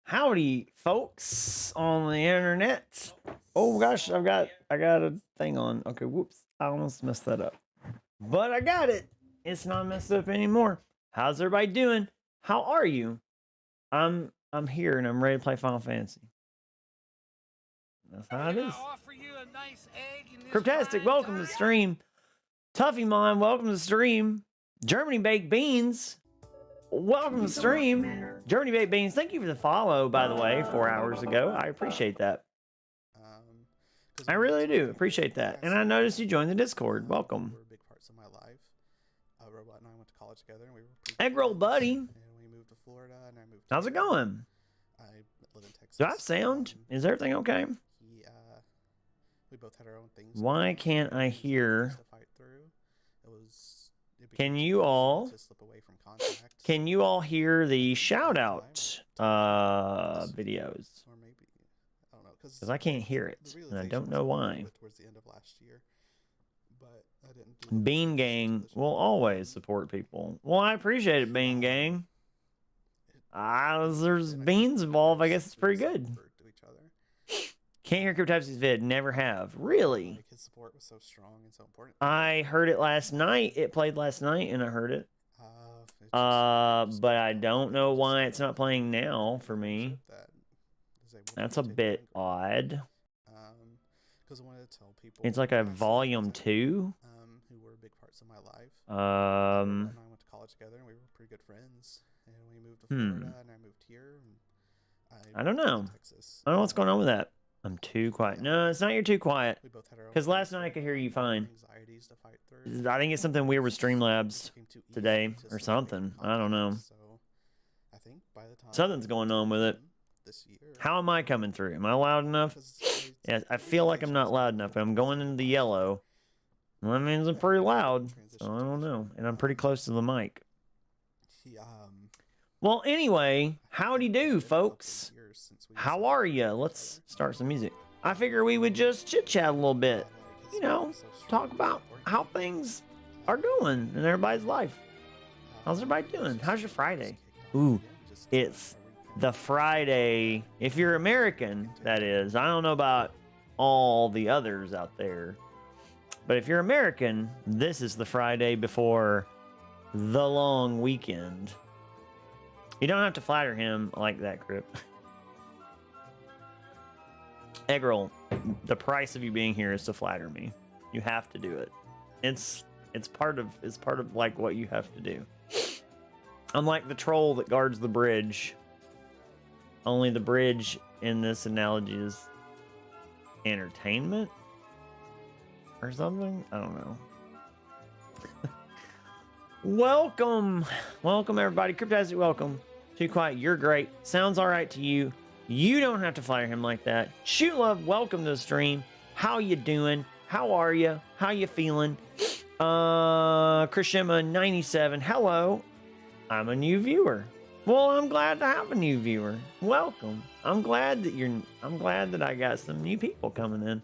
Howdy, folks on the internet. Oh gosh, I got a thing on. Okay, whoops, I almost messed that up, but I got it. It's not messed up anymore. How's everybody doing? How are you? I'm here and I'm ready to play Final Fantasy. That's how it is. Cryptastic, welcome to the stream. Tuffymon, welcome to the stream. Germany Baked Beans, welcome to the stream. Germany Baked Beans, thank you for the follow, by the way, 4 hours ago. I appreciate that. I really do appreciate that. And I noticed you joined the Discord. Welcome. Were big parts of my life. Robot and I went to college together, and we were Egg roll, buddy. And we moved to Florida, and I moved. How's it going? I live in Texas. Do I have sound? Is everything okay? We both had our own things. Why can't I hear? To fight through. Can you all? Can you all hear the shout out videos? Or maybe I don't know, because I can't hear it, and I don't know why. Towards the end of last year, but I didn't. Bean Gang will always support people. Well, I appreciate it, Bean Gang. There's beans involved. I guess it's pretty good. Can't hear Cryptopsy's vid. Never have. Really? Like his support was so strong and so important. I heard it last night. It played last night, and I heard it. But I don't know why it's not playing now for me. That's a bit odd. Because I wanted to tell people. It's like a volume 2. Who were big parts of my life. And I went to college together, and we were pretty good friends. And we moved to Florida, and I moved here. And I don't know. I don't know what's going on with that. I'm too quiet. No, it's not you're too quiet. Because last night I could hear you fine. I think it's something weird with Streamlabs today or something. I don't know. Something's going on with it. How am I coming through? Am I loud enough? Yeah, I feel like I'm not loud enough, but I'm going into the yellow. Well, that means I'm pretty loud. So I don't know. And I'm pretty close to the mic. He, Well, anyway, howdy do, it's been a couple folks. years since we How saw are each you? other. Let's start some music. I figure we would just chit chat a little bit, Like, his you know, spirit was so talk strong, about important. how things are going in everybody's life. How's everybody doing? How's your Friday? Ooh, it's the Friday. If you're American, that is. I don't know about all the others out there. But if you're American, this is the Friday before the long weekend. You don't have to flatter him like that, Crip. Eggroll, the price of you being here is to flatter me. You have to do it. It's part of like what you have to do. Unlike the troll that guards the bridge, only the bridge in this analogy is entertainment or something. I don't know. Welcome everybody. Cryptastic, welcome. Too quiet, you're great. Sounds all right to you. You don't have to fire him like that. Shoot Love, welcome to the stream. How you doing? How are you? How you feeling? Krishima 97, hello. I'm a new viewer. Well, I'm glad to have a new viewer. Welcome. I'm glad that I got some new people coming in.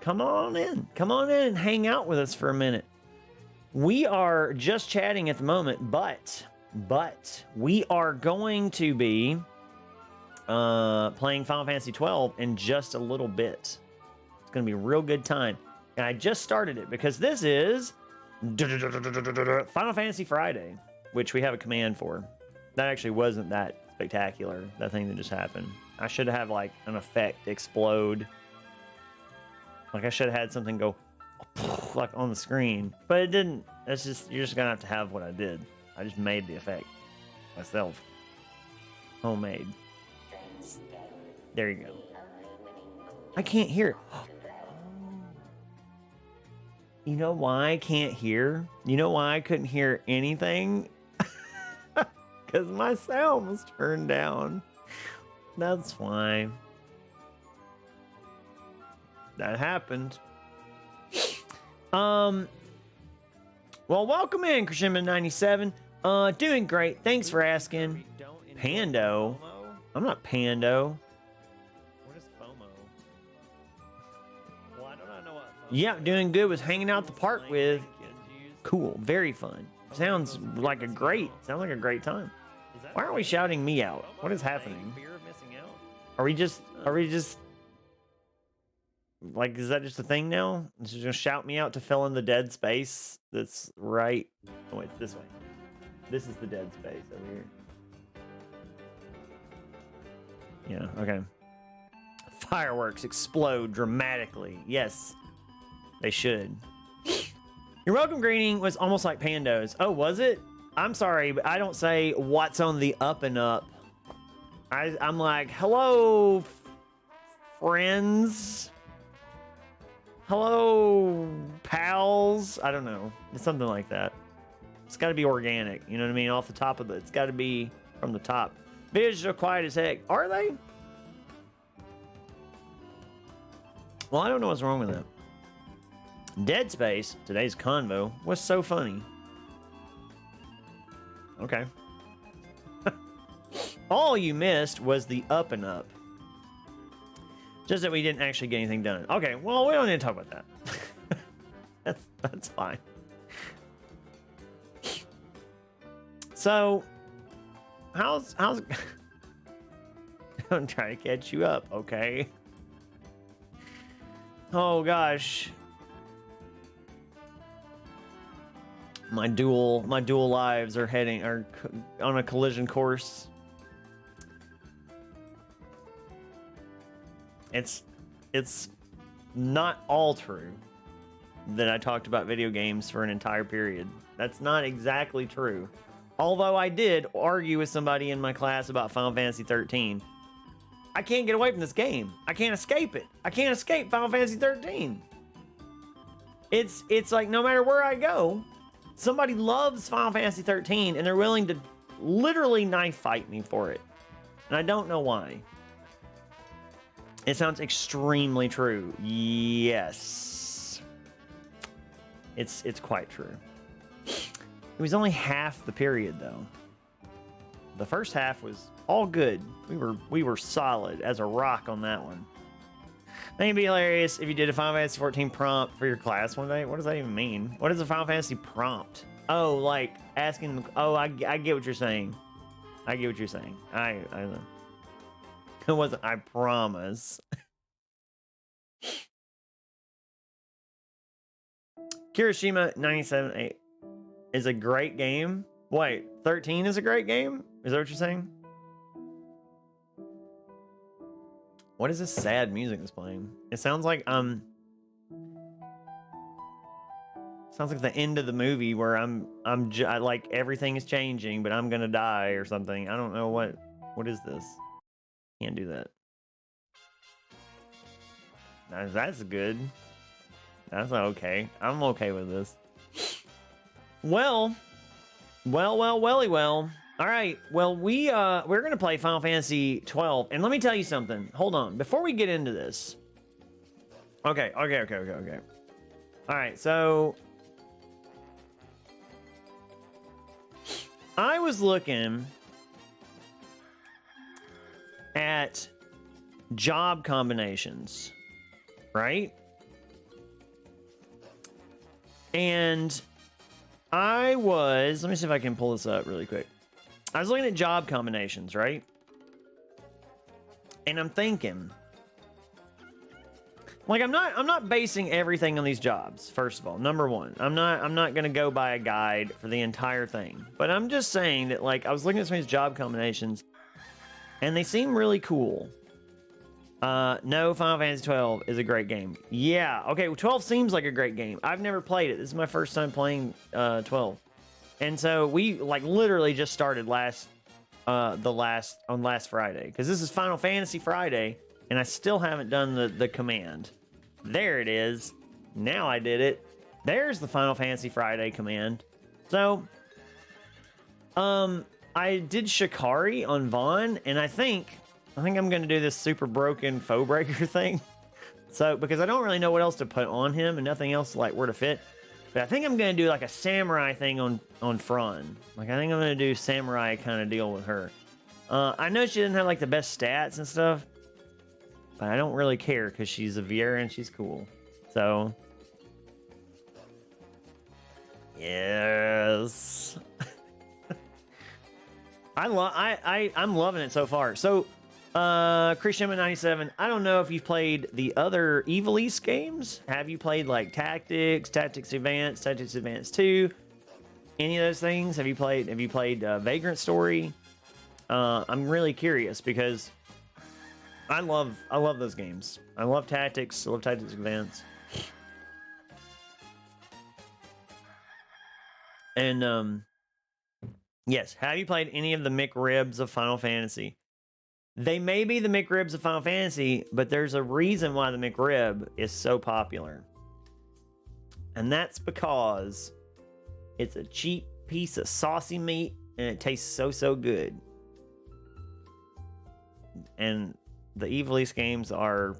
Come on in. Come on in and hang out with us for a minute. We are just chatting at the moment, but we are going to be playing Final Fantasy 12 in just a little bit. It's going to be a real good time. And I just started it because this is Final Fantasy Friday, which we have a command for. That actually wasn't that spectacular, that thing that just happened. I should have like an effect explode. Like I should have had something go like on the screen, but it didn't. That's just, you're just gonna have what I did. I just made the effect myself. Homemade. There you go. I can't hear. You know why I can't hear? You know why I couldn't hear anything? Because my sound was turned down. That's why. That happened. Well, welcome in, Krishima97. Doing great. Thanks for asking. Pando? I'm not Pando. What is FOMO? Well, I don't know what FOMO is. Yeah, doing good. Was hanging out at the park with. Cool. Very fun. Sounds like a great time. Why aren't we shouting me out? What is happening? Are we just like, is that just a thing now? It's just gonna shout me out to fill in the dead space that's right. Oh wait, this way. This is the dead space over here. Yeah, okay. Fireworks explode dramatically. Yes, they should. Your welcome greeting was almost like Pando's. Oh, was it? I'm sorry, but I don't say what's on the up and up. I'm like, hello, friends. Hello, pals. I don't know. It's something like that. It's got to be organic. You know what I mean? Off the top of it's got to be from the top. Videos are quiet as heck. Are they? Well, I don't know what's wrong with that. Dead Space, today's convo, was so funny. Okay. All you missed was the up and up. Just that we didn't actually get anything done. Okay, well, we don't need to talk about that. That's fine. So, how's I'm trying to catch you up, okay? Oh gosh. My dual lives are on a collision course. It's not all true that I talked about video games for an entire period. That's not exactly true. Although I did argue with somebody in my class about Final Fantasy 13. I can't get away from this game. I can't escape it. I can't escape Final Fantasy 13. It's like no matter where I go, somebody loves Final Fantasy 13 and they're willing to literally knife fight me for it. And I don't know why. It sounds extremely true. Yes. It's quite true. It was only half the period though. The first half was all good. We were solid as a rock on that one. I think it'd be hilarious if you did a Final Fantasy 14 prompt for your class one day. What does that even mean? What is a Final Fantasy prompt? Oh, like asking them. Oh, I get what you're saying. I get what you're saying. It wasn't, I promise. Kirishima 97.8 is a great game. Wait, 13 is a great game? Is that what you're saying? What is this sad music that's playing? It sounds like sounds like the end of the movie where like everything is changing, but I'm gonna die or something. I don't know what is this. Can't do that. That's good. That's okay. I'm okay with this. Well. All right. Well, we're gonna play Final Fantasy 12, and let me tell you something. Hold on, before we get into this. Okay. All right. So I was looking at job combinations, right? And let me see if I can pull this up really quick. I was looking at job combinations, right? And I'm thinking, like, I'm not basing everything on these jobs. First of all, number one, I'm not gonna go by a guide for the entire thing, but I'm just saying that, like, I was looking at some of these job combinations, and they seem really cool. No, Final Fantasy 12 is a great game. Yeah, okay, well, 12 seems like a great game. I've never played it. This is my first time playing 12. And so we, like, literally just started last Friday. Because this is Final Fantasy Friday, and I still haven't done the command. There it is. Now I did it. There's the Final Fantasy Friday command. So, I did Shikari on Vaughn, and I think I'm gonna do this super broken foe breaker thing. So, because I don't really know what else to put on him and nothing else like where to fit. But I think I'm gonna do like a samurai thing on Fran. Like, I think I'm gonna do samurai kind of deal with her. I know she didn't have like the best stats and stuff, but I don't really care because she's a Viera and she's cool. So, yes. I'm loving it so far. So, Christian 97, I don't know if you've played the other Evil East games. Have you played like Tactics Advance, Tactics Advance 2? Any of those things? Have you played Vagrant Story? I'm really curious because I love those games. I love Tactics. I love Tactics Advance. And yes, have you played any of the McRibs of Final Fantasy? They may be the McRibs of Final Fantasy, but there's a reason why the McRib is so popular. And that's because it's a cheap piece of saucy meat and it tastes so good. And the Evil East games are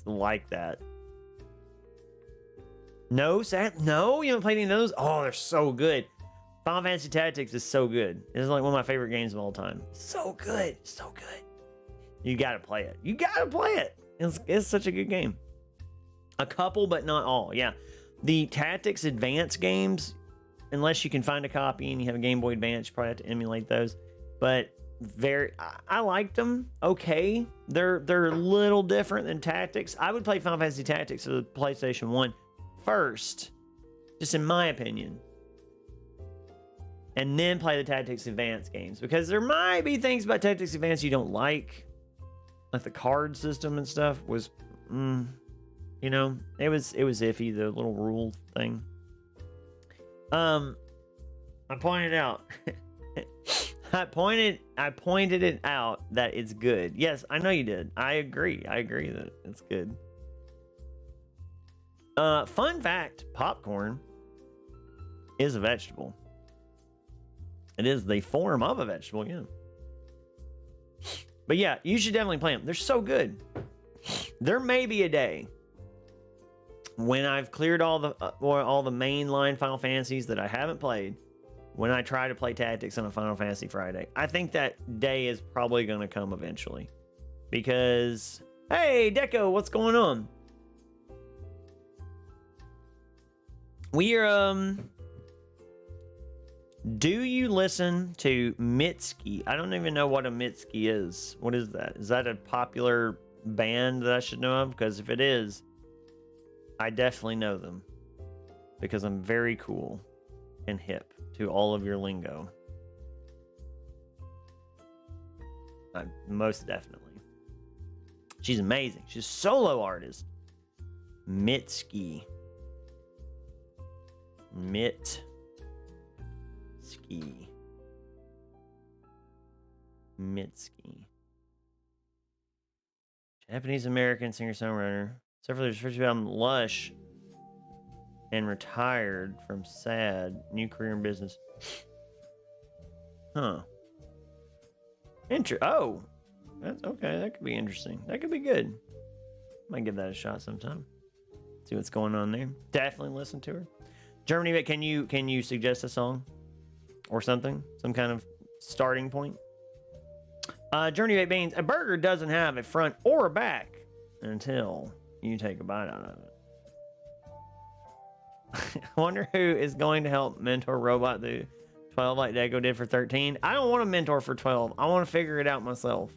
like that. No, you haven't played any of those? Oh, they're so good. Final Fantasy Tactics is so good. It's like one of my favorite games of all time. So good. You gotta play it. It's such a good game. A couple, but not all. Yeah. The Tactics Advance games, unless you can find a copy and you have a Game Boy Advance, you probably have to emulate those. But I liked them. Okay. They're a little different than Tactics. I would play Final Fantasy Tactics for the PlayStation 1 first, just in my opinion. And then play the Tactics Advance games, because there might be things about Tactics Advance you don't like the card system and stuff was, you know, it was iffy, the little rule thing. I pointed out, I pointed it out that it's good. Yes, I know you did. I agree that it's good. Fun fact: popcorn is a vegetable. It is the form of a vegetable, yeah. But yeah, you should definitely play them. They're so good. There may be a day when I've cleared all the mainline Final Fantasies that I haven't played, when I try to play Tactics on a Final Fantasy Friday, I think that day is probably going to come eventually. Because, hey, Deco, what's going on? We are, do you listen to Mitski? I don't even know what a Mitski is. What is that? Is that a popular band that I should know of? Because if it is, I definitely know them. Because I'm very cool and hip to all of your lingo. Most definitely. She's amazing. She's a solo artist. Mitski. Mitski. Japanese American singer-songwriter. Except for their first album, Lush, and retired from SAD. New career in business. Huh. Oh, that's okay. That could be interesting. That could be good. Might give that a shot sometime. See what's going on there. Definitely listen to her. Germany, but can you suggest a song or something? Some kind of starting point? Journey Baked Beans. A burger doesn't have a front or a back until you take a bite out of it. I wonder who is going to help mentor Robot do 12 like Dago did for 13. I don't want to mentor for 12. I want to figure it out myself.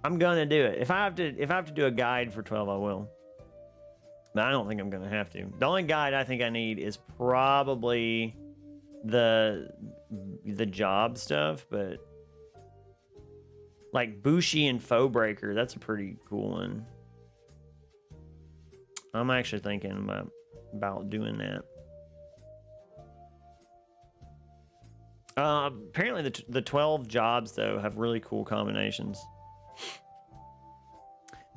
I'm gonna do it. If I have to do a guide for 12, I will. But I don't think I'm gonna have to. The only guide I think I need is probably the job stuff, but like Bushi and Foe Breaker, that's a pretty cool one. I'm actually thinking about doing that. Apparently the 12 jobs though have really cool combinations.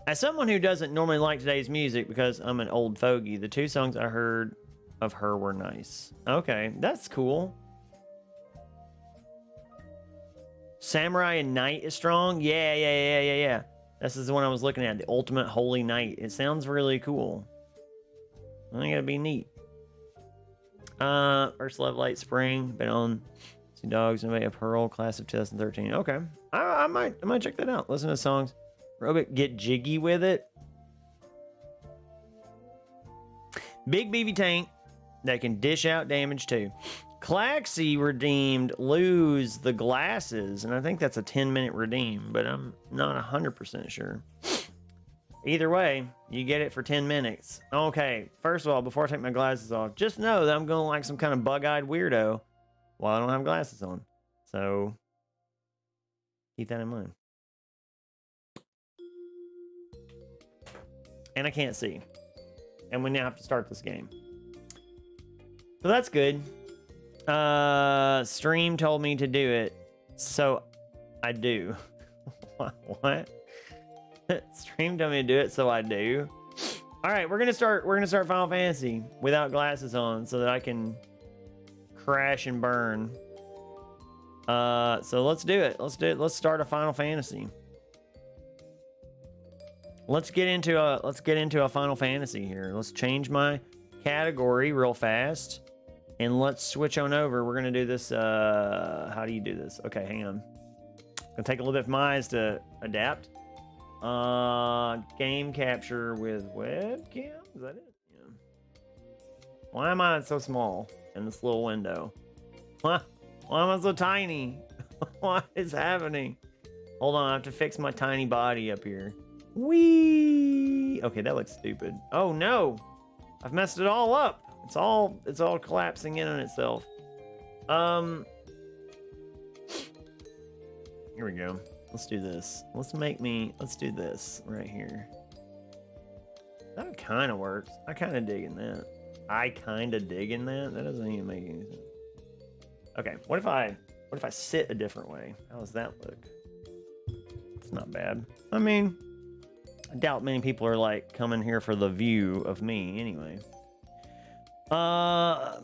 As someone who doesn't normally like today's music because I'm an old fogey, the 2 songs I heard of her were nice. Okay, that's cool. Samurai and Knight is strong. Yeah. This is the one I was looking at. The Ultimate Holy Knight. It sounds really cool. I think it'd be neat. First Love Light Spring. Been on Sea Dogs and a Pearl, class of 2013. Okay, I might check that out. Listen to songs. Robot, get jiggy with it. Big BB tank that can dish out damage too. Claxy redeemed lose the glasses, and I think that's a 10-minute redeem, but I'm not 100% sure. Either way, you get it for 10 minutes. Okay, first of all, before I take my glasses off, just know that I'm going like some kind of bug-eyed weirdo while I don't have glasses on. So, keep that in mind. And I can't see. And we now have to start this game. So that's good. Stream told me to do it, so I do. What? Stream told me to do it, so I do. All right, we're gonna start Final Fantasy without glasses on, so that I can crash and burn. So let's do it. Let's start a Final Fantasy. Let's get into a Final Fantasy here. Let's change my category real fast, and let's switch on over. We're gonna do this. How do you do this? Okay, hang on. Gonna take a little bit of my eyes to adapt. Game capture with webcam. Is that it? Yeah. Why am I so small in this little window? Why am I so tiny? What is happening? Hold on, I have to fix my tiny body up here. Whee! Okay, that looks stupid. Oh no! I've messed it all up. It's all collapsing in on itself. Here we go. Let's do this. Let's do this right here. That kind of works. I kind of digging that. That doesn't even make any sense. Okay, what if I sit a different way? How does that look? It's not bad. I mean, I doubt many people are like coming here for the view of me anyway. I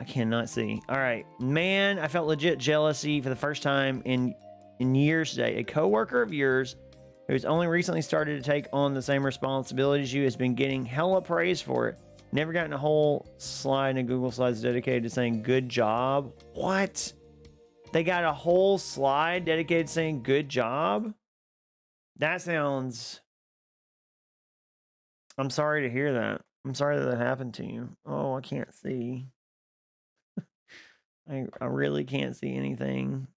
cannot see. All right, man, I felt legit jealousy for the first time in years today. A coworker of yours who's only recently started to take on the same responsibility as you, has been getting hella praise for it. Never gotten a whole slide in Google Slides dedicated to saying good job. What? They got a whole slide dedicated to saying good job? That sounds... I'm sorry to hear that. I'm sorry that happened to you. Oh, I can't see. I really can't see anything.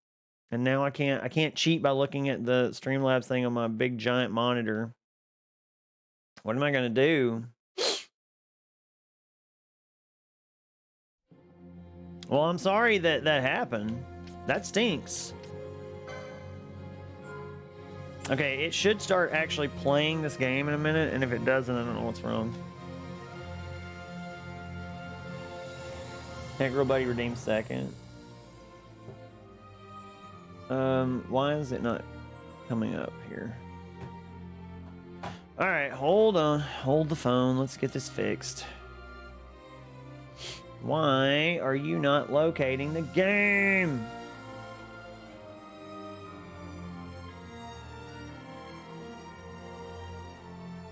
And now I can't cheat by looking at the Streamlabs thing on my big giant monitor. What am I gonna do? Well, I'm sorry that that happened. That stinks. Okay, it should start actually playing this game in a minute, and if it doesn't, I don't know what's wrong. Can't Girl Buddy redeemed second. Why is it not coming up here? All right, hold on. Hold the phone. Let's get this fixed. Why are you not locating the game?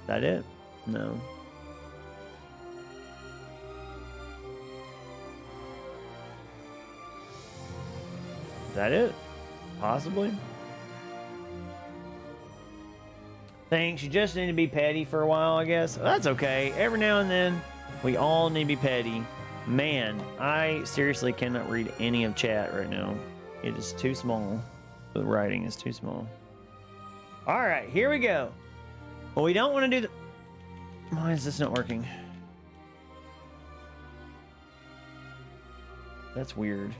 Is that it? No. Is that it? Possibly. Thanks. You just need to be petty for a while, I guess. That's okay. Every now and then, we all need to be petty. Man, I seriously cannot read any of chat right now. It is too small. The writing is too small. All right, here we go. Well, we don't want to do the... Why is this not working? That's weird.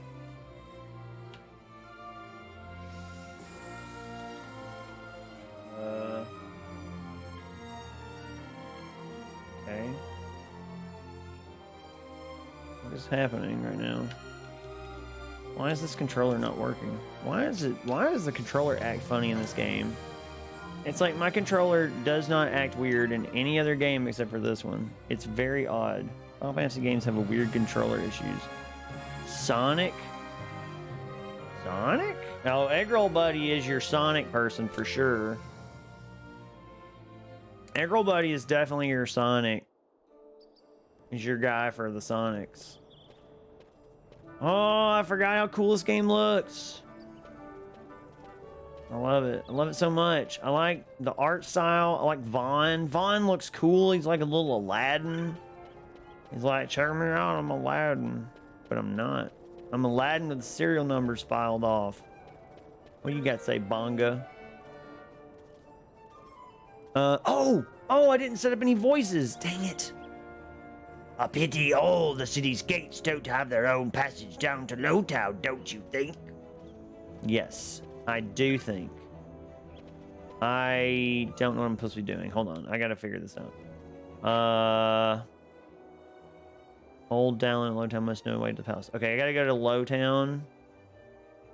Okay. What is happening right now? Why is this controller not working? Why does the controller act funny in this game? It's like my controller does not act weird in any other game except for this one. It's very odd. Final Fantasy games have a weird controller issues. Sonic? Sonic? Oh, Eggroll Buddy is your Sonic person for sure. Eggroll Buddy is definitely your Sonic. He's your guy for the Sonics. Oh, I forgot how cool this game looks. I love it. I love it so much. I like the art style. I like Vaughn. Vaughn looks cool. He's like a little Aladdin. He's like, check me out, I'm Aladdin. But I'm not. I'm Aladdin with the serial numbers filed off. What you got to say, Bonga? Oh, I didn't set up any voices. Dang it. A pity all the city's gates don't have their own passage down to Lowtown, don't you think? Yes, I do think. I don't know what I'm supposed to be doing. Hold on, I gotta figure this out. Old Dallin and Lowtown must know the way to the palace. Okay, I gotta go to Lowtown.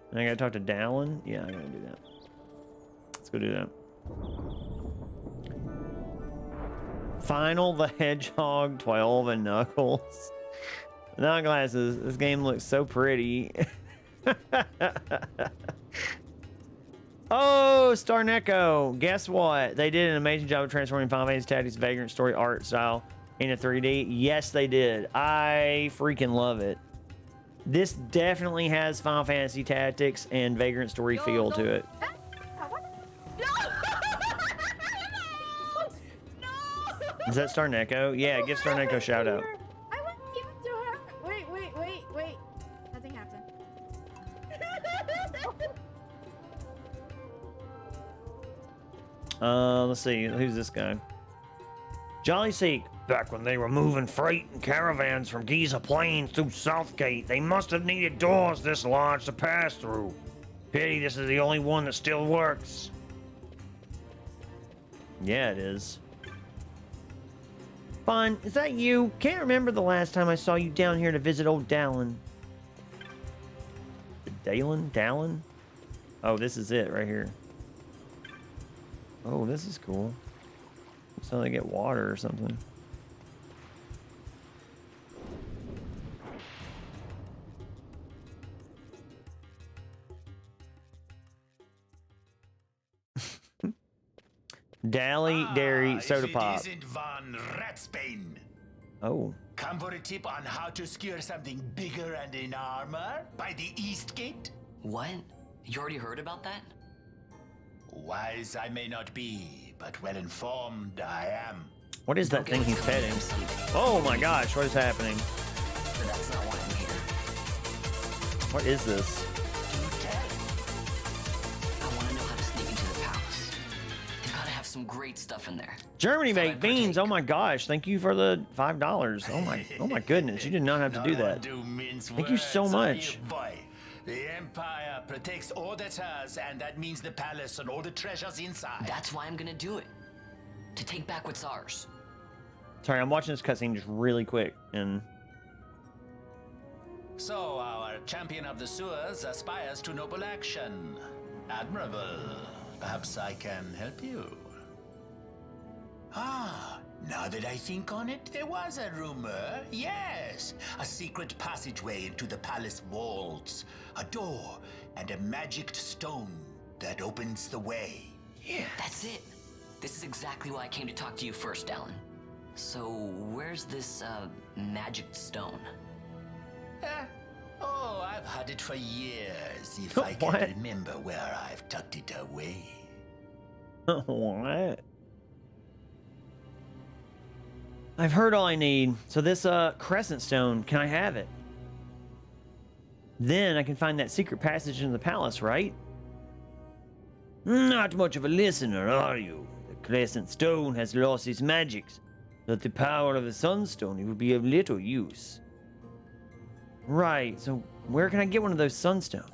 And I gotta talk to Dallin. Yeah, I gotta do that. Let's go do that. Final the Hedgehog 12 and Knuckles. Without glasses, this game looks so pretty. Oh, Star Neko. Guess what? They did an amazing job of transforming Final Fantasy Tactics Vagrant Story art style into 3D. Yes, they did. I freaking love it. This definitely has Final Fantasy Tactics and Vagrant Story feel to it. Is that Star Neko? Yeah, give Star Neko a shout out. I went to give it to her. Wait. Nothing happened. Let's see. Who's this guy? Jolly Seek. Back when they were moving freight and caravans from Giza Plains through Southgate, they must have needed doors this large to pass through. Pity this is the only one that still works. Yeah, it is. Fun, is that you? Can't remember the last time I saw you down here to visit old Dallin. Dallin? Oh, this is it right here. Oh, this is cool. So they get water or something. Dally Dairy Soda if Pop. It isn't Von Ratsbane. Oh. Come for a tip on how to secure something bigger and in armor by the East Gate? What? You already heard about that? Wise I may not be, but well informed I am. What is that thing he's petting? Oh my gosh, what is happening? But that's not why I'm here. What is this? Do tell. I want to know how to sneak into the palace. They've got to have some great stuff in there. Germany Thought baked I'd beans. partake. Oh my gosh, thank you for the $5. Oh my goodness, you did not have to do that. Thank you so much. Boy. The Empire protects all that's hers, and that means the palace and all the treasures inside. That's why I'm gonna do it. To take back what's ours. Sorry, I'm watching this cutscene just really quick, and So our champion of the sewers aspires to noble action. Admirable. Perhaps I can help you. Ah, now that I think on it, there was a rumor. Yes, a secret passageway into the palace vaults, a door, and a magic stone that opens the way. That's it. This is exactly why I came to talk to you first, Alan. So, where's this, magic stone? Oh, I've had it for years, if I What? can remember where I've tucked it away. what? I've heard all I need. So this crescent stone, can I have it? Then I can find that secret passage into the palace, right? Not much of a listener, are you? The crescent stone has lost its magics. But the power of the sunstone, it will be of little use. Right, so where can I get one of those sunstones?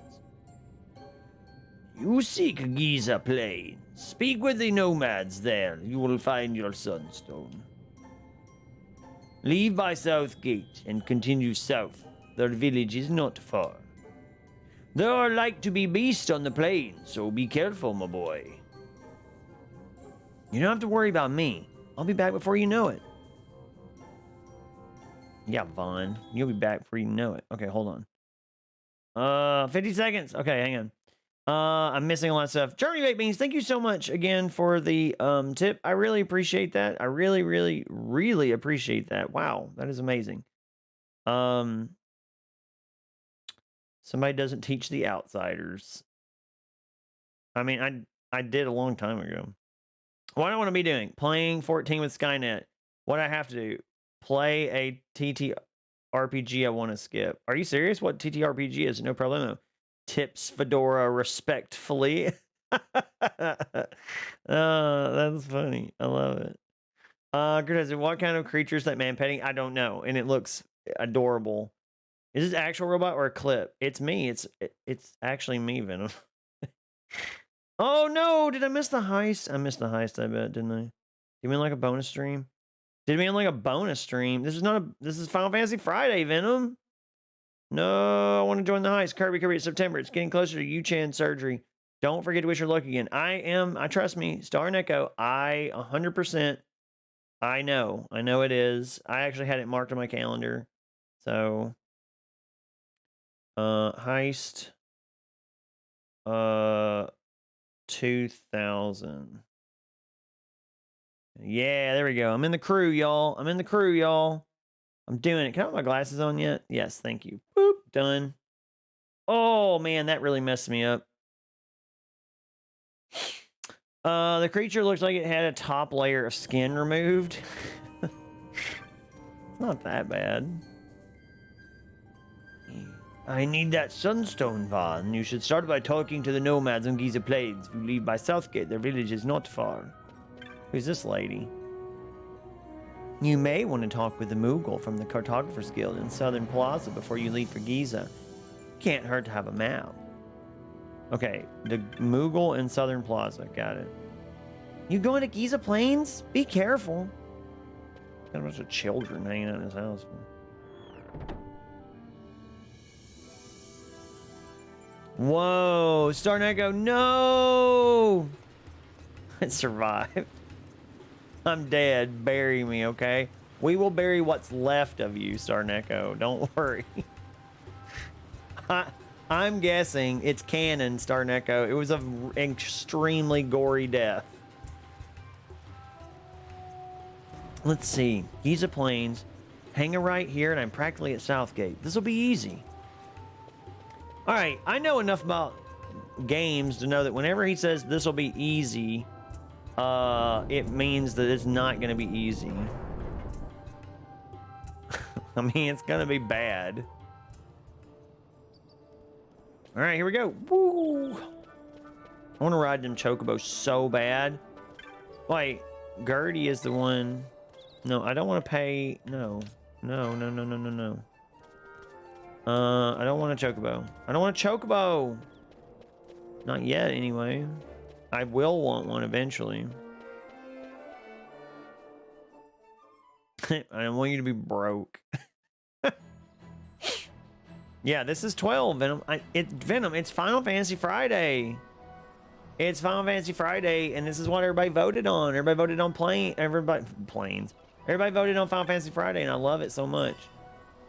You seek Giza Plain. Speak with the nomads there. You will find your sunstone. Leave by South Gate and continue south. Their village is not far. There are like to be beasts on the plain, so be careful, my boy. You don't have to worry about me. I'll be back before you know it. Yeah, Vaughn. You'll be back before you know it. Okay, hold on. 50 seconds. Okay, hang on. I'm missing a lot of stuff. Germany Baked Beans, thank you so much again for the tip. I really appreciate that. I really, really, really appreciate that. Wow, that is amazing. Somebody doesn't teach the outsiders. I mean, I did a long time ago. What I want to be doing, playing 14 with Skynet. What I have to do, play a TTRPG I want to skip. Are you serious? What TTRPG is? No problemo. Tips Fedora respectfully. Oh, that's funny. I love it. What kind of creatures that man petting? I don't know, and it looks adorable. Is this actual robot or a clip? It's me. It's actually me, Venom. Oh no! Did I miss the heist? I missed the heist. I bet, didn't I? You mean like a bonus stream? Did it mean like a bonus stream? This is Final Fantasy Friday, Venom. No, I want to join the heist. Kirby, it's September. It's getting closer to Yu-Chan surgery. Don't forget to wish her luck again. I trust me, Star and Echo, 100%, I know it is. I actually had it marked on my calendar. So, heist, 2000. Yeah, there we go. I'm in the crew, y'all. I'm doing it. Can I have my glasses on yet? Yes, thank you. Boop, done. Oh, man, that really messed me up. The creature looks like it had a top layer of skin removed. It's not that bad. I need that sunstone, Vaughn. You should start by talking to the nomads on Giza Plains. If you leave by Southgate, their village is not far. Who's this lady? You may want to talk with the Moogle from the Cartographers Guild in Southern Plaza before you leave for Giza. Can't hurt to have a map. Okay, the Moogle in Southern Plaza. Got it. You going to Giza Plains? Be careful. Got a bunch of children hanging out in his house. Whoa, Star Echo, no! I survived. I'm dead. Bury me, okay? We will bury what's left of you, Star Echo. Don't worry. I'm guessing it's canon, Star Echo. It was an extremely gory death. Let's see. Giza Plains. Hanging right here, and I'm practically at Southgate. This will be easy. All right, I know enough about games to know that whenever he says this will be easy, it means that it's not going to be easy. I mean, it's going to be bad. All right, here we go. Woo! I want to ride them chocobos so bad. Wait, Gertie is the one. No, I don't want to pay. No. No. I don't want a chocobo. I don't want a chocobo. Not yet, anyway. I will want one eventually. I don't want you to be broke. Yeah, this is 12, Venom. Venom, it's Final Fantasy Friday. It's Final Fantasy Friday, and this is what everybody voted on. Everybody voted on planes. Everybody voted on Final Fantasy Friday, and I love it so much.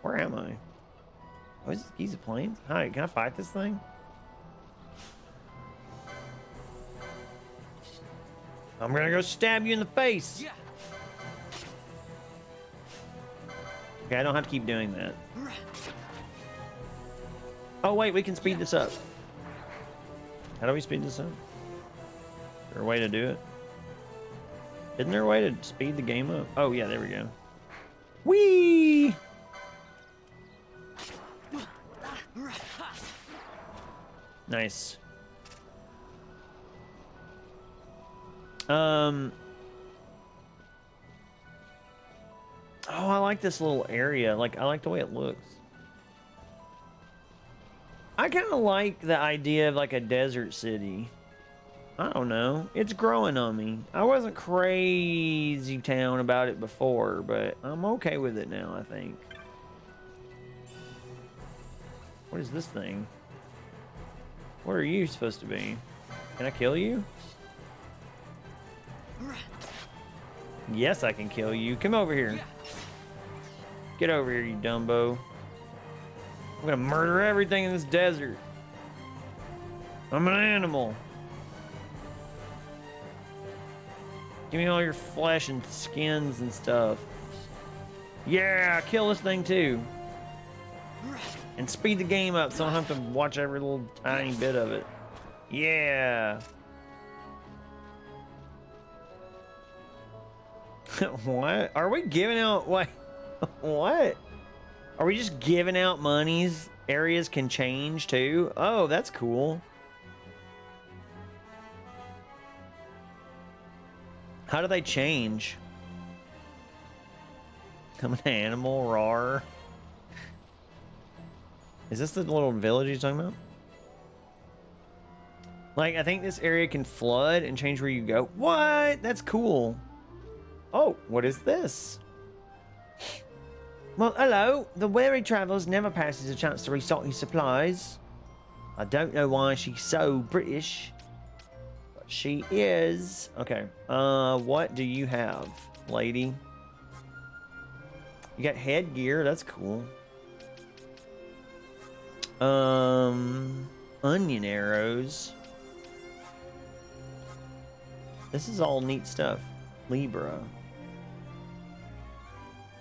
Where am I? Oh, is Giza Plains? Hi, can I fight this thing? I'm gonna go stab you in the face. Okay, I don't have to keep doing that. Oh, wait, we can speed this up. How do we speed this up? Is there a way to do it? Isn't there a way to speed the game up? Oh, yeah, there we go. Whee! Nice. Oh, I like this little area. Like, I like the way it looks. I kind of like the idea of like a desert city. I don't know. It's growing on me. I wasn't crazy town about it before, but I'm okay with it now, I think. What is this thing? What are you supposed to be? Can I kill you? Yes, I can kill you. Come over here. Get over here, you Dumbo. I'm gonna murder everything in this desert. I'm an animal. Give me all your flesh and skins and stuff. Yeah, kill this thing too. And speed the game up so I don't have to watch every little tiny bit of it. Yeah. What? Are we giving out, what? What? Are we just giving out monies? Areas can change too? Oh, that's cool. How do they change? I'm an animal, rawr. Is this the little village he's talking about? Like, I think this area can flood and change where you go. What? That's cool. Oh, what is this? Well, hello. The weary travels never passes a chance to restock his supplies. I don't know why she's so British, but she is. Okay. What do you have, lady? You got headgear. That's cool. Onion arrows. This is all neat stuff. Libra.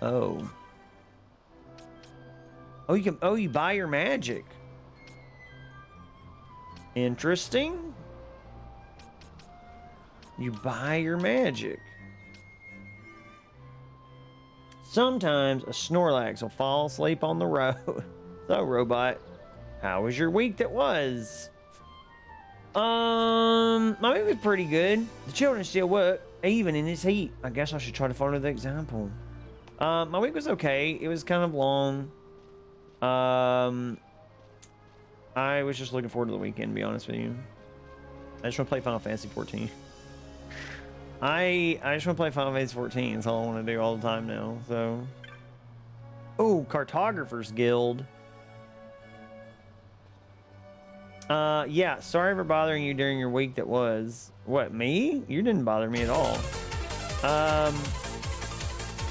Oh. Oh, you can. Oh, you buy your magic. Interesting. You buy your magic. Sometimes a Snorlax will fall asleep on the road. So, robot, how was your week that was? My week was pretty good. The children still work, even in this heat. I guess I should try to follow the example. My week was okay. It was kind of long. I was just looking forward to the weekend, to be honest with you. I just want to play Final Fantasy 14. I just want to play Final Fantasy 14. That's all I want to do all the time now. So, oh, Cartographer's Guild. Yeah. Sorry for bothering you during your week. That was what, me? You didn't bother me at all.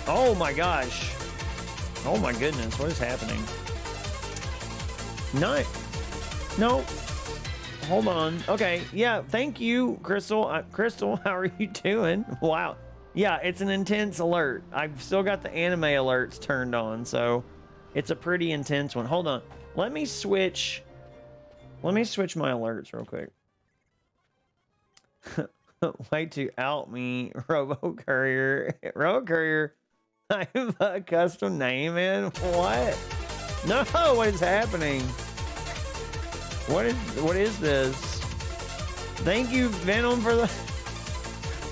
Oh my gosh. Oh my goodness. What is happening? No. Hold on. Okay. Yeah. Thank you, Crystal. Crystal, how are you doing? Wow. Yeah, it's an intense alert. I've still got the anime alerts turned on, so it's a pretty intense one. Hold on. Let me switch my alerts real quick. Way to out me, Robo Courier. Robo Courier, I have a custom name in? What? No, what is happening? What is this? Thank you, Venom, for the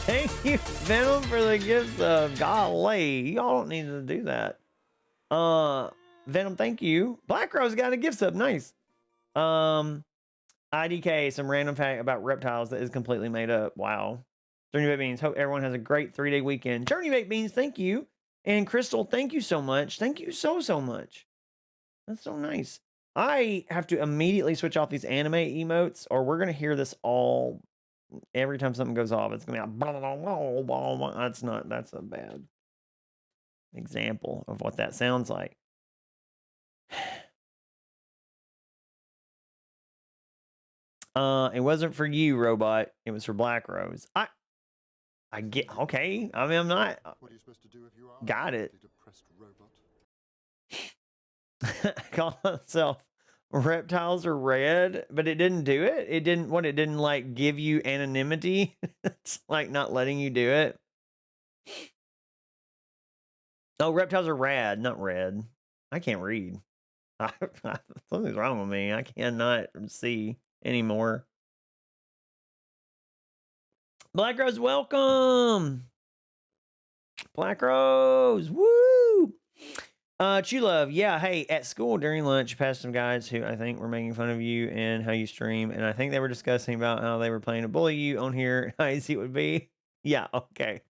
thank you, Venom, for the gifts of golly. Y'all don't need to do that. Venom, thank you. Black Rose got a gift sub, nice. IDK, some random fact about reptiles that is completely made up. Wow. Journey Baked Beans, hope everyone has a great 3-day weekend. Journey Baked Beans, thank you. And Crystal, thank you so much. Thank you so much. That's so nice. I have to immediately switch off these anime emotes, or we're gonna hear this all every time something goes off. It's gonna be like that's a bad example of what that sounds like. It wasn't for you, robot. It was for Black Rose. I get okay. I mean, I'm not. What are you supposed to do if you are Got it. a depressed robot? Call myself reptiles are red, but it didn't do it. It didn't like give you anonymity. It's like not letting you do it. Oh, reptiles are rad, not red. I can't read. Something's wrong with me. I cannot see anymore. Black Rose, welcome. Black Rose, woo. Chew Love, yeah, hey, at school during lunch, passed some guys who I think were making fun of you and how you stream, and I think they were discussing about how they were planning to bully you on here, how easy it would be. Yeah, okay.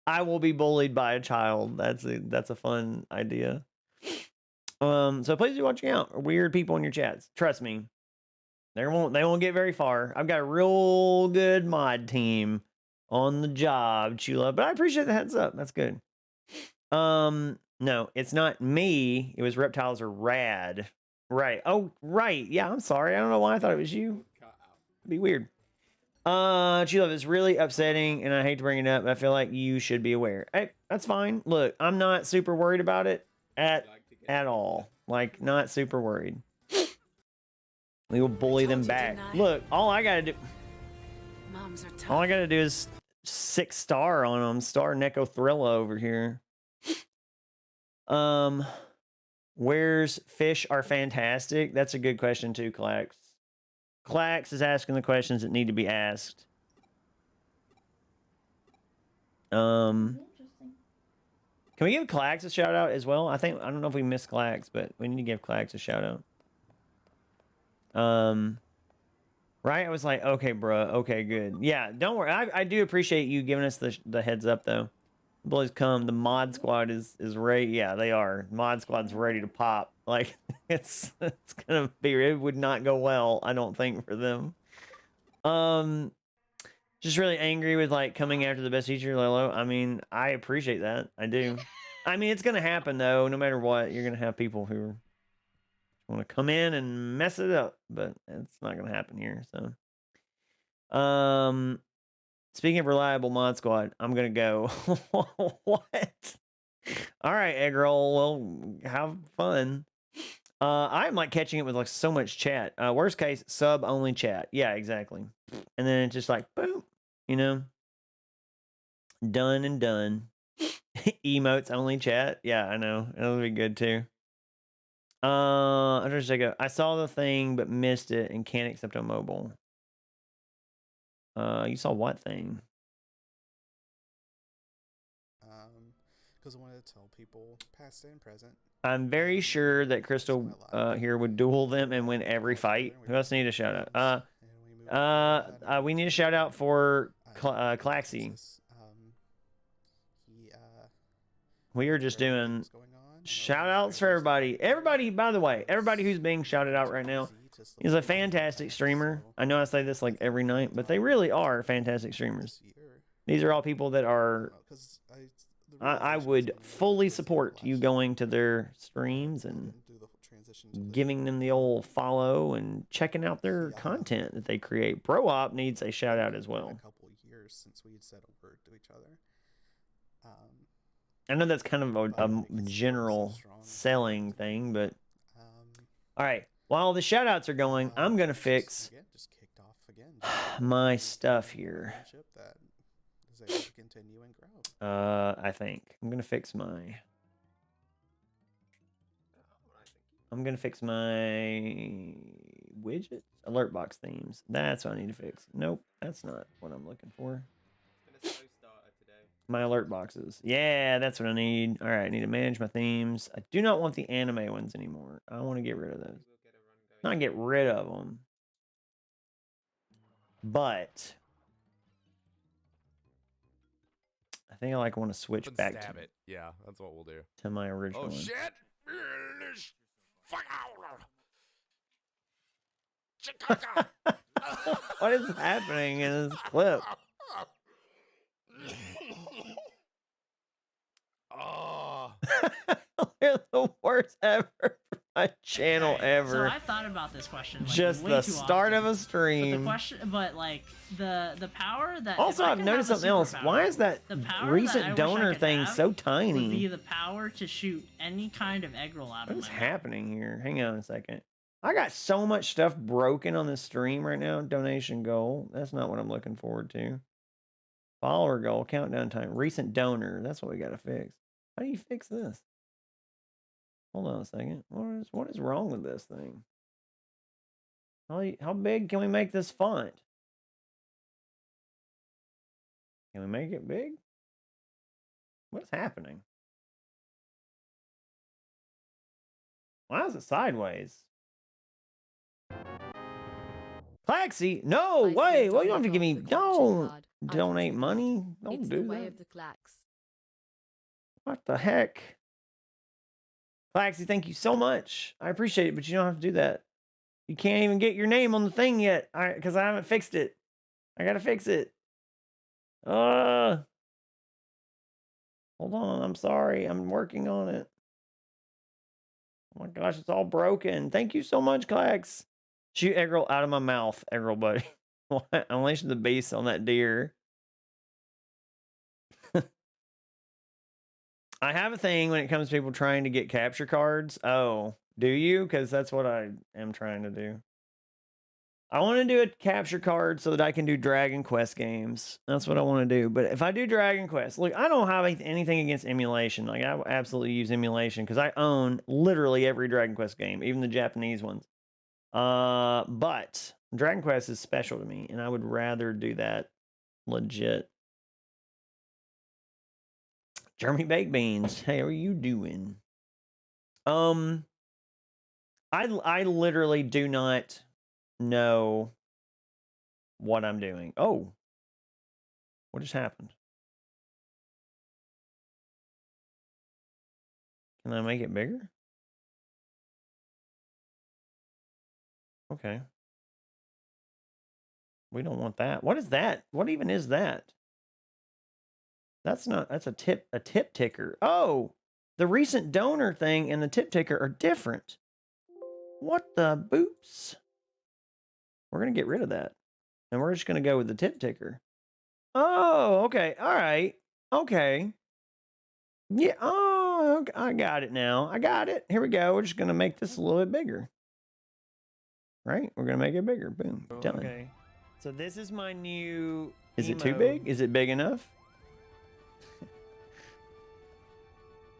I will be bullied by a child. That's a fun idea. So please be watching out. Weird people in your chats. Trust me. They won't get very far. I've got a real good mod team on the job, Chew Love, but I appreciate the heads up. That's good. No, it's not me. It was reptiles are rad. Right. Oh, right. Yeah, I'm sorry. I don't know why I thought it was you. It'd be weird. Chew Love, it's really upsetting, and I hate to bring it up, but I feel like you should be aware. Hey, that's fine. Look, I'm not super worried about it at all. Like, not super worried. We will bully them back. Look, all I gotta do is 6-star on them. Star Neko Thrilla over here. Where's fish are fantastic? That's a good question too, Clax. Clax is asking the questions that need to be asked. Can we give Clax a shout out as well? I don't know if we missed Clax, but we need to give Clax a shout out. Right? I was like, okay, bro. Okay, good. Yeah, don't worry. I do appreciate you giving us the heads up though. Boys come. The mod squad is ready. Yeah, they are. Mod squad's ready to pop. Like it's gonna be. It would not go well, I don't think, for them. Just really angry with like coming after the best teacher, Lolo. I mean, I appreciate that. I do. I mean, it's gonna happen though. No matter what, you're gonna have people who want to come in and mess it up, but it's not gonna happen here. So, speaking of reliable mod squad, I'm gonna go. What? All right, egg roll. Well, have fun. I'm like catching it with like so much chat. Worst case, sub only chat. Yeah, exactly. And then it's just like boom, you know, done and done. Emotes only chat. Yeah, I know. That'll be good too. I saw the thing but missed it and can't accept on mobile. You saw what thing? Because I wanted to tell people past and present. I'm very sure that Crystal here would duel them and win every fight. Who else need a shout out? We need a shout out for Claxy. We are just doing shout outs for everybody. Everybody, by the way, everybody who's being shouted out right now is a fantastic streamer. I know I say this like every night, but they really are fantastic streamers. These are all people that are. I would fully support you going to their streams and giving them the old follow and checking out their content that they create. Bro Op needs a shout out as well. A couple years since we had said a word to each other. I know that's kind of but I think a it's still general strong. selling thing, but Um, all right. While the shout outs are going, I'm going to it's just, fix again, just kicked off again. Just my maintain stuff a here. friendship that is able to continue and grow. I think I'm going to fix my. I'm going to fix my widgets, alert box themes. That's what I need to fix. Nope, that's not what I'm looking for. My alert boxes. Yeah, that's what I need. All right, I need to manage my themes. I do not want the anime ones anymore. I want to get rid of those. Not get rid of them. But I think I want to switch And back stab it. Yeah, that's what we'll do. to my original Oh one. shit! Fuck out! What is happening in this clip? Oh. They're the worst ever for my channel So ever. I've thought about this question. Like, Just way the too start often. of a But stream. the question, but like the power that. Also, if I I've could noticed have a something else. superpower, Why is that the power that I recent wish I donor could thing have so would be tiny? the power to shoot any kind of egg roll out What of is my mouth. happening here? Hang on a second. I got so much stuff broken on this stream right now. Donation goal. That's not what I'm looking forward to. Follower goal. Countdown time. Recent donor. That's what we got to fix. How do you fix this? Hold on a second. What is wrong with this thing? How big can we make this font? Can we make it big? What's happening? Why is it sideways? Claxy, no way. Well, you don't have to give me. Don't donate money. Don't It's do the way that. of the clacks. What the heck? Claxy, thank you so much. I appreciate it, but you don't have to do that. You can't even get your name on the thing yet, because I haven't fixed it. I gotta fix it. Hold on. I'm sorry. I'm working on it. Oh my gosh, it's all broken. Thank you so much, Clax. Shoot egg roll out of my mouth, egg roll buddy. What? Unleash the beast on that deer. I have a thing when it comes to people trying to get capture cards. Oh, do you? Because that's what I am trying to do. I want to do a capture card so that I can do Dragon Quest games. That's what I want to do. But if I do Dragon Quest, look, I don't have anything against emulation. Like, I absolutely use emulation because I own literally every Dragon Quest game, even the Japanese ones. But Dragon Quest is special to me, and I would rather do that legit. Jeremy Baked Beans, hey, how are you doing? I literally do not know what I'm doing. Oh, what just happened? Can I make it bigger? Okay. We don't want that. What is that? What even is that? That's a tip ticker. Oh, the recent donor thing and the tip ticker are different. What the boops? We're going to get rid of that. And we're just going to go with the tip ticker. Oh, okay. All right. Okay. Yeah. Oh, okay. I got it now. I got it. Here we go. We're just going to make this a little bit bigger. Right? We're going to make it bigger. Boom. Done. Okay. So this is my new... Is it too big? Is it big enough?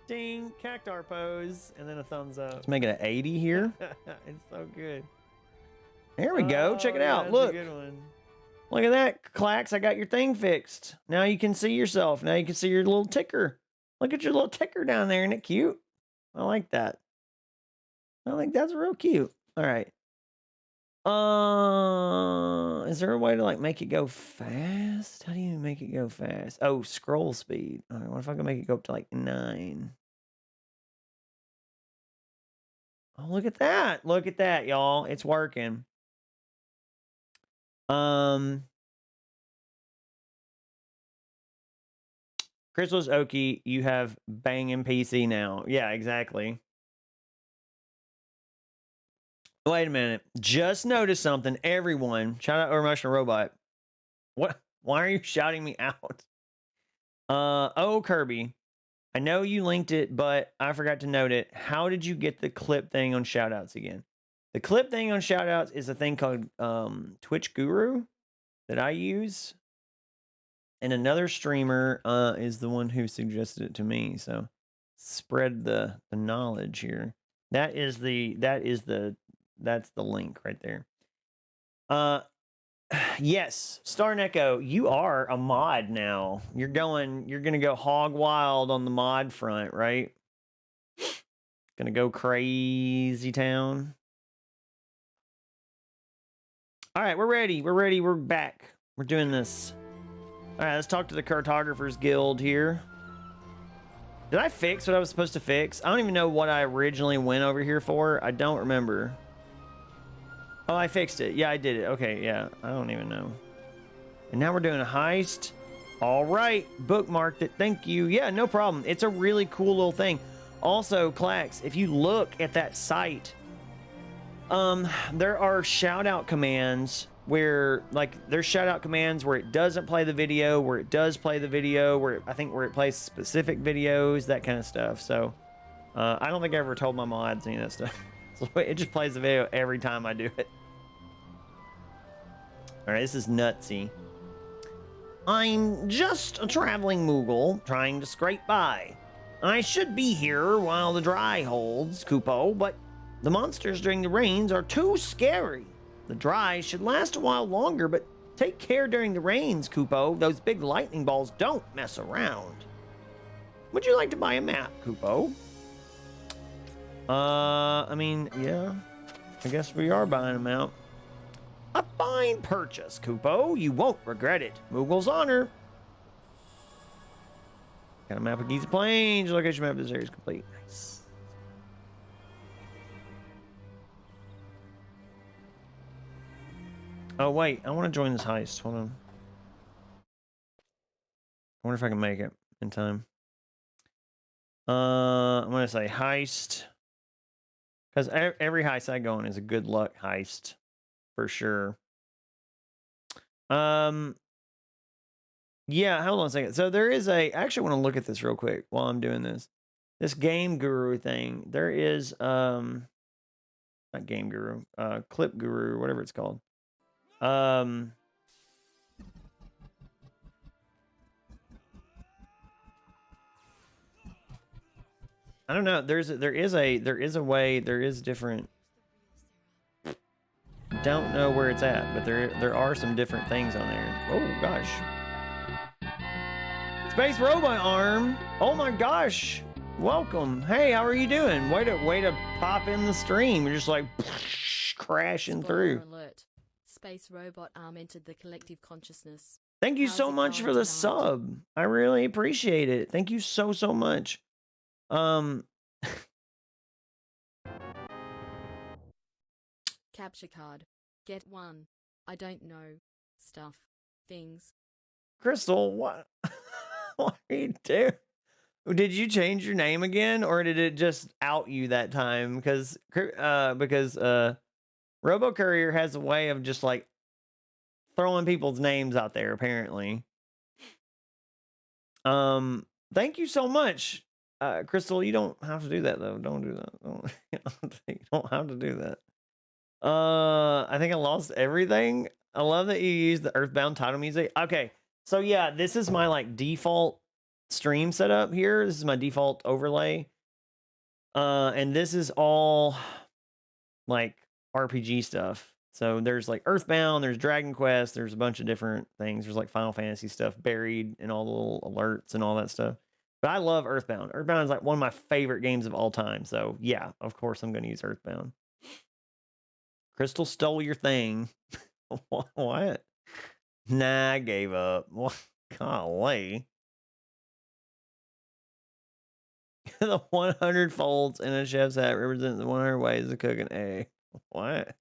Ding, cactar pose, and then a thumbs up. Let's make it an 80 here. It's so good. There we go. Check it out. That's Look. a good one. Look at that, Clax. I got your thing fixed. Now you can see yourself. Now you can see your little ticker. Look at your little ticker down there. Isn't it cute? I like that. I think that's real cute. All right. Is there a way to like make it go fast? How do you make it go fast? Oh, scroll speed. All right, what if I can make it go up to like 9? Oh, look at that. Look at that, y'all. It's working. Crystal's Okie, you have banging PC now. Yeah, exactly. Wait a minute. Just noticed something. Everyone, shout out Emotional Robot. What? Why are you shouting me out? Oh, Kirby. I know you linked it, but I forgot to note it. How did you get the clip thing on shoutouts again? The clip thing on shoutouts is a thing called Twitch Guru that I use. And another streamer is the one who suggested it to me. So spread the knowledge here. That's the link right there. Yes, Star Echo, you are a mod now. You're gonna go hog wild on the mod front, right? Gonna go crazy town. All right, we're ready. We're back. We're doing this. All right, let's talk to the Cartographers Guild here. Did I fix what I was supposed to fix? I don't even know what I originally went over here for. I don't remember. Oh, I fixed it. Yeah, I did it. Okay, yeah. I don't even know. And now we're doing a heist. All right. Bookmarked it. Thank you. Yeah, no problem. It's a really cool little thing. Also, Clax, if you look at that site, there are shout-out commands where, like, there's shout-out commands where it doesn't play the video, where it does play the video, where it plays specific videos, that kind of stuff. So, I don't think I ever told my mods any of that stuff. So it just plays the video every time I do it. All right, this is nutsy. I'm just a traveling Moogle trying to scrape by. I should be here while the dry holds, Kupo, but the monsters during the rains are too scary. The dry should last a while longer, but take care during the rains, Kupo. Those big lightning balls don't mess around. Would you like to buy a map, Kupo? I mean, yeah. I guess we are buying them out. A fine purchase, Kupo. You won't regret it. Moogle's honor. Got a map of Giza Plains. Location map of this area is complete. Nice. Oh, wait. I want to join this heist. Hold on. I wonder if I can make it in time. I'm going to say heist. Because every heist I go on is a good luck heist. For sure. Yeah, hold on a second. So there is I actually want to look at this real quick while I'm doing this. This Game Guru thing. There is not Game Guru, Clip Guru, whatever it's called. I don't know. There is a way, there is different. Don't know where it's at, but there are some different things on there. Oh gosh. Space Robot Arm. Oh my gosh. Welcome. Hey, how are you doing? Way to pop in the stream. You're just like crashing through. Alert. Space Robot Arm entered the collective consciousness. Thank you How's so it much going for the tonight? sub. I really appreciate it. Thank you so much. Capture card. Get one. I don't know. Stuff. Things. Crystal, what? What are you doing? Did you change your name again, or did it just out you that time? Because Robo Courier has a way of just like throwing people's names out there. Apparently. Thank you so much, Crystal. You don't have to do that though. Don't do that. You don't have to do that. I think I lost everything. I love that you use the Earthbound title music. Okay, so yeah, this is my like default stream setup here. This is my default overlay. And this is all like RPG stuff. So there's like Earthbound, there's Dragon Quest, there's a bunch of different things. There's like Final Fantasy stuff buried in all the little alerts and all that stuff. But I love Earthbound. Earthbound is like one of my favorite games of all time. So yeah, of course I'm going to use Earthbound. Crystal stole your thing. What? Nah, I gave up. What? Golly. The 100 folds in a chef's hat represent the 100 ways to cook an egg. What? What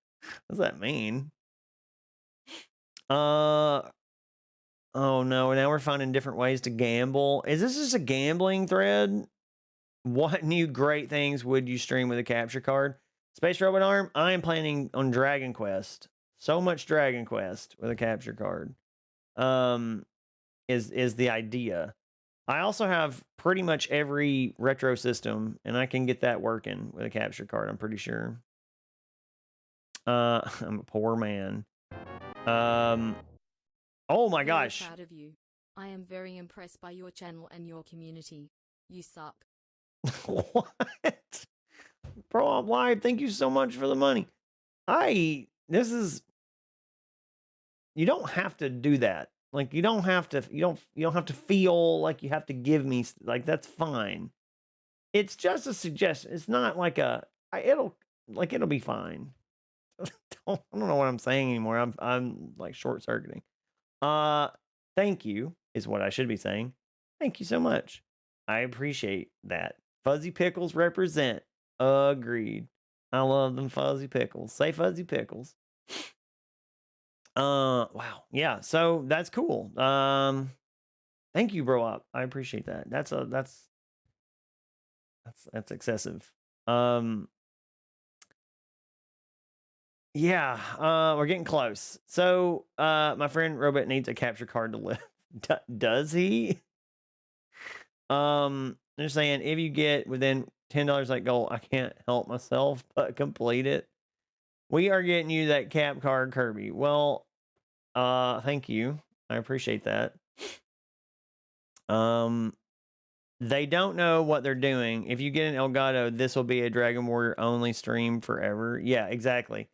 does that mean? Oh no, now we're finding different ways to gamble. Is this just a gambling thread? What new great things would you stream with a capture card? Space Robot Arm, I am planning on Dragon Quest. So much Dragon Quest with a capture card. Is the idea. I also have pretty much every retro system, and I can get that working with a capture card, I'm pretty sure. I'm a poor man. Oh my Very gosh. proud of you. I am very impressed by your channel and your community. You suck. What? Bro, I'm live. Thank you so much for the money. This is, you don't have to do that. Like, you don't have to, you don't have to feel like you have to give me, like, that's fine. It's just a suggestion. It's not like it'll be fine. I don't know what I'm saying anymore. I'm like short circuiting. Thank you is what I should be saying. Thank you so much. I appreciate that. Fuzzy pickles represent. Agreed. I love them fuzzy pickles. Say fuzzy pickles. Wow. Yeah, so that's cool. Thank you, bro up. I appreciate that. That's excessive. Yeah, we're getting close. So, my friend Robot needs a capture card to live. Does he? They're saying if you get within $10 like goal, I can't help myself but complete it. We are getting you that cap card, Kirby. Well, thank you. I appreciate that. They don't know what they're doing. If you get an Elgato, this will be a Dragon Warrior only stream forever. Yeah, exactly.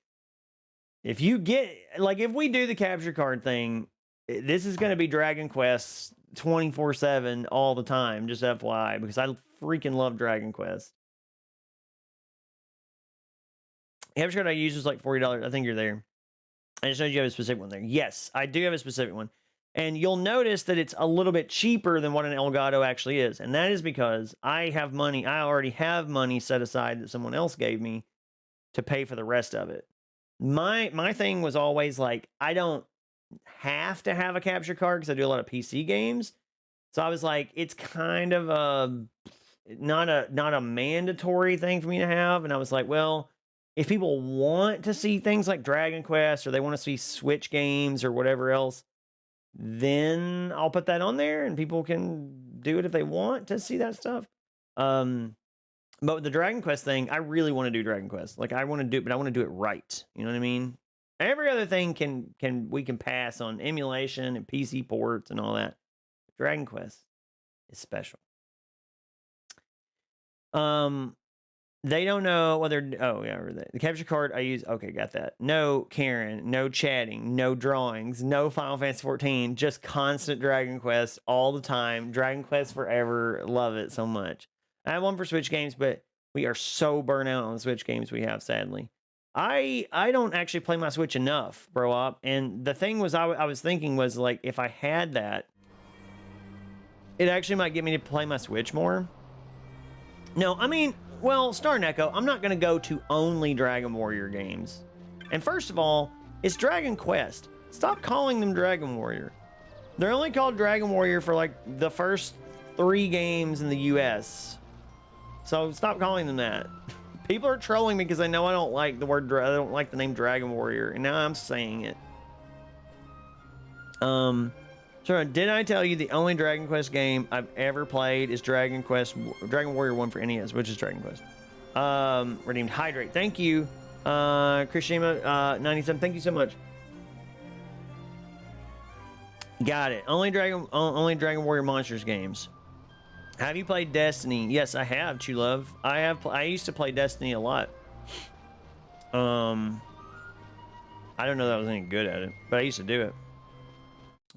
If you get, like, if we do the capture card thing, this is going to be Dragon Quest 24/7 all the time, just FYI, because I freaking love Dragon Quest. Capture card I use was like $40. I think you're there. I just know you have a specific one there. Yes, I do have a specific one. And you'll notice that it's a little bit cheaper than what an Elgato actually is. And that is because I have money. I already have money set aside that someone else gave me to pay for the rest of it. My thing was always like, I don't have to have a capture card because I do a lot of PC games. So I was like, it's kind of not a mandatory thing for me to have. And I was like, well, if people want to see things like Dragon Quest or they want to see Switch games or whatever else, then I'll put that on there and people can do it if they want to see that stuff. But with the Dragon Quest thing, I really want to do Dragon Quest. Like, I want to do it, but I want to do it right. You know what I mean? Every other thing we can pass on emulation and PC ports and all that. Dragon Quest is special. They don't know whether. Oh yeah, the capture card I use. Okay, got that. No Karen, no chatting, no drawings, no Final Fantasy 14. Just constant Dragon Quest all the time. Dragon Quest forever. Love it so much. I have one for Switch games, but we are so burnt out on the Switch games we have. Sadly, I don't actually play my Switch enough, bro. Up. And the thing was, I was thinking was like, if I had that, it actually might get me to play my Switch more. No, I mean, well, Star Echo, I'm not going to go to only Dragon Warrior games. And first of all, it's Dragon Quest. Stop calling them Dragon Warrior. They're only called Dragon Warrior for like the first 3 games in the US. So stop calling them that. People are trolling me because they know I don't like the word, I don't like the name Dragon Warrior. And now I'm saying it. So did I tell you the only Dragon Quest game I've ever played is Dragon Warrior 1 for NES, which is Dragon Quest. Redeemed Hydrate. Thank you. Krishima 97. Thank you so much. Got it. Only Dragon Warrior Monsters games. Have you played Destiny? Yes, I have, True Love. I used to play Destiny a lot. I don't know that I was any good at it, but I used to do it.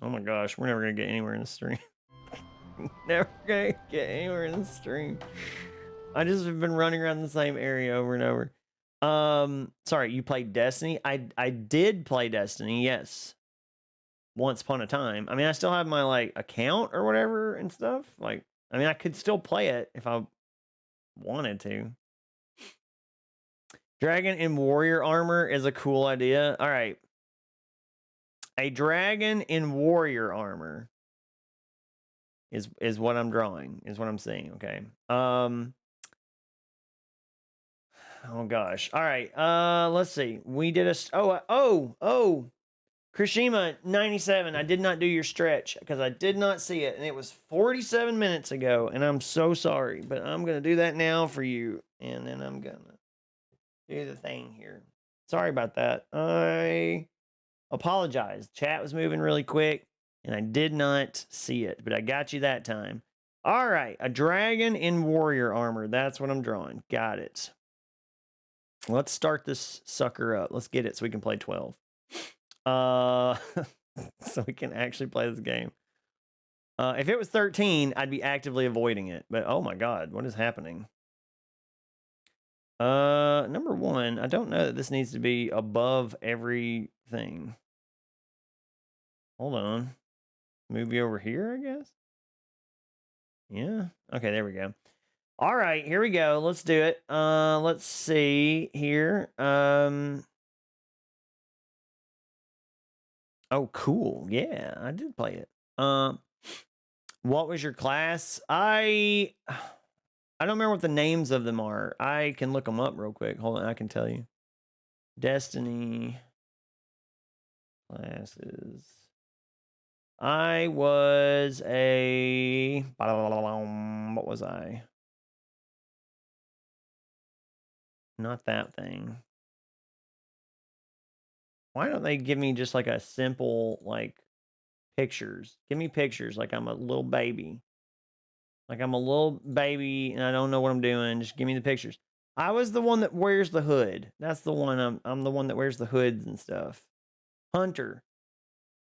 Oh my gosh, we're never gonna get anywhere in the stream. Never gonna get anywhere in the stream. I just have been running around the same area over and over. Sorry, you played Destiny? I did play Destiny, yes. Once upon a time. I mean, I still have my like account or whatever and stuff. Like, I mean, I could still play it if I wanted to. Dragon in warrior armor is a cool idea. All right. A dragon in warrior armor is what I'm drawing, is what I'm seeing, okay? Oh gosh. All right. Let's see. We did a Krishima 97, I did not do your stretch because I did not see it, and it was 47 minutes ago, and I'm so sorry, but I'm gonna do that now for you, and then I'm gonna do the thing here. Sorry about that. I apologize. Chat was moving really quick, and I did not see it, but I got you that time. All right, a dragon in warrior armor. That's what I'm drawing. Got it. Let's start this sucker up. Let's get it so we can play 12. So we can actually play this game. If it was 13, I'd be actively avoiding it. But oh my god, what is happening? Number one, I don't know that this needs to be above everything. Hold on. Move you over here, I guess. Yeah. Okay, there we go. All right, here we go. Let's do it. Let's see here. Oh, cool. Yeah, I did play it. What was your class? I don't remember what the names of them are. I can look them up real quick. Hold on, I can tell you. Destiny classes. I was a what was I? Not that thing. Why don't they give me just like a simple like pictures? Give me pictures like I'm a little baby. Like I'm a little baby and I don't know what I'm doing. Just give me the pictures. I was the one that wears the hood. That's the one. I'm the one that wears the hoods and stuff. Hunter.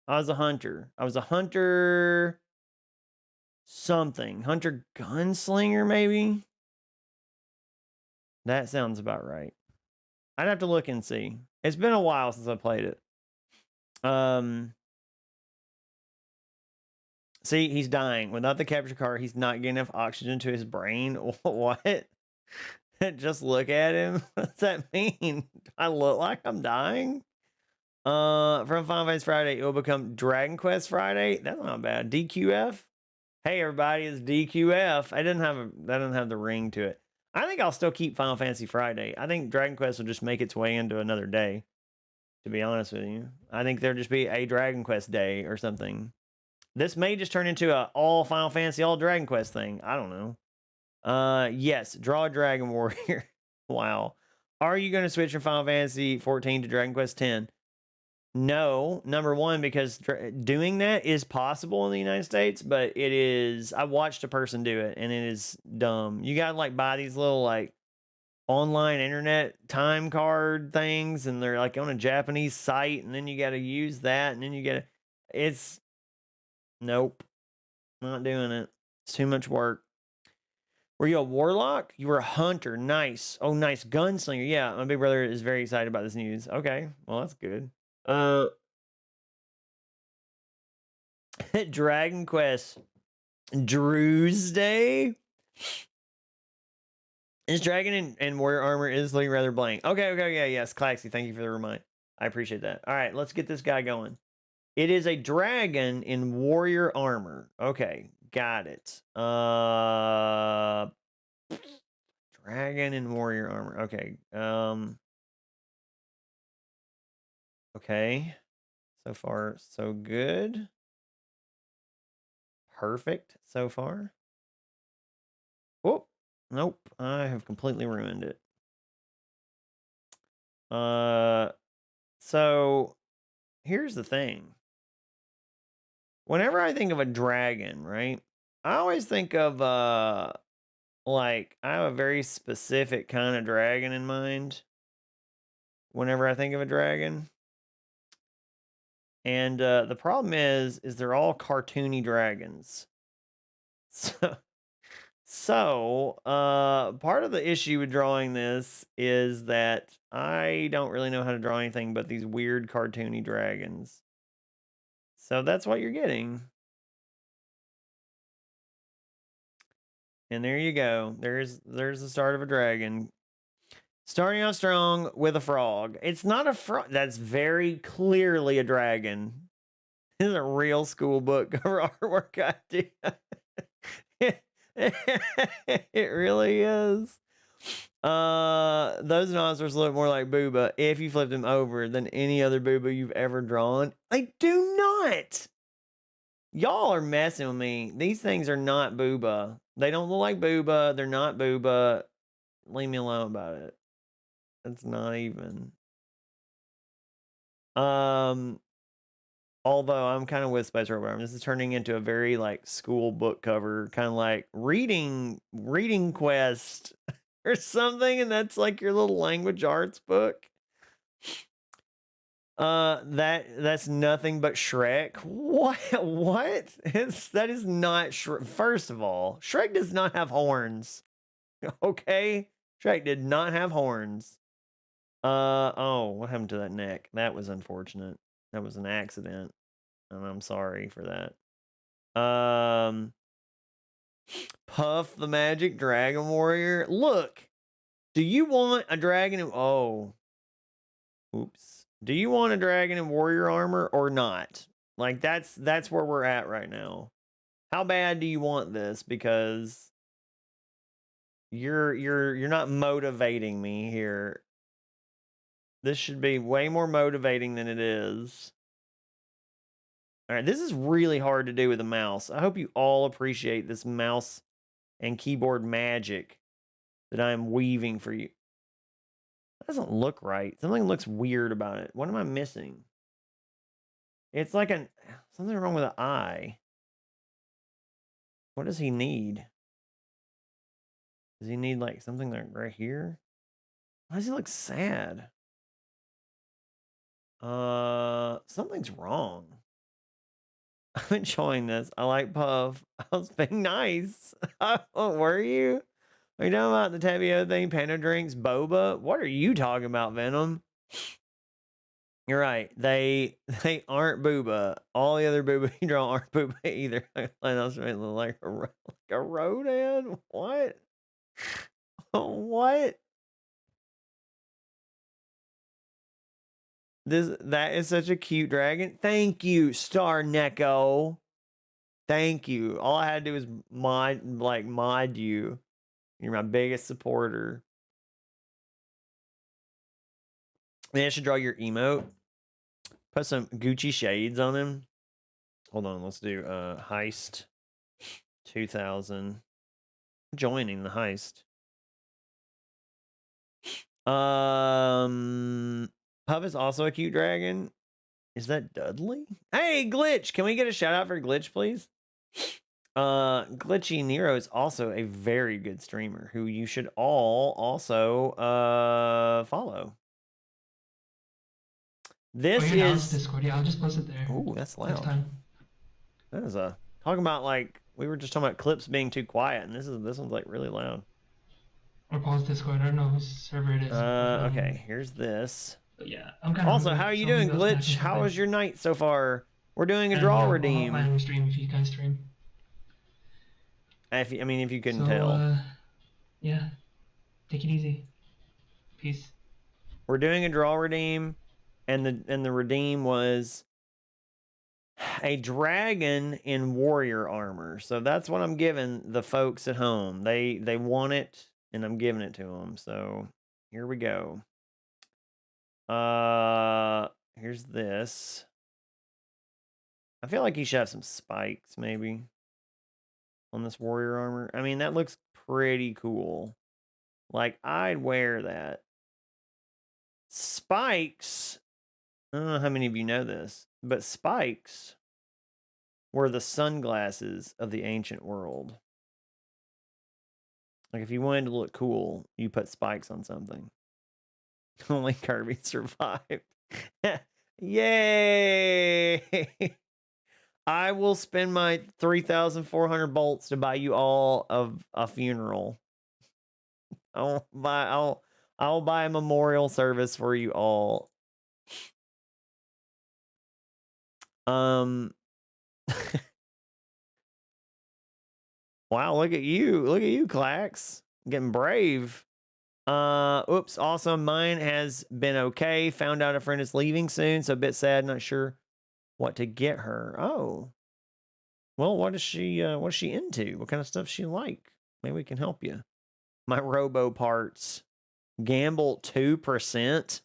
I was a hunter. I was a hunter something. Hunter gunslinger maybe? That sounds about right. I'd have to look and see. It's been a while since I played it. See, he's dying. Without the capture card, he's not getting enough oxygen to his brain. What? Just look at him. What does that mean? I look like I'm dying? From Final Fantasy Friday, it will become Dragon Quest Friday. That's not bad. DQF. Hey everybody, it's DQF. I didn't have the ring to it. I think I'll still keep Final Fantasy Friday. I think Dragon Quest will just make its way into another day. To be honest with you, I think there'll just be a Dragon Quest day or something. This may just turn into a all Final Fantasy, all Dragon Quest thing. I don't know. Yes, draw a Dragon Warrior. Wow. Are you going to switch from Final Fantasy 14 to Dragon Quest 10? No, number one, because doing that is possible in the United States, but it is. I watched a person do it, and it is dumb. You gotta like buy these little like online internet time card things, and they're like on a Japanese site, and then you gotta use that, and then you gotta. It's nope, not doing it. It's too much work. Were you a warlock? You were a hunter. Nice. Oh, nice gunslinger. Yeah, my big brother is very excited about this news. Okay, well that's good. Dragon Quest Drew's Day. His dragon and warrior armor is looking rather blank. Okay, yeah, yes, Claxy, thank you for the remind. I appreciate that. All right, let's get this guy going. It is a dragon in warrior armor. Okay, got it. Dragon in warrior armor. Okay. Okay. So far, so good. Perfect so far. Whoop. Nope. I have completely ruined it. So here's the thing. Whenever I think of a dragon, right? I always think of like I have a very specific kind of dragon in mind. Whenever I think of a dragon. And the problem is they're all cartoony dragons. So, part of the issue with drawing this is that I don't really know how to draw anything but these weird cartoony dragons. So that's what you're getting. And there you go. There's the start of a dragon. Starting off strong with a frog. It's not a frog. That's very clearly a dragon. This is a real school book cover artwork idea. It really is. Those dinosaurs look more like Booba if you flip them over than any other Booba you've ever drawn. They do not. Y'all are messing with me. These things are not Booba. They don't look like Booba. They're not Booba. Leave me alone about it. It's not even. Although I'm kind of with Space Robot. This is turning into a very like school book cover, kind of like reading quest or something, and that's like your little language arts book. That's nothing but Shrek. What? That is not Shrek. First of all, Shrek does not have horns. Okay? Shrek did not have horns. Oh, what happened to that neck? That was unfortunate. That was an accident. And I'm sorry for that. Puff the Magic Dragon Warrior. Look, do you want a dragon? Oh, oops. Do you want a dragon in warrior armor or not? Like that's where we're at right now. How bad do you want this? Because you're not motivating me here. This should be way more motivating than it is. All right, this is really hard to do with a mouse. I hope you all appreciate this mouse and keyboard magic that I'm weaving for you. That doesn't look right. Something looks weird about it. What am I missing? It's like something wrong with the eye. What does he need? Does he need like something like right here? Why does he look sad? Something's wrong. I'm enjoying this. I like Puff. I was being nice. Were you? Are you talking about the Tabio thing? Panda drinks? Boba? What are you talking about, Venom? You're right. They aren't Booba. All the other Booba you draw aren't Booba either. Else made it look like a Rodan? What? What? That is such a cute dragon. Thank you, Star Neko. Thank you. All I had to do was mod you. You're my biggest supporter. Maybe I should draw your emote. Put some Gucci shades on him. Hold on, let's do heist 2000. Joining the heist. Puff is also a cute dragon. Is that Dudley? Hey, Glitch! Can we get a shout out for Glitch, please? Glitchy Nero is also a very good streamer who you should all also follow. This is Discord. Yeah, I'll just post it there. Oh, that's loud. Next time. That is talking about like we were just talking about clips being too quiet, and this one's like really loud. Or pause Discord. I don't know whose server it is. Okay, here's this. But yeah, I'm kind of. Also, how are you doing, Glitch? How was your night so far? We're doing a draw redeem. I'll stream if you guys stream. If you couldn't tell. Yeah, take it easy. Peace. We're doing a draw redeem, and the redeem was a dragon in warrior armor. So that's what I'm giving the folks at home. They want it, and I'm giving it to them. So here we go. Here's this. I feel like he should have some spikes, maybe, on this warrior armor. I mean, that looks pretty cool. Like, I'd wear that. Spikes, I don't know how many of you know this, but spikes were the sunglasses of the ancient world. Like, if you wanted to look cool, you put spikes on something. Only Kirby survived. Yay! I will spend my 3,400 bolts to buy you all of a funeral. I'll buy a memorial service for you all. Wow, look at you. Look at you, Clax. Getting brave. Oops, also mine has been okay. Found out a friend is leaving soon, so a bit sad, not sure what to get her. Oh. Well, what is she into? What kind of stuff she like? Maybe we can help you. my robo parts. Gamble 2%.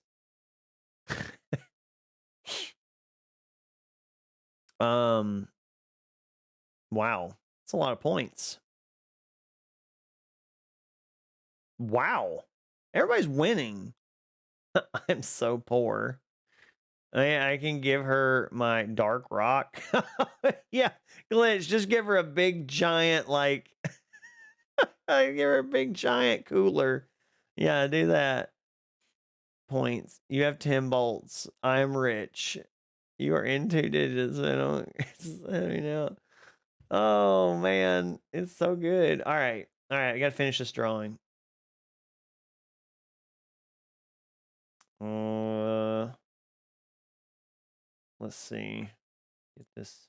Wow. That's a lot of points. Wow. Everybody's winning. I'm so poor. I can give her my dark rock. Yeah, Glitch, just give her a big giant, like, I give her a big giant cooler. Yeah, do that. Points. You have 10 bolts. I'm rich. You are in 2 digits. I don't, you know. Oh, man. It's so good. All right. All right. I got to finish this drawing. Let's see. Get this.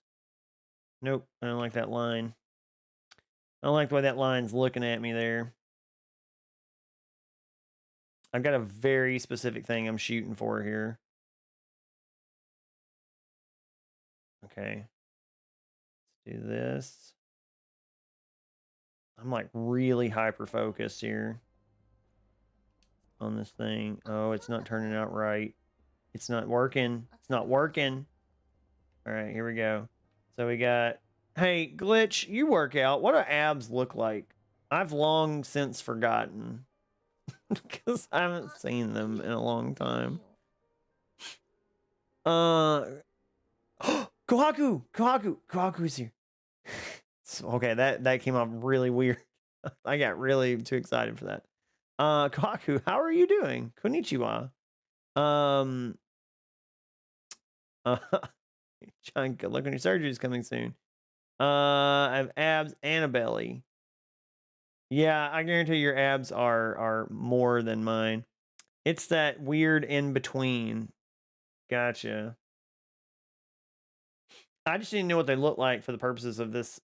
Nope. I don't like that line. I don't like the way that line's looking at me there. I've got a very specific thing I'm shooting for here. Okay. Let's do this. I'm like really hyper focused here on this thing. Oh, it's not turning out right. It's not working. It's not working. All right, here we go. So we got, hey, Glitch, you work out. What do abs look like? I've long since forgotten because I haven't seen them in a long time. Kohaku's here. Okay, that came off really weird. I got really too excited for that. Kohaku, how are you doing? Konnichiwa. John, good luck on your surgery is coming soon. I have abs and a belly. Yeah, I guarantee your abs are more than mine. It's that weird in between. Gotcha. I just didn't know what they look like for the purposes of this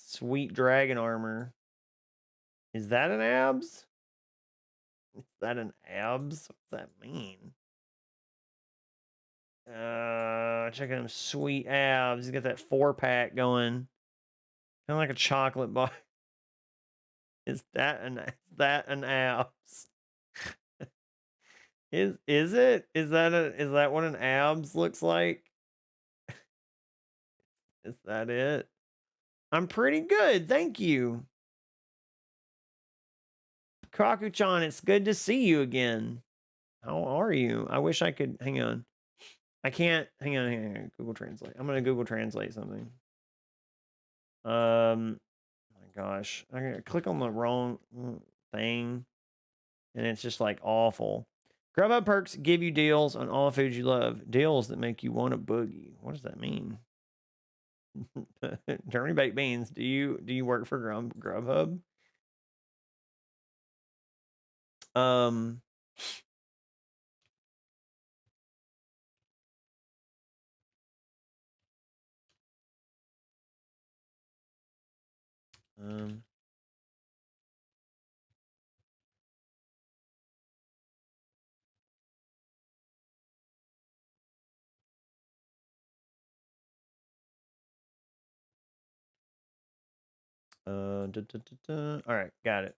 sweet dragon armor. Is that an abs? Is that an abs? What's that mean? Check out them sweet abs. He's got that 4-pack going. Kind of like a chocolate bar. Is that an abs? Is it? Is that what an abs looks like? Is that it? I'm pretty good, thank you. Kaku-chan, it's good to see you again. How are you? I wish I could, hang on. I can't, hang on, Google Translate. I'm gonna Google Translate something. Oh my gosh. I'm gonna click on the wrong thing, and it's just like awful. Grubhub perks give you deals on all foods you love. Deals that make you want a boogie. What does that mean? Germany baked beans. Do you work for Grubhub? Um all right, got it.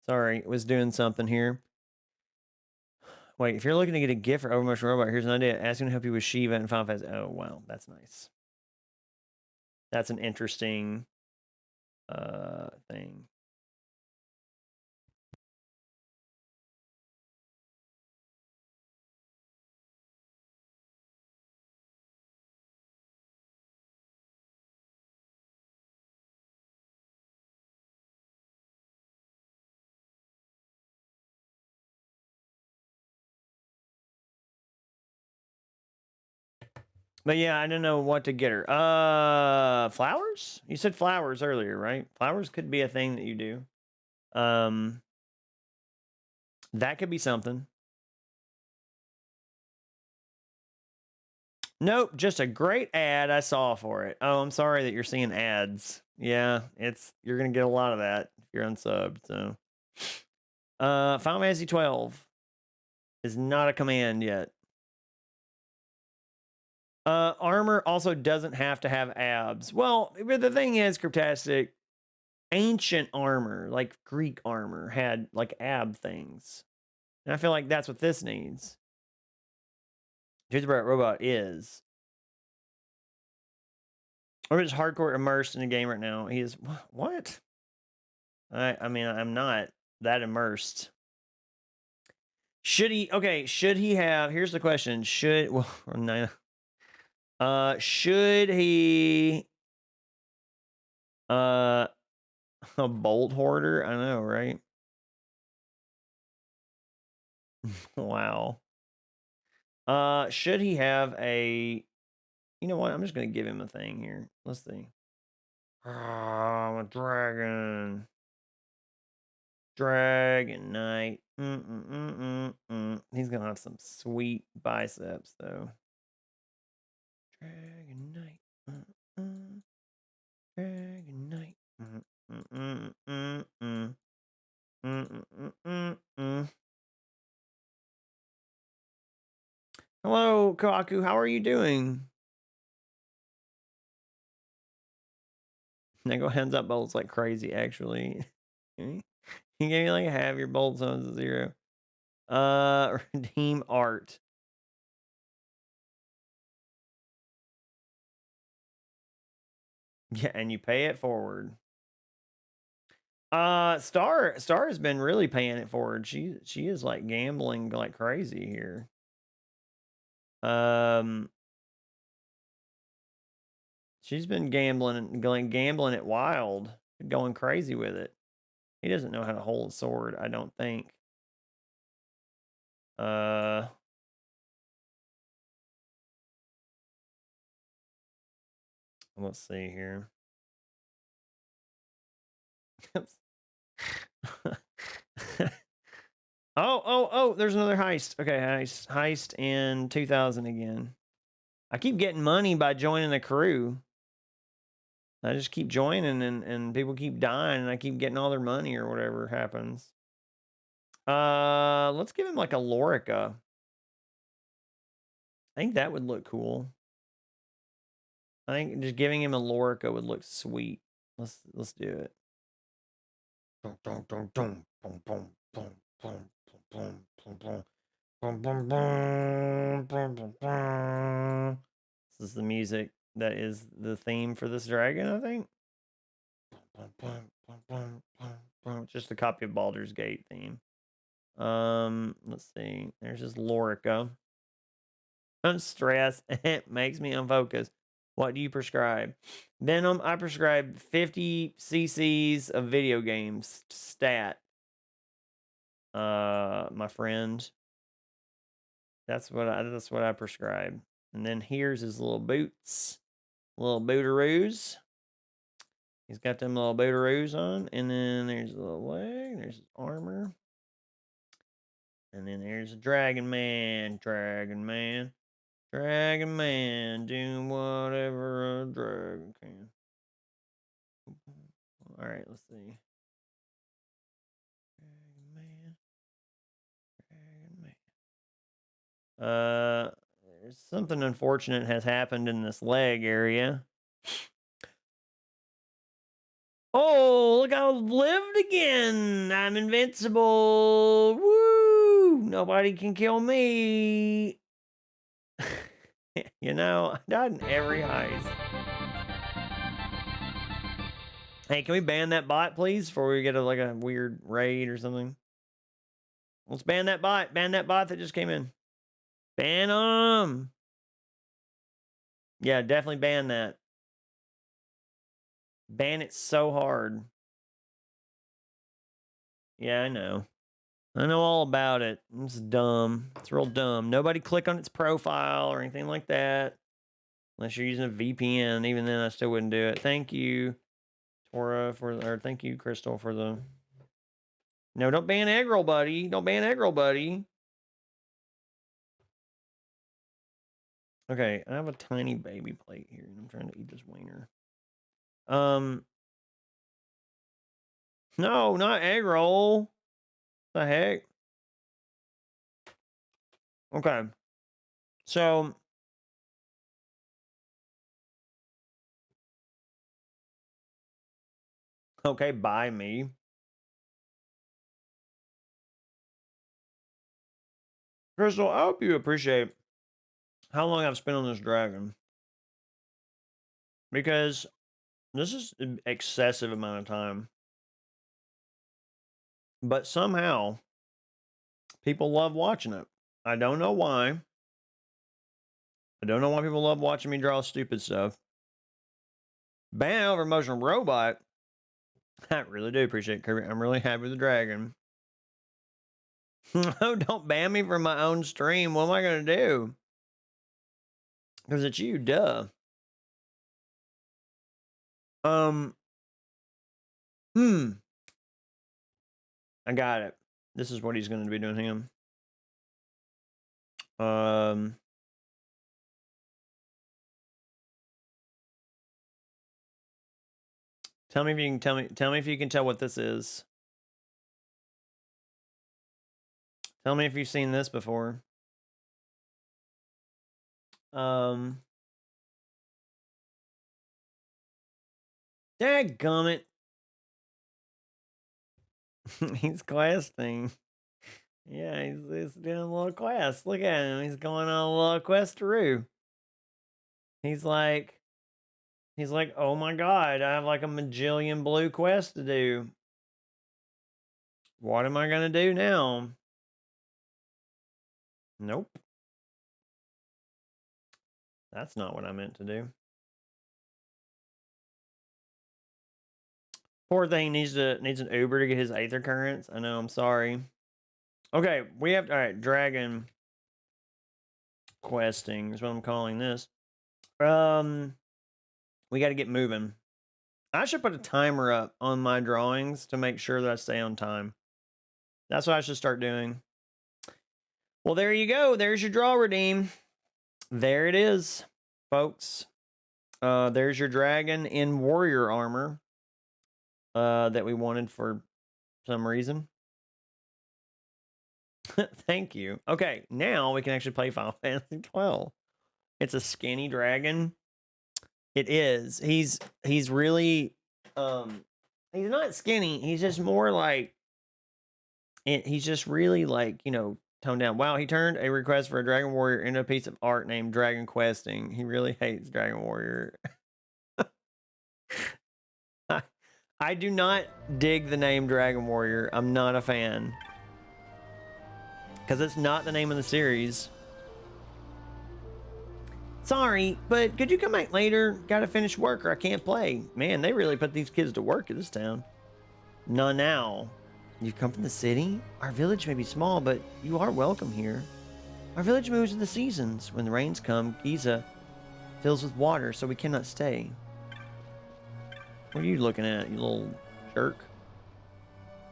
Sorry, it was doing something here. Wait, if you're looking to get a gift for Overmuch Robot, here's an idea. Ask him to help you with Shiva and Final Fantasy. Oh, wow, that's nice. That's an interesting thing. But yeah, I don't know what to get her. Flowers? You said flowers earlier, right? Flowers could be a thing that you do. That could be something. Nope, just a great ad I saw for it. Oh, I'm sorry that you're seeing ads. Yeah, you're gonna get a lot of that if you're unsubbed. So, Final Fantasy 12 is not a command yet. Armor also doesn't have to have abs. Well, but the thing is, Cryptastic, ancient armor, like Greek armor, had like ab things. And I feel like that's what this needs. Here's where robot is. Or just hardcore immersed in the game right now. He is what? I mean, I'm not that immersed. Should he? Okay, should he have? Here's the question: should should he? A bolt hoarder? I know, right? Wow. Should he have a? You know what? I'm just gonna give him a thing here. Let's see. I'm a dragon. Dragon Knight. He's gonna have some sweet biceps though. Dragon Knight. Dragon Knight. Hello, Kaku. How are you doing? Now go hands up bolts like crazy, actually. You gave me like half your bolts on 0. Redeem art. Yeah, and you pay it forward. Star has been really paying it forward. She is like gambling like crazy here. She's been gambling it wild, going crazy with it. He doesn't know how to hold a sword, I don't think. Let's see here. Oh, there's another heist. Okay, heist in 2000 again. I keep getting money by joining the crew. I just keep joining and people keep dying and I keep getting all their money or whatever happens. Let's give him like a Lorica. I think that would look cool. I think just giving him a Lorica would look sweet. Let's do it. This is the music that is the theme for this dragon, I think. Just a copy of Baldur's Gate theme. Let's see. There's just Lorica. Don't stress. It makes me unfocused. What do you prescribe? Venom, I prescribe 50 cc's of video games stat. My friend. That's what I prescribe. And then here's his little boots. Little bootaroos. He's got them little bootaroos on. And then there's a little leg. There's his armor. And then there's a Dragon Man. Dragon Man. Dragon Man. Doing whatever a dragon can. Alright, let's see. Dragon Man. There's something unfortunate has happened in this leg area. Oh, look, I've lived again. I'm invincible. Woo! Nobody can kill me. You know, I died in every heist. Hey, can we ban that bot, please, before we get like a weird raid or something? Let's ban that bot. Ban that bot that just came in. Ban them. Yeah, definitely ban that. Ban it so hard. Yeah, I know. I know all about it. It's dumb. It's real dumb. Nobody click on its profile or anything like that. Unless you're using a VPN. Even then, I still wouldn't do it. Thank you, Tora, or thank you, Crystal, for the... No, don't ban egg roll, buddy. Don't ban egg roll, buddy. Okay, I have a tiny baby plate here, and I'm trying to eat this wiener. No, not egg roll. The heck? Okay. So Okay, buy me. Crystal, I hope you appreciate how long I've spent on this dragon. Because this is an excessive amount of time. But somehow, people love watching it. I don't know why. I don't know why people love watching me draw stupid stuff. Ban over Motion Robot. I really do appreciate it, Kirby. I'm really happy with the dragon. Oh, don't ban me from my own stream. What am I going to do? Because it's you, duh. I got it. This is what he's going to be doing him. Tell me if you can tell me if you can tell what this is. Tell me if you've seen this before. Dadgummit. He's questing. Yeah, he's doing a little quest. Look at him. He's going on a little questaroo. He's like, oh my god, I have like a majillion blue quests to do. What am I gonna do now? Nope. That's not what I meant to do. Poor thing needs an Uber to get his Aether Currents. I know, I'm sorry. Okay, we have all right, dragon questing is what I'm calling this. We got to get moving. I should put a timer up on my drawings to make sure that I stay on time. That's what I should start doing. Well, there you go. There's your draw redeem. There it is, folks. There's your dragon in warrior armor that we wanted for some reason. Thank you. Okay, now we can actually play Final Fantasy 12. It's a skinny dragon. It is. He's really he's not skinny. He's just more like he's just really like, you know, toned down. Wow, he turned a request for a Dragon Warrior into a piece of art named Dragon Questing. He really hates Dragon Warrior. I do not dig the name Dragon Warrior. I'm not a fan. Because it's not the name of the series. Sorry, but could you come back later? Gotta finish work or I can't play. Man, they really put these kids to work in this town. No, now. You've come from the city? Our village may be small, but you are welcome here. Our village moves with the seasons. When the rains come, Giza fills with water, so we cannot stay. What are you looking at, you little jerk?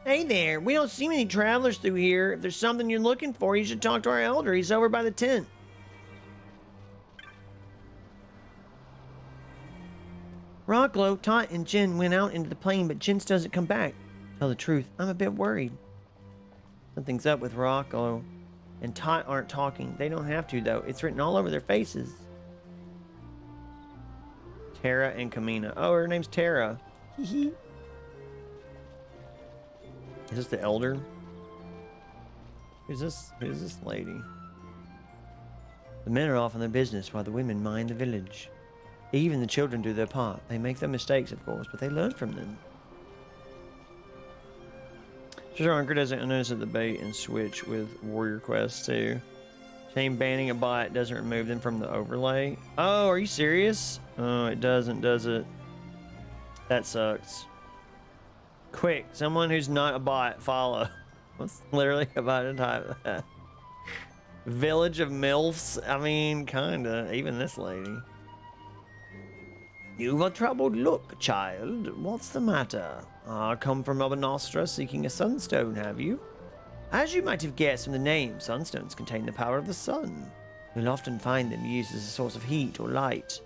Hey there, we don't see many travelers through here. If there's something you're looking for, you should talk to our elder. He's over by the tent. Rocklo, Tot, and Jin went out into the plain, but Jin doesn't come back. Tell the truth, I'm a bit worried. Something's up with Rocklo and Tot aren't talking. They don't have to, though. It's written all over their faces. Tara and Kamina. Oh, her name's Tara. Hee. Is this the elder? Who's this lady? The men are off on their business while the women mind the village. Even the children do their part. They make their mistakes, of course, but they learn from them. Sure, Anchor doesn't notice that the bait and switch with Warrior Quest too. Shame banning a bot doesn't remove them from the overlay. Oh, are you serious? Oh, it doesn't, does it? That sucks. Quick, someone who's not a bot, follow. I was literally about to type that. Village of MILFs? I mean, kinda. Even this lady. You've a troubled look, child. What's the matter? Come from Obanostra seeking a sunstone, have you? As you might have guessed from the name, sunstones contain the power of the sun. You'll often find them used as a source of heat or light.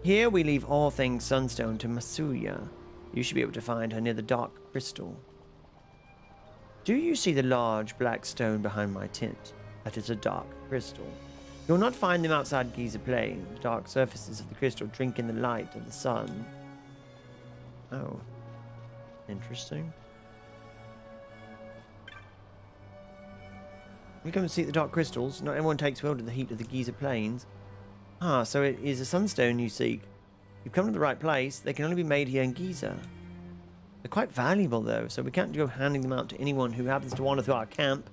Here we leave all things sunstone to Masuya. You should be able to find her near the dark crystal. Do you see the large black stone behind my tent? That is a dark crystal. You'll not find them outside Giza Plain. The dark surfaces of the crystal drink in the light of the sun. Oh. Interesting. We come and seek the dark crystals. Not everyone takes well to the heat of the Giza plains. Ah, so it is a sunstone you seek. You've come to the right place. They can only be made here in Giza. They're quite valuable, though, so we can't go handing them out to anyone who happens to wander through our camp.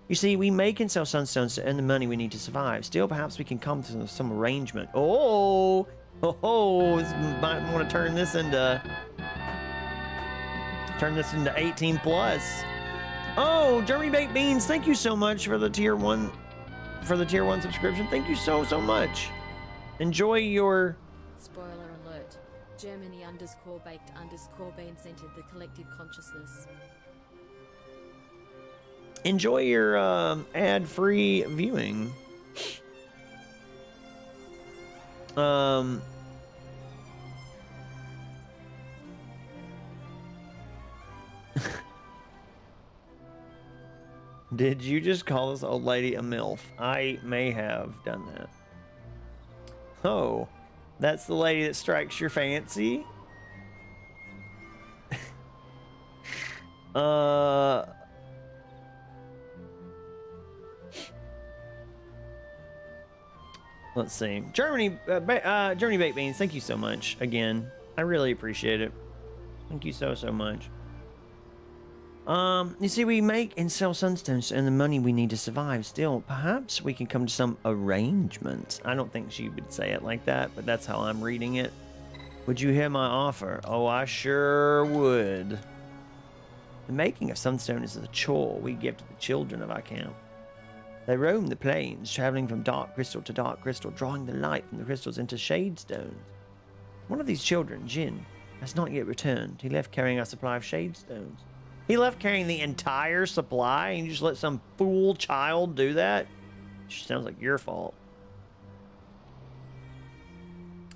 You see, we make and sell sunstones to earn the money we need to survive. Still, perhaps we can come to some arrangement. Oh, this might want to turn this into 18 plus. Oh, Germany Baked Beans, thank you so much for the tier 1 subscription. Thank you so much. Enjoy your Spoiler alert. Germany _baked_beans entered the collective consciousness. enjoy your ad-free viewing. Did you just call this old lady a MILF? I may have done that. Oh, that's the lady that strikes your fancy? Let's see. Germany Baked Beans, thank you so much again. I really appreciate it. Thank you so much. You see, we make and sell sunstones and the money we need to survive. Still, perhaps we can come to some arrangement. I don't think she would say it like that, but that's how I'm reading it. Would you hear my offer? Oh, I sure would. The making of sunstone is a chore we give to the children of our camp. They roam the plains, traveling from dark crystal to dark crystal, drawing the light from the crystals into shade stones. One of these children, Jin, has not yet returned. He left carrying our supply of shade stones. He left carrying the entire supply, and you just let some fool child do that? Sounds like your fault.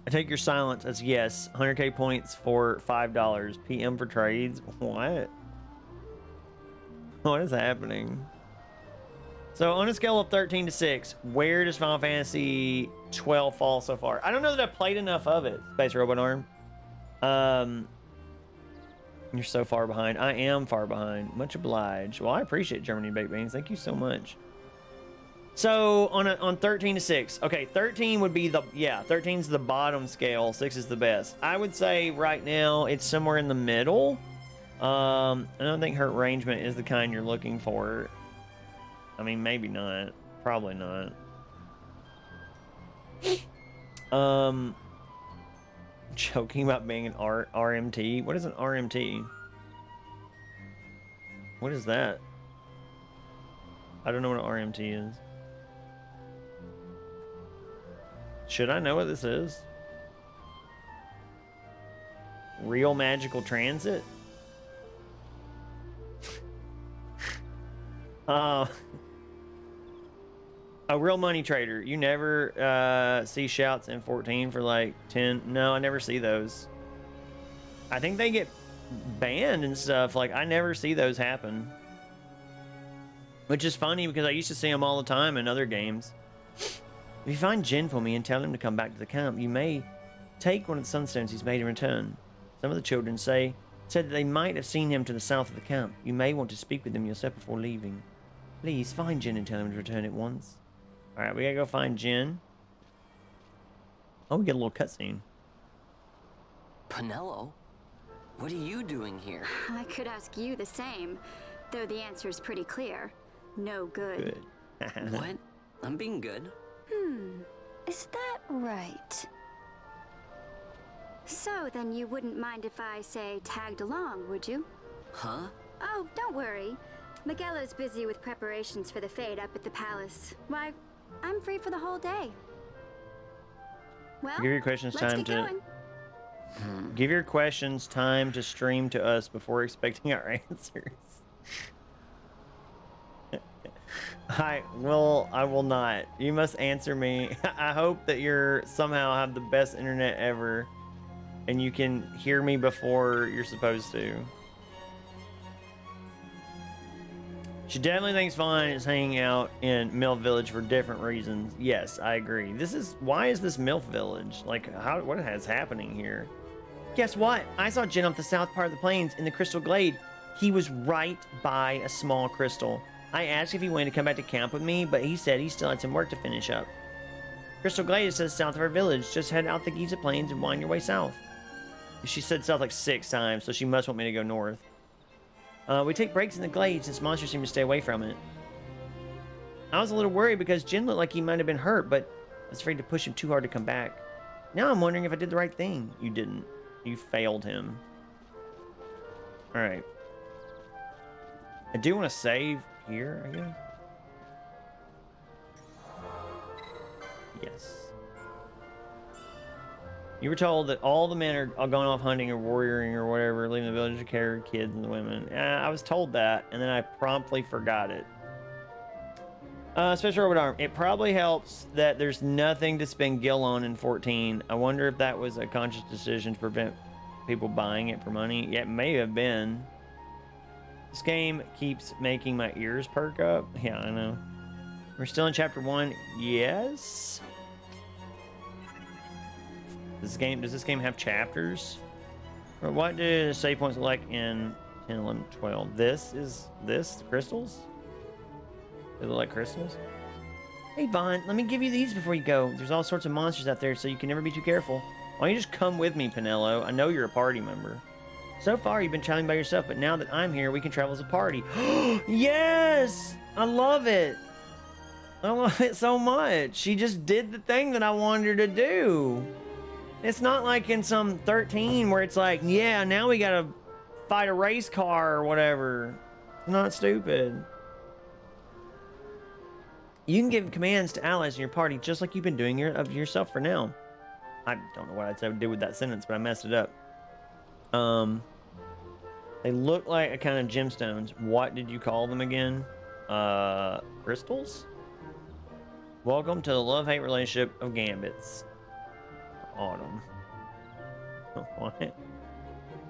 I take your silence as yes. 100k points for $5. PM for trades. What? What is happening? So on a scale of 13 to 6, where does Final Fantasy 12 fall so far? I don't know that I've played enough of it, Space Robot Arm. You're so far behind. I am far behind. Much obliged. Well, I appreciate Germany Baked Beans. Thank you so much. So on 13 to 6. Okay, 13 would be the 13's the bottom scale. 6 is the best. I would say right now it's somewhere in the middle. I don't think her arrangement is the kind you're looking for. I mean, maybe not. Probably not. Joking about being an RMT. What is an RMT? What is that? I don't know what an RMT is. Should I know what this is? Real Magical Transit? A real money trader. You never see shouts in 14 for like 10. No, I never see those. I think they get banned and stuff. Like, I never see those happen. Which is funny because I used to see them all the time in other games. If you find Jin for me and tell him to come back to the camp, you may take one of the sunstones he's made in return. Some of the children said that they might have seen him to the south of the camp. You may want to speak with him yourself before leaving. Please find Jin and tell him to return at once. Alright, we gotta go find Jin. Oh, we get a little cutscene. Pinello? What are you doing here? I could ask you the same, though the answer is pretty clear. No good. Good. What? I'm being good. Is that right? So then you wouldn't mind if I, say, tagged along, would you? Huh? Oh, don't worry. Miguelo's busy with preparations for the fete up at the palace. Why, I'm free for the whole day. Well, Give your questions let's time get to going. give your questions time to stream to us before expecting our answers. I will not. You must answer me. I hope that you're somehow have the best internet ever and you can hear me before you're supposed to. She definitely thinks Vaughn is hanging out in MILF Village for different reasons. Yes, I agree. Why is this MILF Village? Like, what is happening here? Guess what? I saw Jin off the south part of the plains in the Crystal Glade. He was right by a small crystal. I asked if he wanted to come back to camp with me, but he said he still had some work to finish up. Crystal Glade is to the south of our village. Just head out the Giza Plains and wind your way south. She said south like 6 times, so she must want me to go north. We take breaks in the glade since monsters seem to stay away from it. I was a little worried because Jin looked like he might have been hurt, but I was afraid to push him too hard to come back. Now I'm wondering if I did the right thing. You didn't. You failed him. Alright. I do want to save here, I guess. Yes. You were told that all the men are going off hunting or warrioring or whatever, leaving the village to care for kids and the women. I was told that, and then I promptly forgot it. Special Robot Arm. It probably helps that there's nothing to spend gil on in 14. I wonder if that was a conscious decision to prevent people buying it for money. Yeah, it may have been. This game keeps making my ears perk up. Yeah, I know. We're still in chapter 1. Yes. Does this game have chapters? Or what do the save points look like in 10, 11, 12? The crystals? They look like crystals? Hey, Vaughn, let me give you these before you go. There's all sorts of monsters out there, so you can never be too careful. Why don't you just come with me, Pinello? I know you're a party member. So far, you've been traveling by yourself, but now that I'm here, we can travel as a party. Yes! I love it. I love it so much. She just did the thing that I wanted her to do. It's not like in some 13 where it's like, yeah, now we gotta fight a race car or whatever. It's not stupid. You can give commands to allies in your party just like you've been doing yourself for now. I don't know what I said to do with that sentence, but I messed it up. They look like a kind of gemstones. What did you call them again? Crystals? Welcome to the love-hate relationship of gambits. Autumn. What?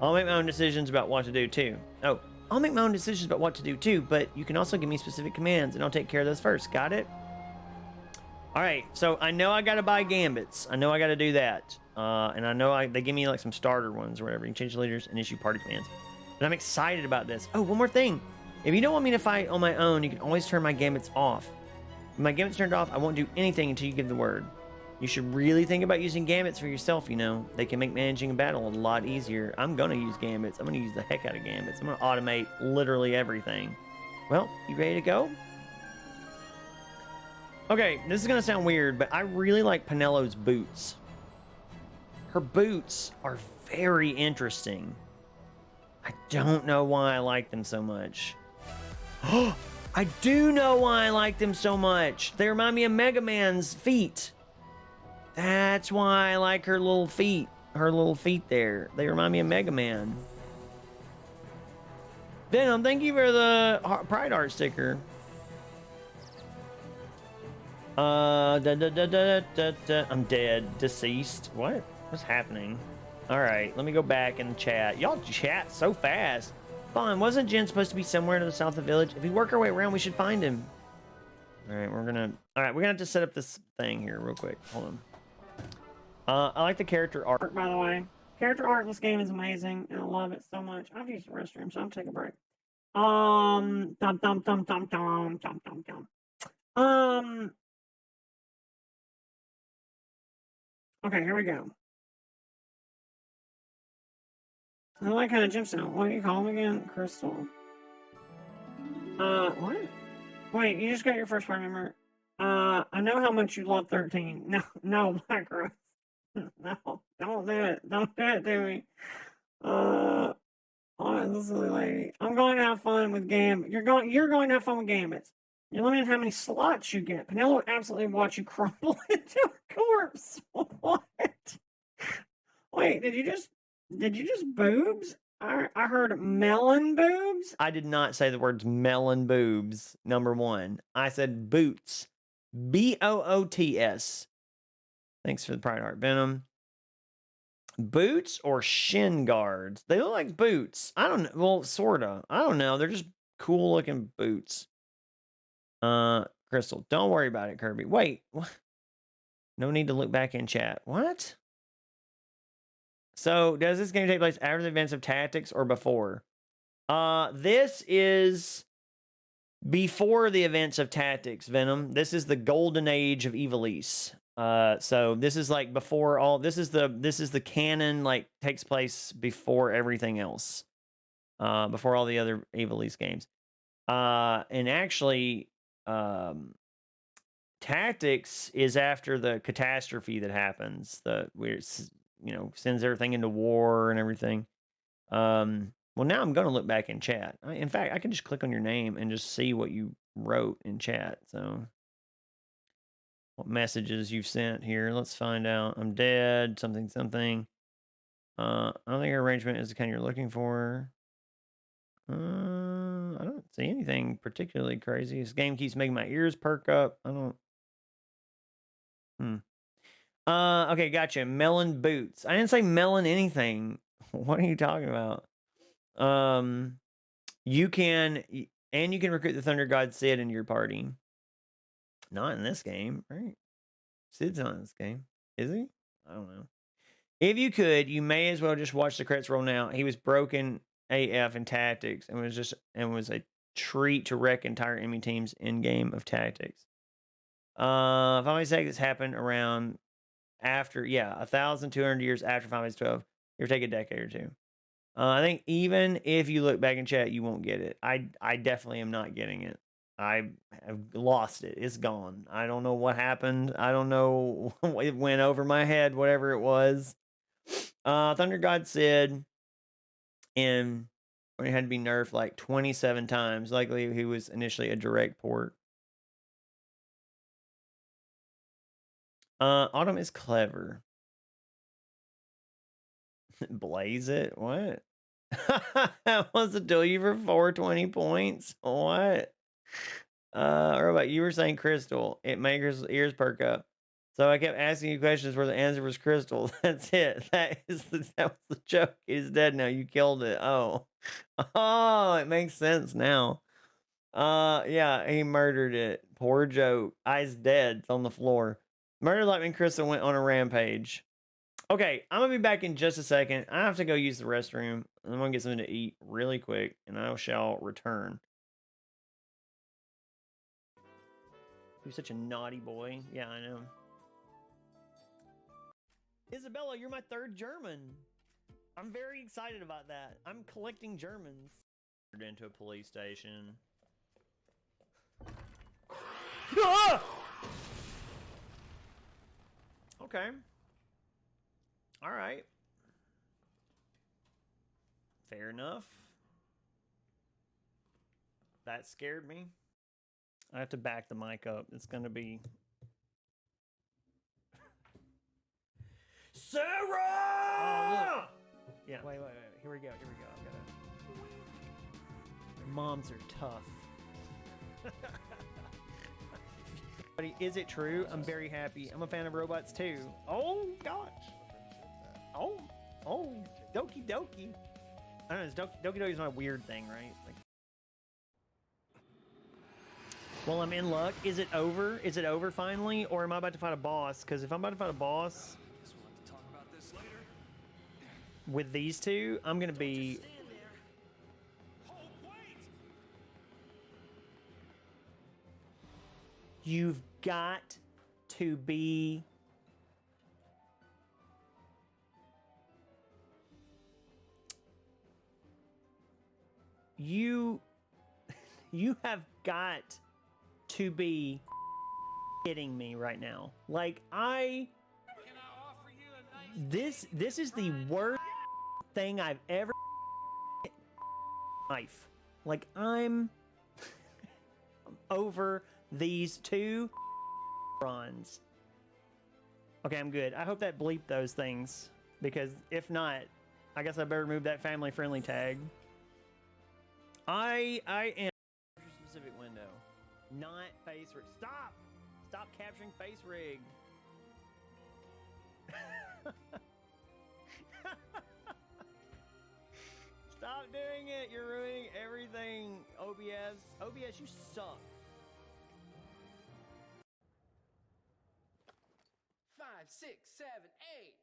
I'll make my own decisions about what to do too. Oh, I'll make my own decisions about what to do too, but you can also give me specific commands and I'll take care of those first. Got it? Alright, so I know I gotta buy gambits. I know I gotta do that. And I know they give me like some starter ones or whatever. You can change the leaders and issue party commands. But I'm excited about this. Oh, one more thing. If you don't want me to fight on my own, you can always turn my gambits off. When my gambits turned off, I won't do anything until you give the word. You should really think about using gambits for yourself, you know. They can make managing a battle a lot easier. I'm gonna use gambits. I'm gonna use the heck out of gambits. I'm gonna automate literally everything. Well, you ready to go? Okay, this is gonna sound weird, but I really like Pinello's boots. Her boots are very interesting. I don't know why I like them so much. I do know why I like them so much. They remind me of Mega Man's feet. That's why I like her little feet. Her little feet there. They remind me of Mega Man. Venom, thank you for the Pride Art sticker. I'm dead. Deceased. What? What's happening? Alright, let me go back and chat. Y'all chat so fast. Fine, wasn't Jen supposed to be somewhere to the south of the village? If we work our way around, we should find him. Alright, we're gonna have to set up this thing here real quick. Hold on. I like the character art, by the way. Character art in this game is amazing, and I love it so much. I've used the restroom, so I'm taking a break. Okay, here we go. I like kind of gemstone. What do you call them again? Crystal. What? Wait, you just got your first part member. I know how much you love 13. No, Micro. No, don't do it. Don't do it to me. Oh, this silly lady. I'm going to have fun with Gambit. You're going to have fun with Gambits. You're limited how many slots you get. Pinello would absolutely watch you crumble into a corpse. What? Wait, did you just boobs? I heard melon boobs. I did not say the words melon boobs, number one. I said boots. B-O-O-T-S. Thanks for the Pride Art, Venom. Boots or shin guards? They look like boots. I don't know. Well, sorta. I don't know. They're just cool looking boots. Crystal, don't worry about it, Kirby. Wait. What? No need to look back in chat. What? So, does this game take place after the events of Tactics or before? This is before the events of Tactics, Venom. This is the golden age of Ivalice. So this is like before all. This is the canon. Like takes place before everything else. Before all the other Ivalice games. And actually, Tactics is after the catastrophe that happens. Where it's, sends everything into war and everything. Well, now I'm going to look back in chat. In fact, I can just click on your name and just see what you wrote in chat. So, what messages you've sent here? Let's find out. I'm dead. Something, something. I don't think your arrangement is the kind you're looking for. I don't see anything particularly crazy. This game keeps making my ears perk up. I don't. Okay, gotcha. Melon boots. I didn't say melon anything. What are you talking about? You can recruit the Thunder God Sid into your party. Not in this game, right? Sid's not in this game, is he? I don't know. If you could, you may as well just watch the credits roll now. He was broken AF in Tactics and was a treat to wreck entire enemy teams in game of Tactics. Final Fantasy Tactics happened around after 1,200 years after Final Fantasy 12. It would take a decade or two. I think even if you look back in chat, you won't get it. I definitely am not getting it. I have lost it. It's gone. I don't know what happened. I don't know. It went over my head, whatever it was. Thunder God Sid, and when it had to be nerfed like 27 times. Likely he was initially a direct port. Autumn is clever. Blaze it? What? Wants to duel you for 420 points? What? Or about you were saying Crystal. It makes her ears perk up. So I kept asking you questions where the answer was Crystal. That's it. That was the joke. He's dead now. You killed it. Oh. Oh, it makes sense now. Yeah, he murdered it. Poor joke. I's dead. It's on the floor. Murder Lightning Crystal went on a rampage. Okay, I'm gonna be back in just a second. I have to go use the restroom. I'm gonna get something to eat really quick, and I shall return. You're such a naughty boy. Yeah, I know. Isabella, you're my third German. I'm very excited about that. I'm collecting Germans. Into a police station. Ah! Okay. All right. Fair enough. That scared me. I have to back the mic up. It's going to be... Sarah! Oh, yeah. Wait. Here we go. I've got to... Moms are tough. Buddy, is it true? I'm very happy. I'm a fan of robots too. Oh, gosh. Oh, Doki Doki. I don't know, Doki Doki is not a weird thing, right? Like, well, I'm in luck. Is it over? Is it over finally? Or am I about to fight a boss? Because if I'm about to fight a boss with these two, I'm going to be... You've got to be... You have got to be kidding me right now. Like, this is the worst thing I've ever in life. Like, I'm over these two bronze. Okay, I'm good. I hope that bleeped those things, because if not, I guess I better remove that family friendly tag. I am a specific window, not face rig. Stop capturing face rig. Stop doing it. You're ruining everything. OBS, you suck. 5, 6, 7, 8.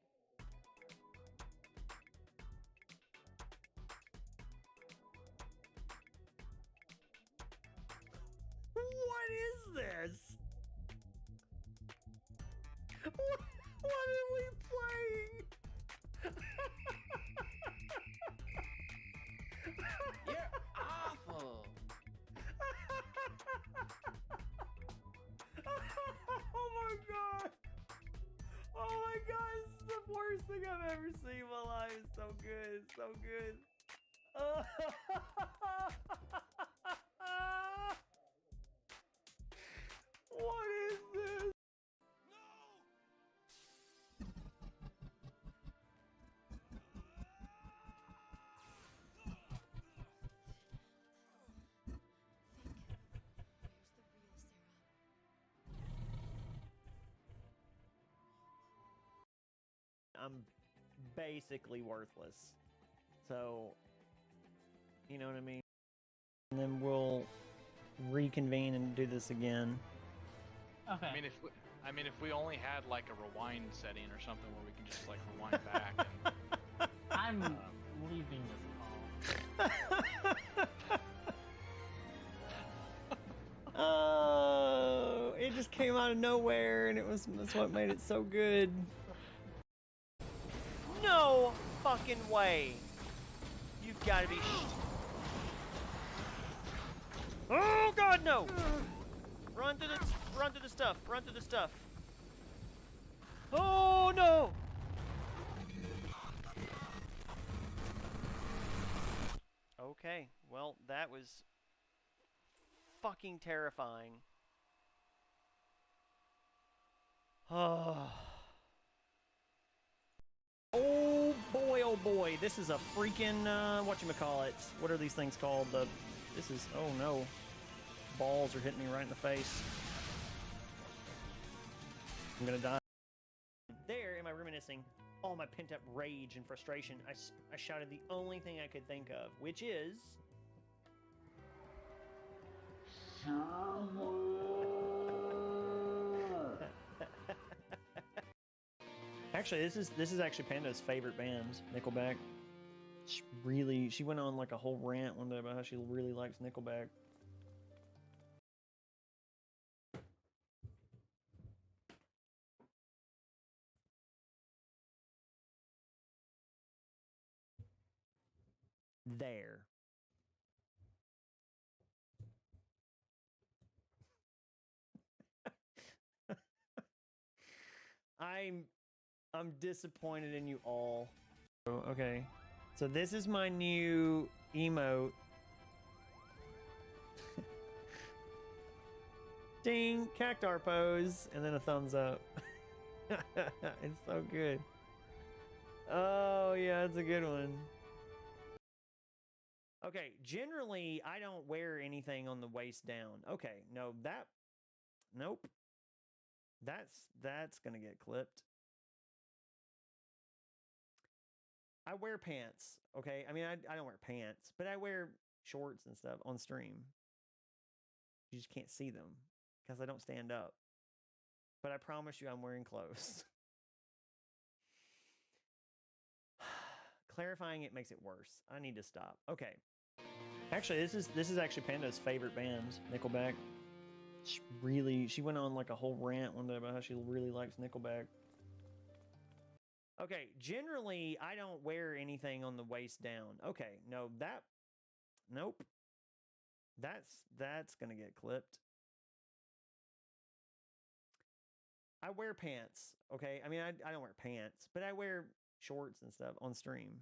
this? What are we playing? You're awful. Oh my god. Oh my god, it's the worst thing I've ever seen in my life. It's so good, so good. What is this? I'm basically worthless. So, you know what I mean? And then we'll reconvene and do this again. Okay. I mean, if we only had like a rewind setting or something where we can just like rewind back. And, I'm leaving this call. Oh, it just came out of nowhere, and that's what made it so good. No fucking way! You've got to be. Oh god, no! Run through the stuff. Run through the stuff. Oh no! Okay, well, that was fucking terrifying. Oh boy, this is a freaking, whatchamacallit. What are these things called? This is, oh no. Balls are hitting me right in the face. I'm gonna die. There, am I reminiscing all my pent-up rage and frustration? I shouted the only thing I could think of, which is... Actually, this is actually Panda's favorite band, Nickelback. She went on like a whole rant one day about how she really likes Nickelback. There. I'm disappointed in you all. Oh, okay. So this is my new emote. Ding, cactar pose, and then a thumbs up. It's so good. Oh yeah, it's a good one. Okay, generally I don't wear anything on the waist down. Okay, no, nope. That's gonna get clipped. I wear pants, okay? I mean, I don't wear pants, but I wear shorts and stuff on stream. You just can't see them because I don't stand up. But I promise you I'm wearing clothes. Clarifying it makes it worse. I need to stop. Okay. Actually, this is actually Panda's favorite band, Nickelback. She went on like a whole rant one day about how she really likes Nickelback. Okay, generally I don't wear anything on the waist down. Okay, no, nope. That's gonna get clipped. I wear pants, okay? I mean, I don't wear pants, but I wear shorts and stuff on stream.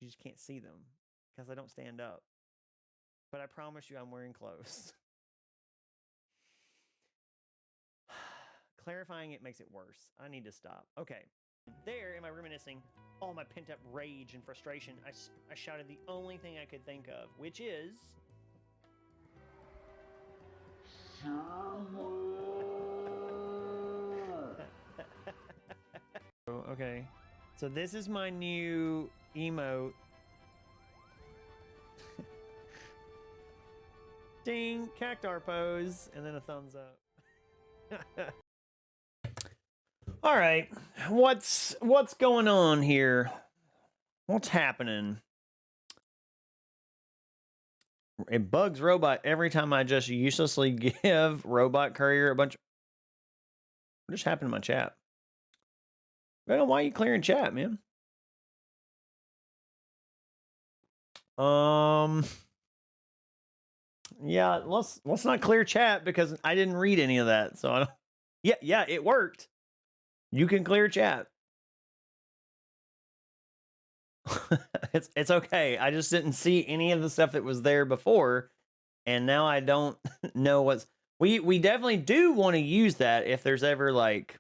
You just can't see them because I don't stand up. But I promise you I'm wearing clothes. Clarifying it makes it worse. I need to stop. Okay. There, am I reminiscing all my pent-up rage and frustration? I shouted the only thing I could think of, which is... Okay. So this is my new emote. Ding, cactar pose, and then a thumbs up. All right, what's going on here? What's happening? It bugs Robot every time I just uselessly give Robot Courier a bunch of... What just happened to my chat? I don't know why you clearing chat, man. Yeah, let's not clear chat because I didn't read any of that. So I don't... Yeah, it worked. You can clear chat. It's okay. I just didn't see any of the stuff that was there before, and now I don't know what's... We definitely do want to use that if there's ever like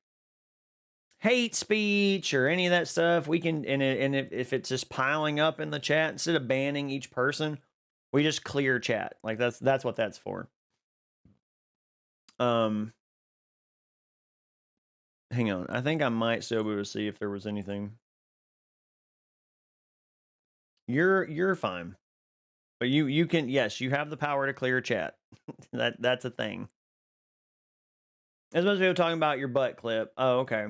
hate speech or any of that stuff. We can, and if it's just piling up in the chat, instead of banning each person, we just clear chat. Like that's what that's for. Hang on. I think I might still be able to see if there was anything. You're fine. But you can, yes, you have the power to clear chat. That's a thing. As much as people talking about your butt clip. Oh, okay.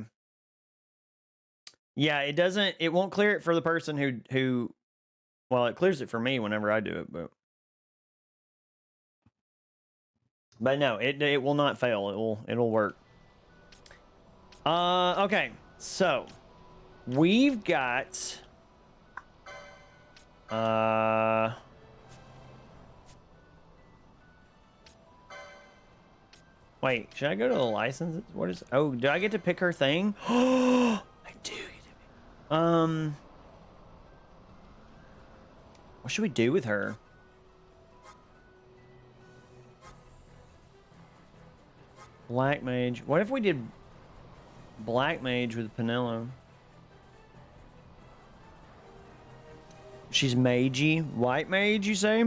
Yeah, it won't clear it for the person who well, it clears it for me whenever I do it, but no, it will not fail. It'll work. Okay. So, we've got wait, should I go to the license? What is... Oh, do I get to pick her thing? I do get to pick... What should we do with her? Black Mage. What if we did Black Mage with Pinello? She's magey. White Mage, you say?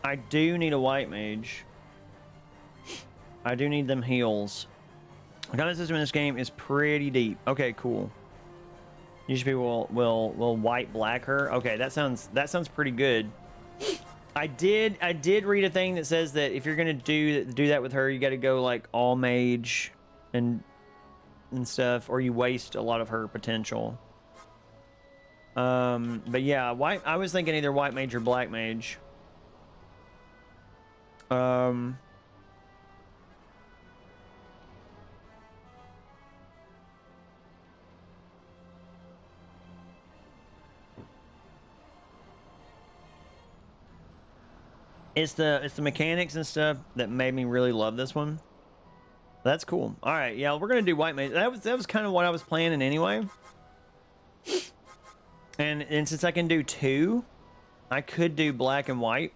I do need a White Mage. I do need them heals. The combat system in this game is pretty deep. Okay, cool. Usually people will white black her. Okay, that sounds pretty good. I did read a thing that says that if you're gonna do that with her, you got to go like all mage and stuff, or you waste a lot of her potential. But yeah, I was thinking either white mage or black mage. It's the mechanics and stuff that made me really love this one. That's cool. All right, yeah, we're gonna do white mage. That was kind of what I was planning anyway. And since I can do two, I could do black and white.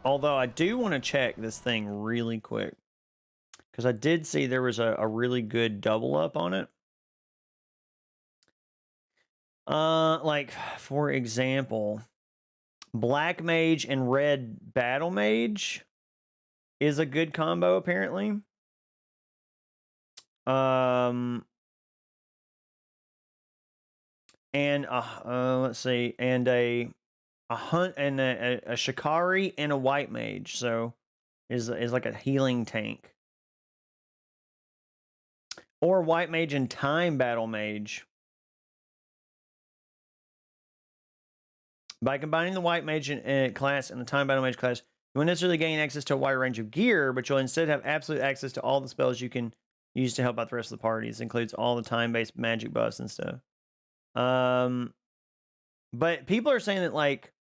Although I do want to check this thing really quick, because I did see there was a really good double up on it. Like for example, Black Mage and Red Battle Mage is a good combo apparently. And let's see, and a hunt and a Shikari and a White Mage, so is like a healing tank. Or White Mage and Time Battle Mage. By combining the White Mage class and the Time Battle Mage class, you won't necessarily gain access to a wide range of gear, but you'll instead have absolute access to all the spells you can use to help out the rest of the party. This includes all the time-based magic buffs and stuff. But people are saying that like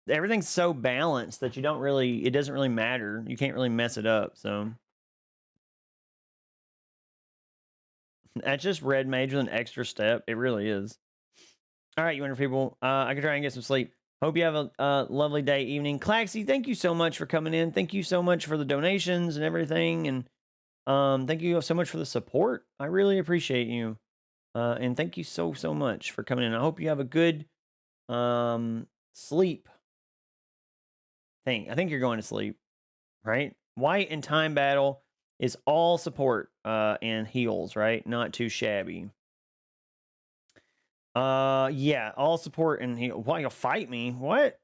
everything's so balanced that it doesn't really matter. You can't really mess it up, so that's just Red Mage with an extra step. It really is. All right, you wonderful people. I can try and get some sleep. Hope you have a lovely day, evening. Claxy, thank you so much for coming in. Thank you so much for the donations and everything. And thank you so much for the support. I really appreciate you. And thank you so much for coming in. I hope you have a good sleep thing. I think you're going to sleep, right? White and Time Battle is all support and heals, right? Not too shabby. Yeah, all support and heal. Why you'll fight me? What?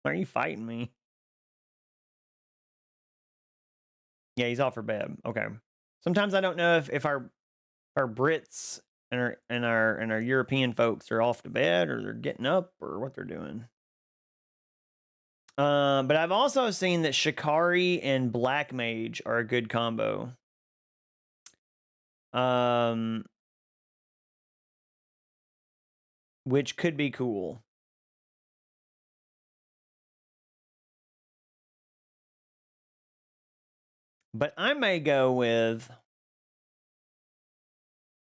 Why are you fighting me? Yeah, he's off for bed. Okay. Sometimes I don't know if our Brits our European folks are off to bed or they're getting up or what they're doing. But I've also seen that Shikari and Black Mage are a good combo. Which could be cool. But I may go with...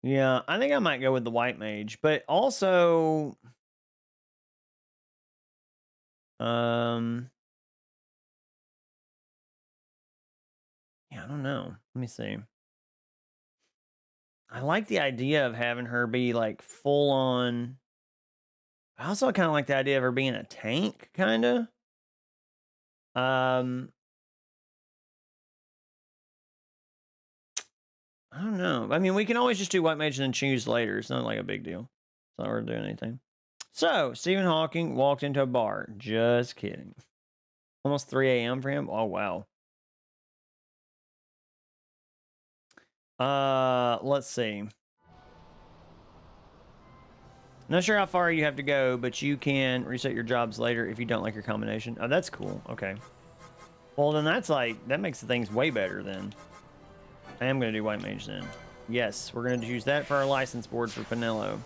Yeah, I think I might go with the White Mage. But also... Yeah, I don't know. Let me see. I like the idea of having her be like full on. I also kind of like the idea of her being a tank, kind of. I don't know. I mean, we can always just do White Mage and then choose later. It's not like a big deal. It's not worth doing anything. So, Stephen Hawking walked into a bar. Just kidding. Almost 3 a.m. for him? Oh, wow. Let's see. Not sure how far you have to go, but you can reset your jobs later if you don't like your combination. Oh, that's cool. Okay. Well, then that's like, that makes the things way better then. I am going to do White Mage then. Yes, we're going to use that for our license board for Pinello.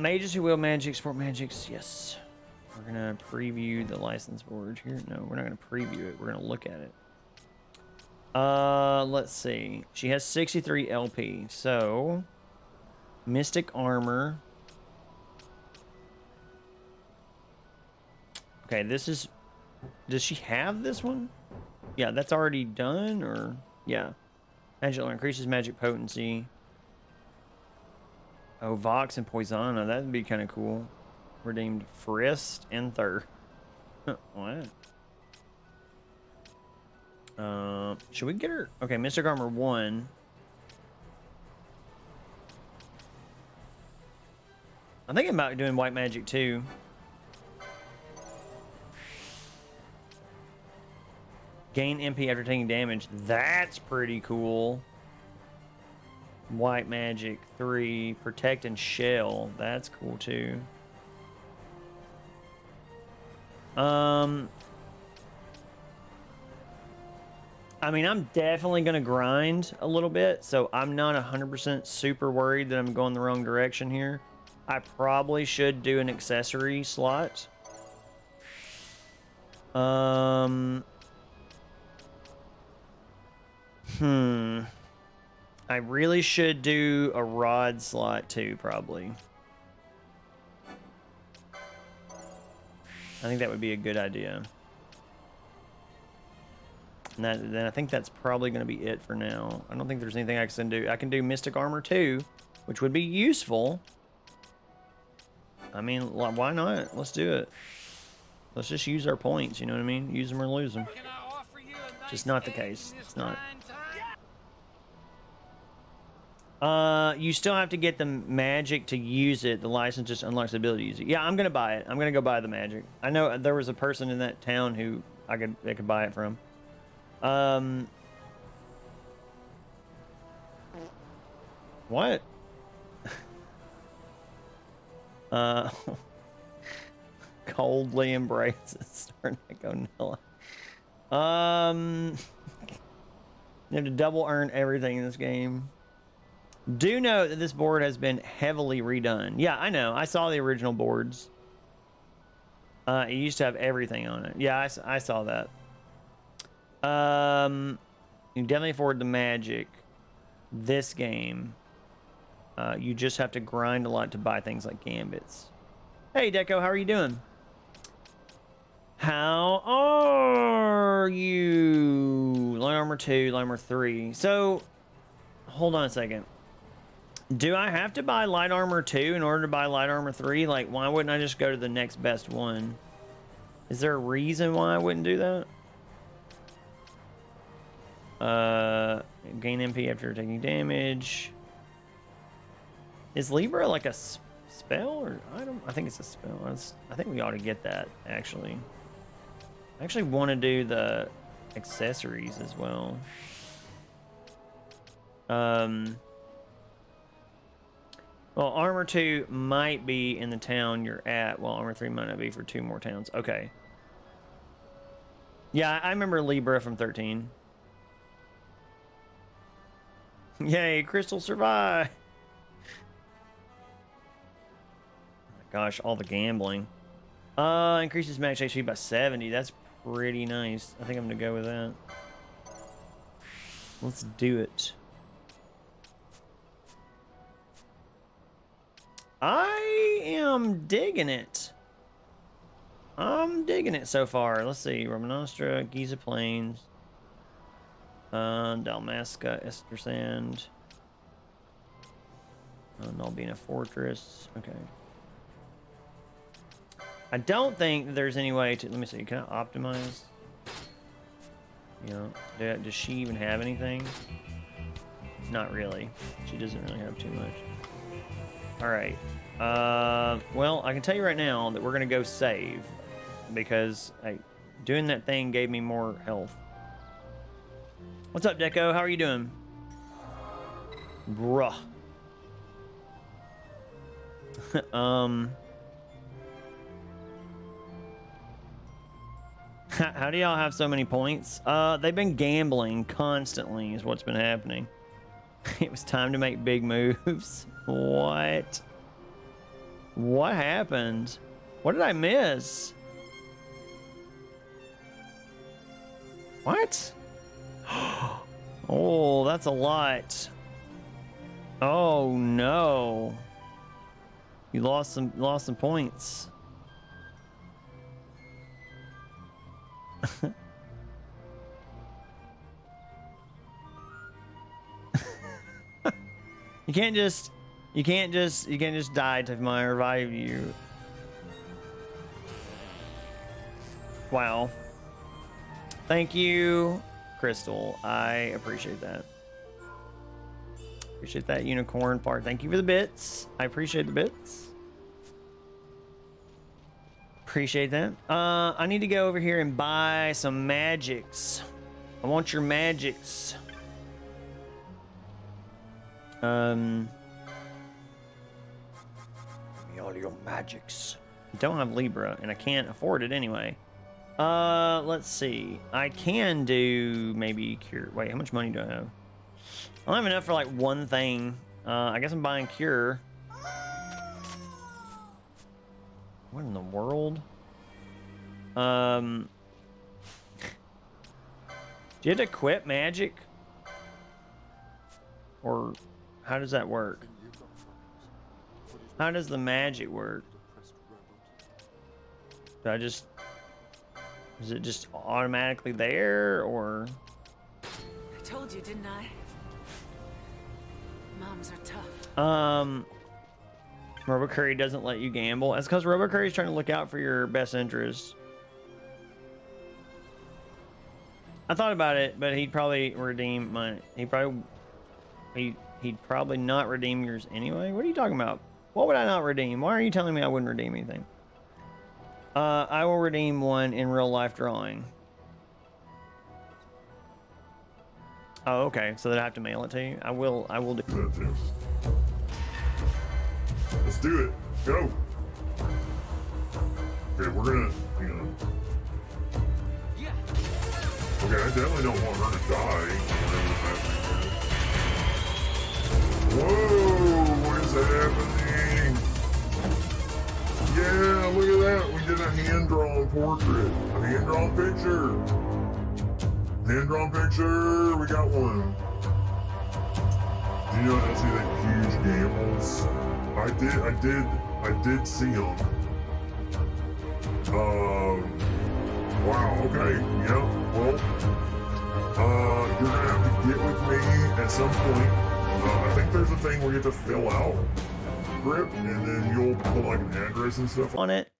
Mages who will magic, sport magics. Yes. We're going to preview the license board here. No, we're not going to preview it. We're going to look at it. Let's see. She has 63 LP. So, Mystic Armor. Okay, this is... Does she have this one? Yeah, that's already done, or... Yeah. Magic increases magic potency. Oh, Vox and Poisana. That'd be kind of cool. Redeemed Frist and Thur. What? Should we get her? Okay, Mystic Armor 1. I'm thinking about doing White Magic too. Gain MP after taking damage. That's pretty cool. White Magic 3. Protect and Shell. That's cool too. I mean, I'm definitely going to grind a little bit, so I'm not 100% super worried that I'm going the wrong direction here. I probably should do an accessory slot. I really should do a rod slot too, probably. I think that would be a good idea. And then I think that's probably going to be it for now. I don't think there's anything I can do. I can do Mystic Armor 2, which would be useful. I mean, why not? Let's do it. Let's just use our points, you know what I mean? Use them or lose them. Just not the case. It's not. You still have to get the magic to use it. The license just unlocks the ability to use it. Yeah, I'm gonna buy it. I'm gonna go buy the magic. I know there was a person in that town who I could buy it from. What? Coldly embraces Starneck O'Nilla. You have to double earn everything in this game. Do know that this board has been heavily redone. Yeah, I know. I saw the original boards. It used to have everything on it. Yeah, I saw that. You can definitely afford the magic. This game, you just have to grind a lot to buy things like gambits. Hey, Deco, how are you doing? How are you? Light Armor 2, Light Armor 3. So, hold on a second. Do I have to buy Light Armor 2 in order to buy Light Armor 3? Like, why wouldn't I just go to the next best one? Is there a reason why I wouldn't do that? Gain MP after taking damage. Is Libra like a spell? Or I think it's a spell. I think we ought to get that, actually. I actually want to do the accessories as well. Well, armor 2 might be in the town you're at. Well, armor 3 might not be for 2 more towns. Okay. Yeah, I remember Libra from 13. Yay, Crystal survived. Oh my gosh, all the gambling. Increases max HP by 70. That's pretty nice. I think I'm gonna go with that. Let's do it. I am digging it. I'm digging it so far. Let's see. Romanostra, Giza Plains, Dalmasca, Estersand, Nalbina Fortress. Okay. I don't think there's any way to. Let me see. Can I optimize? You know, does she even have anything? Not really. She doesn't really have too much. All right. Well, I can tell you right now that we're gonna go save because doing that thing gave me more health. What's up, Deco? How are you doing? Bruh. How do y'all have so many points? They've been gambling constantly is what's been happening. It was time to make big moves. What? What happened? What did I miss? What? Oh, that's a lot. Oh no. You lost some points. You can't just die to my revive you. Wow. Thank you, Crystal. I appreciate that. Appreciate that unicorn part. Thank you for the bits. I appreciate the bits. Appreciate that. I need to go over here and buy some magics. I want your magics. Give me all your magics. I don't have Libra, and I can't afford it anyway. Let's see. I can do maybe cure. Wait, how much money do I have? I don't have enough for like one thing. I guess I'm buying cure. What in the world? Do you have to quit magic? Or how does that work? How does the magic work? Do I just... Is it just automatically there, or... I told you, didn't I? Moms are tough. RoboCurry doesn't let you gamble. That's because RoboCurry's trying to look out for your best interest. I thought about it, but he'd probably redeem my... He'd probably not redeem yours anyway. What are you talking about? What would I not redeem? Why are you telling me I wouldn't redeem anything? I will redeem one in real life drawing. Oh, okay. So that I have to mail it to you? I will do that. Let's do it. Go. Okay, we're gonna, Yeah. Okay, I definitely don't want her to die. Whoa, what is happening? Yeah, look at that. We did a hand-drawn portrait. A hand-drawn picture. Hand-drawn picture. We got one. Do you not see that huge gambles? I did see them. Wow, okay. Yeah, well, you're gonna have to get with me at some point. I think there's a thing where you have to fill out script, and then you'll put like an address and stuff on it,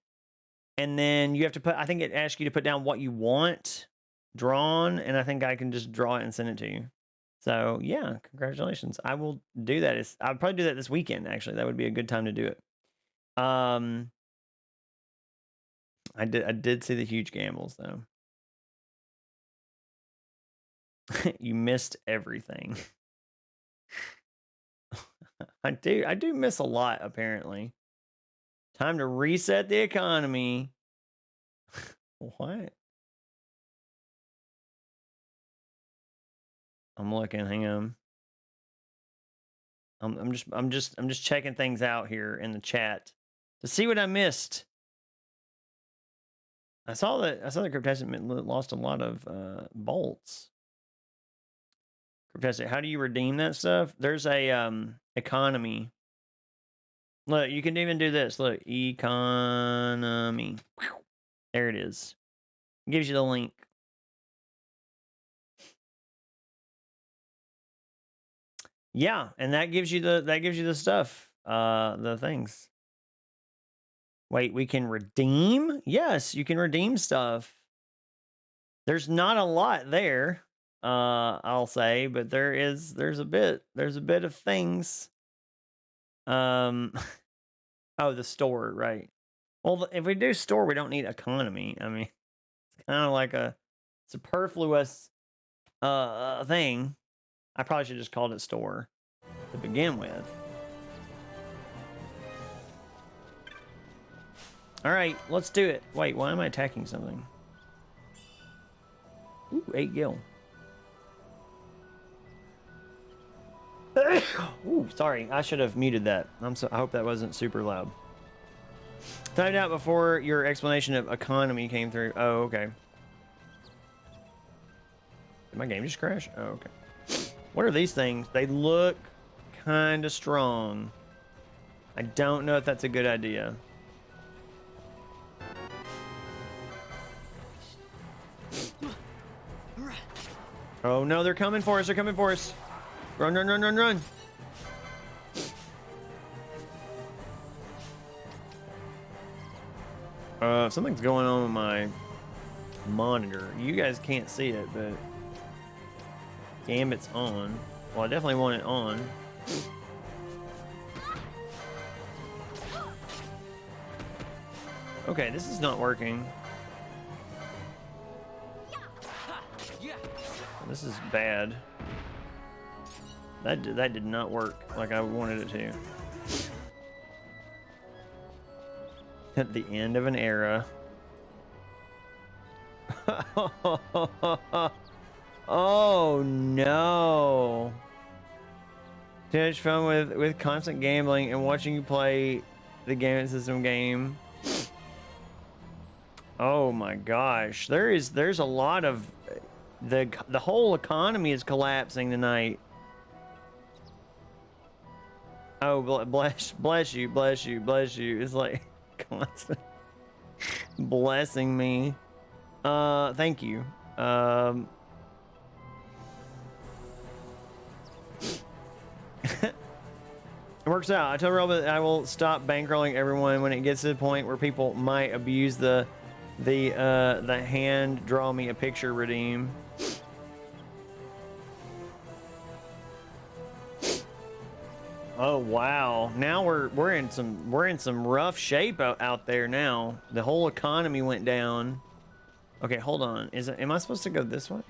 and then you have to put, I think it asks you to put down what you want drawn, and I think I can just draw it and send it to you. So yeah, congratulations. I will do that. I'll probably do that this weekend, actually. That would be a good time to do it. I did see the huge gambles though. You missed everything. I do miss a lot, apparently. Time to reset the economy. What? I'm looking, hang on. I'm just checking things out here in the chat to see what I missed. I saw that Cryptescent lost a lot of bolts. Cryptescent, how do you redeem that stuff? There's a economy. Look, you can even do this. Look, economy. There it is. It gives you the link. Yeah, and that gives you the stuff, the things. Wait, we can redeem? Yes, you can redeem stuff. There's not a lot there, I'll say, but there's a bit of things. Oh, the store, right? Well, if we do store, we don't need economy. I mean, it's kind of like a superfluous thing. I probably should just called it store to begin with. All right, let's do it. Wait, why am I attacking something? Ooh, 8 gil. Ooh, sorry. I should have muted that. I hope that wasn't super loud. Timed out before your explanation of economy came through. Oh, okay. Did my game just crash? Oh, okay. What are these things? They look kind of strong. I don't know if that's a good idea. Oh no, they're coming for us. They're coming for us. Run, run, run, run, run. Something's going on with my monitor. You guys can't see it, but Gambit's on. Well, I definitely want it on. Okay, this is not working. This is bad. That did not work like I wanted it to. At the end of an era. Oh no. Too much fun with constant gambling and watching you play the gaming system game. Oh my gosh. There's a lot of the whole economy is collapsing tonight. Oh, bless you. It's like constant blessing me. Thank you. It works out. I tell Rob that I will stop bankrolling everyone when it gets to the point where people might abuse the hand draw me a picture redeem. Oh wow! Now we're in some rough shape out there now. The whole economy went down. Okay, hold on. Am I supposed to go this way?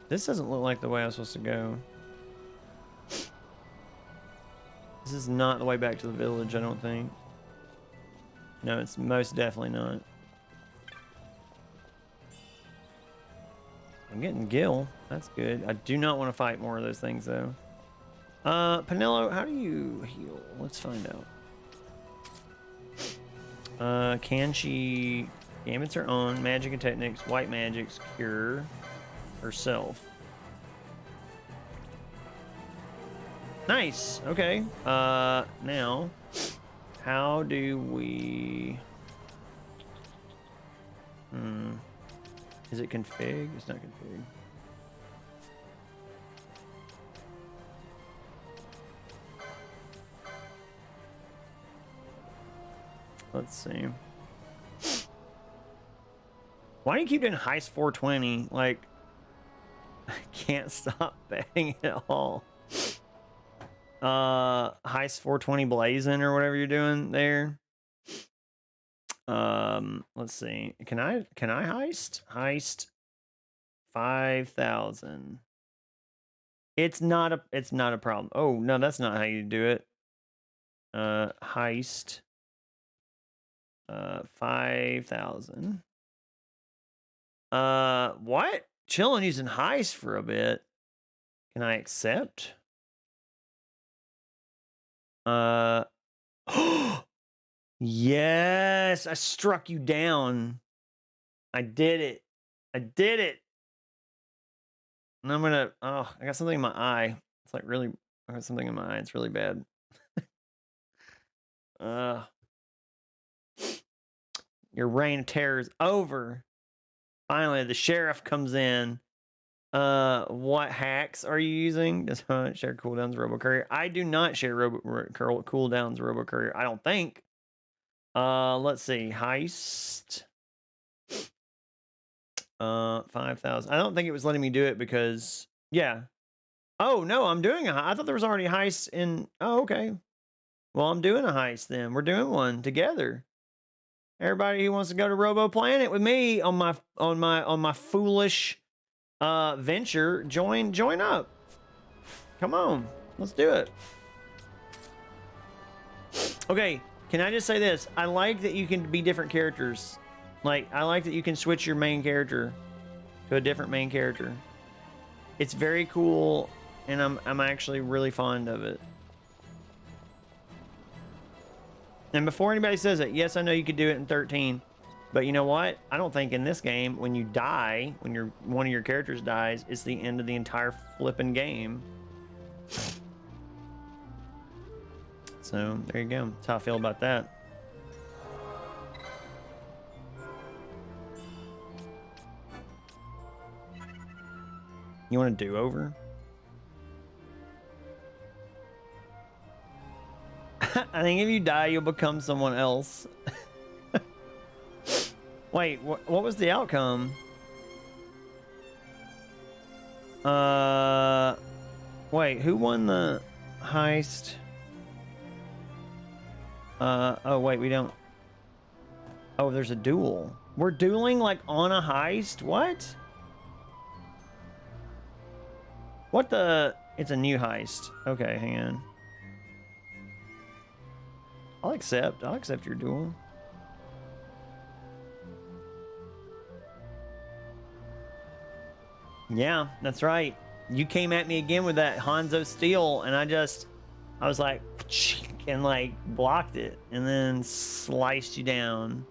This doesn't look like the way I was supposed to go. This is not the way back to the village, I don't think. No, it's most definitely not. I'm getting Gil. That's good. I do not want to fight more of those things, though. Penelo, how do you heal? Let's find out. Can she... Gambits are on. Magic and Technics. White Magics. Cure herself. Nice. Okay. Now, how do we... Is it config? It's not config. Let's see. Why do you keep doing heist 420? Like, I can't stop betting at all. Heist 420 blazing or whatever you're doing there. Let's see. Can I heist? Heist 5,000. It's not a problem. Oh, no, that's not how you do it. Heist. 5,000. What? Chilling using heist for a bit. Can I accept? Yes, I struck you down. I did it. I did it. And I'm gonna, oh, I got something in my eye. It's like really, I got something in my eye. It's really bad. Your reign of terror is over. Finally, the sheriff comes in. What hacks are you using? Does share cooldowns RoboCourier? I do not share cooldowns RoboCourier. I don't think. Let's see. Heist. 5,000. I don't think it was letting me do it because, yeah. Oh, no, I'm doing I thought there was already a heist in. Oh, okay. Well, I'm doing a heist then. We're doing one together. Everybody who wants to go to Robo Planet with me on my foolish venture, join up. Come on. Let's do it. Okay, can I just say this? I like that you can be different characters. Like, I like that you can switch your main character to a different main character. It's very cool, and I'm actually really fond of it. And before anybody says it, yes, I know you could do it in 13, but you know what? I don't think in this game, when you die, when one of your characters dies, it's the end of the entire flipping game. So there you go. That's how I feel about that. You want a do-over? I think if you die, you'll become someone else. Wait, what was the outcome? Wait, who won the heist? Oh wait, we don't. Oh, there's a duel. We're dueling like on a heist? What? What the? It's a new heist. Okay, hang on. I'll accept your duel. Yeah, that's right. You came at me again with that Hanzo steel, and I was like, and like blocked it, and then sliced you down.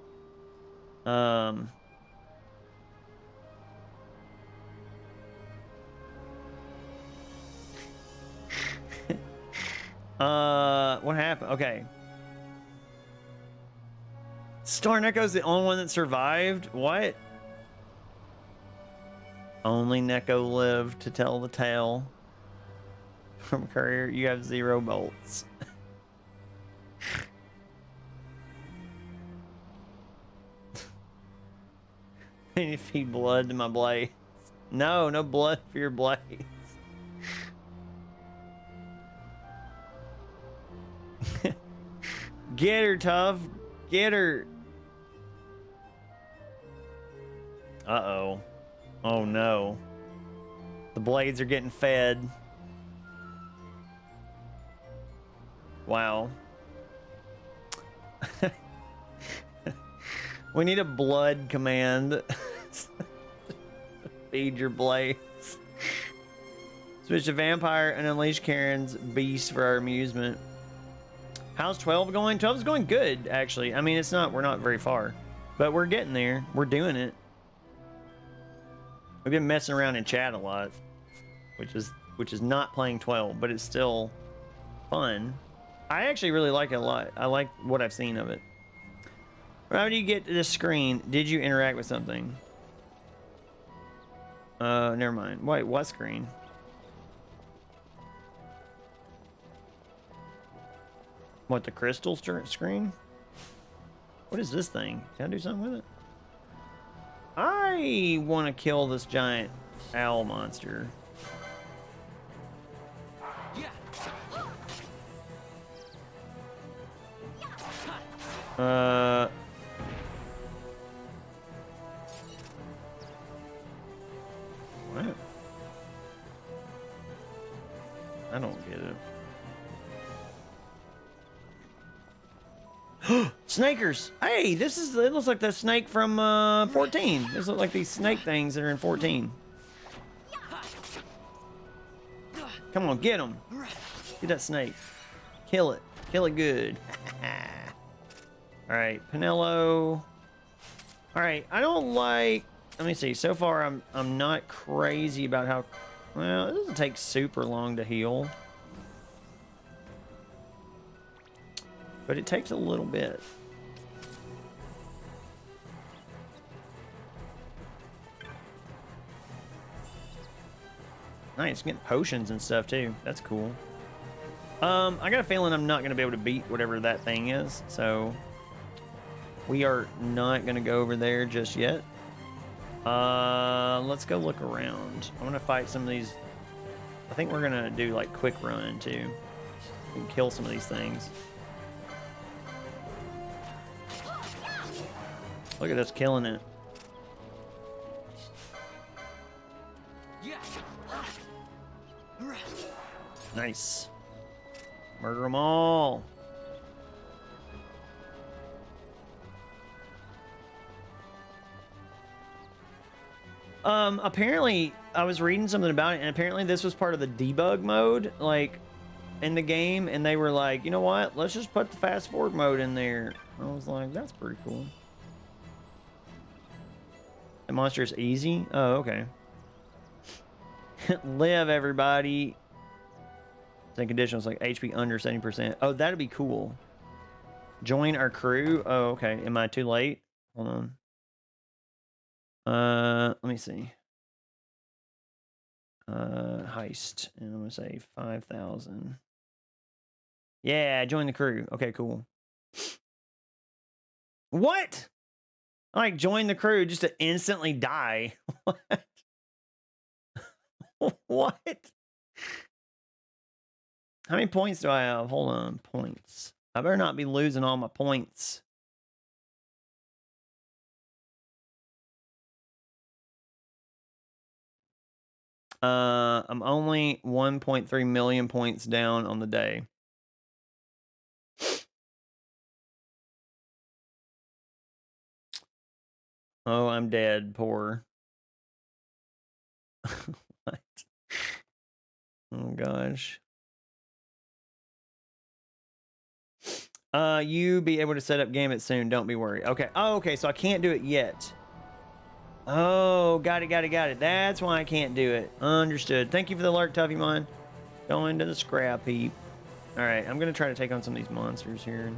What happened? Okay. Star Neko's the only one that survived? What? Only Neko lived to tell the tale. From Courier, you have 0 bolts. And you feed blood to my blades. No, no blood for your blades. Get her, Tough. Get her. Uh-oh. Oh, no. The blades are getting fed. Wow. We need a blood command. Feed your blades. Switch to vampire and unleash Karen's beast for our amusement. How's 12 going? 12 is going good, actually. I mean, we're not very far, but we're getting there. We're doing it. We've been messing around in chat a lot, which is not playing 12, but it's still fun. I actually really like it a lot. I like what I've seen of it. How do you get to this screen? Did you interact with something? Never mind. Wait, what screen? What, the crystal screen? What is this thing? Can I do something with it? I want to kill this giant owl monster. What? I don't get it. Snakers! Hey, this is, it looks like the snake from 14. This looks like these snake things that are in 14. Come on, get him. Get that snake. Kill it. Kill it good. Alright, Pinello. Alright, I don't like... Let me see. So far, I'm not crazy about how... Well, it doesn't take super long to heal. But it takes a little bit. Nice, getting potions and stuff too. That's cool. I got a feeling I'm not going to be able to beat whatever that thing is, so we are not going to go over there just yet. Let's go look around. I'm going to fight some of these. I think we're going to do like quick run too. We can kill some of these things. Look at us killing it. Nice. Murder them all. Apparently, I was reading something about it, and apparently this was part of the debug mode, like, in the game, and they were like, you know what? Let's just put the fast forward mode in there. I was like, that's pretty cool. The monster is easy? Oh, okay. Live, everybody. Same conditions like HP under 70%. Oh, that'd be cool. Join our crew. Oh, okay. Am I too late? Hold on. Let me see. Heist. And I'm gonna say 5,000. Yeah, join the crew. Okay, cool. What? Like, join the crew just to instantly die. What? What? How many points do I have? Hold on, points. I better not be losing all my points. I'm only 1.3 million points down on the day. Oh, I'm dead. Poor. What? Oh, gosh. You be able to set up Gambit soon. Don't be worried. Okay. Oh, okay. So I can't do it yet. Oh, got it. That's why I can't do it. Understood. Thank you for the alert, Tuffymon. Going to the scrap heap. All right. I'm going to try to take on some of these monsters here.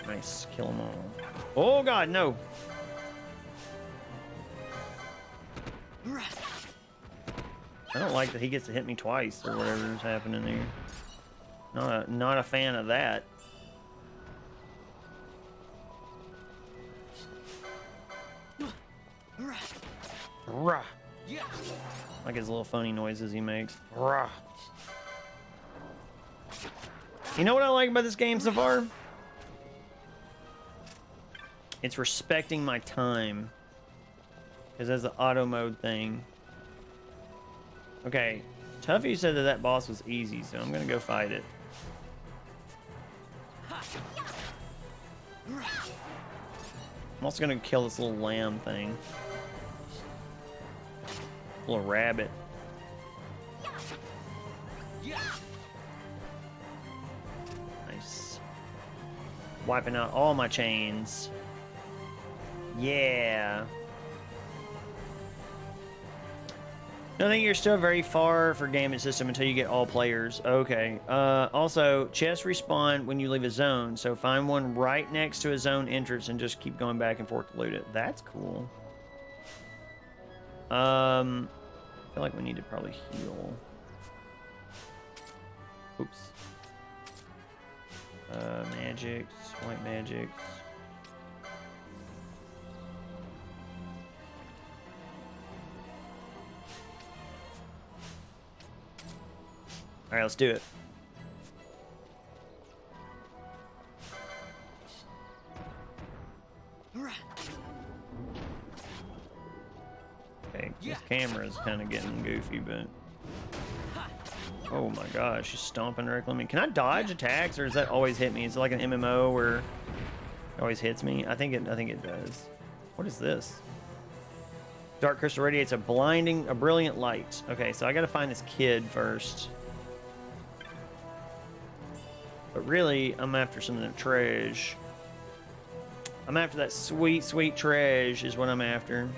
Nice. Kill them all. Oh, God, no. I don't like that he gets to hit me twice or whatever is happening here. Not a fan of that. Rah. Like his little funny noises he makes. Rah. You know what I like about this game so far? It's respecting my time. Because there's the auto mode thing. Okay. Tuffy said that boss was easy, so I'm going to go fight it. I'm also going to kill this little lamb thing. Little rabbit. Nice. Wiping out all my chains. Yeah. I think you're still very far for Gambit system until you get all players. Okay. Also, chests respawn when you leave a zone, so find one right next to a zone entrance and just keep going back and forth to loot it. That's cool. I feel like we need to probably heal. Oops. Magics, white magics. All right, let's do it. This camera is kind of getting goofy, but... Oh my gosh, she's stomping directly at me. Can I dodge attacks, or does that always hit me? Is it like an MMO where it always hits me? I think it does. What is this? Dark crystal radiates a brilliant light. Okay, so I gotta find this kid first. But really, I'm after some of the treasure. I'm after that sweet, sweet treasure is what I'm after.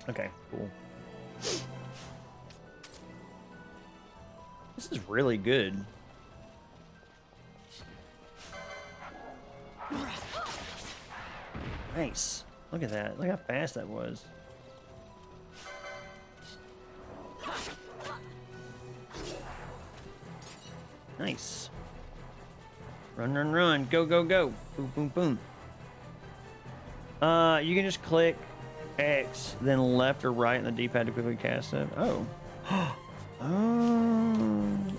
Okay, cool. This is really good. Nice. Look at that. Look how fast that was. Nice. Run, run, run. Go, go, go. Boom, boom, boom. You can just click X, then left or right in the D-pad to quickly cast it. Oh.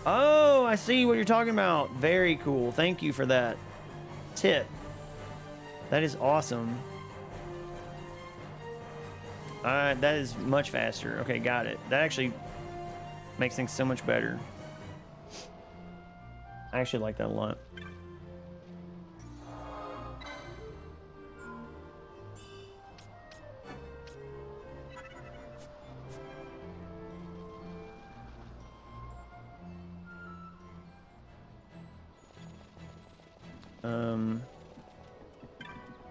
Oh, I see what you're talking about. Very cool. Thank you for that tip. That is awesome. That is much faster. Okay, got it. That actually makes things so much better. I actually like that a lot.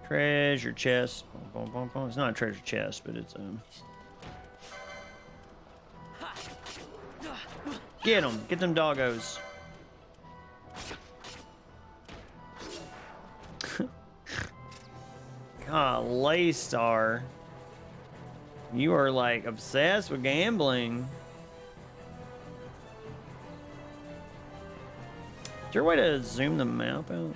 Treasure chest. It's not a treasure chest, but it's Get them! Get them doggos! Golly, Star. You are like obsessed with gambling. Is there a way to zoom the map out?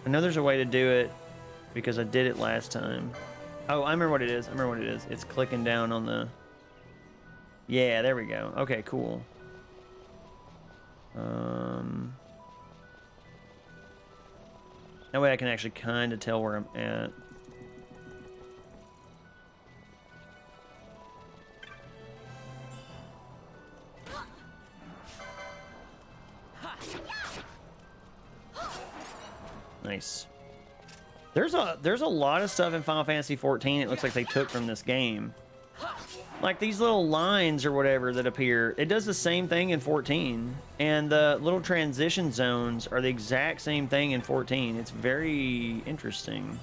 I know there's a way to do it because I did it last time. Oh, I remember what it is. It's clicking down on the... Yeah, there we go. Okay, cool. That way I can actually kind of tell where I'm at. Nice. There's a lot of stuff in Final Fantasy XIV it looks like they took from this game. Like these little lines or whatever that appear, it does the same thing in 14. And the little transition zones are the exact same thing in 14. It's very interesting.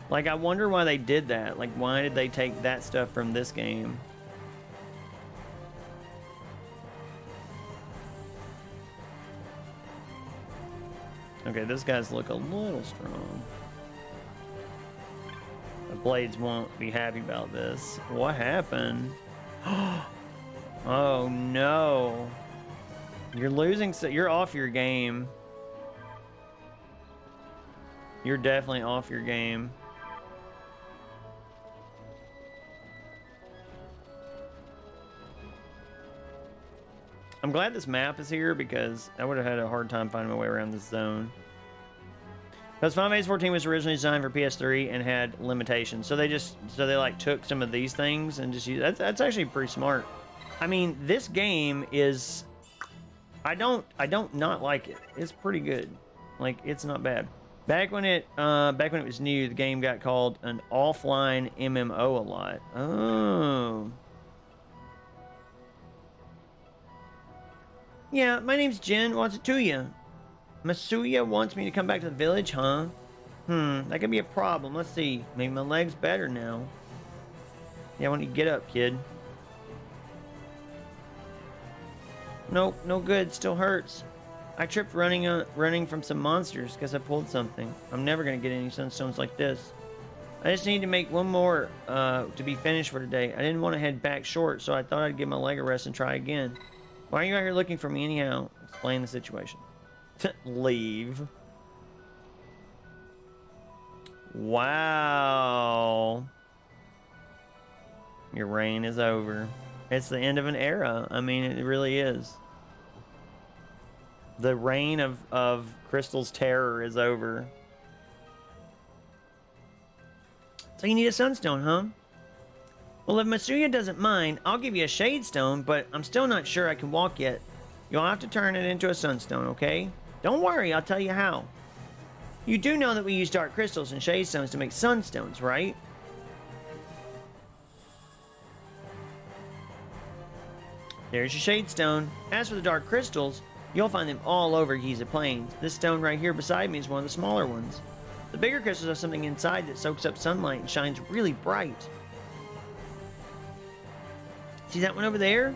Like, I wonder why they did that. Like, why did they take that stuff from this game? Okay, those guys look a little strong. The blades won't be happy about this. What happened? Oh no. You're losing, you're off your game. You're definitely off your game. I'm glad this map is here because I would have had a hard time finding my way around this zone. Because Final Fantasy 14 was originally designed for PS3 and had limitations. So they like took some of these things and just used, that's actually pretty smart. I mean, this game is, I don't not like it. It's pretty good. Like, it's not bad. Back when it was new, the game got called an offline MMO a lot. Oh. Yeah, my name's Jen. What's it to you? Masuya wants me to come back to the village, huh? That could be a problem. Let's see. Maybe my leg's better now. Yeah, why don't you get up, kid? Nope, no good. Still hurts. I tripped running from some monsters because I pulled something. I'm never going to get any sunstones like this. I just need to make one more to be finished for today. I didn't want to head back short, so I thought I'd give my leg a rest and try again. Why are you out here looking for me anyhow? Explain the situation. Leave. Wow. Your reign is over. It's the end of an era. I mean, it really is. The reign of Crystal's terror is over. So you need a sunstone, huh? Well, if Masuya doesn't mind, I'll give you a shade stone, but I'm still not sure I can walk yet. You'll have to turn it into a sunstone, okay? Don't worry, I'll tell you how. You do know that we use dark crystals and shade stones to make sunstones, right? There's your shade stone. As for the dark crystals, you'll find them all over Giza Plains. This stone right here beside me is one of the smaller ones. The bigger crystals have something inside that soaks up sunlight and shines really bright. See that one over there?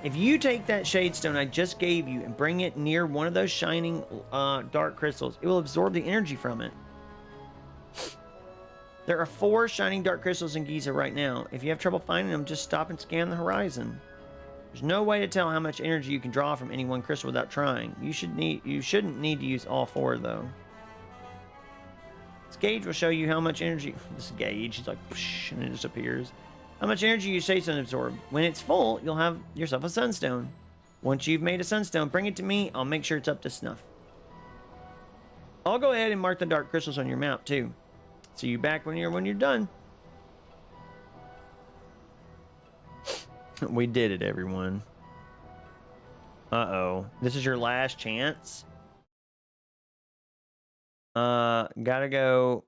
If you take that shade stone I just gave you and bring it near one of those shining dark crystals, it will absorb the energy from it. There are 4 shining dark crystals in Giza right now. If you have trouble finding them, just stop and scan the horizon. There's no way to tell how much energy you can draw from any one crystal without trying. You shouldn't need to use all 4 though. This gauge will show you how much energy. This gauge, it's like whoosh, and it disappears. How much energy your shade stone absorb. When it's full, you'll have yourself a sunstone. Once you've made a sunstone, bring it to me. I'll make sure it's up to snuff. I'll go ahead and mark the dark crystals on your map too. See you back when you're done. We did it, everyone. Uh-oh. This is your last chance. Gotta go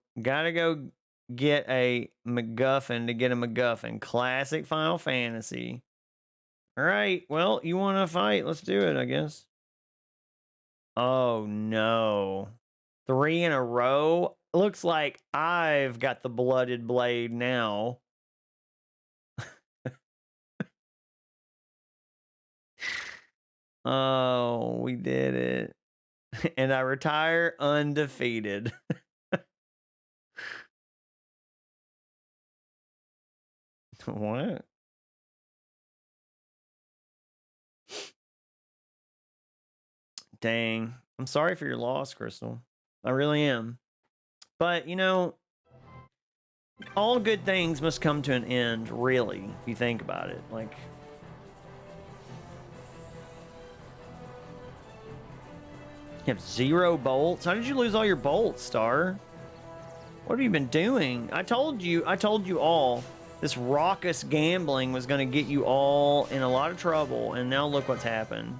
get a MacGuffin to get a MacGuffin. Classic Final Fantasy. Alright, well, you want to fight? Let's do it, I guess. Oh, no. 3 in a row? Looks like I've got the blooded blade now. Oh, we did it. And I retire undefeated. What? Dang. I'm sorry for your loss, Crystal. I really am. But, you know, all good things must come to an end, really, if you think about it. Like, you have 0 bolts? How did you lose all your bolts, Star? What have you been doing? I told you all this raucous gambling was going to get you all in a lot of trouble, and now look what's happened.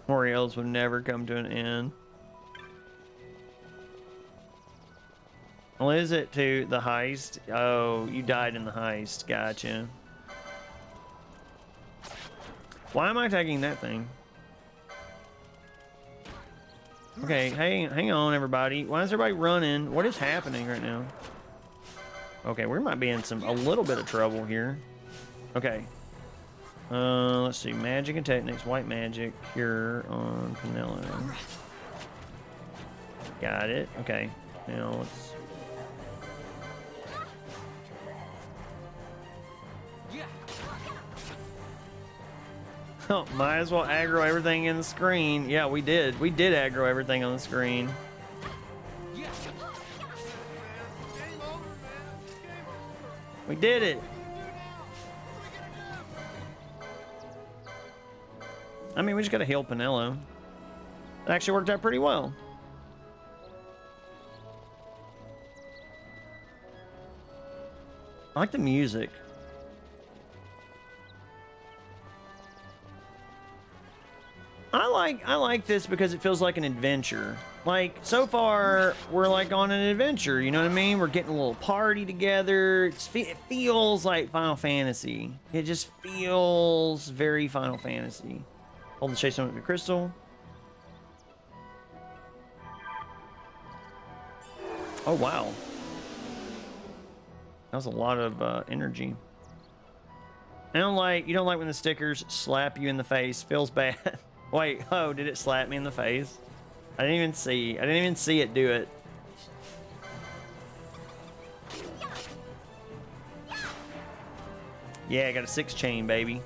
Orioles would never come to an end. Well, is it to the heist? Oh, you died in the heist. Gotcha. Why am I tagging that thing? Okay, hang on, everybody. Why is everybody running? What is happening right now? Okay, we might be in a little bit of trouble here. Okay. Let's see. Magic and Techniques. White Magic. Cure on Vanilla. Got it. Okay. Now let's... Oh, might as well aggro everything in the screen. Yeah, we did. We did aggro everything on the screen. We did it. I mean, we just gotta heal Pinello. It actually worked out pretty well. I like the music. I like this because it feels like an adventure. Like, so far, we're like on an adventure, you know what I mean? We're getting a little party together. It feels like Final Fantasy. It just feels very Final Fantasy. Hold the chase on with the crystal. Oh, wow. That was a lot of energy. You don't like when the stickers slap you in the face. Feels bad. Wait, oh, did it slap me in the face? I didn't even see it do it. Yeah, I got a 6 chain, baby.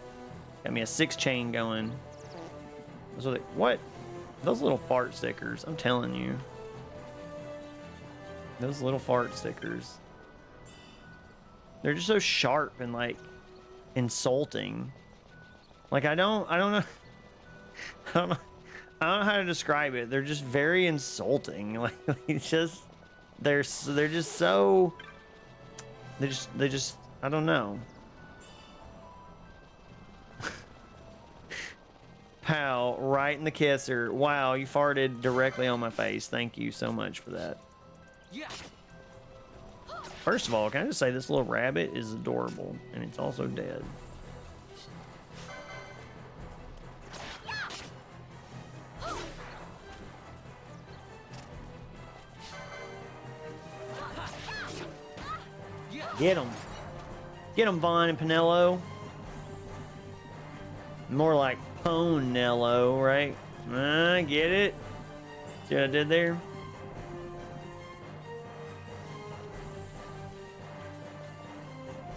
Got me a 6 chain going. That's what? Those little fart stickers, I'm telling you. Those little fart stickers. They're just so sharp and like insulting. Like I don't know. I don't know how to describe it. They're just very insulting. Like it's just they're just so they just I don't know. Pow, right in the kisser. Wow, you farted directly on my face. Thank you so much for that. Yeah. First of all, can I just say this little rabbit is adorable, and it's also dead. Get him. Get him, Vaughn and Pinello. More like Ponello, right? Get it? See what I did there?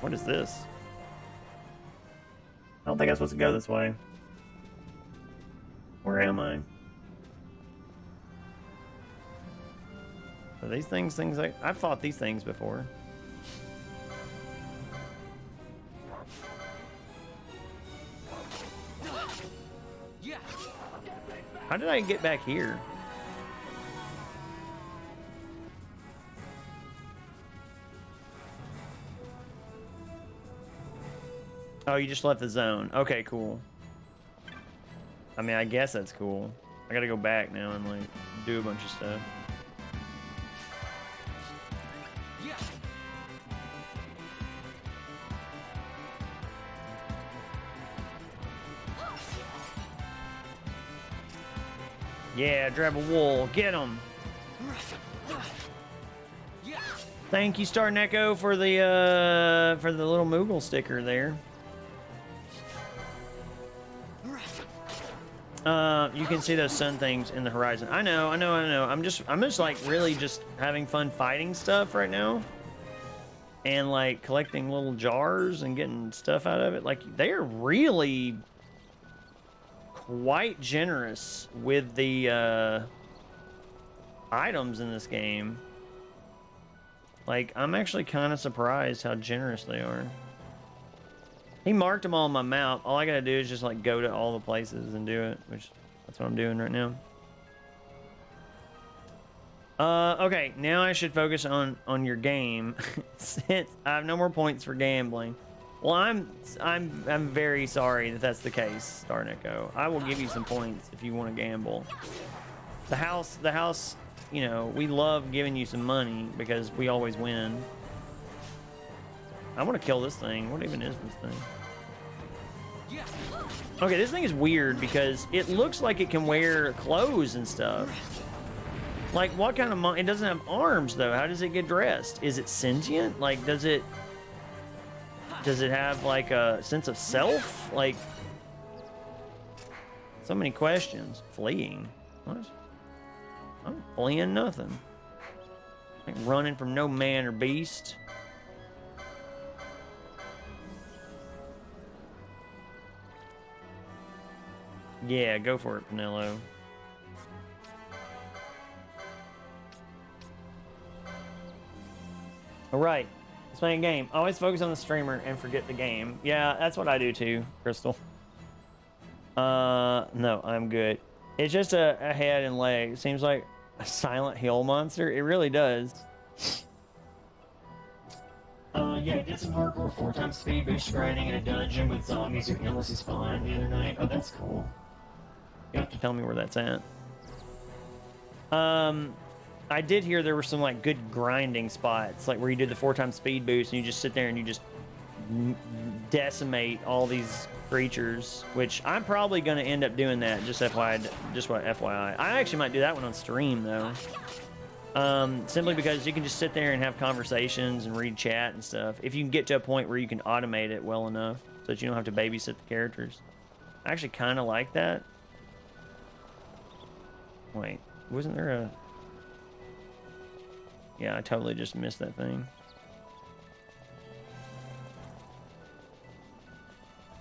What is this? I don't think I'm supposed to go this way. Where am I? Are these things like... I've fought these things before. How did I get back here? Oh, you just left the zone. Okay, cool. I mean, I guess that's cool. I gotta go back now and like do a bunch of stuff. Yeah, grab a wool. Get him. Thank you, Star Neko, for the little Moogle sticker there. You can see those sun things in the horizon. I know. I'm just like really just having fun fighting stuff right now. And like collecting little jars and getting stuff out of it. Like they're really quite generous with the items in this game. Like I'm actually kind of surprised how generous they are. He marked them all on my map. All I gotta do is just like go to all the places and do it, which that's what I'm doing right now. Okay, now I should focus on your game since I have no more points for gambling. Well, I'm very sorry that that's the case, Starnico. I will give you some points if you want to gamble. The house, you know, we love giving you some money because we always win. I want to kill this thing. What even is this thing? Okay, this thing is weird because it looks like it can wear clothes and stuff. Like, what kind of... It doesn't have arms, though. How does it get dressed? Is it sentient? Like, does it have, like, a sense of self? Like... So many questions. Fleeing. What? I'm fleeing nothing. Like, running from no man or beast. Yeah, go for it, Pinello. Alright, let's play a game. Always focus on the streamer and forget the game. Yeah, that's what I do too, Crystal. No, I'm good. It's just a head and leg. It seems like a Silent Hill monster. It really does. Yeah, did some hardcore 4x speed boost grinding in a dungeon with zombies who endlessly spawn the other night. Oh, that's cool. You have to tell me where that's at. I did hear there were some like good grinding spots, like where you did the 4x speed boost and you just sit there and you just decimate all these creatures, which I'm probably going to end up doing that. Just FYI. I actually might do that one on stream though. Simply because you can just sit there and have conversations and read chat and stuff. If you can get to a point where you can automate it well enough so that you don't have to babysit the characters. I actually kind of like that. Wait, wasn't there a... Yeah, I totally just missed that thing.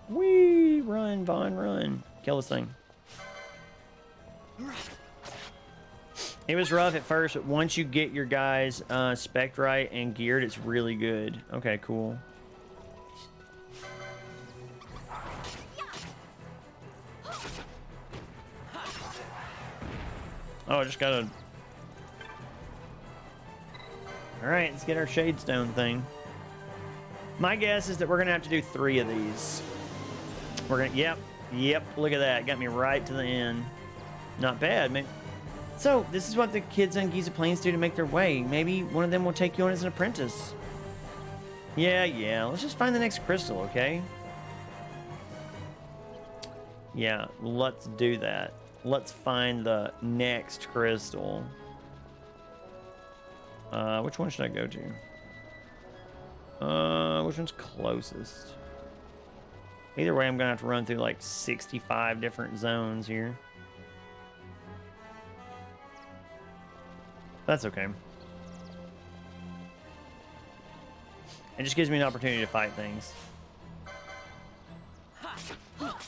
Whee! Run, Vaughn, run. Kill this thing. It was rough at first, but once you get your guys spec'd right and geared, it's really good. Okay, cool. Oh, I just gotta... Alright, let's get our Shade Stone thing. My guess is that we're gonna have to do 3 of these. We're gonna... Yep, look at that. Got me right to the end. Not bad, man. So, this is what the kids on Giza Plains do to make their way. Maybe one of them will take you on as an apprentice. Yeah. Let's just find the next crystal, okay? Yeah, let's do that. Let's find the next crystal. Which one should I go to? Which one's closest? Either way, I'm gonna have to run through like 65 different zones here. That's okay. It just gives me an opportunity to fight things.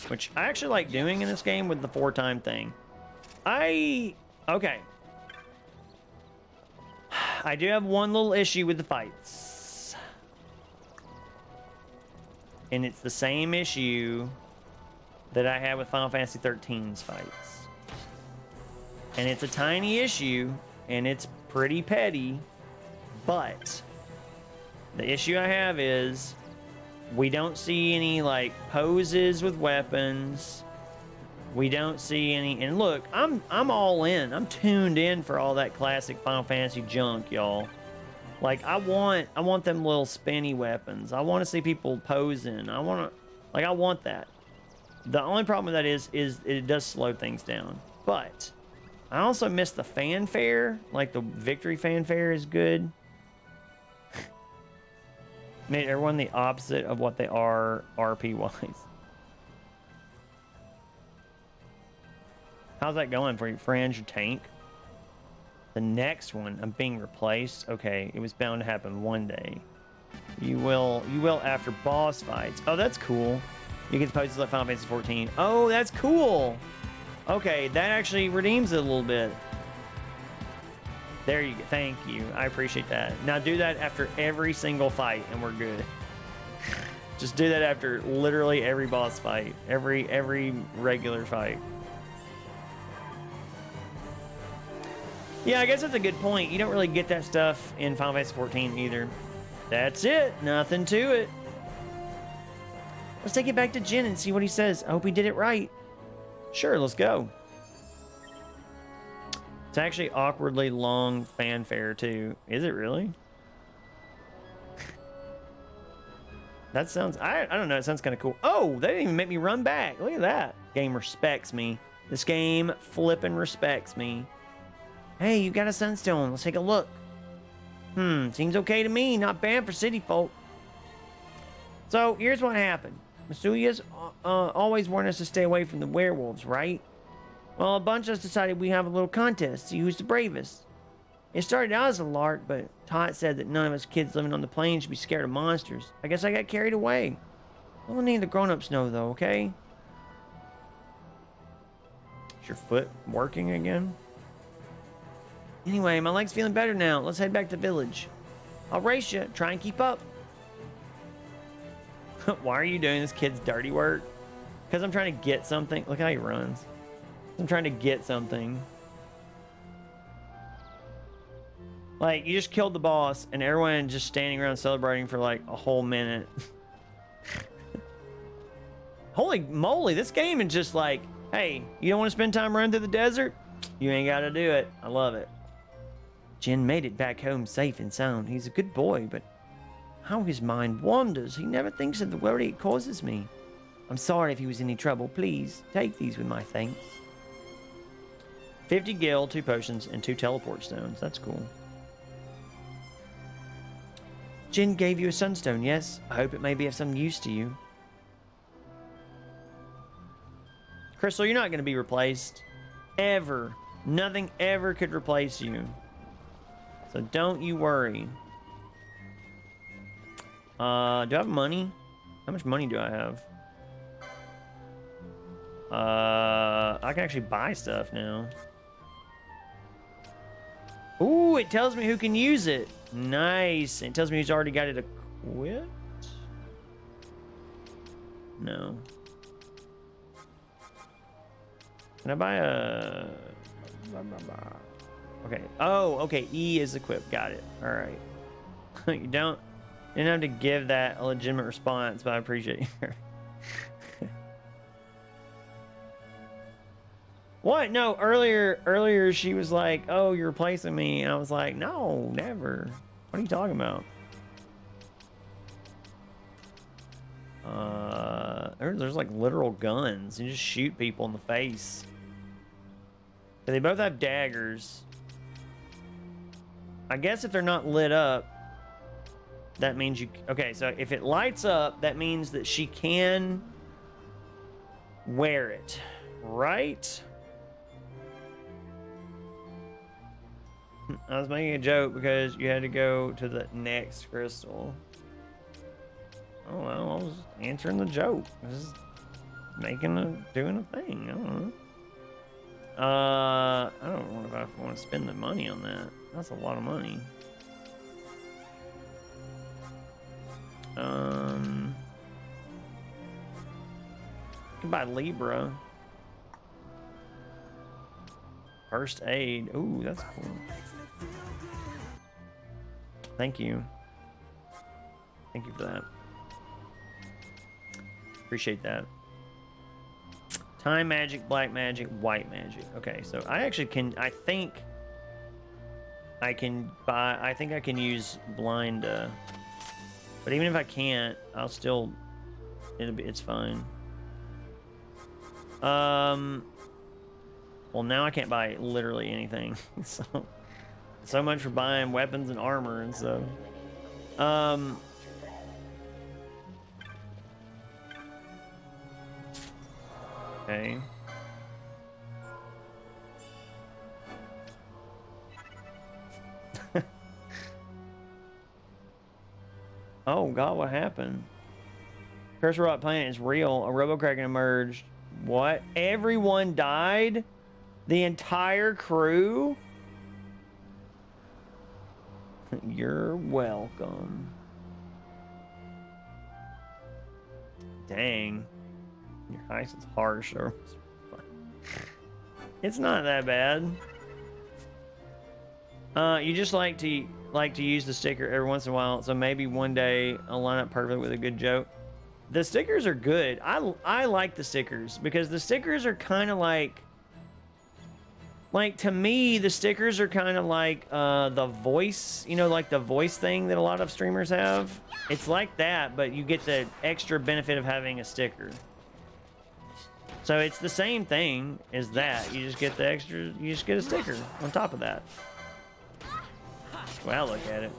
Which I actually like doing in this game with the 4-time thing. Okay. I do have one little issue with the fights. And it's the same issue that I had with Final Fantasy XIII's fights. And it's a tiny issue, and it's pretty petty, but the issue I have is we don't see any like poses with weapons. We don't see any, and look, I'm all in. I'm tuned in for all that classic Final Fantasy junk, y'all. Like I want them little spinny weapons. I want to see people posing. I want that. The only problem with that is it does slow things down. But I also miss the fanfare. Like the victory fanfare is good. Made everyone the opposite of what they are RP-wise. How's that going for you, Franz, your tank? The next one, I'm being replaced. Okay, it was bound to happen one day. You will after boss fights. Oh, that's cool. You get the poses like Final Fantasy 14. Oh, that's cool. Okay, that actually redeems it a little bit. There you go. Thank you. I appreciate that. Now do that after every single fight, and we're good. Just do that after literally every boss fight, every regular fight. Yeah, I guess that's a good point. You don't really get that stuff in Final Fantasy 14 either. That's it. Nothing to it. Let's take it back to Jin and see what he says. I hope he did it right. Sure, let's go. It's actually awkwardly long fanfare too. Is it really? That sounds, I don't know, it sounds kind of cool. Oh, they didn't even make me run back. Look at that. Game respects me. This game flipping respects me. Hey, you got a sunstone. Let's take a look. Seems okay to me. Not bad for city folk. So, here's what happened. Masuya's always warned us to stay away from the werewolves, right? Well, a bunch of us decided we have a little contest to see who's the bravest. It started out as a lark, but Tot said that none of us kids living on the plains should be scared of monsters. I guess I got carried away. Don't any of the grown-ups know, though, okay? Is your foot working again? Anyway, my leg's feeling better now. Let's head back to the village. I'll race you. Try and keep up. Why are you doing this kid's dirty work? Because I'm trying to get something. Look how he runs. I'm trying to get something. Like, you just killed the boss, and everyone just standing around celebrating for like a whole minute. Holy moly, this game is just like, hey, you don't want to spend time running through the desert? You ain't got to do it. I love it. Jin made it back home safe and sound. He's a good boy, but how his mind wanders. He never thinks of the worry it causes me. I'm sorry if he was in any trouble. Please, take these with my thanks. 50 gil, 2 potions, and 2 teleport stones. That's cool. Jin gave you a sunstone, yes? I hope it may be of some use to you. Crystal, you're not going to be replaced. Ever. Nothing ever could replace you. So don't you worry. Do I have money? How much money do I have? I can actually buy stuff now. Ooh, it tells me who can use it. Nice. It tells me who's already got it equipped. No. Can I buy a... Okay. Oh, okay. E is equipped. Got it. All right. You didn't have to give that a legitimate response, but I appreciate you. What? No, earlier she was like, "Oh, you're replacing me," and I was like, "No, never. What are you talking about?" There's like literal guns. You just shoot people in the face. They both have daggers. I guess if they're not lit up, that means you... Okay, so if it lights up, that means that she can wear it, right? I was making a joke because you had to go to the next crystal. Oh, well, I was answering the joke. I was doing a thing. I don't know. I don't know if I want to spend the money on that. That's a lot of money. You can buy Libra. First aid. Ooh, that's cool. Thank you. Thank you for that. Appreciate that. Time magic, black magic, white magic. Okay, so I actually can... I think I can use blind... but even if I can't, I'll still... It's fine. Well, now I can't buy literally anything. So much for buying weapons and armor and stuff. Okay. Oh God, what happened? Curse Robot Planet is real. A Robo-Kraken emerged. What? Everyone died? The entire crew? You're welcome. Dang. Your heist is harsh. Or... It's not that bad. You just like to use the sticker every once in a while, so maybe one day I'll line up perfectly with a good joke. The stickers are good. I like the stickers because the stickers are kind of like to me, the stickers are kind of like the voice, you know, like the voice thing that a lot of streamers have. It's like that, but you get the extra benefit of having a sticker. So it's the same thing as that. You just get the extra, you just get a sticker on top of that. Well, look at it.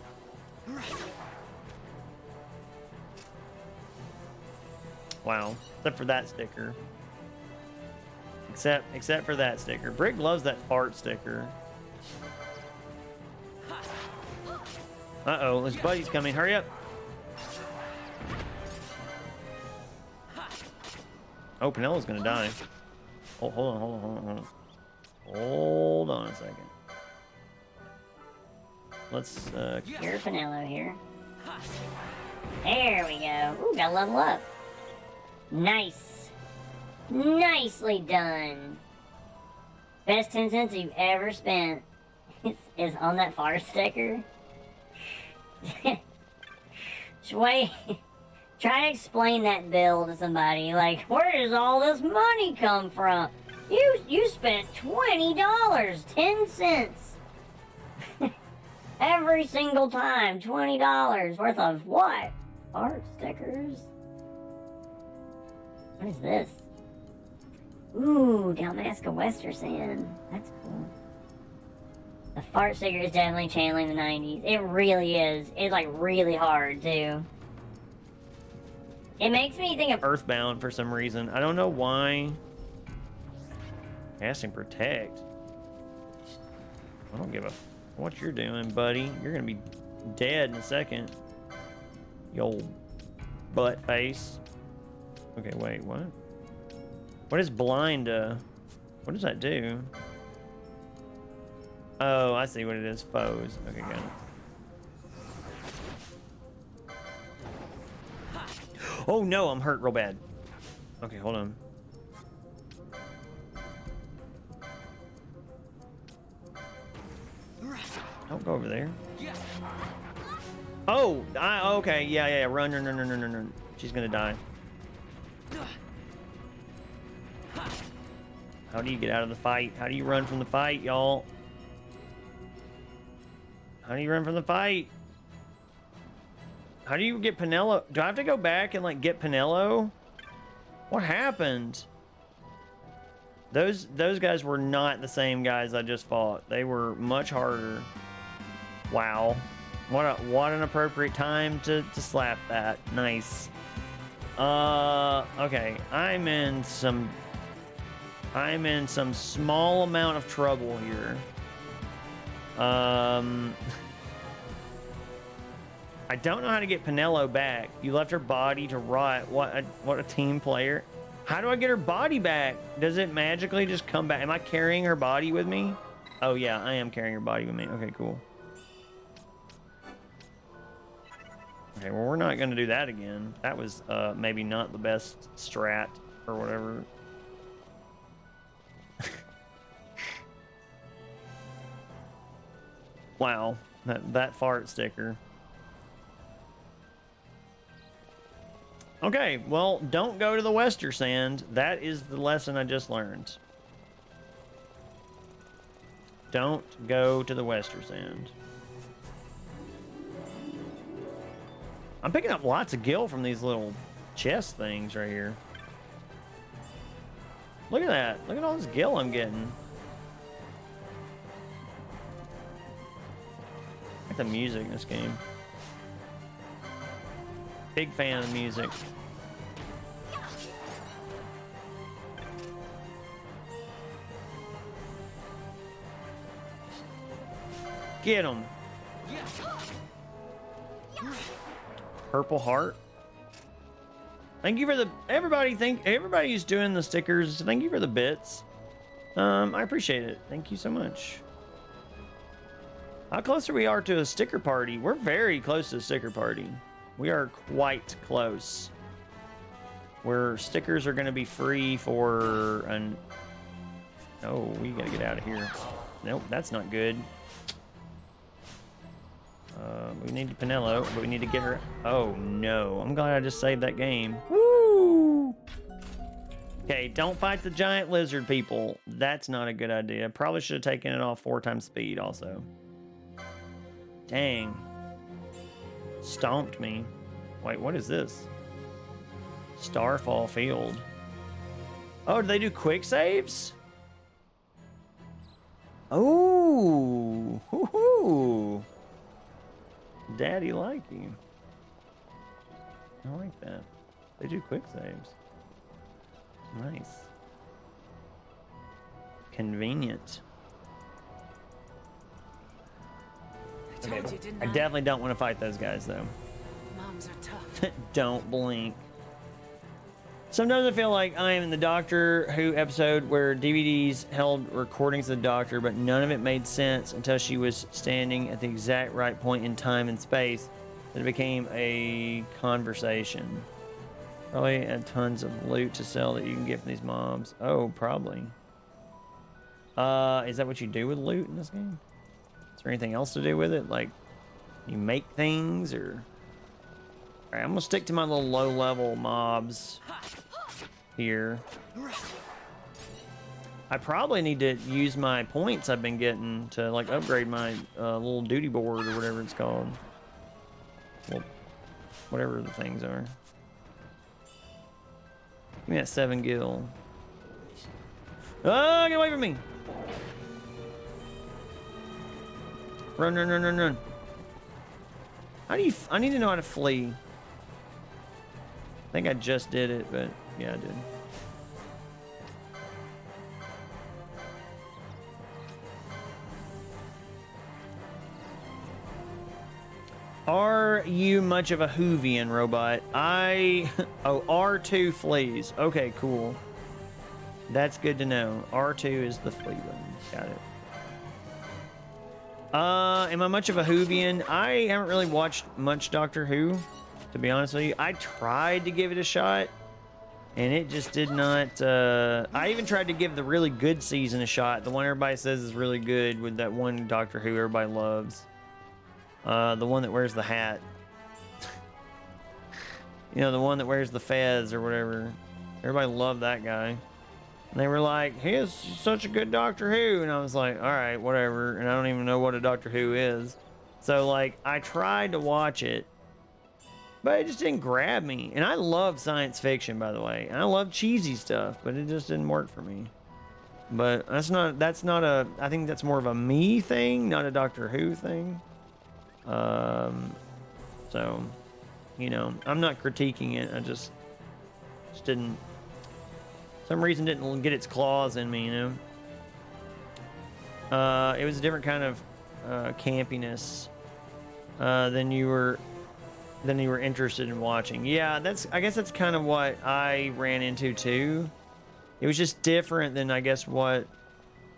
Wow, except for that sticker. Except for that sticker. Brick loves that fart sticker. Uh-oh, his buddy's coming. Hurry up. Oh, Penelo's gonna die. Oh, hold on. Hold on a second. Let's, Here's Penelo here. There we go. Ooh, gotta level up. Nice. Nicely done. Best 10 cents you've ever spent is on that fart sticker. Wait. Try to explain that bill to somebody. Like, where does all this money come from? You spent $20, 10 cents. Every single time, $20 worth of what? Art stickers? What is this? Ooh, Dalmasca Wester Sand. That's cool. The fart sticker is definitely channeling the 90s. It really is. It's like really hard too. It makes me think of Earthbound for some reason. I don't know why. Casting Protect. I don't give a what you're doing, buddy. You're gonna be dead in a second. You old butt face. Okay, wait, what? What is blind, what does that do? Oh, I see what it is. Foes. Okay, got it. Oh no, I'm hurt real bad. Okay, hold on. Don't go over there. Oh, okay, yeah, run, run. She's gonna die. How do you get out of the fight? How do you run from the fight, y'all? How do you run from the fight? How do you get Pinello? Do I have to go back and like get Pinello? What happened? Those guys were not the same guys I just fought. They were much harder. Wow. What an appropriate time to slap that. Nice. Okay. I'm in some small amount of trouble here. I don't know how to get Pinello back. You left her body to rot. What a team player. How do I get her body back? Does it magically just come back? Am I carrying her body with me? Oh yeah, I am carrying her body with me. Okay, cool. Okay, well, we're not going to do that again. That was maybe not the best strat or whatever. Wow, that fart sticker. Okay, well, don't go to the Wester Sand. That is the lesson I just learned. Don't go to the Wester Sand. I'm picking up lots of gil from these little chest things right here. Look at that. Look at all this gil I'm getting. I like the music in this game. Big fan of the music. Get him. Purple heart. Thank you for the everybody's doing the stickers. Thank you for the bits. I appreciate it. Thank you so much. How closer we are to a sticker party? We're very close to a sticker party. We are quite close. Where stickers are going to be free for an... Oh, we got to get out of here. Nope, that's not good. We need Pinello, but we need to get her... Oh, no. I'm glad I just saved that game. Woo! Okay, don't fight the giant lizard people. That's not a good idea. Probably should have taken it off 4 times speed also. Dang. Stomped me. Wait, what is this? Starfall Field. Oh, do they do quick saves? Oh, hoo-hoo. Daddy like you. I like that. They do quick saves. Nice. Convenient. Okay, I definitely don't want to fight those guys though. Moms are tough. Don't blink. Sometimes I feel like I am in the Doctor Who episode where DVDs held recordings of the Doctor, but none of it made sense until she was standing at the exact right point in time and space that it became a conversation. Probably had tons of loot to sell that you can get from these mobs. Oh, probably. Is that what you do with loot in this game? Is there anything else to do with it? Like, you make things or... Alright, I'm gonna stick to my little low-level mobs here. I probably need to use my points I've been getting to, like, upgrade my little duty board or whatever it's called. Well, whatever the things are. Give me that 7 gil. Oh, get away from me! Run, run, run, run, run. How do you... I need to know how to flee. I think I just did it, but yeah, I did. Are you much of a Whovian robot? Oh, R2 flees. Okay, cool. That's good to know. R2 is the flea button. Got it. Am I much of a Whovian? I haven't really watched much Doctor Who, to be honest with you. I tried to give it a shot, and it just did not. I even tried to give the really good season a shot, the one everybody says is really good, with that one Doctor Who everybody loves. The one that wears the hat. You know, the one that wears the fez or whatever. Everybody loved that guy. And they were like, he is such a good Doctor Who. And I was like, all right, whatever. And I don't even know what a Doctor Who is. So, like, I tried to watch it, but it just didn't grab me. And I love science fiction, by the way. And I love cheesy stuff, but it just didn't work for me. But that's not a, I think that's more of a me thing, not a Doctor Who thing. So, you know, I'm not critiquing it. I just didn't, some reason didn't get its claws in me, you know. It was a different kind of campiness than you were interested in watching. Yeah, I guess that's kind of what I ran into too. It was just different than, I guess, what,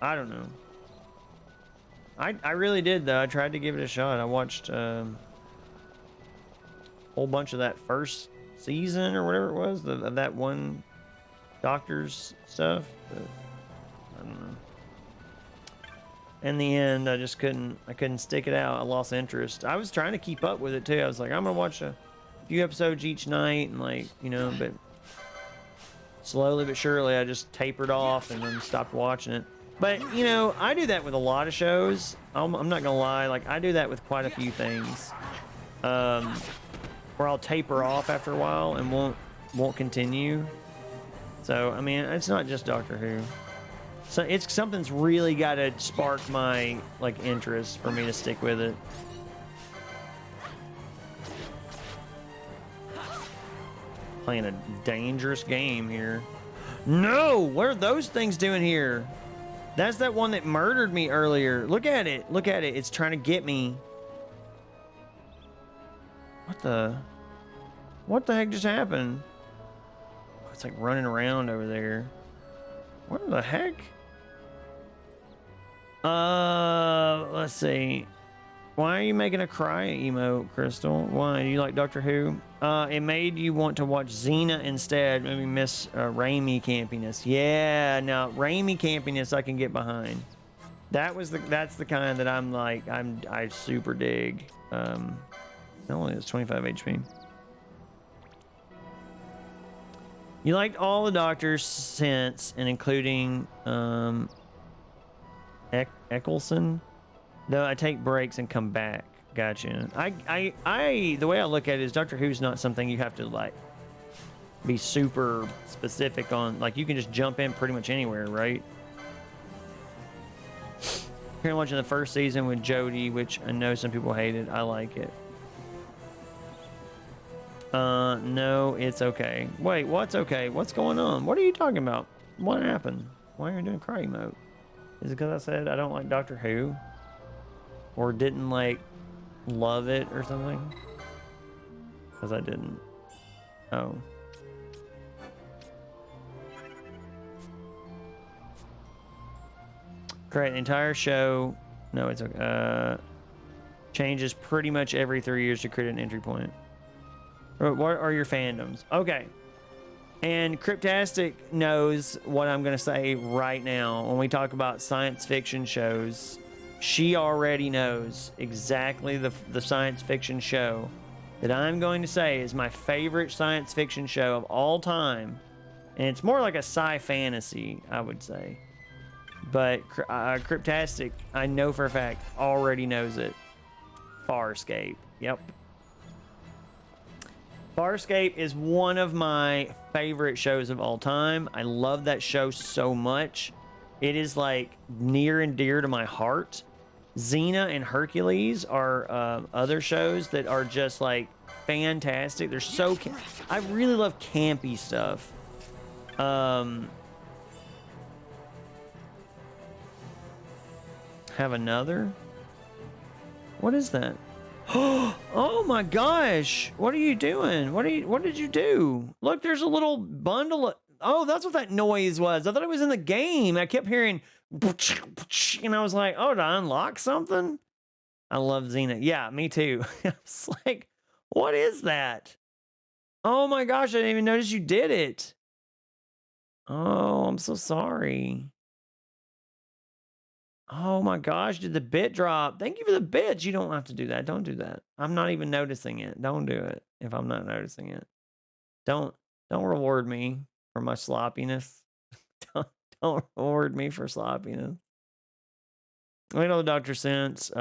I don't know. I really did though. I tried to give it a shot. I watched a whole bunch of that first season or whatever it was of that one Doctor's stuff, but I don't know. In the end, I just couldn't stick it out. I lost interest. I was trying to keep up with it too. I was like, I'm gonna watch a few episodes each night, and like, you know, but slowly but surely I just tapered off and then stopped watching it. But you know, I do that with a lot of shows. I'm not gonna lie, like I do that with quite a few things, where I'll taper off after a while and won't continue. So I mean, it's not just Doctor Who. So it's something's really got to spark my like interest for me to stick with it. Playing a dangerous game here. No, what are those things doing here? That's that one that murdered me earlier. Look at it. Look at it. It's trying to get me. What the heck just happened? Oh, it's like running around over there. What the heck? Let's see. Why are you making a cry emote, Crystal? Why? Do you like Doctor Who? It made you want to watch Xena instead. Maybe miss Raimi campiness. Yeah, now Raimi campiness I can get behind. That's the kind that I'm like, I super dig. It only is 25 HP. You liked all the Doctors since and including Eccleston? Though I take breaks and come back. Gotcha. The way I look at it is Doctor Who's not something you have to like be super specific on. Like you can just jump in pretty much anywhere, right? Here I'm watching the first season with Jodie, which I know some people hated. I like it. No, it's okay. Wait, what's okay? What's going on? What are you talking about? What happened? Why are you doing cry mode? Is it because I said I don't like Doctor Who? Or didn't like love it or something? Because I didn't. Oh. Create an entire show. No, it's okay. Changes pretty much every 3 years to create an entry point. What are your fandoms? Okay. And Cryptastic knows what I'm going to say right now. When we talk about science fiction shows, she already knows exactly the science fiction show that I'm going to say is my favorite science fiction show of all time. And it's more like a sci-fantasy, I would say. But Cryptastic, I know for a fact, already knows it. Farscape. Yep. Farscape is one of my favorite shows of all time. I love that show so much. It is like near and dear to my heart. Xena and Hercules are other shows that are just like fantastic. They're so I really love campy stuff. Have another? What is that? Oh my gosh! What are you doing? What did you do? Look, there's a little bundle of... Oh, that's what that noise was. I thought it was in the game. I kept hearing... And I was like, oh, did I unlock something? I love Xena. Yeah, me too. It's like, what is that? Oh my gosh, I didn't even notice you did it. Oh, I'm so sorry. Oh my gosh, did the bit drop? Thank you for the bits. You don't have to do that. Don't do that. I'm not even noticing it. Don't do it if I'm not noticing it. Don't reward me for my sloppiness. don't, don't reward me for sloppiness. I know the doctor sense. You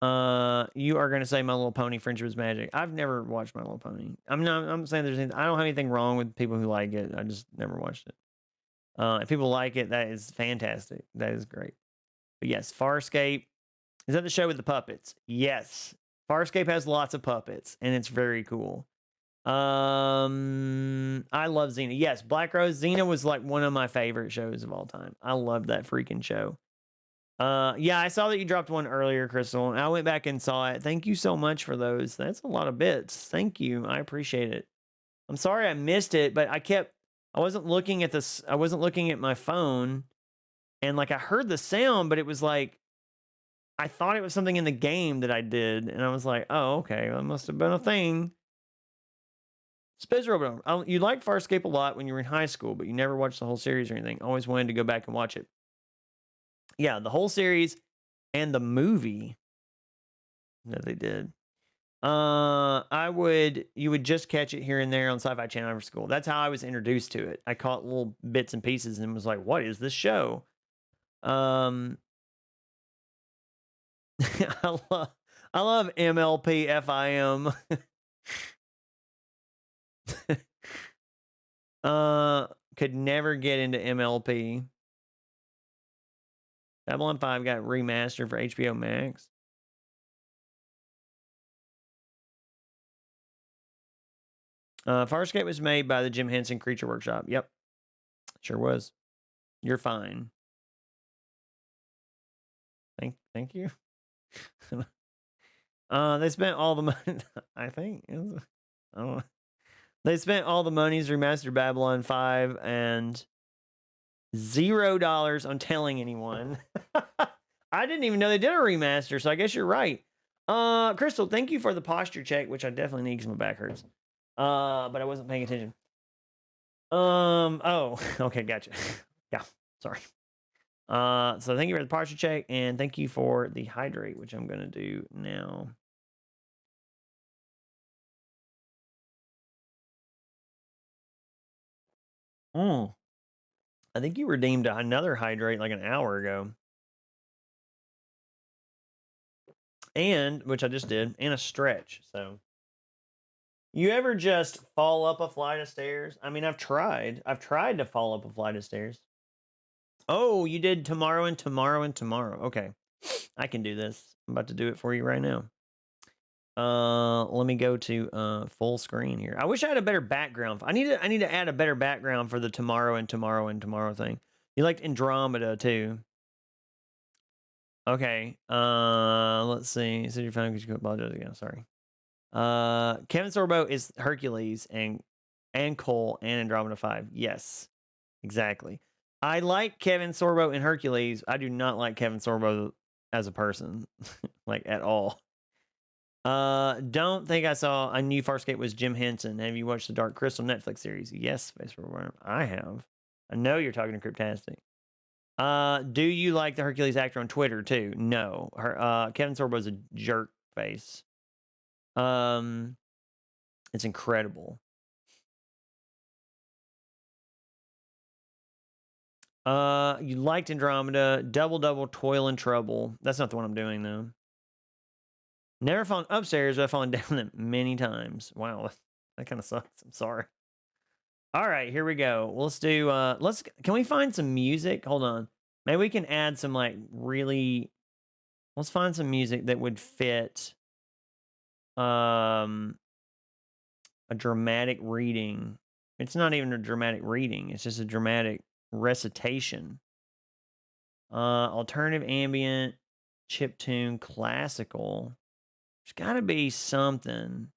are gonna say My Little Pony Friendship is Magic. I've never watched My Little Pony. I'm saying there's anything, I don't have anything wrong with people who like it. I just never watched it. If people like it, that is fantastic. That is great. But yes, Farscape. Is that the show with the puppets? Yes. Farscape has lots of puppets, and it's very cool. I love Xena. Yes, Black Rose. Xena was like one of my favorite shows of all time. I love that freaking show. Yeah, I saw that you dropped one earlier, Crystal, and I went back and saw it. Thank you so much for those. That's a lot of bits. Thank you. I appreciate it. I'm sorry I missed it, but I wasn't looking at this. I wasn't looking at my phone, and like I heard the sound, but it was like I thought it was something in the game that I did, and I was like, oh, okay, that must have been a thing. Space Robot, you liked Farscape a lot when you were in high school, but you never watched the whole series or anything. Always wanted to go back and watch it. Yeah, the whole series and the movie that they did. You would just catch it here and there on Sci-Fi Channel after school. That's how I was introduced to it. I caught little bits and pieces and was like, what is this show? I love MLP FIM. Could never get into MLP. Babylon 5 got remastered for HBO Max. Farscape was made by the Jim Henson Creature Workshop. Yep. Sure was. You're fine. Thank you. They spent all the money. I think. I don't know. They spent all the monies remastered Babylon 5 and $0 on telling anyone. I didn't even know they did a remaster, so I guess you're right. Crystal, thank you for the posture check, which I definitely need because my back hurts. But I wasn't paying attention. Oh, okay, gotcha. Yeah, sorry. So thank you for the posture check, and thank you for the hydrate, which I'm gonna do now. I think you redeemed another hydrate like an hour ago. And, which I just did, and a stretch, so. You ever just fall up a flight of stairs? I mean, I've tried to fall up a flight of stairs. Oh, you did tomorrow and tomorrow and tomorrow. Okay. I can do this. I'm about to do it for you right now. Let me go to full screen here. I wish I had a better background. I need to add a better background for the tomorrow and tomorrow and tomorrow thing. You liked Andromeda too. Okay. Let's see. So you found because you apologize again. Sorry. Kevin Sorbo is Hercules and Cole and Andromeda 5. Yes. Exactly. I like Kevin Sorbo in Hercules. I do not like Kevin Sorbo as a person. Like at all. Don't think I saw a new Farscape was Jim Henson. Have you watched the Dark Crystal Netflix series? Yes, Space Program. I have. I know you're talking to Cryptastic. Do you like the Hercules actor on Twitter too? No. Kevin Sorbo's a jerk face. It's incredible. You liked Andromeda, Double, Toil and Trouble. That's not the one I'm doing though. Never fallen upstairs, but I've fallen down it many times. Wow, that kind of sucks. I'm sorry. All right, here we go. Let's do. Can we find some music? Hold on. Maybe we can add some like really. Let's find some music that would fit. A dramatic reading. It's not even a dramatic reading. It's just a dramatic recitation. Alternative ambient, chiptune, classical. There's got to be something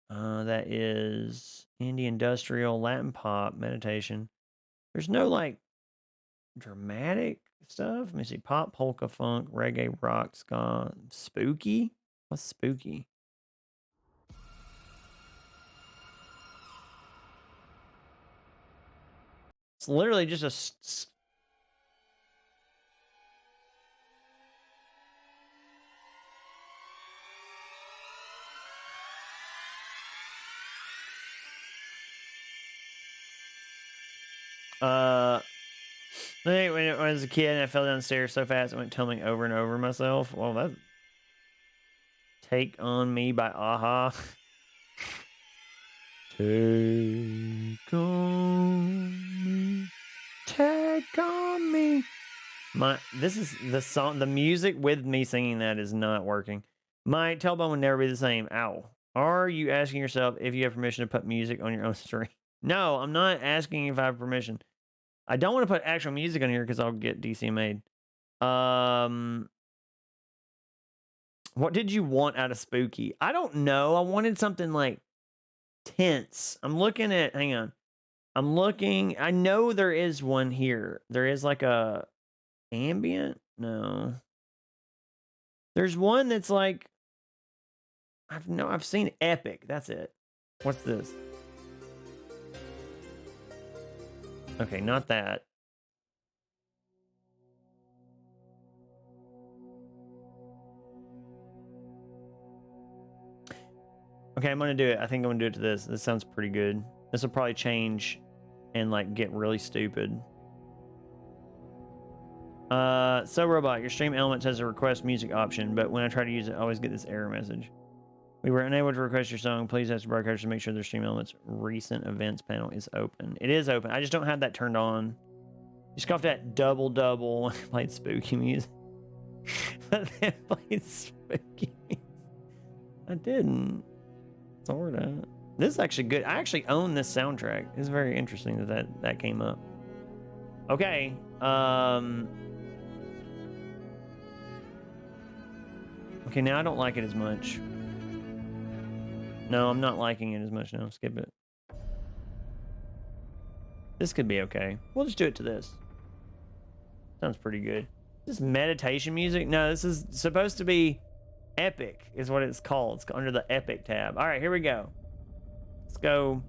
that is indie industrial, Latin pop, meditation. There's no like dramatic stuff. Let me see. Pop, polka, funk, reggae, rock, ska, spooky. What's spooky? It's literally just a when I was a kid and I fell downstairs so fast I went tumbling over and over myself. Well, that Take on Me by Aha. Take on me. Take on me. This is the song. The music with me singing that is not working. My tailbone would never be the same. Ow. Are you asking yourself if you have permission to put music on your own stream? No, I'm not asking if I have permission. I don't want to put actual music on here because I'll get DCMA'd. What did you want out of Spooky? I don't know. I wanted something like tense. I'm looking at, hang on. I'm looking. I know there is one here. There is like a ambient. No. There's one that's like, I've seen epic. That's it. What's this? Okay, not that. Okay, I'm gonna do it. I think I'm gonna do it to this. This sounds pretty good. This will probably change and like get really stupid. So Robot, your stream elements has a request music option, but when I try to use it, I always get this error message. We were unable to request your song. Please ask the broadcaster to make sure their stream elements recent events panel is open. It is open. I just don't have that turned on. Just got off that double played spooky music. But then played spooky music. I didn't. Sorta. This is actually good. I actually own this soundtrack. It's very interesting that came up. Okay. Okay, now I don't like it as much. No, I'm not liking it as much now. Skip it. This could be okay. We'll just do it to this. Sounds pretty good. This meditation music? No, this is supposed to be epic, is what it's called. It's under the epic tab. All right, here we go. Let's go.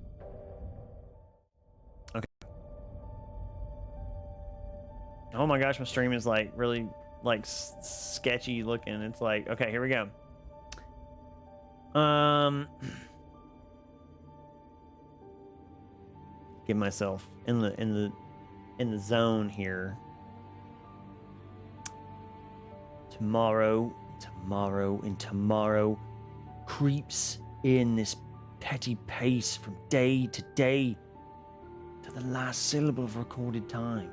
Okay. Oh my gosh, my stream is like really like sketchy looking. It's like, okay, here we go. Get myself in the zone here. Tomorrow creeps in this petty pace from day to day to the last syllable of recorded time.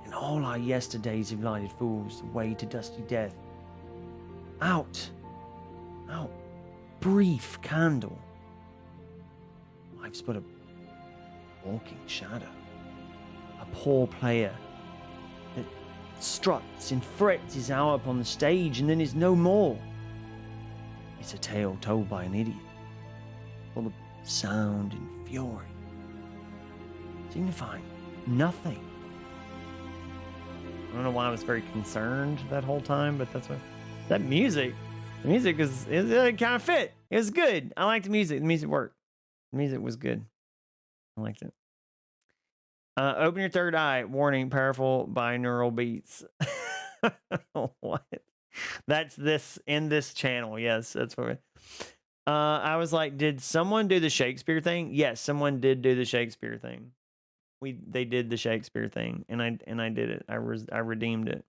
And all our yesterdays have lighted fools the way to dusty death. Out, brief candle. Life's but a walking shadow. A poor player that struts and frets his hour upon the stage and then is no more. It's a tale told by an idiot, full of sound and fury, signifying nothing. I don't know why I was very concerned that whole time, but that's what that music. The music it kind of fit. It was good. I liked the music. The music worked. The music was good. I liked it. Open your third eye. Warning, powerful binaural beats. What? That's this in this channel. Yes, that's what. I was like, did someone do the Shakespeare thing? Yes, someone did do the Shakespeare thing. They did the Shakespeare thing, and I did it. I redeemed it.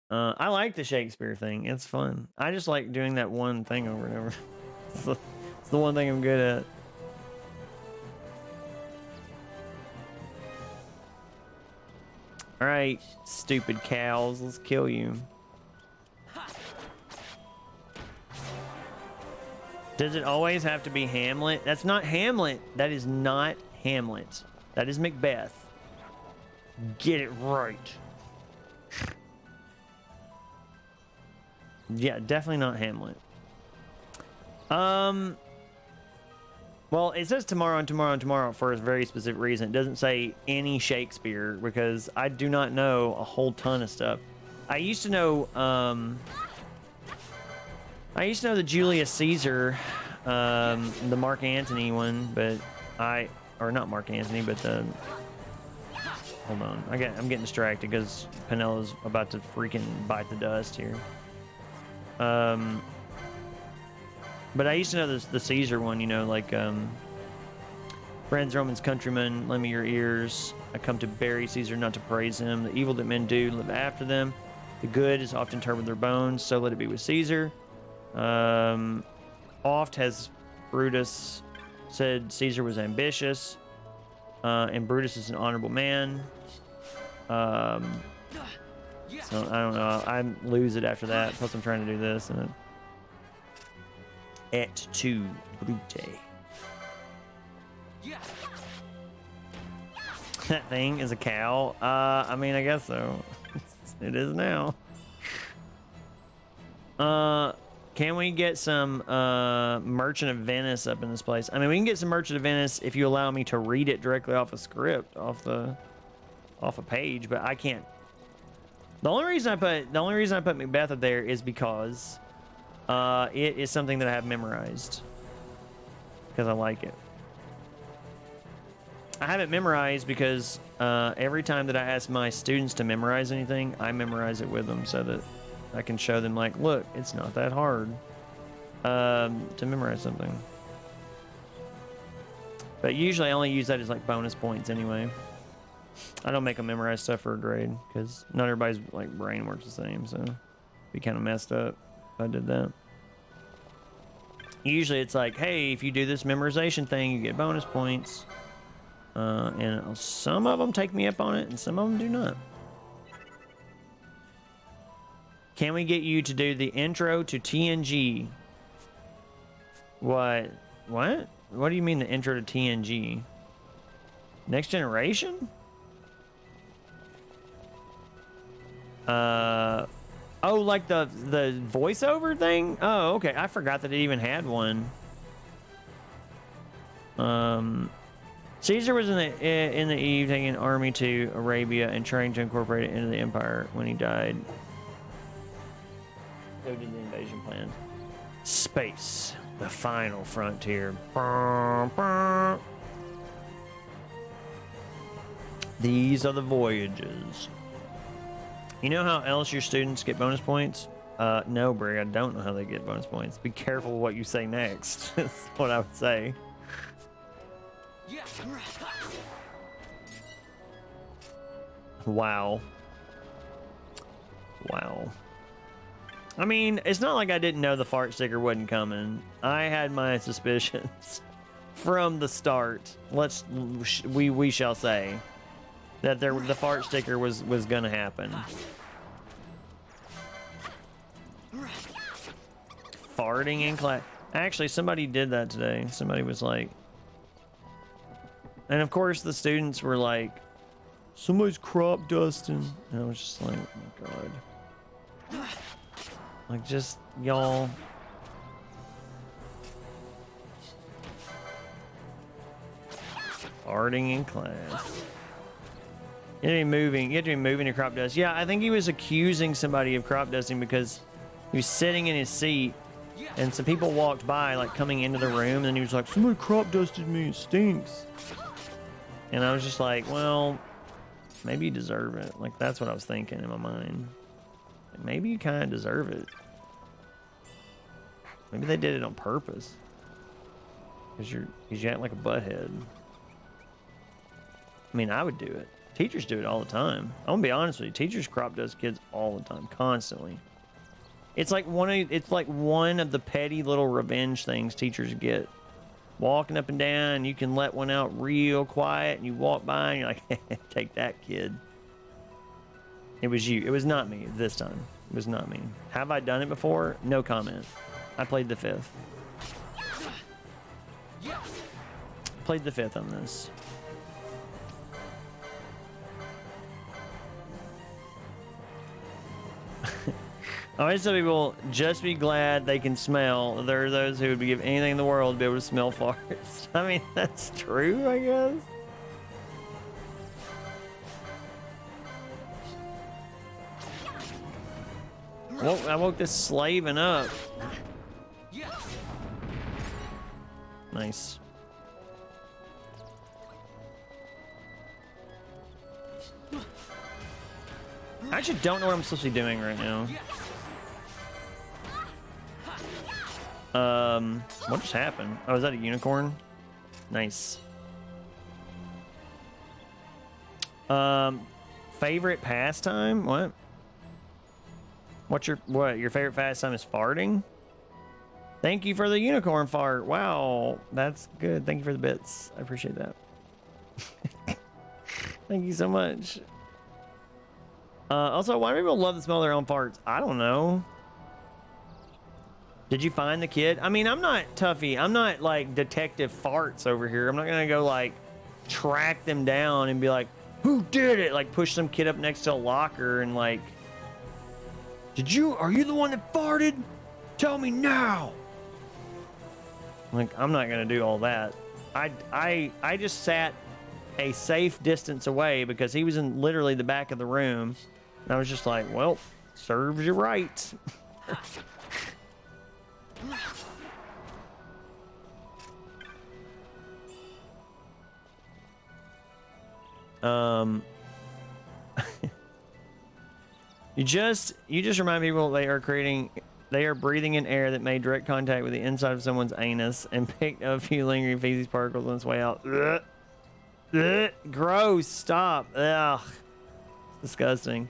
I like the Shakespeare thing. It's fun. I just like doing that one thing over and over. It's the one thing I'm good at. All right, stupid cows. Let's kill you. Does it always have to be Hamlet? That's not Hamlet. That is not Hamlet. That is Macbeth. Get it right. Yeah, definitely not Hamlet. What Well, it says tomorrow and tomorrow and tomorrow for a very specific reason. It doesn't say any Shakespeare because I do not know a whole ton of stuff. I used to know the Julius Caesar, the Mark Antony one, but or not Mark Antony, but the, hold on, I'm getting distracted because Penelo's about to freaking bite the dust here. But I used to know the Caesar one, you know, like, friends, Romans, countrymen, lend me your ears. I come to bury Caesar, not to praise him. The evil that men do, live after them. The good is often interred with their bones, so let it be with Caesar. Oft has Brutus said Caesar was ambitious, and Brutus is an honorable man. So I don't know. I lose it after that. Plus I'm trying to do this and et tu, Brute. That thing is a cow. I mean, I guess so. It is now. Can we get some Merchant of Venice up in this place? I mean, we can get some Merchant of Venice if you allow me to read it directly off a script, off a page, but I can't. The only reason I put Macbeth up there is because it is something that I have memorized because I like it. I have it memorized because every time that I ask my students to memorize anything, I memorize it with them so that I can show them, like, look, it's not that hard to memorize something. But usually I only use that as like bonus points anyway. I don't make them memorize stuff for a grade because not everybody's like brain works the same, so it'd be kind of messed up if I did that. Usually it's like, hey, if you do this memorization thing, you get bonus points. And some of them take me up on it, and some of them do not. Can we get you to do the intro to TNG? What? What? What do you mean the intro to TNG? Next Generation? Oh, like the voiceover thing? Oh, okay. I forgot that it even had one. Caesar was in the Eve taking an army to Arabia and trying to incorporate it into the empire. When he died, so did the invasion plans. Space, the final frontier. These are the voyages. You know how else your students get bonus points? No, Brig, I don't know how they get bonus points. Be careful what you say next. That's what I would say. Wow. Wow. I mean, it's not like I didn't know the fart sticker wasn't coming. I had my suspicions from the start. We shall say that the fart sticker was gonna happen. Farting in class. Actually, somebody did that today. Somebody was like, and of course the students were like, somebody's crop dusting. And I was just like, oh my god. Like, just y'all. Farting in class. You have to be moving your crop dust. Yeah, I think he was accusing somebody of crop dusting because he was sitting in his seat and some people walked by, like coming into the room, and then he was like, somebody crop dusted me, it stinks. And I was just like, well, maybe you deserve it. Like, that's what I was thinking in my mind. Like, maybe you kind of deserve it. Maybe they did it on purpose. Because you act like a butthead. I mean, I would do it. Teachers do it all the time. I'm gonna be honest with you. Teachers crop dust kids all the time, constantly. It's like one of the petty little revenge things teachers get. Walking up and down, you can let one out real quiet, and you walk by, and you're like, take that, kid. It was you. It was not me this time. It was not me. Have I done it before? No comment. I played the fifth. Played the fifth on this. I always tell people, just be glad they can smell. There are those who would give anything in the world to be able to smell farts. I mean, that's true, I guess. Well, I woke this slaving up. Nice. I actually don't know what I'm supposed to be doing right now. What just happened? Oh, is that a unicorn? Nice. Favorite pastime? What? Your favorite pastime is farting? Thank you for the unicorn fart. Wow, that's good. Thank you for the bits. I appreciate that. Thank you so much. Also, why do people love to smell their own farts? I don't know. Did you find the kid? I mean, I'm not Tuffy. I'm not like Detective Farts over here. I'm not gonna go like track them down and be like, who did it? Like push some kid up next to a locker and like, are you the one that farted? Tell me now. Like, I'm not gonna do all that. I just sat a safe distance away because he was in literally the back of the room. And I was just like, well, serves you right. You just remind people they are breathing in air that made direct contact with the inside of someone's anus and picked up a few lingering feces particles on its way out. Ugh. Ugh. Gross. Stop. Ugh. It's disgusting.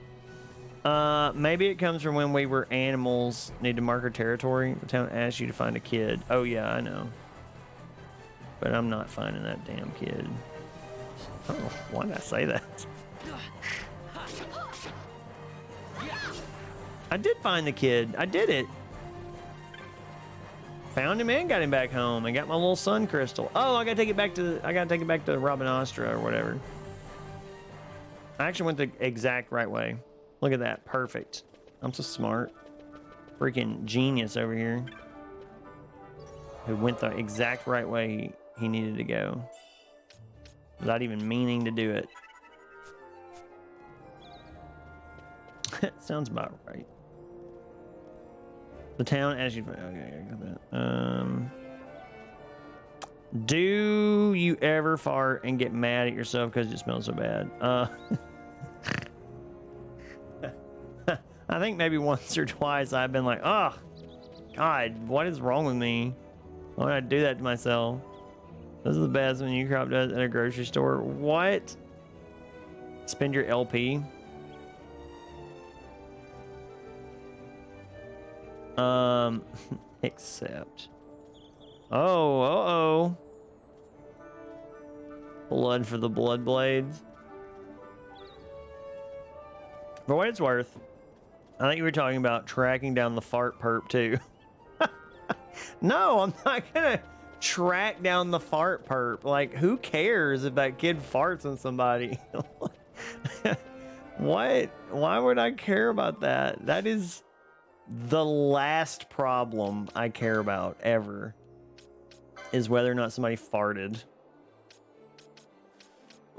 Maybe it comes from when we were animals, need to mark our territory. The town asked you to find a kid. Oh yeah, I know. But I'm not finding that damn kid. Oh, why did I say that? I did find the kid. I did it. Found him and got him back home and got my little sun crystal. Oh, I gotta take it back to Robin Ostra or whatever. I actually went the exact right way. Look at that. Perfect. I'm so smart. Freaking genius over here. Who went the exact right way he needed to go. Without even meaning to do it. Sounds about right. The town as you... Okay, I got that. Do you ever fart and get mad at yourself because it smells so bad? I think maybe once or twice I've been like, oh, God, what is wrong with me? Why would I do that to myself? This is the best when you crop does at a grocery store. What? Spend your LP? Except. Oh, uh-oh. Blood for the blood blades. For what it's worth, I think you were talking about tracking down the fart perp too. No, I'm not gonna track down the fart perp. Like, who cares if that kid farts on somebody? What? Why would I care about that? That is the last problem I care about ever, is whether or not somebody farted.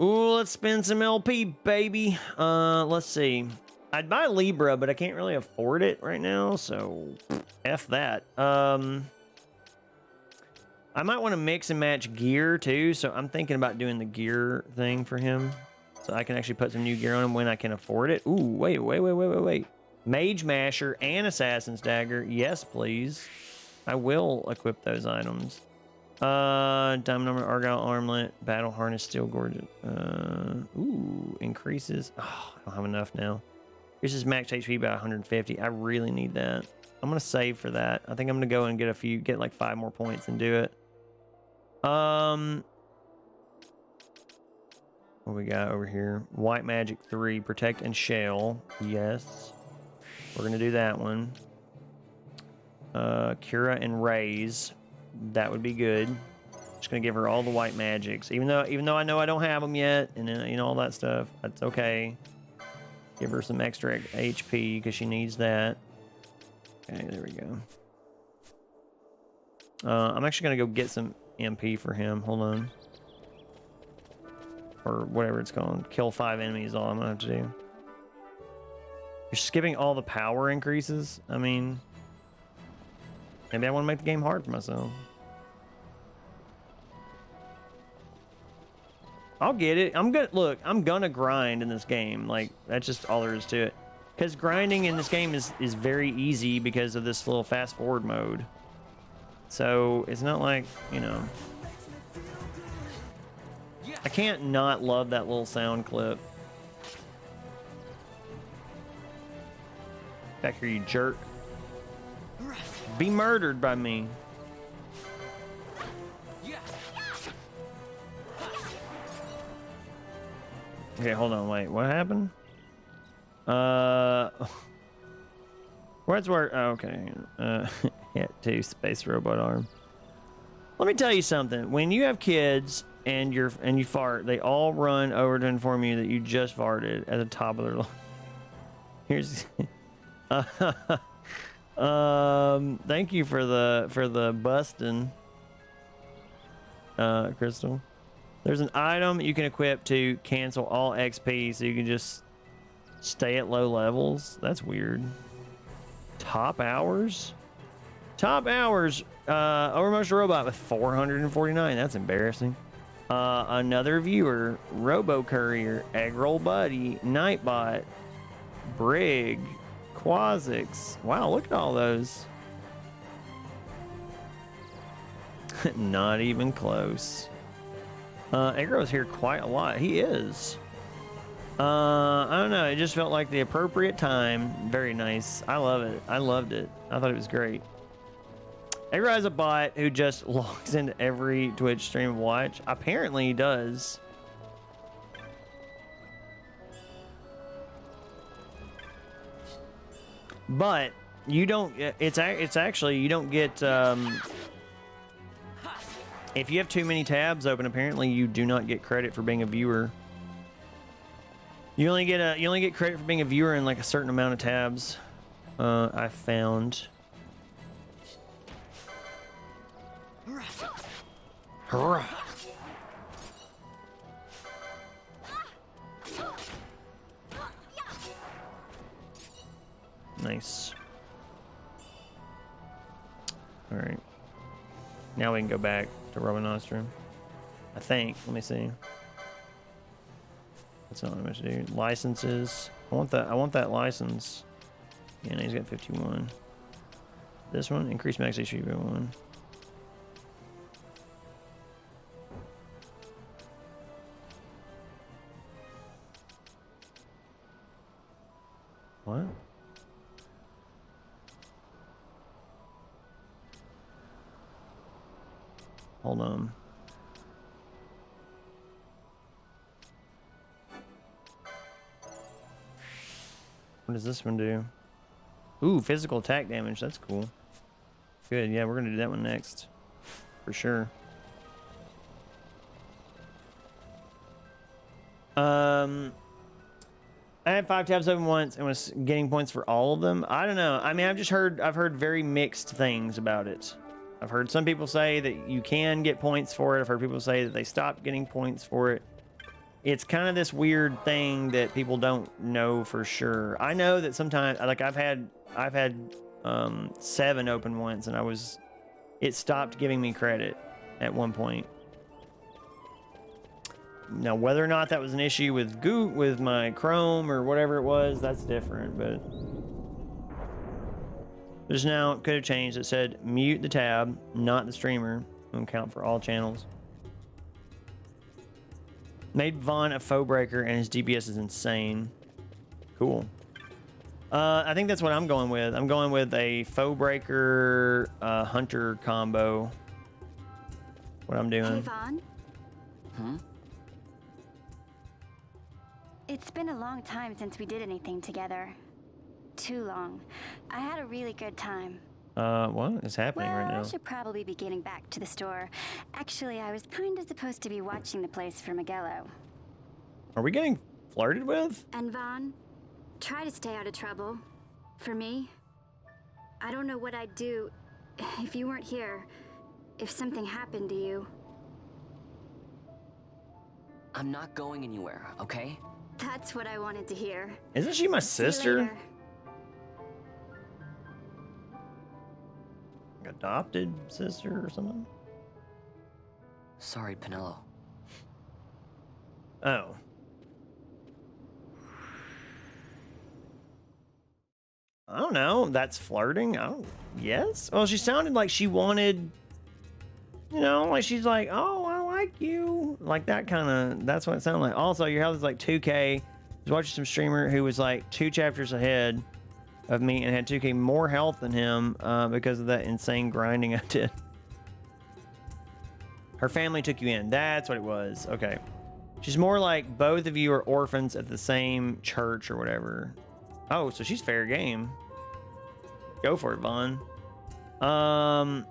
Ooh, let's spend some LP, baby. Let's see. I'd buy Libra, but I can't really afford it right now, so F that. I might want to mix and match gear too, so I'm thinking about doing the gear thing for him, so I can actually put some new gear on him when I can afford it. Ooh, wait. Mage Masher and Assassin's Dagger. Yes, please. I will equip those items. Diamond Armor, Argyle Armlet, Battle Harness, Steel Gorget. Ooh, increases. Oh, I don't have enough now. Increases max HP by 150. I really need that. I'm gonna save for that. I think I'm gonna go and get like 5 more points and do it. What we got over here? White Magic 3, Protect and Shell. Yes. We're gonna do that one. Cura and Raise. That would be good. Just gonna give her all the white magics, even though I know I don't have them yet, and you know all that stuff. That's okay. Give her some extra HP because she needs that. Okay, there we go. I'm actually gonna go get some MP for him. Hold on. Or whatever it's called. Kill 5 enemies is all I'm gonna have to do. You're skipping all the power increases? I mean, maybe I want to make the game hard for myself. I'll get it. I'm gonna grind in this game. Like, that's just all there is to it. Because grinding in this game is very easy because of this little fast forward mode. So it's not like, you know, I can't not love that little sound clip. Back here, you jerk. Be murdered by me. Okay, hold on, wait, what happened? Where's where? Oh, okay. Yeah, 2 space robot arm. Let me tell you something. When you have kids and you fart, they all run over to inform you that you just farted at the top of their lungs. Here's. Thank you for the busting, Crystal. There's an item you can equip to cancel all XP, so you can just stay at low levels. That's weird. Top hours? Top hours. Overmost robot with 449. That's embarrassing. Another viewer. Robo Courier. Eggroll Buddy. Nightbot. Brig. Quasix. Wow, look at all those. Not even close. Eggro's here quite a lot. He is. I don't know. It just felt like the appropriate time. Very nice. I love it. I loved it. I thought it was great. Egro has a bot who just logs into every Twitch stream and watch. Apparently he does. But you don't. It's actually you don't get. If you have too many tabs open, apparently you do not get credit for being a viewer. You only get credit for being a viewer in like a certain amount of tabs. I found. Hurrah. Nice. All right. Now we can go back to Robin Nostrum. I think. Let me see. That's not what I'm going to do. Licenses. I want that license. Yeah, and he's got 51. This one, increase max HP by 1. What? Hold on. What does this one do? Ooh, physical attack damage. That's cool. Good. Yeah, we're going to do that one next. For sure. I had 5 tabs open once and was getting points for all of them. I don't know. I mean, I've heard very mixed things about it. I've heard some people say that you can get points for it. I've heard people say that they stopped getting points for it. It's kind of this weird thing that people don't know for sure. I know that sometimes, like I've had 7 open once, and it stopped giving me credit at one point. Now, whether or not that was an issue with my Chrome or whatever it was, that's different. But just now, it could have changed. It said mute the tab, not the streamer, and count for all channels. Made Vaughn a foe breaker, and his DPS is insane. Cool. I think that's what I'm going with. I'm going with a foe breaker hunter combo. What I'm doing. Hey, Vaughn. Huh? It's been a long time since we did anything together. Too long. I had a really good time. What is happening right now? I should probably be getting back to the store. Actually, I was kind of supposed to be watching the place for Miguelo. Are we getting flirted with? And Vaughn, try to stay out of trouble. For me. I don't know what I'd do if you weren't here. If something happened to you. I'm not going anywhere, okay? That's what I wanted to hear. Isn't she my See you sister? later. Adopted sister or something? Sorry, Penelo. Oh. I don't know. That's flirting. I don't. Yes. Well, she sounded like she wanted. You know, like she's like, oh, I like you. Like that kind of. That's what it sounded like. Also, your health is like 2K. I was watching some streamer who was like 2 chapters ahead of me and had 2K more health than him because of that insane grinding I did. Her family took you in. That's what it was. Okay. She's more like both of you are orphans at the same church or whatever. Oh, so she's fair game. Go for it, Vaughn. I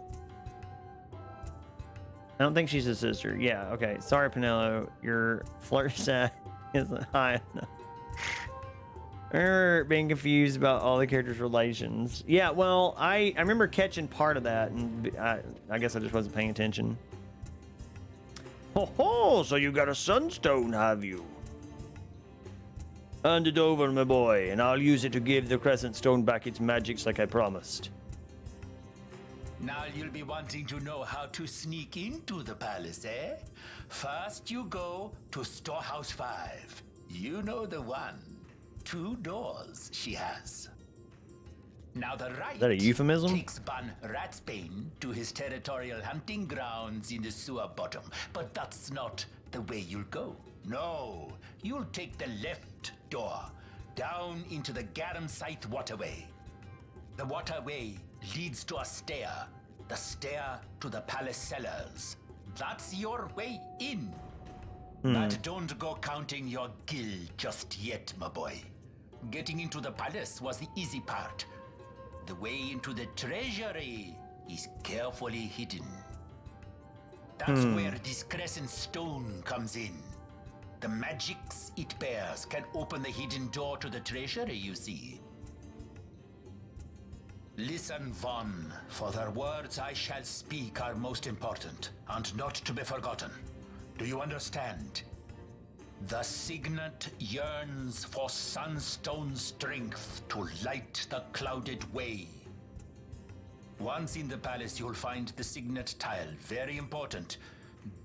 don't think she's a sister. Yeah, okay. Sorry, Penelo. Your flirt set isn't high enough. Remember being confused about all the characters' relations. Yeah, well, I remember catching part of that, and I guess I just wasn't paying attention. Ho ho! So you got a sunstone, have you? Hand it over, my boy, and I'll use it to give the Crescent Stone back its magics like I promised. Now you'll be wanting to know how to sneak into the palace, eh? First you go to Storehouse 5. You know the one. 2 doors she has. Now the right Is that a euphemism? takes Ban Ratsbane to his territorial hunting grounds in the sewer bottom. But that's not the way you'll go. No, you'll take the left door, down into the Garum Scythe waterway. The waterway leads to a stair. The stair to the palace cellars. That's your way in. But don't go counting your gil just yet, my boy. Getting into the palace was the easy part. The way into the treasury is carefully hidden. That's where this Crescent Stone comes in. The magics it bears can open the hidden door to the treasury, you see. Listen, Vaughn, for the words I shall speak are most important, and not to be forgotten. Do you understand? The Signet yearns for sunstone strength to light the clouded way. Once in the palace, you'll find the Signet tile, very important.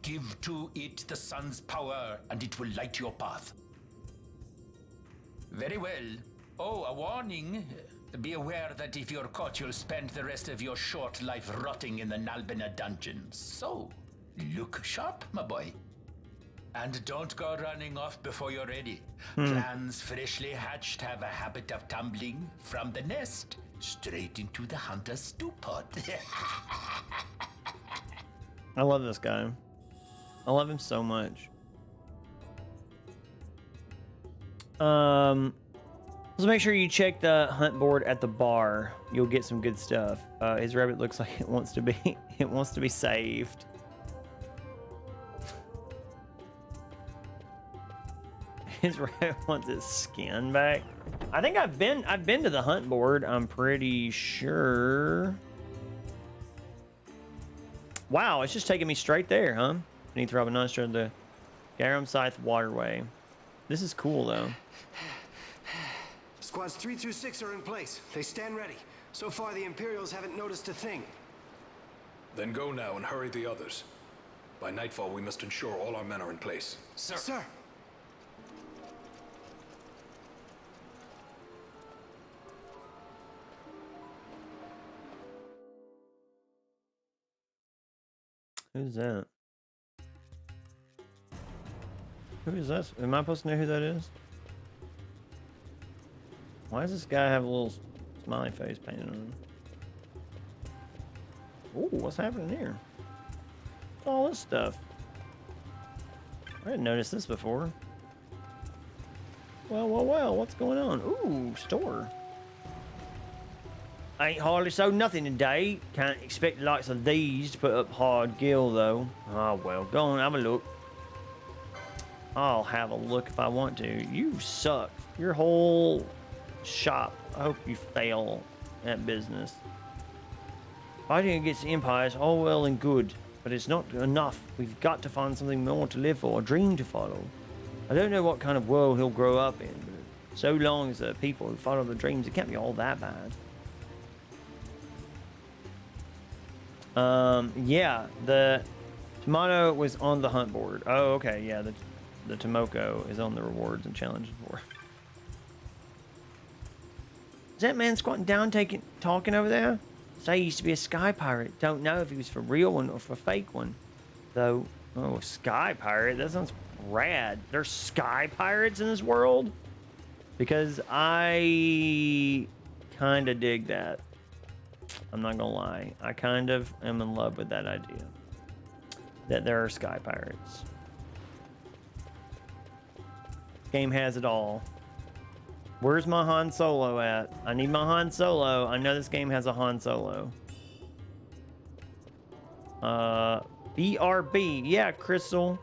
Give to it the sun's power, and it will light your path. Very well. Oh, a warning. Be aware that if you're caught, you'll spend the rest of your short life rotting in the Nalbina dungeons. So, look sharp, my boy. And don't go running off before you're ready. Plans freshly hatched have a habit of tumbling from the nest straight into the hunter's stew pot. I love this guy. I love him so much. So make sure you check the hunt board at the bar. You'll get some good stuff. His rabbit looks like it wants to be saved. His rabbit wants its skin back. I think I've been to the hunt board, I'm pretty sure. Wow, it's just taking me straight there, huh? Beneath Robin Nostra, the Garum Scythe waterway. This is cool though. Squads 3 through 6 are in place. They stand ready. So far, the Imperials haven't noticed a thing. Then go now and hurry the others. By nightfall, we must ensure all our men are in place. Sir. Sir. Who's that? Who is that? Am I supposed to know who that is? Why does this guy have a little smiley face painted on him? Ooh, what's happening here? All this stuff. I didn't notice this before. Well, well, well, what's going on? Ooh, store. Ain't hardly sold nothing today. Can't expect the likes of these to put up hard gill, though. Oh, well, go on, have a look. I'll have a look if I want to. You suck. Your whole shop. I hope you fail at business. Fighting against the Empire is all well and good, but it's not enough. We've got to find something more to live for, a dream to follow. I don't know what kind of world he'll grow up in, but so long as the people who follow the dreams, it can't be all that bad. Yeah, the tomato was on the hunt board. Oh, okay, yeah, the Tomoko is on the rewards and challenges board. Is that man squatting down talking over there? Say he used to be a sky pirate. Don't know if he was for real one or for fake one. Though, oh, sky pirate? That sounds rad. There's sky pirates in this world? Because I kind of dig that. I'm not gonna lie. I kind of am in love with that idea. That there are sky pirates. This game has it all. Where's my Han Solo at? I need my Han Solo. I know this game has a Han Solo. BRB. Yeah, Crystal.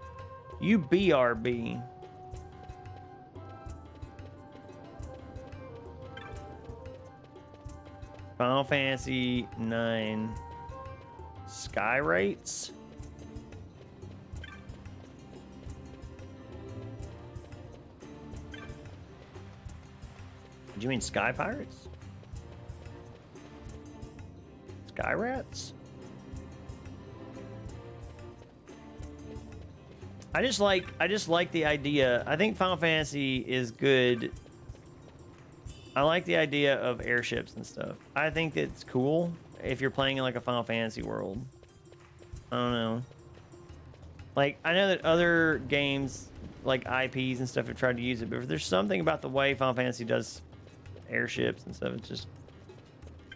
You BRB. Final Fantasy 9 Sky Rates. Do you mean Sky Pirates? Sky Rats? I just like the idea. I think Final Fantasy is good. I like the idea of airships and stuff. I think it's cool if you're playing in like a Final Fantasy world. I don't know. Like, I know that other games like IPs and stuff have tried to use it, but if there's something about the way Final Fantasy does airships and stuff, it's just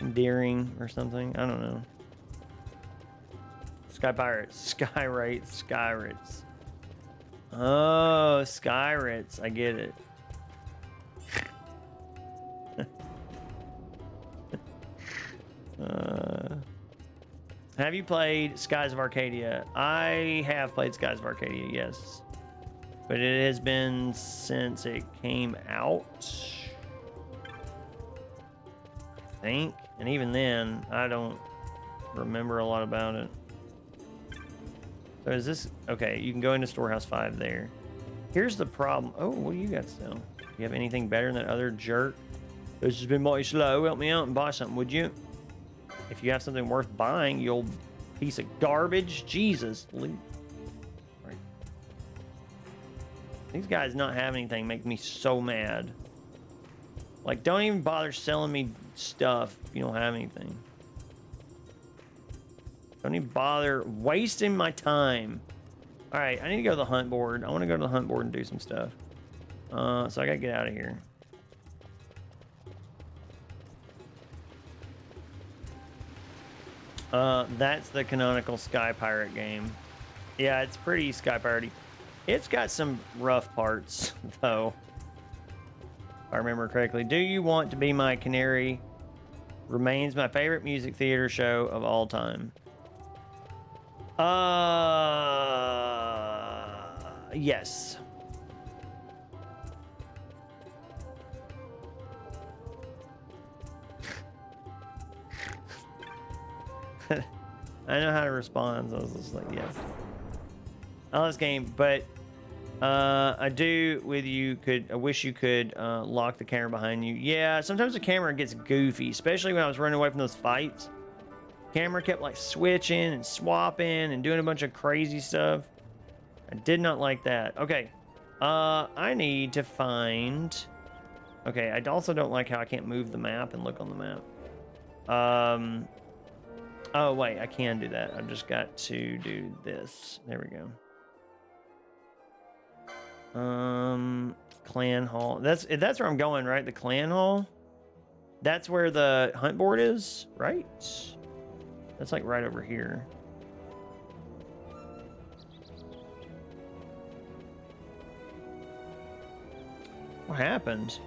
endearing or something. I don't know. Sky Pirates, Sky Rates, Sky Rates. Oh, Sky Rates. I get it. Have you played Skies of Arcadia? I have played Skies of Arcadia, yes. But it has been since it came out, I think. And even then, I don't remember a lot about it. So is this... Okay, you can go into Storehouse 5 there. Here's the problem. Oh, what do you got still? Do you have anything better than that other jerk? This has been mighty slow. Help me out and buy something, would you? If you have something worth buying, you old piece of garbage. Jesus. Right. These guys not having anything make me so mad. Like, don't even bother selling me stuff if you don't have anything. Don't even bother wasting my time. All right, I need to go to the hunt board. I want to go to the hunt board and do some stuff. So I gotta get out of here. That's the canonical Sky Pirate game. Yeah, it's pretty Sky Piratey. It's got some rough parts, though. If I remember correctly. Do You Want to Be My Canary remains my favorite music theater show of all time. Yes. I know how to respond, so I was just like, yes. I love this game, but I do with you could, I wish you could lock the camera behind you. Yeah, sometimes the camera gets goofy, especially when I was running away from those fights. Camera kept like switching and swapping and doing a bunch of crazy stuff. I did not like that. Okay, I need to find... Okay, I also don't like how I can't move the map and look on the map. Oh, wait, I can do that. I've just got to do this. There we go. Clan Hall. That's where I'm going, right? The Clan Hall? That's where the hunt board is, right? That's like right over here. What happened?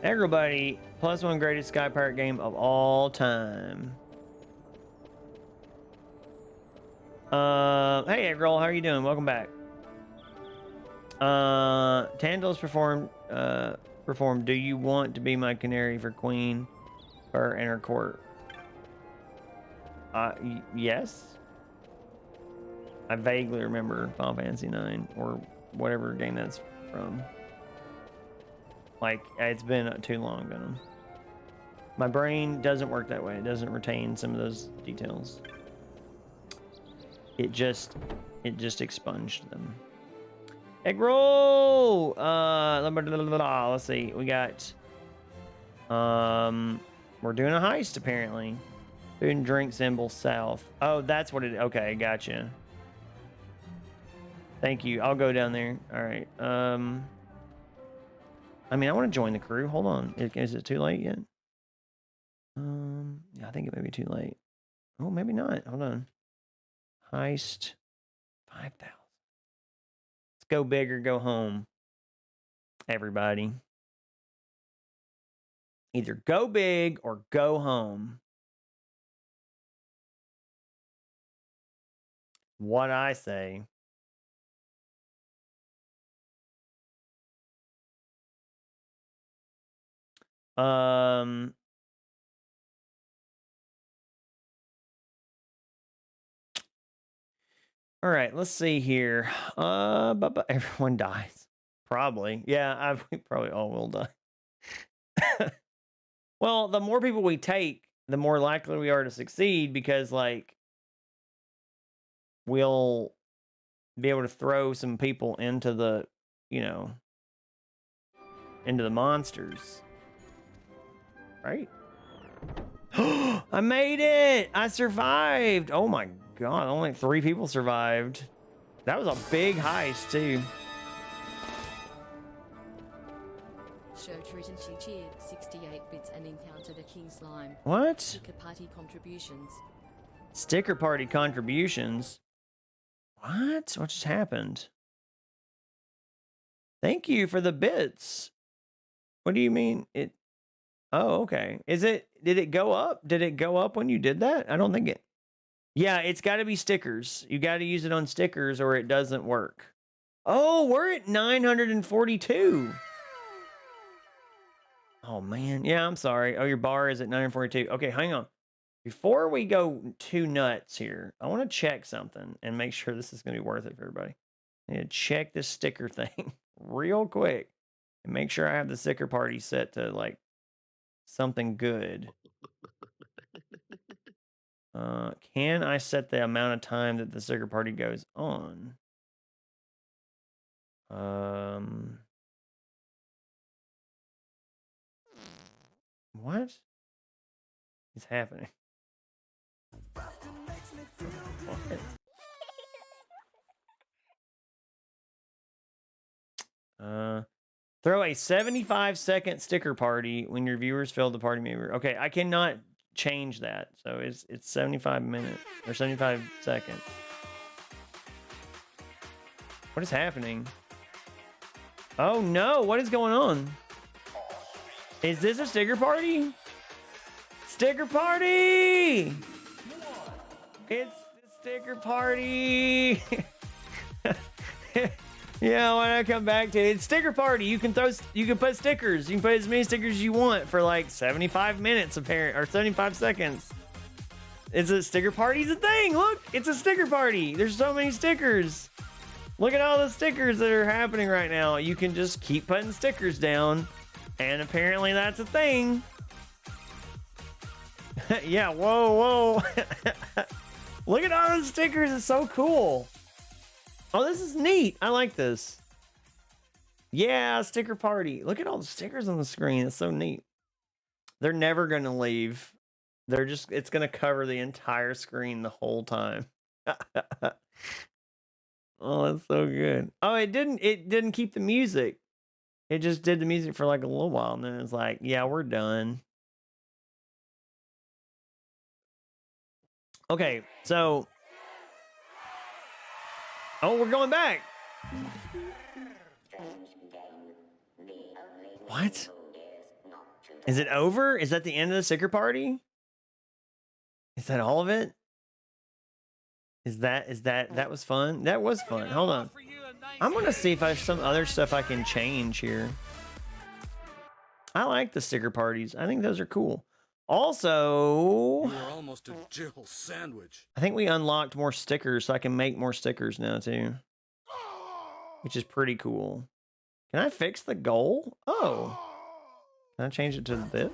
Aggro Buddy, +1 greatest Sky Pirate game of all time. Hey Aggro, how are you doing? Welcome back. Tandil's performed Do You Want to Be My Canary for Queen, her and her court. Yes. I vaguely remember Final Fantasy 9 or whatever game that's from. Like, it's been too long, Venom. My brain doesn't work that way. It doesn't retain some of those details. It just expunged them. Egg roll! Let's see. We got... we're doing a heist, apparently. Food and drink symbol south. Oh, that's what it... Okay, gotcha. Thank you. I'll go down there. All right. I mean, I want to join the crew. Hold on. Is it too late yet? Yeah, I think it may be too late. Oh, maybe not. Hold on. Heist. 5,000. Let's go big or go home. Everybody. Either go big or go home. What I say. All right, let's see here. But everyone dies. Probably. Yeah, we probably all will die. Well, the more people we take, the more likely we are to succeed because, like, we'll be able to throw some people into the, into the monsters. Right? I made it! I survived! Oh my god, only 3 people survived. That was a big heist, too. Showed written she cheered 68 bits and encountered a king slime. What? Sticker party contributions. Sticker party contributions? What? What just happened? Thank you for the bits. What do you mean? Oh, okay. Did it go up? Did it go up when you did that? I don't think it. Yeah, it's got to be stickers. You got to use it on stickers or it doesn't work. Oh, we're at 942. Oh, man. Yeah, I'm sorry. Oh, your bar is at 942. Okay, hang on. Before we go too nuts here, I want to check something and make sure this is going to be worth it for everybody. I need to check this sticker thing real quick and make sure I have the sticker party set to, like, something good. Can I set the amount of time that the sticker party goes on? What is happening? What? Throw a 75-second sticker party when your viewers fill the party member. Okay, I cannot change that. So it's 75 minutes or 75 seconds. What is happening? Oh no, what is going on? Is this a sticker party? Sticker party! It's the sticker party! Yeah, when I come back to it, it's sticker party. You can put stickers. You can put as many stickers as you want for like 75 minutes apparent or 75 seconds. It's a sticker party's a thing. Look, it's a sticker party. There's so many stickers. Look at all the stickers that are happening right now. You can just keep putting stickers down, and apparently that's a thing. Yeah, whoa. Look at all those stickers. It's so cool. Oh, this is neat. I like this. Yeah, sticker party. Look at all the stickers on the screen. It's so neat. They're never going to leave. It's going to cover the entire screen the whole time. Oh, that's so good. Oh, it didn't keep the music. It just did the music for like a little while, and then it's like, yeah, we're done. Okay, so... Oh, we're going back. What? Is it over? Is that the end of the sticker party? Is that all of it? That was fun? That was fun. Hold on. I'm going to see if there's some other stuff I can change here. I like the sticker parties. I think those are cool. Also, You are almost a Jill sandwich. I think we unlocked more stickers, so I can make more stickers now too, which is pretty cool. Can I fix the goal? Oh, can I change it to this?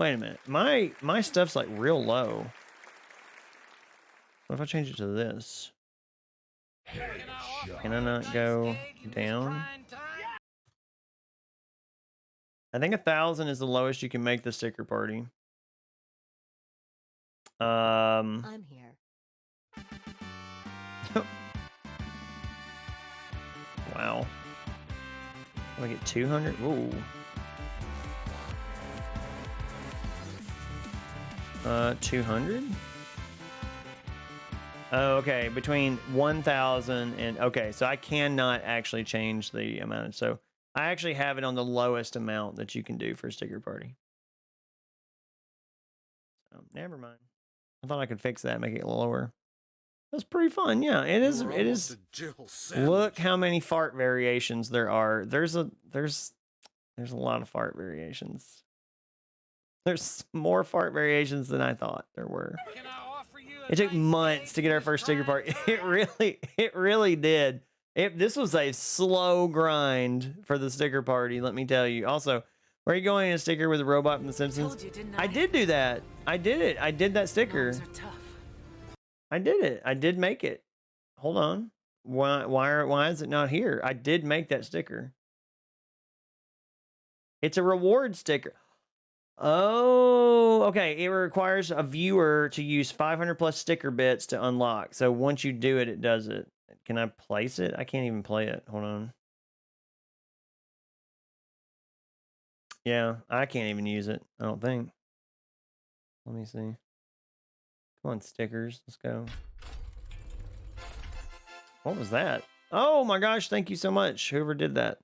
Wait a minute, my stuff's like real low. What if I change it to this? Can I not go down? I think 1,000 is the lowest you can make the sticker party. I'm here. Wow. I get 200. Ooh. 200. Oh, okay. Between 1,000 and okay, so I cannot actually change the amount. So I actually have it on the lowest amount that you can do for a sticker party. So never mind. I thought I could fix that, make it lower. That's pretty fun. Yeah, it is. It is. Look how many fart variations there are. There's a lot of fart variations. There's more fart variations than I thought there were. It took months to get our first sticker party. It really did. This was a slow grind for the sticker party, let me tell you. Also, where are you going in a sticker with a robot from The Simpsons? I did do that. I did it. I did that sticker. I did it. I did make it. Hold on. Why is it not here? I did make that sticker. It's a reward sticker. Oh, okay. It requires a viewer to use 500 plus sticker bits to unlock. So once you do it, it does it. Can I place it? I can't even play it. Hold on. Yeah, I can't even use it. I don't think. Let me see. Come on, stickers. Let's go. What was that? Oh my gosh, thank you so much, whoever did that.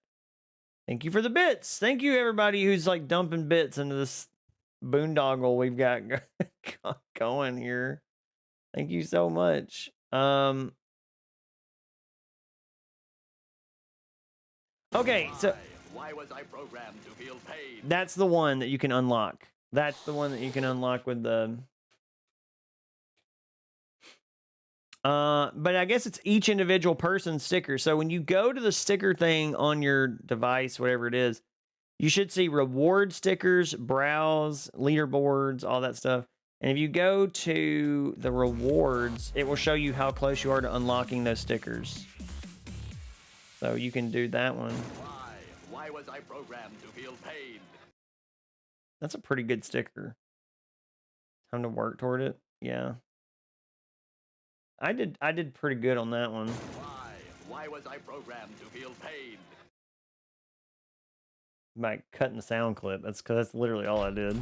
Thank you for the bits. Thank you, everybody who's like dumping bits into this boondoggle we've got going here. Thank you so much. Okay, so why was I programmed to feel pain? That's the one that you can unlock. That's the one that you can unlock with the but I guess it's each individual person's sticker. So when you go to the sticker thing on your device, whatever it is, you should see reward stickers, browse, leaderboards, all that stuff. And if you go to the rewards, it will show you how close you are to unlocking those stickers. So you can do that one. Why was I programmed to feel pain? That's a pretty good sticker. Time to work toward it. Yeah. I did pretty good on that one. Why was I programmed to feel pain? By cutting the sound clip. That's literally all I did.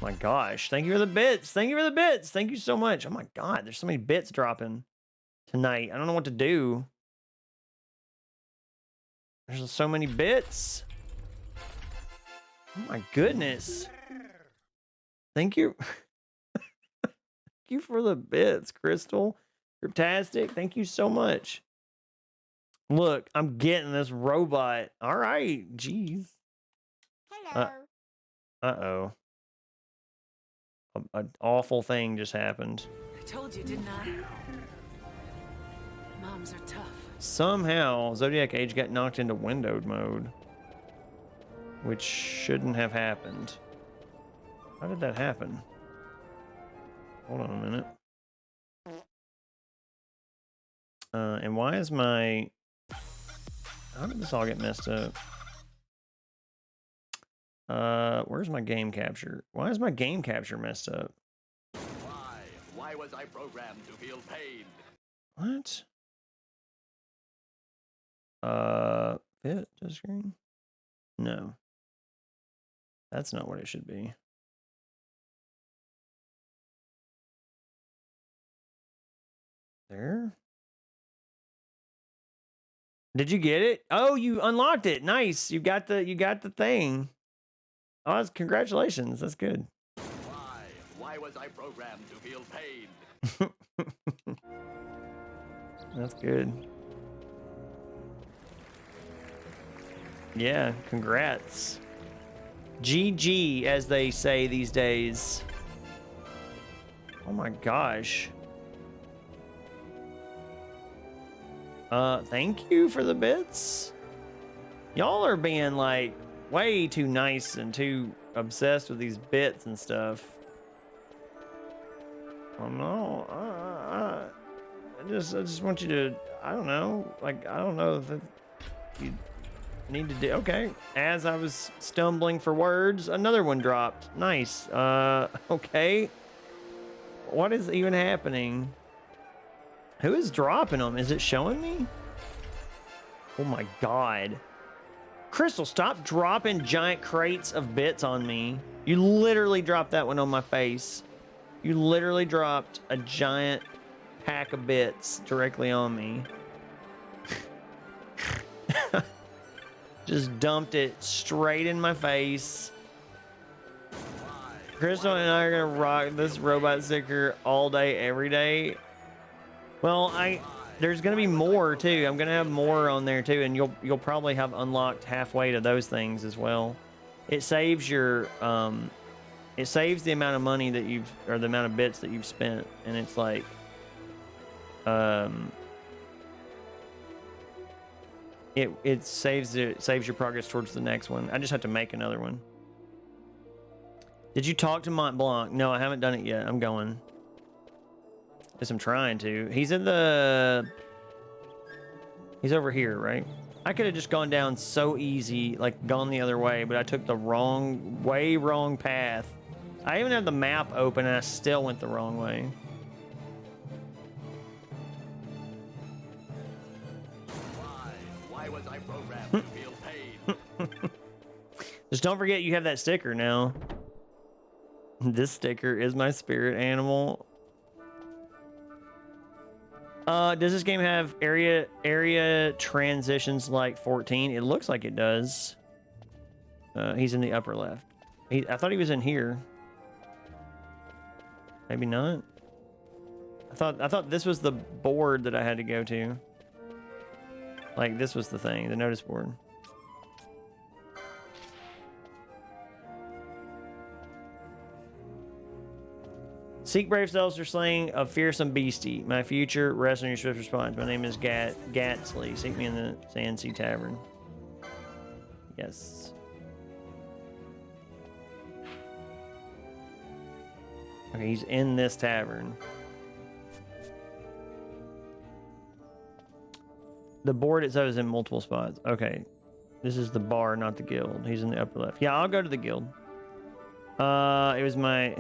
My gosh. Thank you for the bits. Thank you for the bits. Thank you so much. Oh my god, there's so many bits dropping tonight. I don't know what to do. There's so many bits. Oh my goodness. Thank you. Thank you for the bits, Crystal. Cryptastic, thank you so much. Look, I'm getting this robot. All right, jeez. Hello. Uh-oh. An awful thing just happened. I told you, didn't I? Moms are tough. Somehow, Zodiac Age got knocked into windowed mode, which shouldn't have happened. How did that happen? Hold on a minute. And why is my... How did this all get messed up? Where's my game capture? Why is my game capture messed up? Why was I programmed to feel pain? What? Fit to screen? No. That's not what it should be. There? Did you get it? Oh, you unlocked it. Nice. You got the thing. Oh, congratulations. That's good. Why was I programmed to feel pain? That's good. Yeah, congrats. GG, as they say these days. Oh my gosh. Thank you for the bits. Y'all are being like way too nice and too obsessed with these bits and stuff. Oh no, I just want you to, I don't know, like, I don't know if you need to do, okay. As I was stumbling for words, another one dropped. Nice. Okay. What is even happening? Who is dropping them? Is it showing me? Oh my God. Crystal, stop dropping giant crates of bits on me. You literally dropped that one on my face. You literally dropped a giant pack of bits directly on me. Just dumped it straight in my face. Crystal and I are gonna rock this robot sticker all day, every day. Well, there's gonna be more too. I'm gonna have more on there too, and you'll probably have unlocked halfway to those things as well. It saves your it saves the amount of money that or the amount of bits that you've spent, and it's like it saves your progress towards the next one. I just have to make another one. Did you talk to Mont Blanc? No, I haven't done it yet. I'm going. Yes, I'm trying to. He's over here, right? I could have just gone down so easy, like gone the other way, but I took the way wrong path. I even had the map open and I still went the wrong way. Why was I programmed to feel pain? Just don't forget you have that sticker now. This sticker is my spirit animal. Does this game have area transitions like 14? It looks like it does. He's in the upper left. I thought he was in here. Maybe not. I thought this was the board that I had to go to. Like this was the thing, the notice board. Seek brave souls for slaying a fearsome beastie. My future rests on your swift response. My name is Gatsley. Seek me in the Sand Sea Tavern. Yes. Okay, he's in this tavern. The board itself is in multiple spots. Okay. This is the bar, not the guild. He's in the upper left. Yeah, I'll go to the guild. It was my...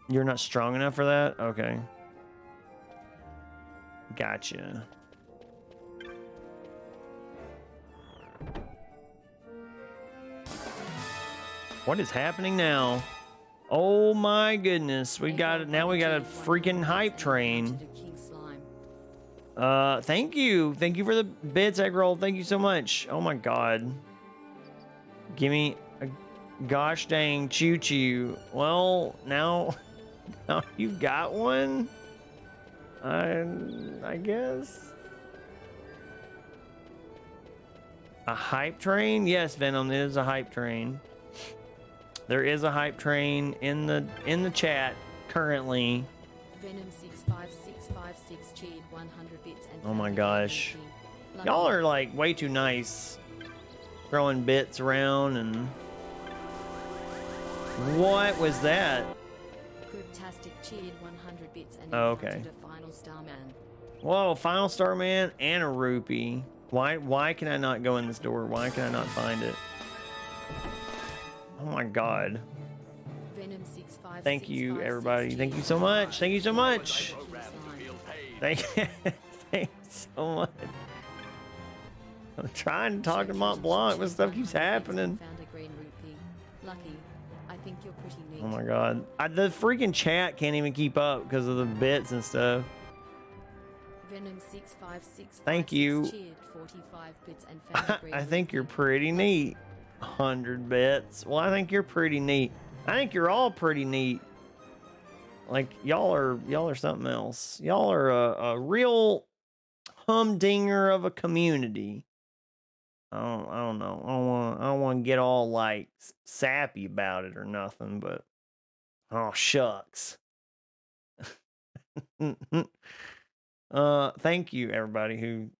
You're not strong enough for that? Okay. Gotcha. What is happening now? Oh my goodness. We got it. Now we got a freaking hype train. Thank you. Thank you for the bits, egg roll. Thank you so much. Oh my God. Give me a gosh dang choo-choo. Well, now you've got one. I guess. A hype train? Yes, Venom, it is a hype train. There is a hype train in the chat currently. Venom 65656 cheered 100 bits and oh my gosh. Y'all are like way too nice. Throwing bits around and what was that? Cryptastic cheered 100 bits and okay. A final starman. Whoa, final starman and a rupee. Why can I not go in this door? Why can I not find it? Oh my God. Venom 65656 thank you, everybody. Thank you so much. Thank you so much. Thank you so much. I'm trying to talk to Mont Blanc, but stuff keeps happening. Found a green rupee. Lucky. I think you're pretty neat. Oh my God. The freaking chat can't even keep up because of the bits and stuff. Venom 65656 thank you. Cheered 45 bits and found a green I think you're pretty neat. 100 bits. Well, I think you're pretty neat. I think you're all pretty neat. Like y'all are something else. Y'all are a real humdinger of a community. I don't know. I don't want to get all like sappy about it or nothing, but oh shucks. Thank you everybody who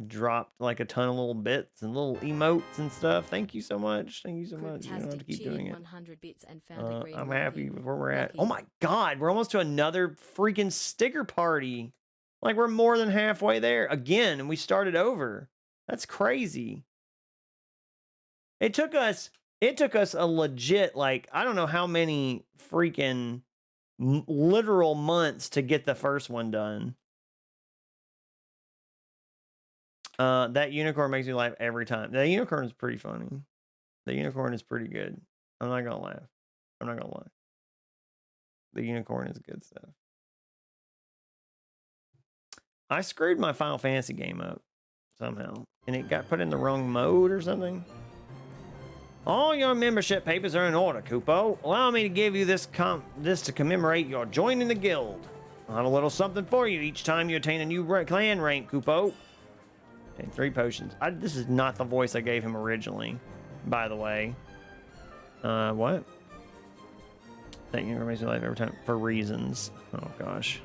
dropped like a ton of little bits and little emotes and stuff. Thank you so much. Thank you so much. You don't have to keep doing it. 100 bits and found a green I'm rupee. happy with where we're at. Lucky. Oh my god, we're almost to another freaking sticker party. Like we're more than halfway there again, and we started over. That's crazy. It took us a legit, like, I don't know how many freaking literal months to get the first one done. That unicorn makes me laugh every time. The unicorn is pretty funny. The unicorn is pretty good. I'm not gonna laugh. I'm not gonna lie. The unicorn is good stuff. I screwed my Final Fantasy game up somehow, and it got put in the wrong mode or something. All your membership papers are in order, Kupo. Allow me to give you this to commemorate your joining the guild. I'll have a little something for you each time you attain a new clan rank, Kupo. And 3 potions. This is not the voice I gave him originally, by the way. What? Thank you for making life every time for reasons. Oh gosh.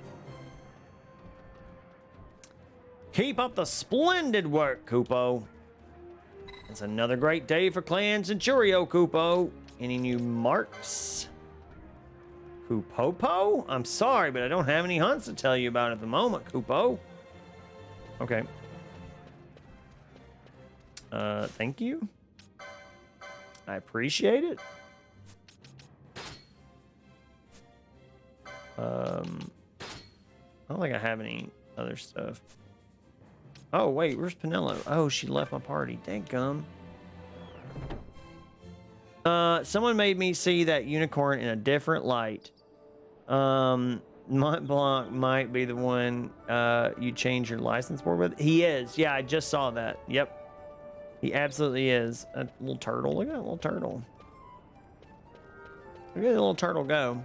Keep up the splendid work, Kupo. It's another great day for Clan Centurio, Kupo. Any new marks? Kupopo? I'm sorry, but I don't have any hunts to tell you about at the moment, Kupo. Okay. Thank you. I appreciate it. I don't think I have any other stuff. Oh, wait, where's Penelo? Oh, she left my party. Dadgum. Someone made me see that unicorn in a different light. Mont Blanc might be the one you change your license for with. He is. Yeah, I just saw that. Yep. He absolutely is. A little turtle. Look at that little turtle. Look at the little turtle go.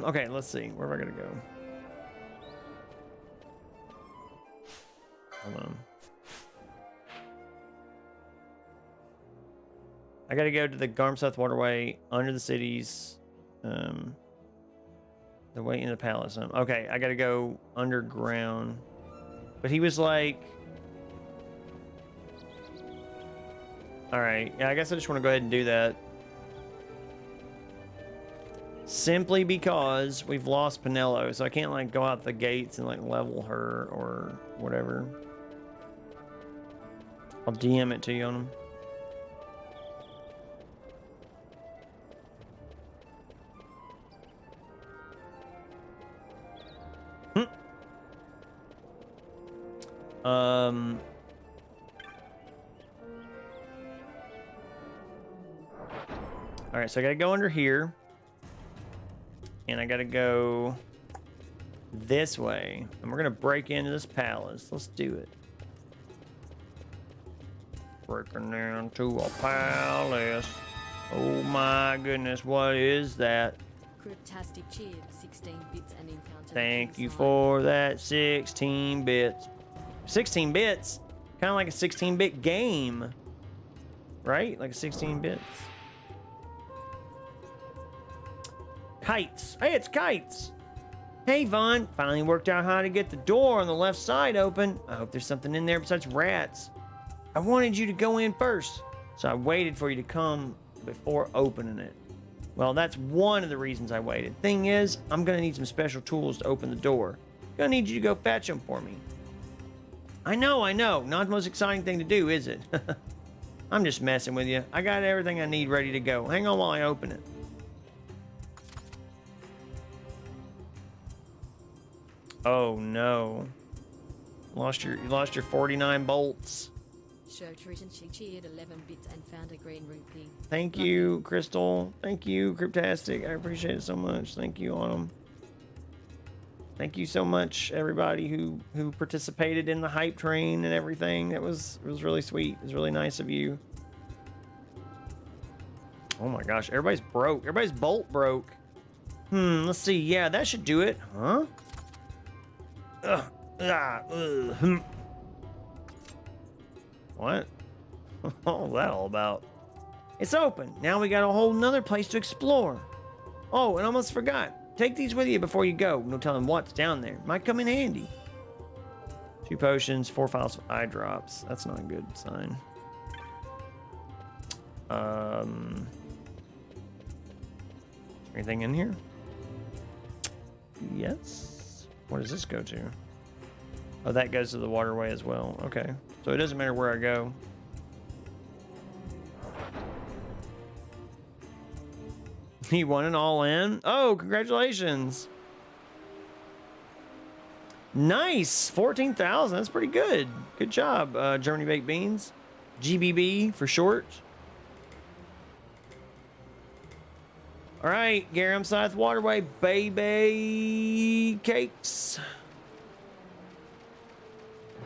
Okay, let's see. Where am I gonna go? Hold on. I gotta go to the Garmseth Waterway under the cities. The way in the palace. Okay, I gotta go underground. But he was like... Alright, yeah, I guess I just want to go ahead and do that. Simply because we've lost Penelo, so I can't like go out the gates and like level her or whatever. I'll DM it to you on them. All right, so I gotta go under here. And I gotta go this way. And we're gonna break into this palace. Let's do it. Breaking into a palace. Oh my goodness, what is that? Cryptastic cheered 16 bits and encountered. Thank you for that 16 bits. 16 bits? Kind of like a 16-bit game. Right? Like a 16 bits. Kites. Hey, it's Kites. Hey, Vaughn. Finally worked out how to get the door on the left side open. I hope there's something in there besides rats. I wanted you to go in first, so I waited for you to come before opening it. Well, that's one of the reasons I waited. Thing is, I'm gonna need some special tools to open the door. Gonna need you to go fetch them for me. I know. Not the most exciting thing to do, is it? I'm just messing with you. I got everything I need ready to go. Hang on while I open it. Oh no. You lost your 49 bolts. Show Triton she cheered 11 bits and found a green rupee. Thank you, Crystal. Thank you, Cryptastic. I appreciate it so much. Thank you, Autumn. Thank you so much, everybody who participated in the hype train and everything. It was really sweet. It was really nice of you. Oh my gosh, everybody's broke. Everybody's bolt broke. Let's see. Yeah, that should do it. Huh? Ugh. What? What was that all about? It's open. Now we got a whole nother place to explore. Oh, and I almost forgot. Take these with you before you go. No telling what's down there. Might come in handy. 2 potions, 4 files of eye drops. That's not a good sign. Anything in here? Yes. Where does this go to? Oh, that goes to the waterway as well. Okay. So it doesn't matter where I go. He won an all-in. Oh, congratulations. Nice. 14,000. That's pretty good. Good job, Germany Baked Beans. GBB for short. All right, Garum Scythe Waterway, baby cakes.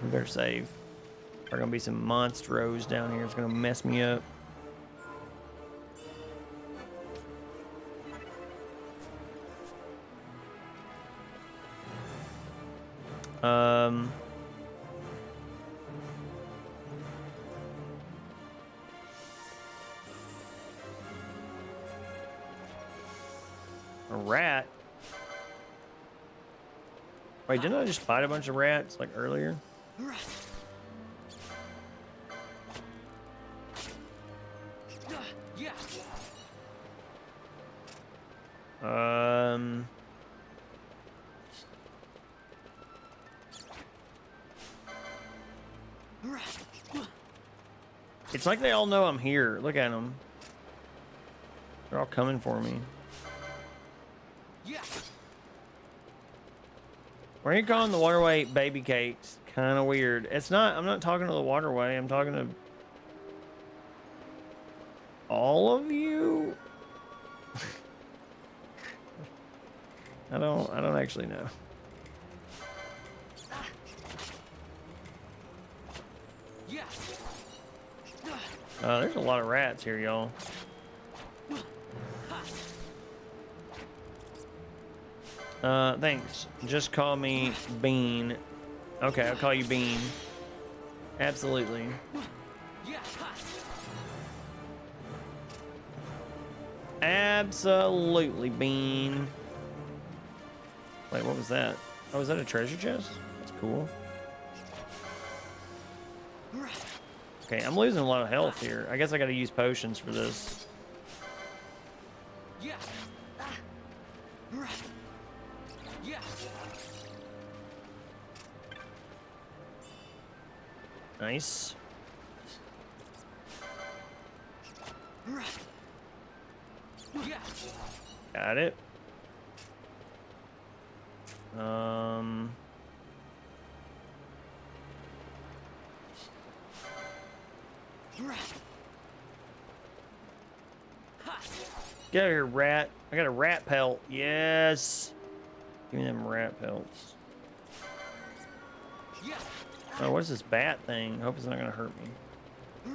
We better save. There are gonna be some monstros down here. It's gonna mess me up. A rat? Wait, didn't I just fight a bunch of rats like earlier? It's like they all know I'm here. Look at them. They're all coming for me. Why are you calling the waterway baby cakes? Kind of weird. It's not. I'm not talking to the waterway. I'm talking to all of you. I don't actually know. There's a lot of rats here, y'all. Thanks. Just call me Bean. Okay, I'll call you Bean. Absolutely. Absolutely, Bean. Wait, what was that? Oh, is that a treasure chest? That's cool. Okay, I'm losing a lot of health here. I guess I gotta use potions for this. Nice. Got it. Get out of here, rat. I got a rat pelt. Yes. Give me them rat pelts. Oh, what's this bat thing? I hope it's not gonna hurt me.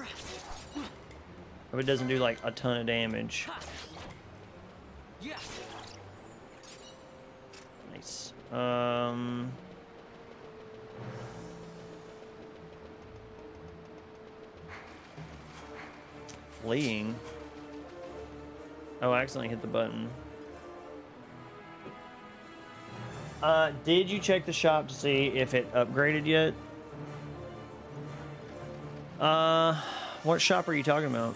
Hope it doesn't do like a ton of damage. Nice. Fleeing. Oh, I accidentally hit the button. Did you check the shop to see if it upgraded yet? What shop are you talking about?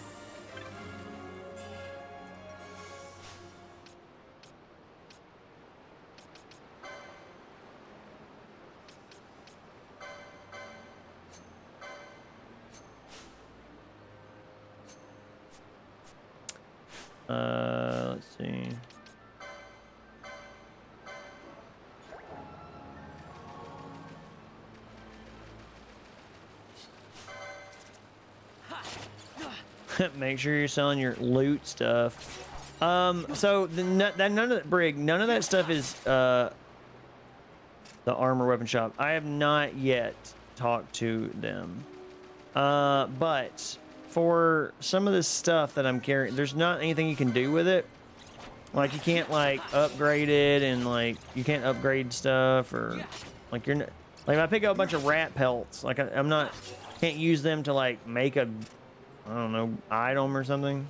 Let's see. Make sure you're selling your loot stuff. So none of that brig, none of that stuff is the armor weapon shop. I have not yet talked to them. But for some of this stuff that I'm carrying, there's not anything you can do with it. Like you can't like upgrade it, and like you can't upgrade stuff, or like you're not, Like if I pick up a bunch of rat pelts, like I'm not, can't use them to like make a, I don't know, item or something.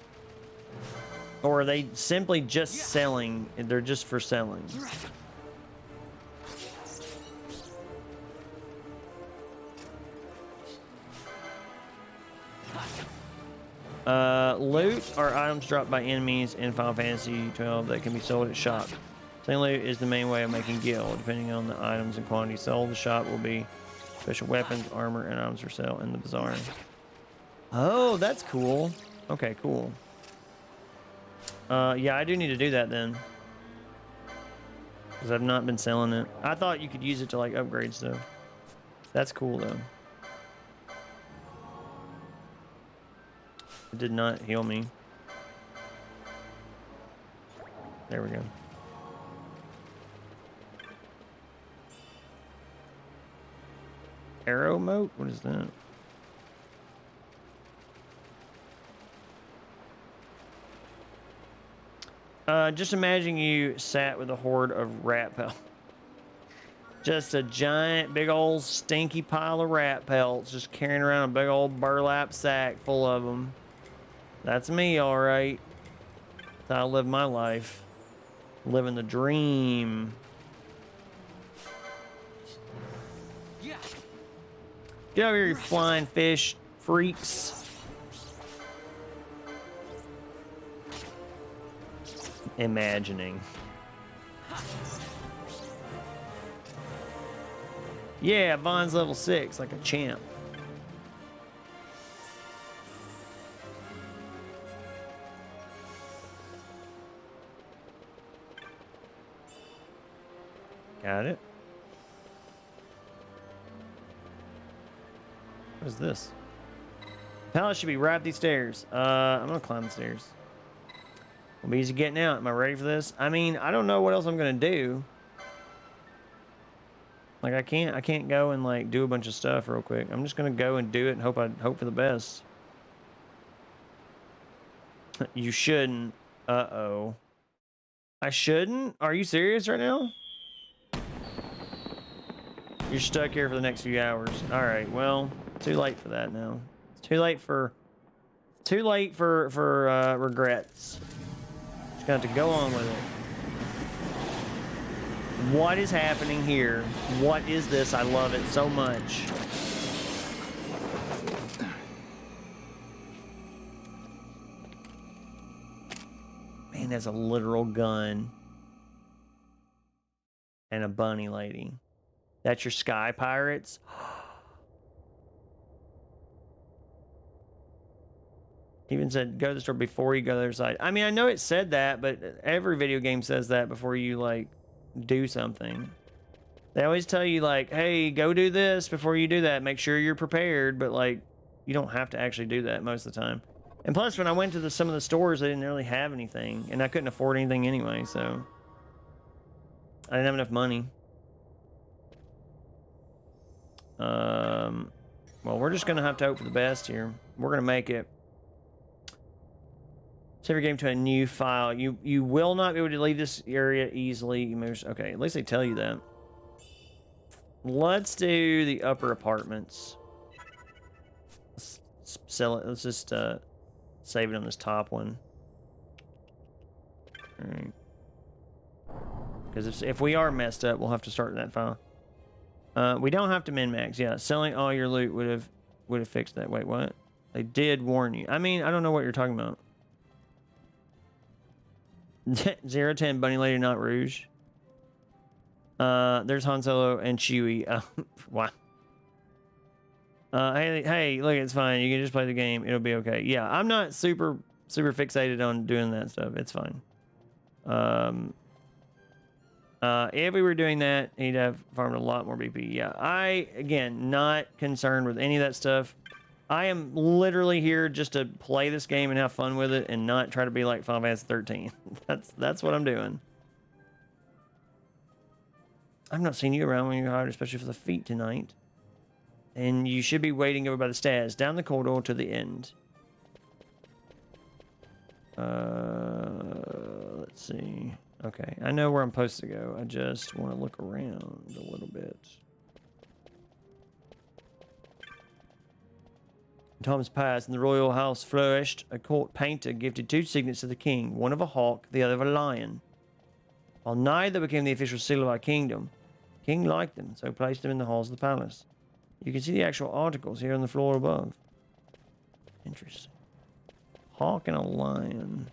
Or are they simply just selling? They're just for selling. Loot are items dropped by enemies in Final Fantasy 12 that can be sold at shop. Selling loot is the main way of making gil. Depending on the items and quantity sold, the shop will be special weapons, armor, and items for sale in the bazaar. Oh, that's cool. Okay, cool. Yeah, I do need to do that then. Because I've not been selling it. I thought you could use it to like upgrade stuff. That's cool though. It did not heal me. There we go. Arrow moat? What is that? Just imagine you sat with a horde of rat pelts. Just a giant, big old stinky pile of rat pelts, just carrying around a big old burlap sack full of them. That's me, all right. That's how I live my life. Living the dream. Get over here, you flying fish freaks. Imagining. Yeah, Vaughn's level 6, like a champ. Got it. What is this? Palace should be right up these stairs. I'm gonna climb the stairs. It'll be easy getting out. Am I ready for this? I mean, I don't know what else I'm gonna do. Like I can't go and like do a bunch of stuff real quick. I'm just gonna go and do it and hope for the best. You shouldn't. Uh-oh. I shouldn't? Are you serious right now? You're stuck here for the next few hours. All right, well, too late for that now. It's too late for regrets. Just gonna have to go on with it. What is happening here? What is this? I love it so much. Man, that's a literal gun. And a bunny lady. That's your sky pirates? Even said go to the store before you go to the other side. I mean, I know it said that, but every video game says that before you like do something. They always tell you like, hey, go do this before you do that. Make sure you're prepared, but like you don't have to actually do that most of the time. And plus, when I went to some of the stores, they didn't really have anything, and I couldn't afford anything anyway, so I didn't have enough money. Well, we're just gonna have to hope for the best here. We're gonna make it. Save your game to a new file. You will not be able to leave this area easily. Okay, at least they tell you that. Let's do the upper apartments. Let's sell it. Let's just save it on this top one. All right. Because if we are messed up, we'll have to start that file. We don't have to min-max. Yeah, selling all your loot would have fixed that. Wait, what? They did warn you. I mean, I don't know what you're talking about. 010 Bunny Lady, not Rouge. There's Han Solo and Chewie. Wow. Hey, look, it's fine. You can just play the game. It'll be okay. Yeah, I'm not super fixated on doing that stuff. It's fine. If we were doing that, he'd have farmed a lot more BP. Yeah, again, not concerned with any of that stuff. I am literally here just to play this game and have fun with it and not try to be like Final Fantasy 13. That's what I'm doing. I've not seen you around when you're hired, especially for the feat tonight. And you should be waiting over by the stairs, down the corridor to the end. Let's see. Okay, I know where I'm supposed to go. I just want to look around a little bit. times passed, and the royal house flourished. A court painter gifted 2 signets to the king, one of a hawk, the other of a lion. While neither became the official seal of our kingdom, the king liked them, so placed them in the halls of the palace. You can see the actual articles here on the floor above. Interesting. Hawk and a lion.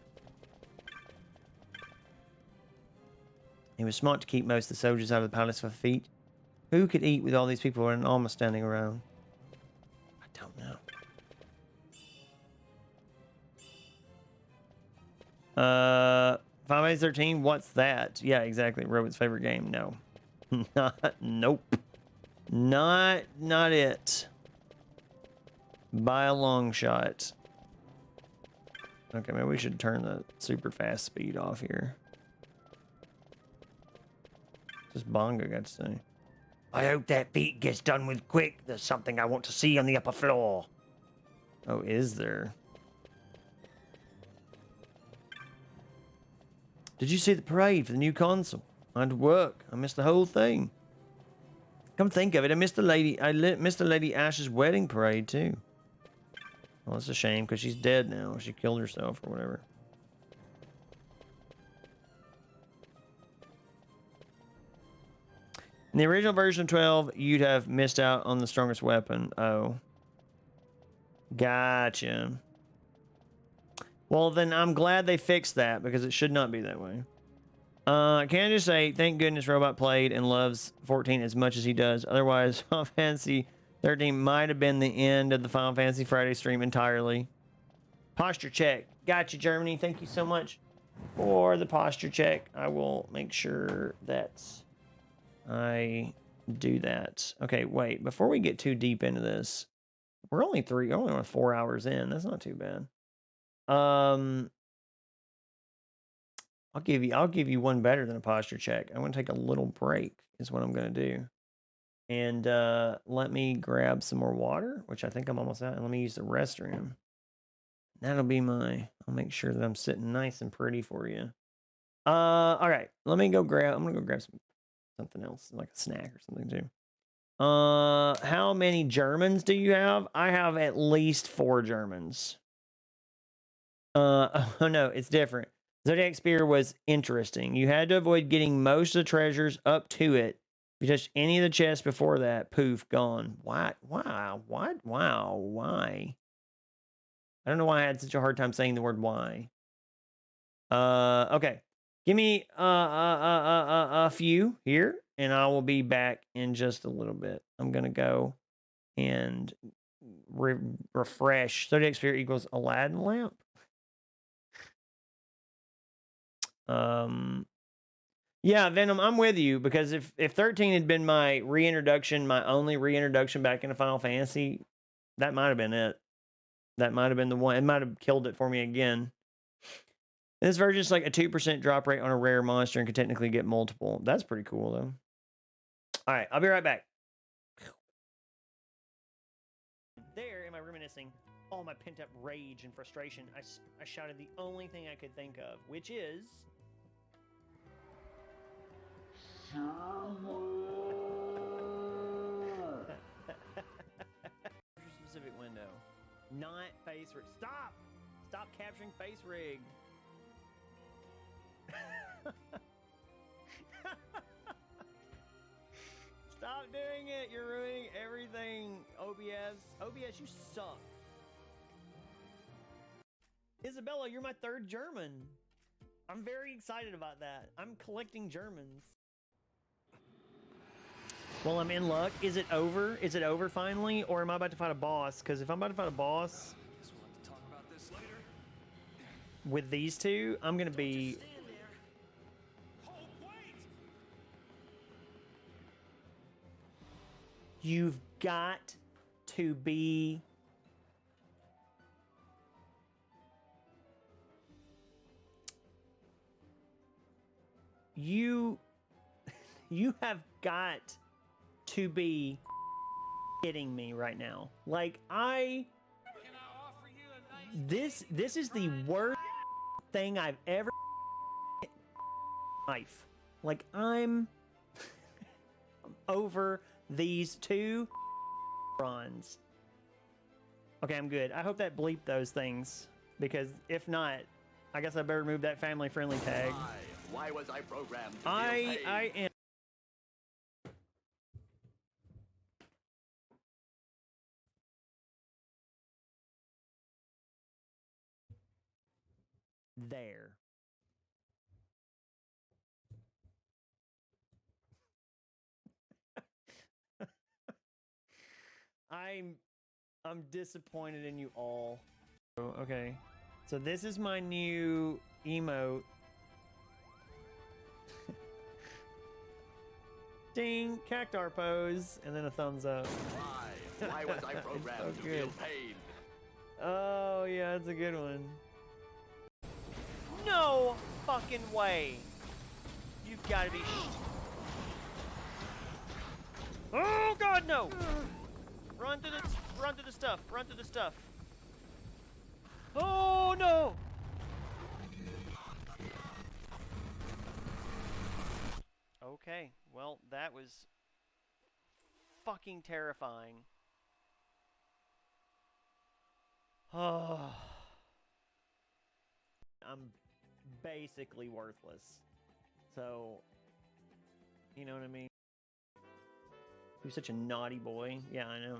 It was smart to keep most of the soldiers out of the palace for feet. Who could eat with all these people in armor standing around? I don't know. Final Fantasy 13, what's that? Yeah, exactly. Robot's favorite game. No. Nope. Not it. By a long shot. Okay, maybe we should turn the super fast speed off here. Just Bongo got to say. I hope that feat gets done with quick. There's something I want to see on the upper floor. Oh, is there? Did you see the parade for the new console? I had to work. I missed the whole thing. Come think of it, I missed the lady Ash's wedding parade too. Well, it's a shame because she's dead now. She killed herself or whatever. In the original version of 12, you'd have missed out on the strongest weapon. Oh. Gotcha. Well, then I'm glad they fixed that because it should not be that way. Can I just say, thank goodness Robot played and loves 14 as much as he does. Otherwise, Final Fantasy 13 might have been the end of the Final Fantasy Friday stream entirely. Posture check. Gotcha, Germany. Thank you so much for the posture check. I will make sure that I do that. Okay, wait. Before we get too deep into this, we're only 4 hours in. That's not too bad. I'll give you one better than a posture check. I'm gonna take a little break, is what I'm gonna do. And let me grab some more water, which I think I'm almost out, and let me use the restroom. That'll be I'll make sure that I'm sitting nice and pretty for you. All right, I'm gonna go grab something else, like a snack or something too. How many Germans do you have? I have at least 4 Germans. Oh no, it's different. Zodiac Spear was interesting. You had to avoid getting most of the treasures up to it. If you touched any of the chests before that, poof, gone. What? Wow. What? Wow. Why? I don't know why I had such a hard time saying the word why. Okay. Give me a few here, and I will be back in just a little bit. I'm gonna go and refresh. Zodiac Spear equals Aladdin lamp. Yeah, Venom, I'm with you, because if 13 had been my reintroduction, my only reintroduction back into Final Fantasy, that might have been it. That might have been the one. It might have killed it for me again. This version is like a 2% drop rate on a rare monster and could technically get multiple. That's pretty cool, though. All right, I'll be right back. There, am I reminiscing all my pent-up rage and frustration? I shouted the only thing I could think of, which is... specific window. Not face rig. Stop capturing face rig. Stop doing it. You're ruining everything. OBS, you suck. Isabella, you're my 3rd German. I'm very excited about that. I'm collecting Germans. Well, I'm in luck. Is it over? Is it over finally? Or am I about to fight a boss? Because if I'm about to fight a boss with these two, I'm going to be... You've got to be... You have got to be kidding me right now. Like, this is the worst thing I've ever life. Like, I'm over these 2 bronze. Okay, I'm good. I hope that bleeped those things, because if not, I guess I better remove that family-friendly tag. Why was I programmed to feel pain? I am. There. I'm disappointed in you all. Oh, okay. So this is my new emote. Ding, cactar pose, and then a thumbs up. Why was I programmed so to feel pain? Oh, yeah, that's a good one. No fucking way. You've got to be Oh god, no! Run to the stuff. Run to the stuff. Oh no! Okay, well, that was fucking terrifying. Oh. I'm basically worthless. So, you know what I mean? He was such a naughty boy. Yeah, I know.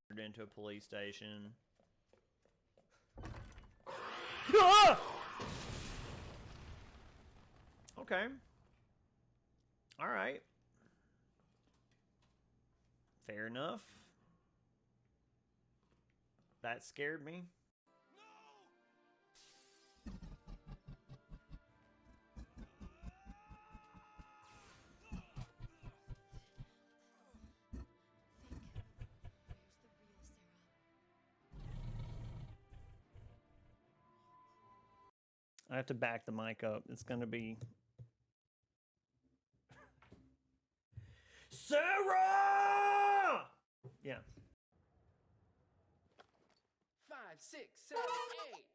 Turned into a police station. Ah! Okay. All right. Fair enough. That scared me. I have to back the mic up. It's gonna be Sarah! Yeah. 5, 6, 7, 8.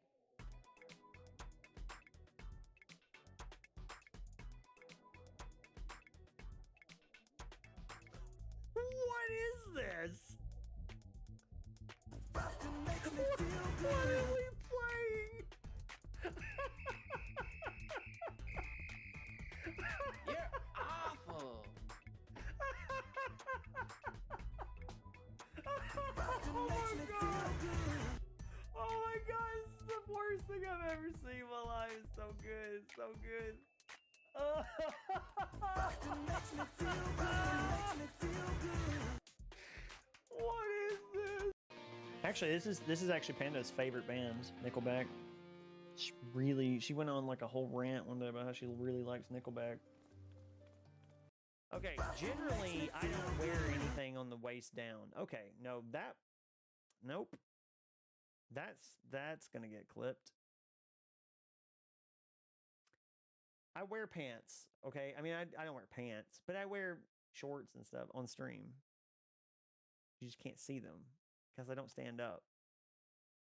What is this? What are we playing? You're awful. Oh my god, it's the worst thing I've ever seen in my life. It's so good, so good. What is this? Actually, this is actually Panda's favorite band, Nickelback. She went on like a whole rant one day about how she really likes Nickelback. Okay, generally I don't wear anything on the waist down. Okay, no, nope. That's gonna get clipped. I wear pants, okay? I mean, I don't wear pants, but I wear shorts and stuff on stream. You just can't see them because I don't stand up.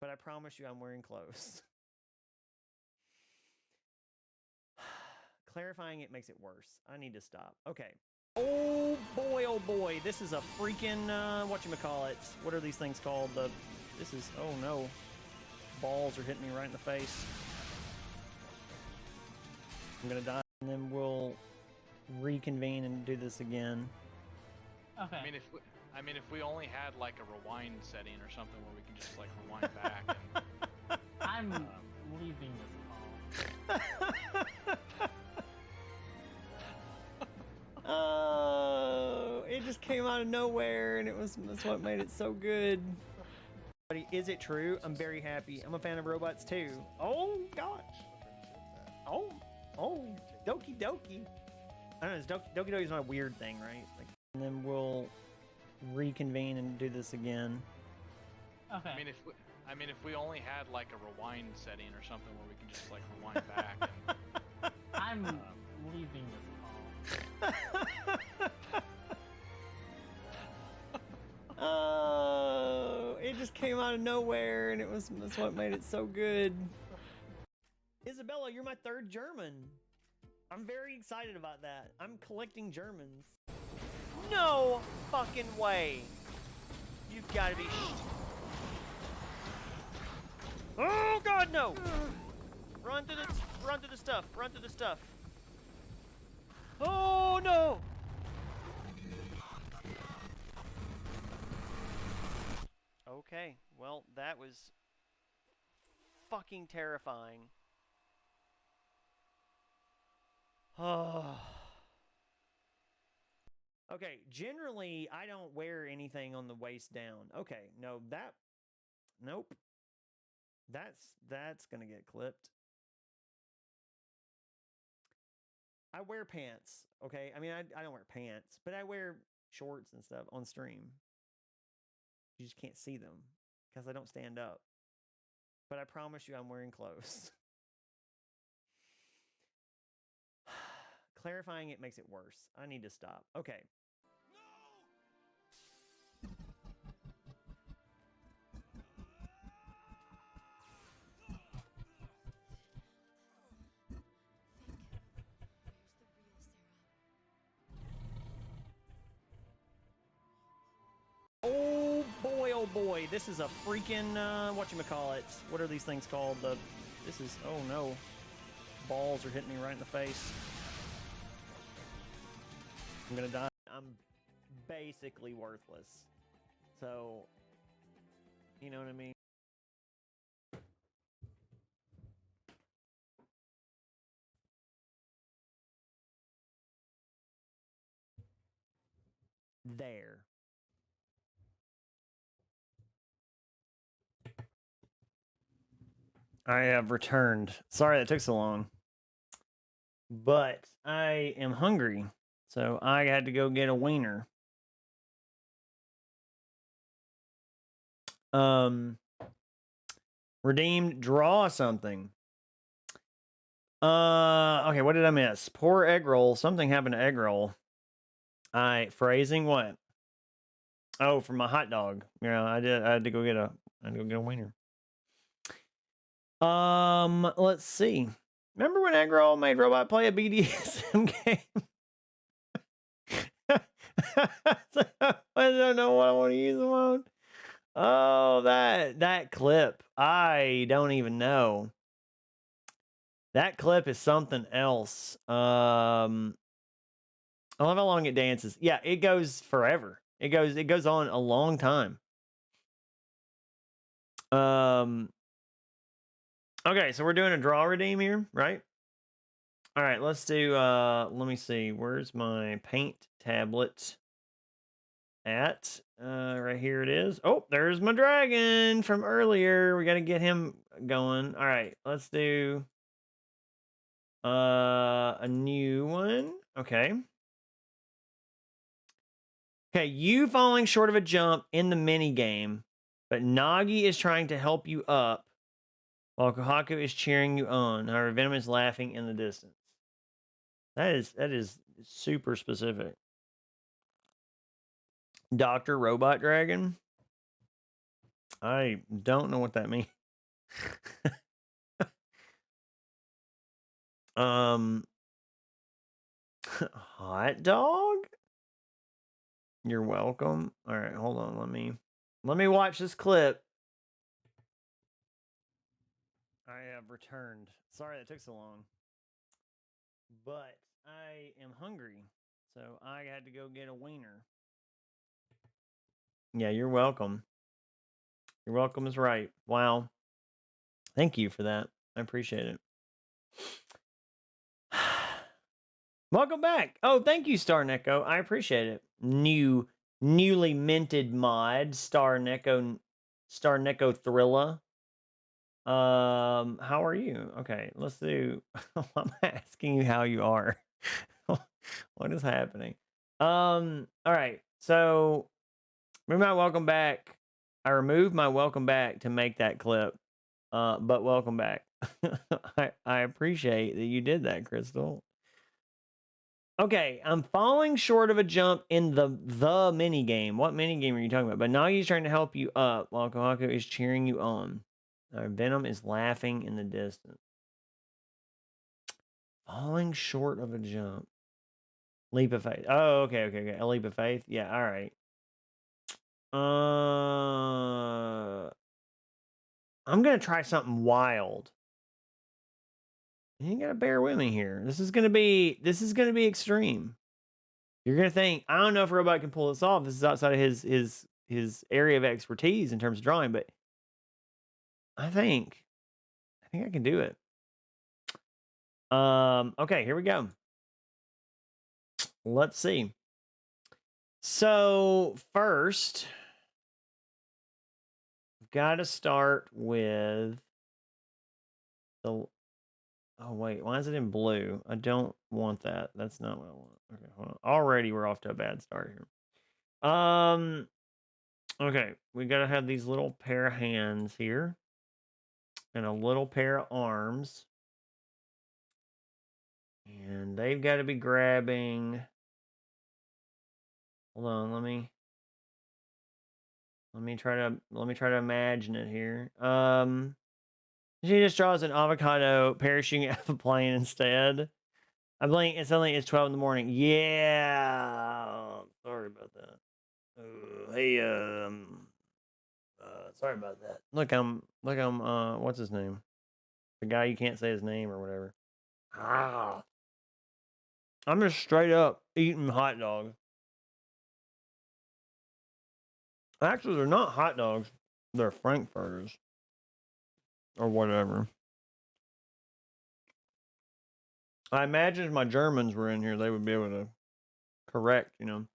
But I promise you I'm wearing clothes. Clarifying it makes it worse. I need to stop. Okay. Oh boy, this is a freaking, whatchamacallit. What are these things called? This is, oh no. Balls are hitting me right in the face. I'm gonna die, and then we'll reconvene and do this again. Okay. I mean, if we only had like a rewind setting or something where we can just like rewind back. And, I'm leaving this call. Oh, it just came out of nowhere, and that's what made it so good. Is it true? I'm very happy. I'm a fan of robots too. Oh gosh. Oh, Doki Doki. I don't know. Doki Doki is not a weird thing, right? Like, and then we'll reconvene and do this again. Okay. I mean, if we only had like a rewind setting or something where we can just like rewind back. And, I'm leaving this call. Oh, it just came out of nowhere, and that's what made it so good. Isabella, you're my third German. I'm very excited about that. I'm collecting Germans. No fucking way. You've got to be. Oh God, no! Run through the stuff. Run through the stuff. Oh no! Okay, well that was fucking terrifying. Oh. Okay, generally I don't wear anything on the waist down. Okay, no, nope. That's gonna get clipped. I wear pants, okay? I mean, I don't wear pants, but I wear shorts and stuff on stream. You just can't see them because I don't stand up. But I promise you I'm wearing clothes. Clarifying it makes it worse. I need to stop. Okay. Oh boy, this is a freaking, whatchamacallit. What are these things called? This is, oh no. Balls are hitting me right in the face. I'm gonna die. I'm basically worthless. So, you know what I mean? There. I have returned. Sorry that took so long. But I am hungry. So I had to go get a wiener. Redeemed, draw something. Okay, what did I miss? Poor egg roll. Something happened to egg roll. Phrasing what? Oh, for my hot dog. Yeah, I had to go get a wiener. Let's see. Remember when egg roll made Robot play a BDSM game? I don't know what I want to use them on. Oh, that clip. I don't even know. That clip is something else. I love how long it dances. Yeah, it goes forever. It goes on a long time. Okay, so we're doing a draw redeem here, right? All right, let's do let me see. Where's my paint tablet at? Right here it is. Oh, there's my dragon from earlier. We got to get him going. All right, let's do a new one. Okay. Okay, you falling short of a jump in the mini game, but Nagi is trying to help you up while Kohaku is cheering you on. However, Venom is laughing in the distance. That is super specific. Dr. Robot Dragon? I don't know what that means. Hot dog? You're welcome. All right, hold on. Let me watch this clip. I have returned. Sorry that took so long. But I am hungry. So I had to go get a wiener. Yeah, you're welcome. You're welcome is right. Wow. Thank you for that. I appreciate it. Welcome back. Oh, thank you, Star Neko. I appreciate it. Newly minted mod, Star Neko Thrilla. How are you? Okay, let's do. I'm asking you how you are. What is happening? All right. So, remove my welcome back. I removed my welcome back to make that clip. But welcome back. I appreciate that you did that, Crystal. Okay, I'm falling short of a jump in the mini game. What mini game are you talking about? But Nagi's trying to help you up while Kohaku is cheering you on. Venom is laughing in the distance. Falling short of a jump. Leap of faith. Oh, okay. A leap of faith. Yeah, all right. I'm gonna try something wild. You gotta bear with me here. This is gonna be extreme. You're gonna think, I don't know if a robot can pull this off. This is outside of his area of expertise in terms of drawing, but I think I can do it. Okay, here we go. Let's see. So first, we've got to start with the. Oh wait, why is it in blue? I don't want that. That's not what I want. Okay, hold on. Already we're off to a bad start here. Okay, we gotta have these little pair of hands here, and a little pair of arms, and they've got to be grabbing. Hold on, let me try to imagine it here. She just draws an avocado parachuting out of a plane instead. I blink and suddenly it's 12 in the morning. Yeah. Sorry about that. Hey, sorry about that. Look, I'm what's his name? The guy you can't say his name or whatever. Ah. I'm just straight up eating hot dogs. Actually, they're not hot dogs. They're frankfurters. Or whatever. I imagine if my Germans were in here, they would be able to correct, you know.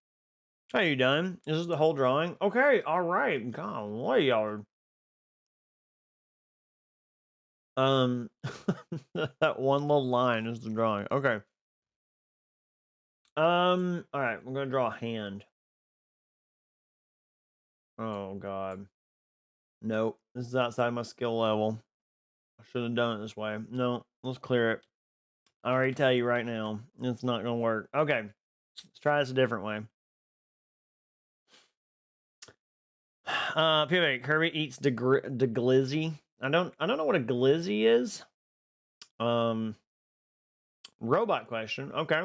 How you done? This is the whole drawing? Okay, all right. Golly, y'all are... that one little line is the drawing. Okay. All right, I'm gonna draw a hand. Oh God. Nope. This is outside my skill level. I should have done it this way. No, let's clear it. I already tell you right now, it's not gonna work. Okay. Let's try this a different way. Pivot, Kirby eats the glizzy. I don't know what a glizzy is. Robot question. Okay.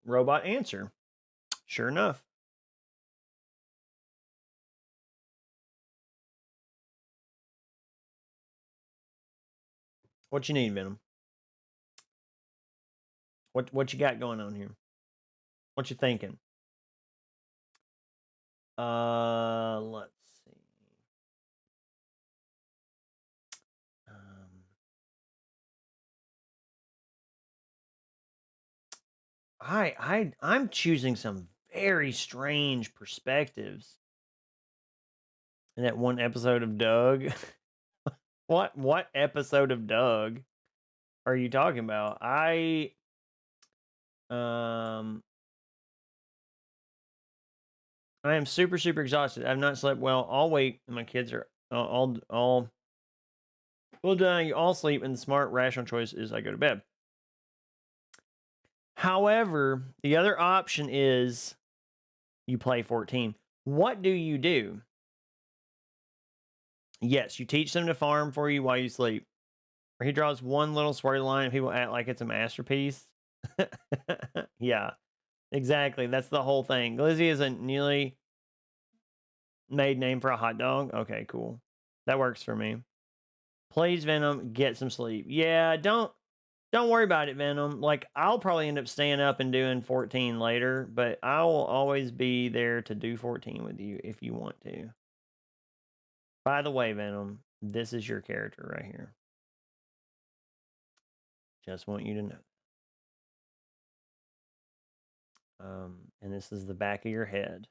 Robot answer. Sure enough. What you need, Venom? What you got going on here? What you thinking? Let's see. I'm choosing some very strange perspectives. In that one episode of Doug. What episode of Doug are you talking about? I am super exhausted. I've not slept well all week, and my kids are all well done. You all sleep, and the smart, rational choice is I go to bed. However, the other option is you play 14. What do you do? Yes, you teach them to farm for you while you sleep. Or he draws one little swirly line and people act like it's a masterpiece. Yeah, exactly. That's the whole thing. Glizzy is a newly made name for a hot dog. Okay, cool. That works for me. Please, Venom, get some sleep. Yeah, don't worry about it, Venom. Like, I'll probably end up staying up and doing 14 later, but I will always be there to do 14 with you if you want to. By the way, Venom, this is your character right here. Just want you to know. And this is the back of your head.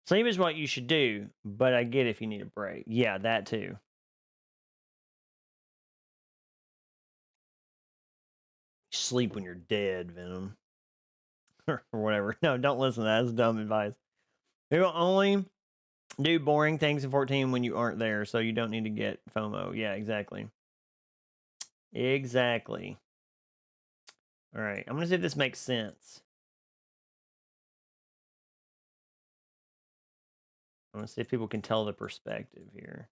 Sleep is what you should do, but I get if you need a break. Yeah, that too. Sleep when you're dead, Venom. Or whatever. No, don't listen to that. That's dumb advice. We will only do boring things in 14 when you aren't there, so you don't need to get FOMO. Yeah, exactly. Exactly. All right, I'm going to see if this makes sense. I'm going to see if people can tell the perspective here.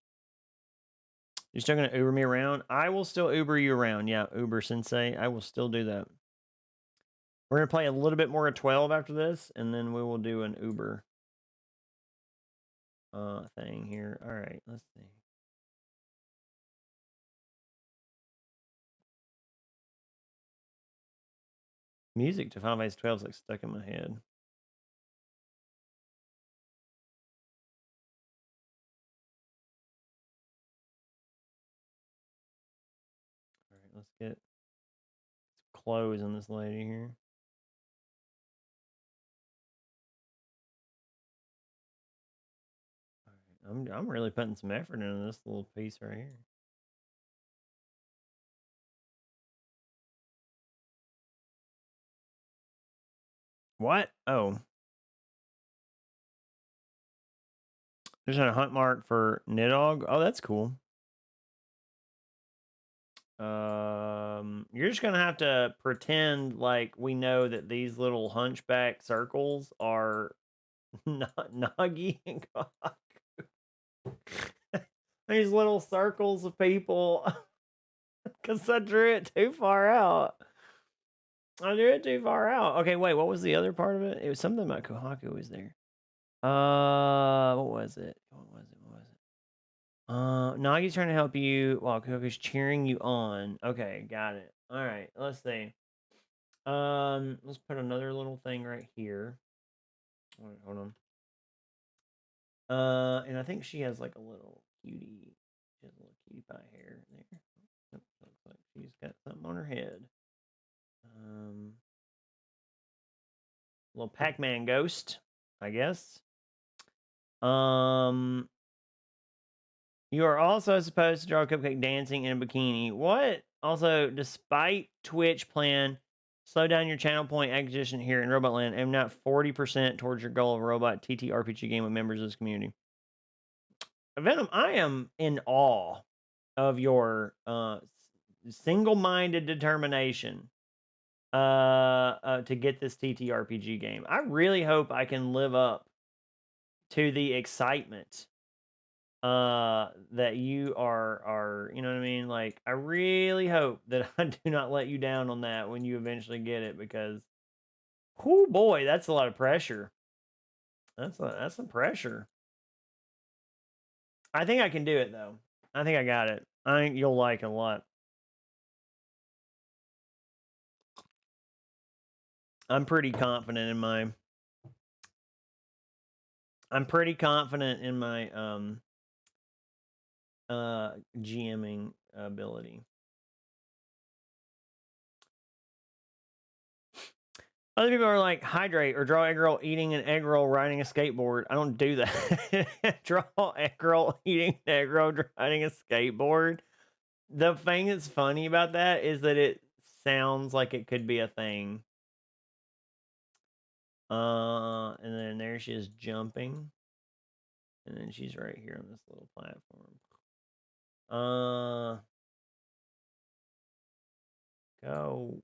You're still gonna Uber me around? I will still Uber you around. Yeah, Uber Sensei. I will still do that. We're gonna play a little bit more of 12 after this, and then we will do an Uber thing here. All right, let's see. Music to Final Fantasy 12 is like stuck in my head. All right, let's get some clothes on this lady here. All right, I'm really putting some effort into this little piece right here. What? Oh. There's a hunt mark for Nidog. Oh, that's cool. You're just gonna have to pretend like we know that these little hunchback circles are not Nagi and Kaku. These little circles of people, because I drew it too far out. I drew it too far out. Okay, wait. What was the other part of it? It was something about Kohaku was there. What was it? What was it? What was it? Nagi's trying to help you while Kohaku's cheering you on. Okay, got it. All right, let's see. Let's put another little thing right here. All right, hold on. And I think she has like a little cutie. She has a little cutie pie hair there. Looks like she's got something on her head. Little Pac-Man ghost, I guess. You are also supposed to draw a cupcake dancing in a bikini. What? Also, despite Twitch plan, slow down your channel point acquisition here in Robot Land, and not 40% towards your goal of a robot TTRPG game with members of this community. Venom, I am in awe of your single-minded determination to get this TTRPG game. I really hope I can live up to the excitement that you are, you know what I mean? Like, I really hope that I do not let you down on that when you eventually get it, because oh boy, that's a lot of pressure. That's some pressure. I think I can do it though. I think I got it. I think you'll like it a lot. I'm pretty confident in my GMing ability. Other people are like, hydrate or draw egg roll eating an egg roll riding a skateboard. I don't do that. Draw egg roll eating an egg roll riding a skateboard. The thing that's funny about that is that it sounds like it could be a thing. And then there she is jumping. And then she's right here on this little platform. Go.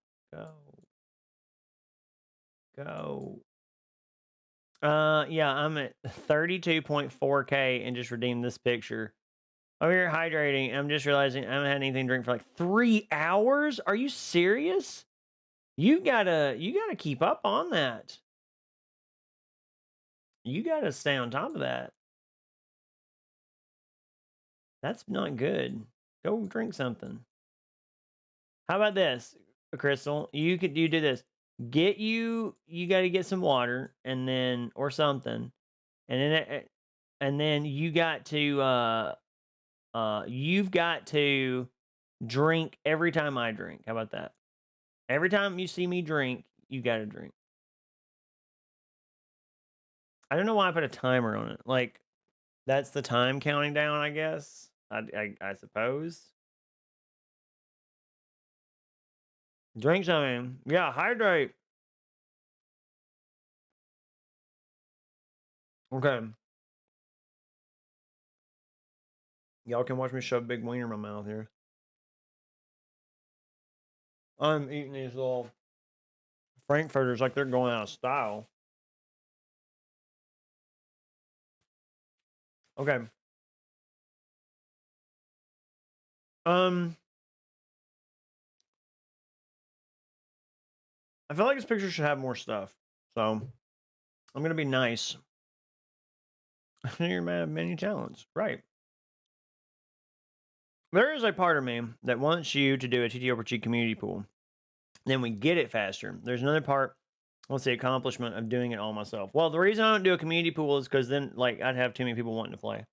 Yeah, I'm at 32.4K and just redeemed this picture. Over here hydrating. I'm just realizing I haven't had anything to drink for like 3 hours. Are you serious? You gotta keep up on that. You gotta stay on top of that. That's not good. Go drink something. How about this, Crystal? You do this. You got to get some water and then or something, and then you got to you've got to drink every time I drink. How about that? Every time you see me drink, you got to drink. I don't know why I put a timer on it. Like, that's the time counting down, I guess. I suppose. Drink something. Yeah, hydrate. Okay. Y'all can watch me shove a big wiener in my mouth here. I'm eating these little Frankfurters like they're going out of style. Okay. I feel like this picture should have more stuff. So I'm gonna be nice. You're mad at menu challenge, right? There is a part of me that wants you to do a TTO per cheat community pool. Then we get it faster. There's another part. What's the accomplishment of doing it all myself? Well, the reason I don't do a community pool is because then, like, I'd have too many people wanting to play.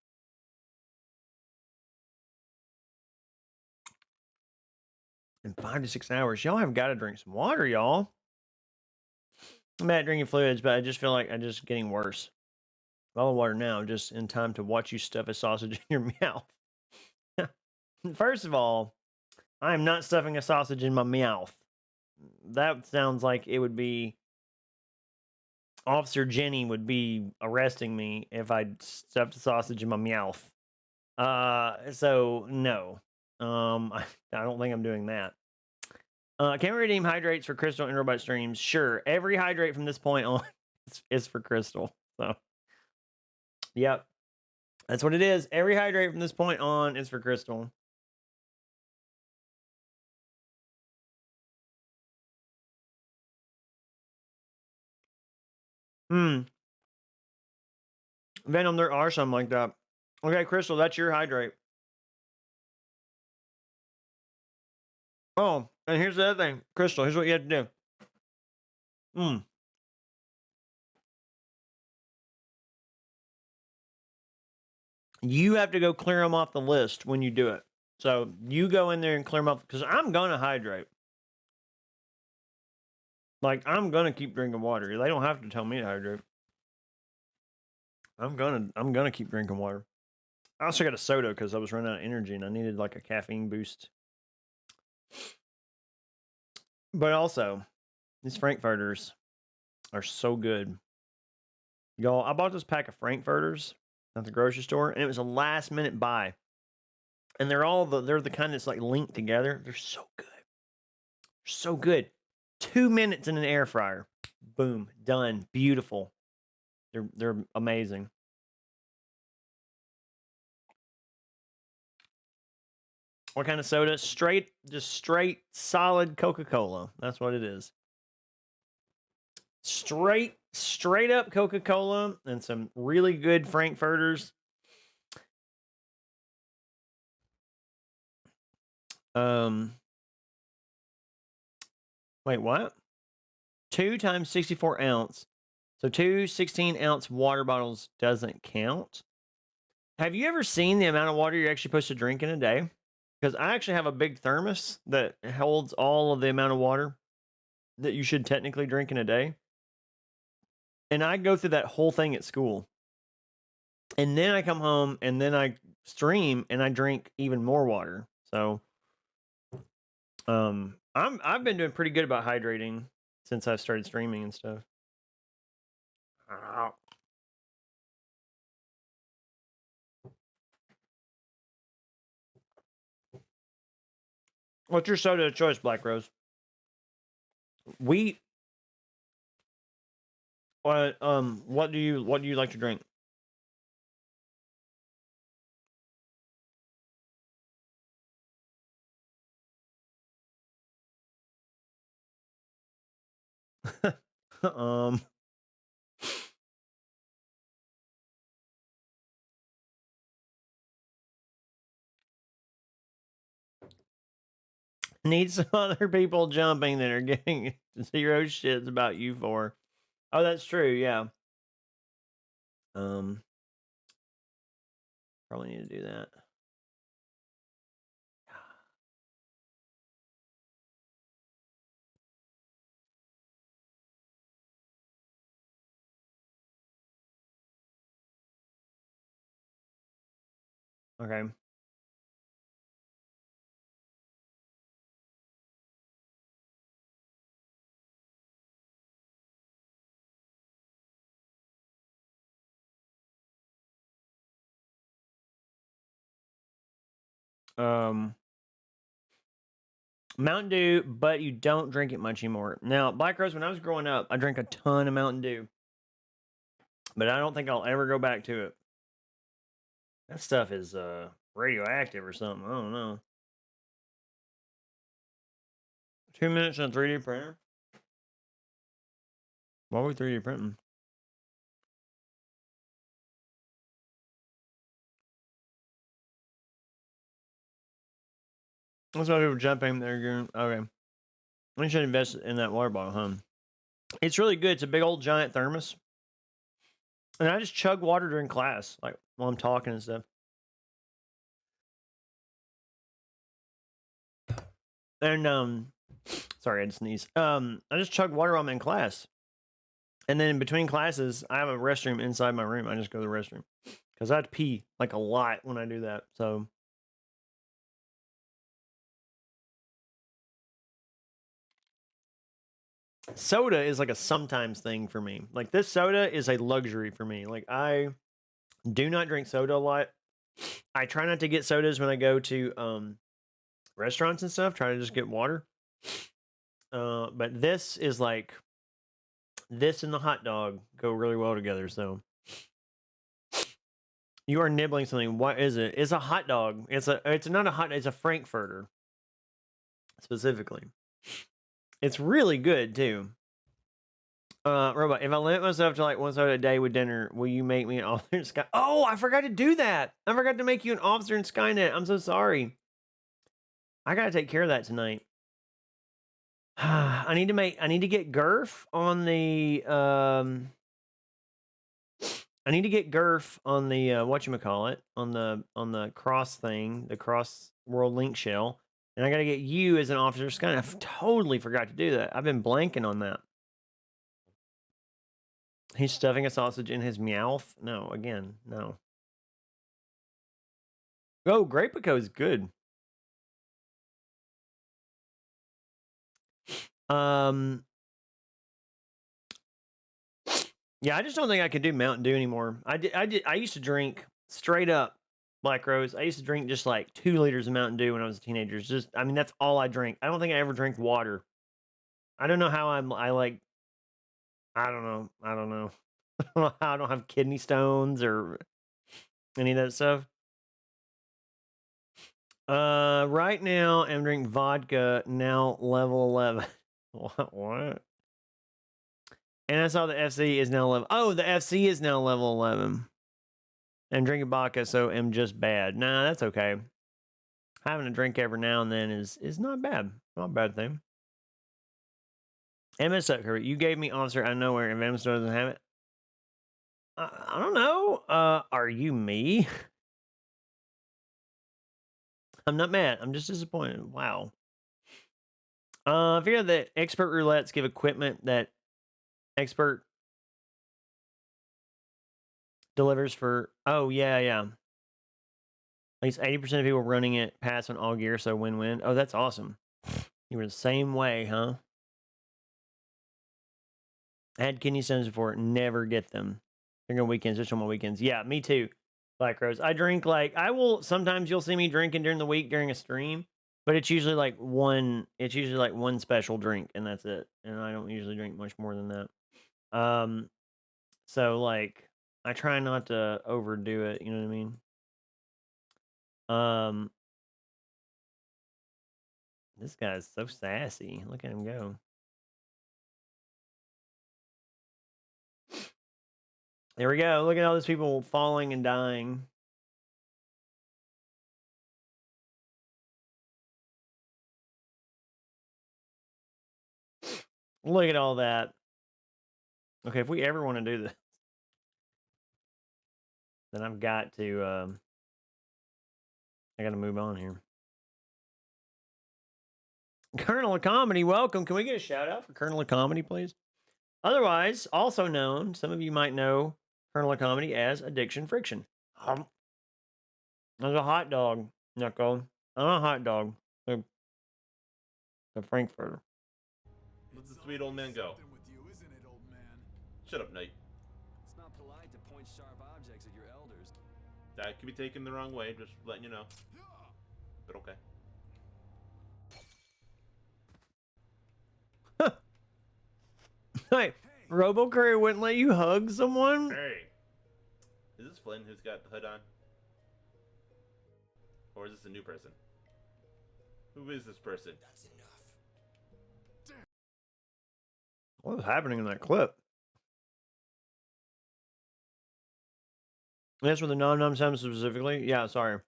In 5 to 6 hours, y'all have got to drink some water, y'all. I'm bad at drinking fluids, but I just feel like I'm just getting worse. All the water now, just in time to watch you stuff a sausage in your mouth. First of all, I am not stuffing a sausage in my mouth. That sounds like it would be Officer Jenny would be arresting me if I stuffed a sausage in my mouth. So no. I don't think I'm doing that. Can we redeem hydrates for Crystal and Robot streams? Sure. Every hydrate from this point on is for Crystal. So, yep. That's what it is. Every hydrate from this point on is for Crystal. Venom, there are some like that. Okay, Crystal, that's your hydrate. Oh, and here's the other thing. Crystal, here's what you have to do. You have to go clear them off the list when you do it. So you go in there and clear them off because I'm gonna hydrate. Like, I'm gonna keep drinking water. They don't have to tell me to hydrate. I'm gonna keep drinking water. I also got a soda because I was running out of energy and I needed like a caffeine boost. But also, these Frankfurters are so good. Y'all, I bought this pack of Frankfurters at the grocery store, and it was a last minute buy. And they're the kind that's like linked together. They're so good. They're so good. 2 minutes in an air fryer. Boom, done. Beautiful. They're amazing. What kind of soda? Just straight solid Coca-Cola. That's what it is. Straight up Coca-Cola and some really good Frankfurters. Wait, what? 2 times 64 ounce. So 2 16-ounce water bottles doesn't count. Have you ever seen the amount of water you're actually supposed to drink in a day? Because I actually have a big thermos that holds all of the amount of water that you should technically drink in a day. And I go through that whole thing at school. And then I come home and then I stream and I drink even more water. So I've been doing pretty good about hydrating since I started streaming and stuff. What's your soda of choice, Black Rose? Wheat. What do you like to drink? Need some other people jumping that are getting 0 shits about you for. Oh, that's true, yeah. Probably need to do that. Okay. Mountain Dew, but you don't drink it much anymore. Now, Black Rose, when I was growing up, I drank a ton of Mountain Dew. But I don't think I'll ever go back to it. That stuff is radioactive or something. I don't know. 2 minutes on a 3D printer? Why are we 3D printing? That's why people jumping there. Okay. We should invest in that water bottle, huh? It's really good. It's a big old giant thermos. And I just chug water during class, like while I'm talking and stuff. And sorry, I just sneezed. I just chug water while I'm in class. And then in between classes, I have a restroom inside my room. I just go to the restroom. Because I have to pee like a lot when I do that. So soda is like a sometimes thing for me. Like this soda is a luxury for me. Like I do not drink soda a lot. I try not to get sodas when I go to restaurants and stuff. Try to just get water. But this is like this and the hot dog go really well together. So you are nibbling something. What is it? It's a hot dog. It's not a hot. It's a Frankfurter specifically. It's really good too. Robot, if I limit myself to like one soda a day with dinner, will you make me an officer in Sky? Oh, I forgot to do that. I forgot to make you an officer in Skynet. I'm so sorry. I gotta take care of that tonight. I need to get Gurf on the I need to get Gurf on the whatchamacallit, on the cross thing, the cross world link shell. And I gotta get you as an officer. Skynet. I totally forgot to do that. I've been blanking on that. He's stuffing a sausage in his meowth? No, again, no. Oh, Grapico is good. Yeah, I just don't think I could do Mountain Dew anymore. I used to drink straight up Black Rose. I used to drink just like 2 liters of Mountain Dew when I was a teenager. It's just, I mean, that's all I drink. I don't think I ever drank water. I don't know how I don't know. I don't know. I don't have kidney stones or any of that stuff. Right now I'm drinking vodka, now level 11. What? And I saw the FC is now level. Oh, the FC is now level 11. And drinking vodka, so am just bad. Nah, that's okay. Having a drink every now and then is not bad. Not a bad thing. MS Sucker, you gave me officer out of nowhere and MS doesn't have it. I don't know. Are you me? I'm not mad. I'm just disappointed. Wow. I figure that expert roulettes give equipment that expert delivers for. Oh, yeah. At least 80% of people running it pass on all gear, so win-win. Oh, that's awesome. You were the same way, huh? I had kidney stones before, never get them. They're on weekends, just on my weekends. Yeah, me too. Black Rose. I drink sometimes you'll see me drinking during the week during a stream, but it's usually like one special drink and that's it. And I don't usually drink much more than that. So like I try not to overdo it, you know what I mean? This guy's so sassy. Look at him go. There we go. Look at all these people falling and dying. Look at all that. Okay, if we ever want to do this, then I've got to I gotta move on here. Colonel of Comedy, welcome. Can we get a shout out for Colonel of Comedy, please? Otherwise, also known, some of you might know Colonel of Comedy as Addiction Friction. There's a hot dog, Knuckle. I'm a hot dog. A Frankfurter. Let the sweet old man go. Shut up, Knight. It's not polite to point sharp objects at your elders. That could be taken the wrong way, just letting you know. But okay. Hey, Robo Courier wouldn't let you hug someone? Hey. Is this Flynn who's got the hood on? Or is this a new person? Who is this person? That's enough. What was happening in that clip? That's for the non-num 7 specifically? Yeah, sorry.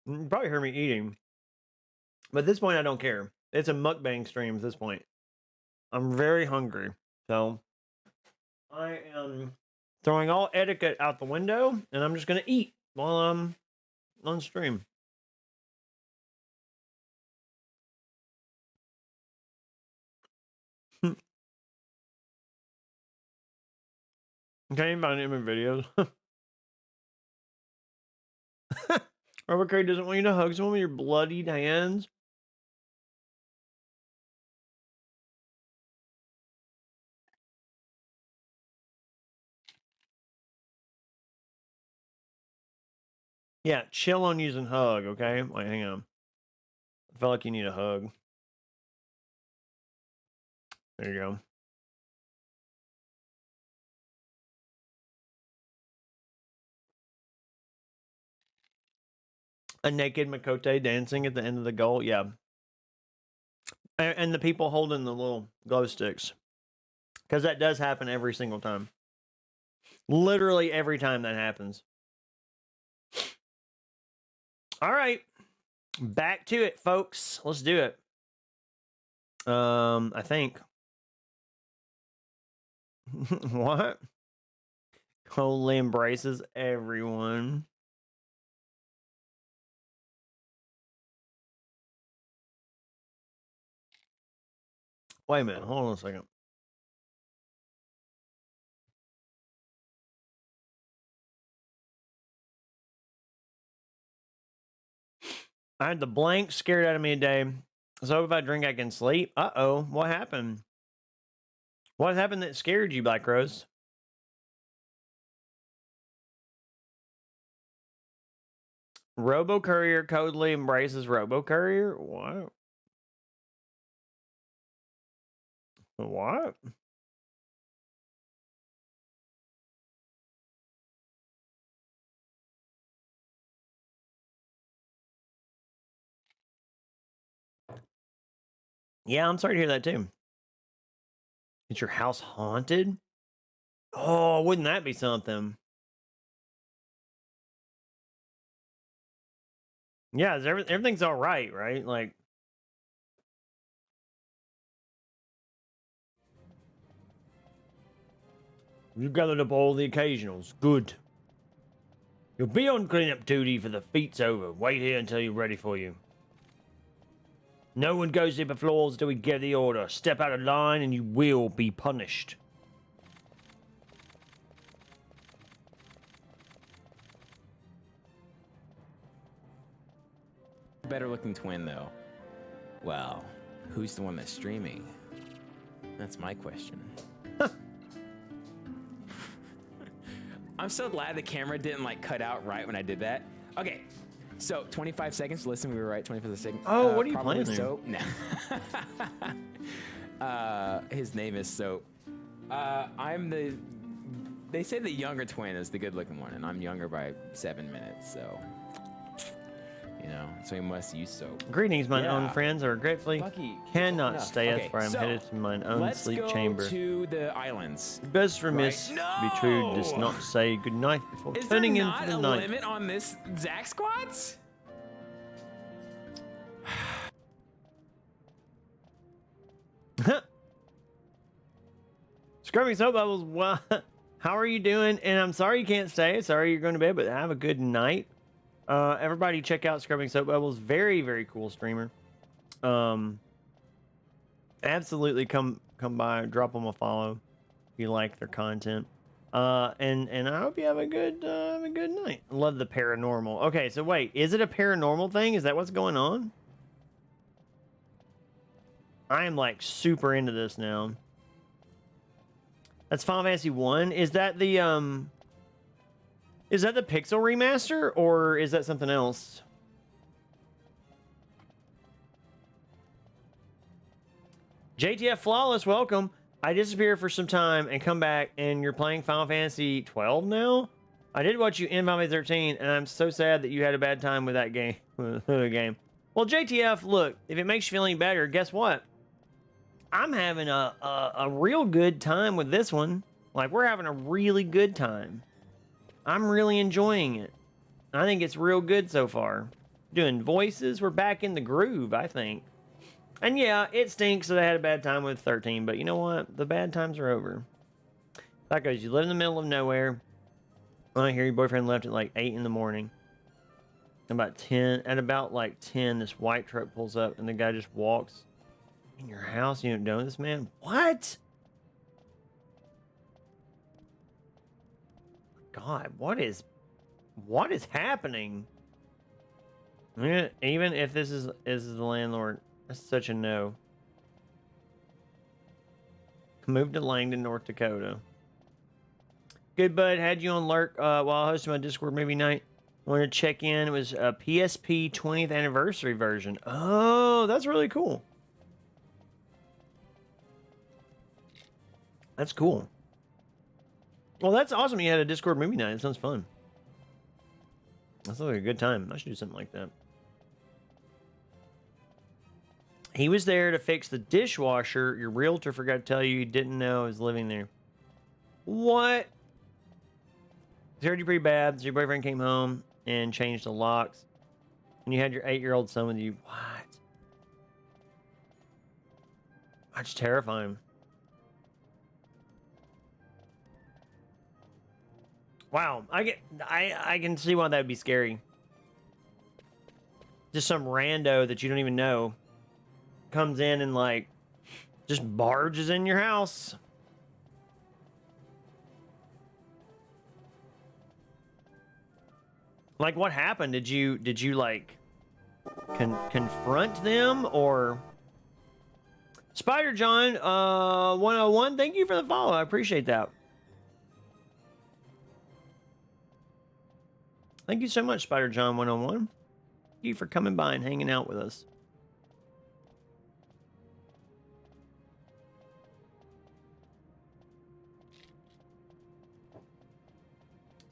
You probably heard me eating. But at this point, I don't care. It's a mukbang stream at this point. I'm very hungry. So, I am throwing all etiquette out the window, and I'm just going to eat while I'm on stream. Can't even find any of my videos. Robert Curry doesn't want you to hug someone with your bloodied hands. Yeah, chill on using hug, okay? Wait, hang on. I feel like you need a hug. There you go. A naked Makote dancing at the end of the goal, yeah. And the people holding the little glow sticks. Because that does happen every single time. Literally every time that happens. All right. Back to it, folks. Let's do it. I think. What? Coldly embraces everyone. Wait a minute. Hold on a second. I had the blank scared out of me today. So if I drink, I can sleep. Uh-oh. What happened? What happened that scared you, Black Rose? Robo Courier coldly embraces Robo Courier? What? What? Yeah, I'm sorry to hear that too. Is your house haunted? Oh, wouldn't that be something? Yeah, everything's all right, right? Like, you gathered up all the occasionals. Good. You'll be on cleanup duty for the feet's over. Wait here until you're ready for you. No one goes to the floors until we get the order. Step out of line and you will be punished. Better looking twin, though. Well, who's the one that's streaming? That's my question. I'm so glad the camera didn't like cut out right when I did that. Okay, so 25 seconds. Listen, we were right. 25 seconds. Oh, what are you probably playing there? Soap. No. His name is Soap. I'm the. They say the younger twin is the good-looking one, and I'm younger by 7 minutes. So, you know, so he must use soap. Greetings, mine own friends. I regretfully Bucky, cannot enough. stay Okay, as far I'm so, headed to mine own sleep chamber. Let's go to the islands. Best remiss Right? be true does not say goodnight before Is turning there in not for the a night. limit on this Zack squats? Scrubbing soap bubbles. Well, how are you doing? And I'm sorry you can't stay. Sorry you're going to bed, but have a good night. Everybody check out Scrubbing Soap Bubbles. Very, very cool streamer. Absolutely come by, drop them a follow if you like their content. And I hope you have a good night. Love the paranormal. Okay, so wait, is it a paranormal thing? Is that what's going on? I am like super into this now. That's Final Fantasy 1. Is that the Pixel remaster or is that something else? JTF Flawless, welcome. I disappeared for some time and come back and you're playing Final Fantasy 12 now? I did watch you in Final Fantasy 13 and I'm so sad that you had a bad time with that game. Well, JTF, look, if it makes you feel any better, guess what? I'm having a real good time with this one. Like, we're having a really good time. I'm really enjoying it. I think it's real good so far. Doing voices, we're back in the groove, I think. And yeah, it stinks that I had a bad time with 13, but you know what? The bad times are over. That goes, you live in the middle of nowhere. I hear your boyfriend left at like 8 in the morning. At about like 10, this white truck pulls up and the guy just walks in your house. You don't know this man? What? God, what is happening? Even if this is the landlord, that's such a no. Moved to Langdon, North Dakota. Good bud, had you on lurk while hosting my Discord movie night. Wanted to check in. It was a PSP 20th anniversary version. Oh, that's really cool. That's cool. Well, that's awesome. You had a Discord movie night. It sounds fun. That sounds like a good time. I should do something like that. He was there to fix the dishwasher. Your realtor forgot to tell you he didn't know I was living there. What? He heard you pretty bad. So your boyfriend came home and changed the locks. And you had your 8-year-old son with you. What? That's terrifying. Wow, I can see why that would be scary. Just some rando that you don't even know comes in and like just barges in your house. Like, what happened? Did you like confront them or? Spider John 101, thank you for the follow. I appreciate that. Thank you so much, Spider John 101. Thank you for coming by and hanging out with us.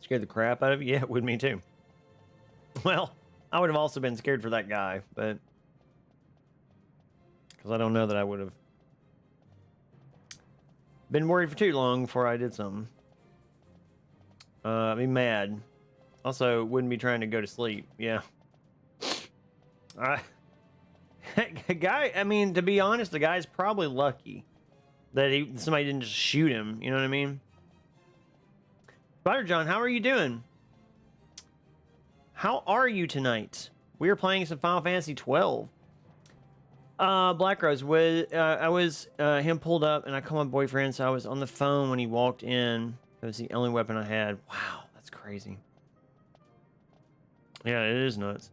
Scared the crap out of you? Yeah, it would me too. Well, I would have also been scared for that guy, but because I don't know that I would have been worried for too long before I did something. I'd be mad. Also, wouldn't be trying to go to sleep. Yeah. Guy, I mean, to be honest, the guy's probably lucky that somebody didn't just shoot him. You know what I mean? Spider John, how are you doing? How are you tonight? We are playing some Final Fantasy 12. Black Rose, I was him pulled up and I called my boyfriend, so I was on the phone when he walked in. It was the only weapon I had. Wow, that's crazy. Yeah, it is nuts.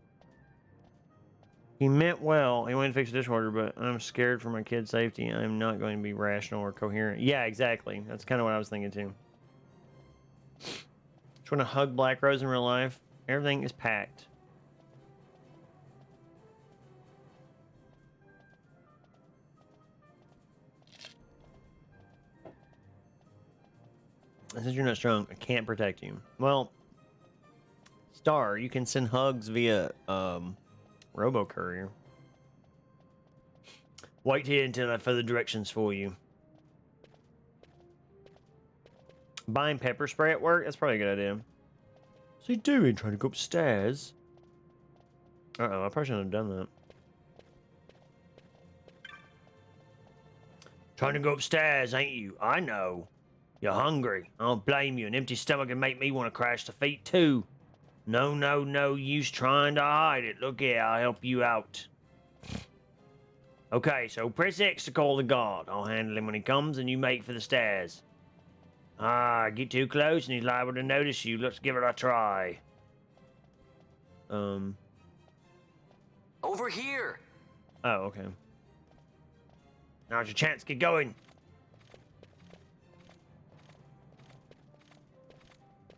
He meant well. He wanted to fix the dishwasher, but I'm scared for my kid's safety. I'm not going to be rational or coherent. Yeah, exactly. That's kind of what I was thinking too. Just want to hug Black Rose in real life. Everything is packed. Since you're not strong, I can't protect you. Well, Star, you can send hugs via Robo Courier. Wait here until I have further directions for you. Buying pepper spray at work? That's probably a good idea. What's he doing? Trying to go upstairs? Uh-oh, I probably shouldn't have done that. Trying to go upstairs, ain't you? I know. You're hungry. I don't blame you. An empty stomach can make me want to crash the feet too. No use trying to hide it. Look here, I'll help you out. Okay, so press X to call the guard. I'll handle him when he comes and you make for the stairs. Ah, get too close and he's liable to notice you. Let's give it a try. Over here. Oh, okay. Now's your chance. Get going.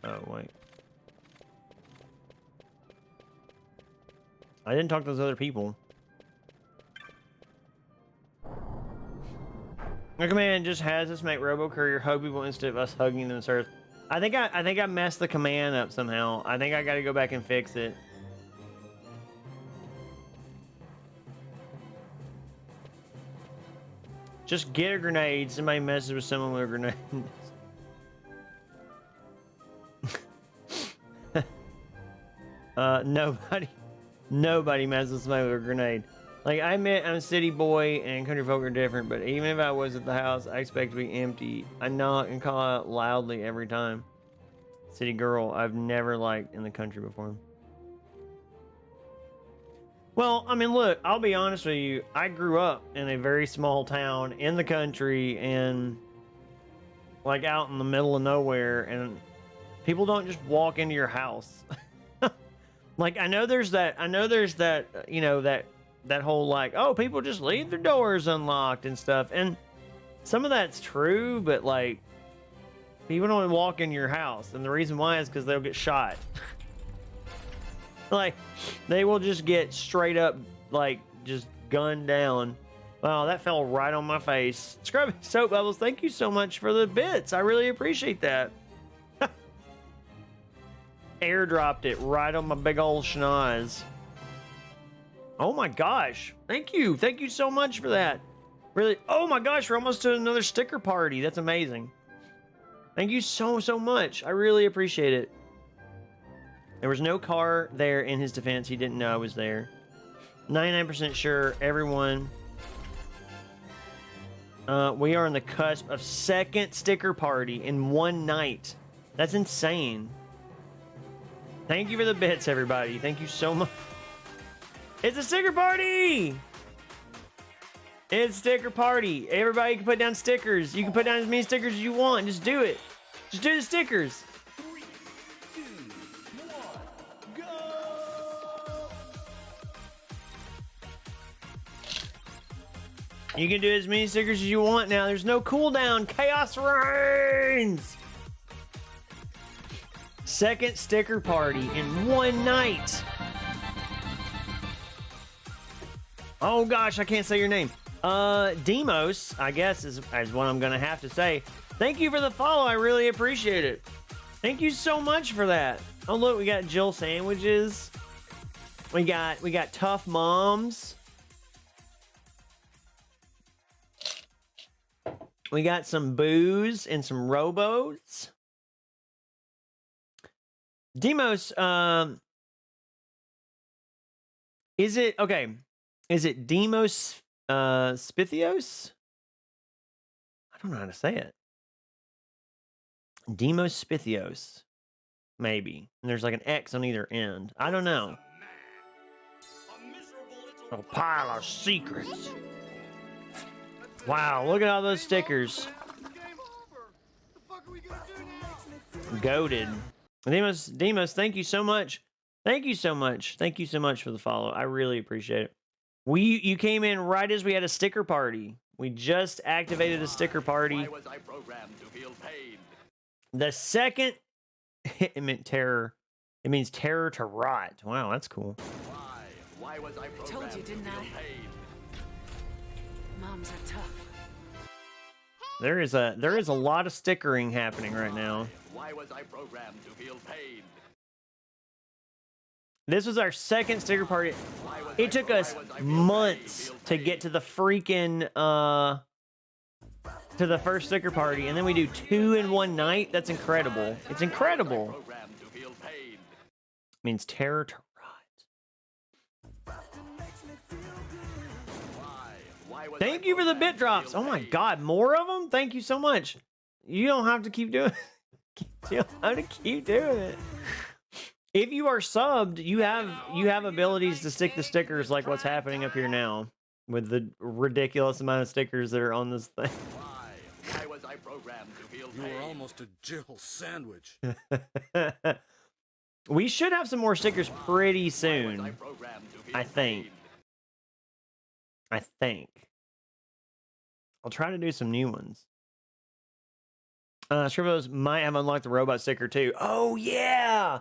Oh, wait. I didn't talk to those other people. My command just has us make Robo Courier hug people instead of us hugging them first. I think I messed the command up somehow. I think I got to go back and fix it. Just get a grenade. Somebody messes with someone with a grenade. Nobody messes with somebody with a grenade. Like, I admit I'm a city boy and country folk are different, but even if I was at the house, I expect to be empty. I knock and call out loudly every time. City girl, I've never liked in the country before. Well, I mean, look, I'll be honest with you. I grew up in a very small town in the country and like out in the middle of nowhere, and people don't just walk into your house. Like, I know there's that, you know, that whole like, oh, people just leave their doors unlocked and stuff. And some of that's true, but like, people don't walk in your house. And the reason why is because they'll get shot. Like, they will just get straight up, like, just gunned down. Wow, that fell right on my face. Scrubby Soap Bubbles, thank you so much for the bits. I really appreciate that. Airdropped it right on my big old schnoz. Oh my gosh. Thank you. Thank you so much for that. Really. Oh my gosh, we're almost to another sticker party. That's amazing. Thank you so much. I really appreciate it. There was no car there in his defense. He didn't know I was there. 99% sure everyone. We are on the cusp of second sticker party in one night. That's insane. Thank you for the bits, everybody. Thank you so much. It's a sticker party! It's a sticker party. Everybody can put down stickers. You can put down as many stickers as you want. Just do it. Just do the stickers. 3, 2, 1, go! You can do as many stickers as you want now. There's no cooldown. Chaos reigns! Second sticker party in one night. Oh gosh, I can't say your name. Demos, I guess is what I'm gonna have to say. Thank you for the follow. I really appreciate it. Thank you so much for that. Oh look, we got Jill sandwiches. We got tough moms. We got some booze and some robos. Demos, is it okay? Is it Demos Spithios? I don't know how to say it. Demos Spithios, maybe. And there's like an X on either end. I don't know. A pile of secrets. Wow, look at all those stickers. Goated. Demos, thank you so much. Thank you so much. Thank you so much for the follow. I really appreciate it. You came in right as we had a sticker party. We just activated a sticker party. Why was I programmed to feel pain? The second it meant terror. It means terror to rot. Wow, that's cool. Why was I programmed told you, didn't to feel I? pain? Moms are tough. There is a lot of stickering happening right now. Why was I programmed to feel pain? This was our second sticker party. It took us months to get to the freaking to the first sticker party, and then we do 2 in one night. That's incredible. It's incredible. Means terror to rot. Thank you for the bit drops. Oh my god, more of them? Thank you so much. You don't have to keep doing you don't have to keep doing it. If you are subbed, you have abilities to stick the stickers like what's happening up here now with the ridiculous amount of stickers that are on this thing. Why was I programmed to feel pain? You were almost a Jill sandwich. We should have some more stickers pretty soon. I think. I'll try to do some new ones. Scribbles might have unlocked the robot sticker too. Oh yeah!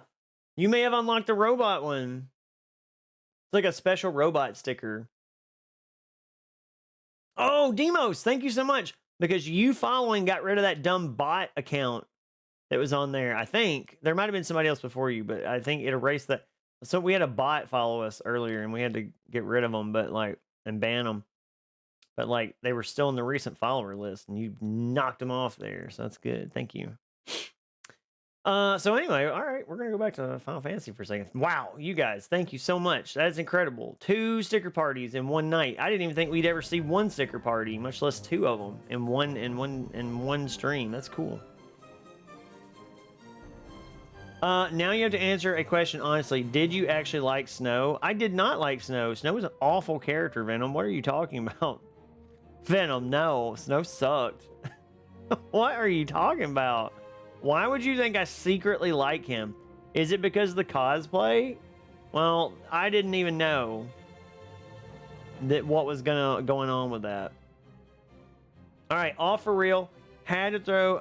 You may have unlocked the robot one. It's like a special robot sticker. Oh, Demos, thank you so much. Because you following got rid of that dumb bot account that was on there. I think there might have been somebody else before you, but I think it erased that. So we had a bot follow us earlier and we had to get rid of them, but like, and ban them. but like they were still in the recent follower list, and you knocked them off there, so that's good. Thank you. So anyway, all right, we're gonna go back to Final Fantasy for a second. Wow, you guys, thank you so much. That's incredible. 2 sticker parties in one night. I didn't even think we'd ever see 1 sticker party, much less 2 of them in one stream. That's cool. Now you have to answer a question honestly. Did you actually like Snow? I did not like Snow. Snow was an awful character, Venom. What are you talking about? Venom, no. Snow sucked. What are you talking about? Why would you think I secretly like him? Is it because of the cosplay? Well, I didn't even know that what was going on with that. All right, all for real. Had to throw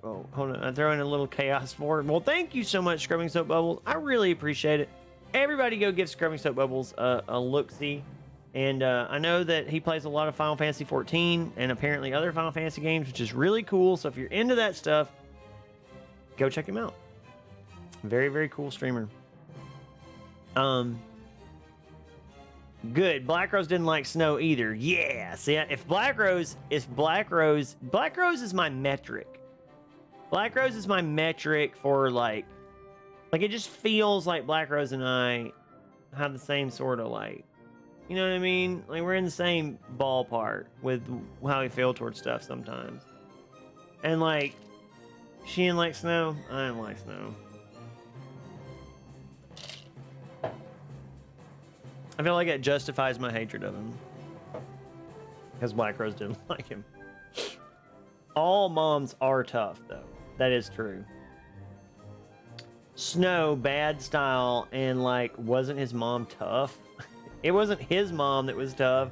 oh, hold on. I'm throwing a little chaos for it. Well, thank you so much, Scrubbing Soap Bubbles. I really appreciate it. Everybody go give Scrubbing Soap Bubbles a look-see. And I know that he plays a lot of Final Fantasy 14 and apparently other Final Fantasy games, which is really cool. So if you're into that stuff, go check him out. Very, very cool streamer. Good. Black Rose didn't like Snow either. Yeah. See, if Black Rose is Black Rose is my metric. Black Rose is my metric for like it just feels like Black Rose and I have the same sort of like, you know what I mean? Like we're in the same ballpark with how we feel towards stuff sometimes. And like, she didn't like Snow. I didn't like Snow. I feel like it justifies my hatred of him. Because Black Rose didn't like him. All moms are tough, though. That is true. Snow, bad style, and like, wasn't his mom tough? It wasn't his mom that was tough.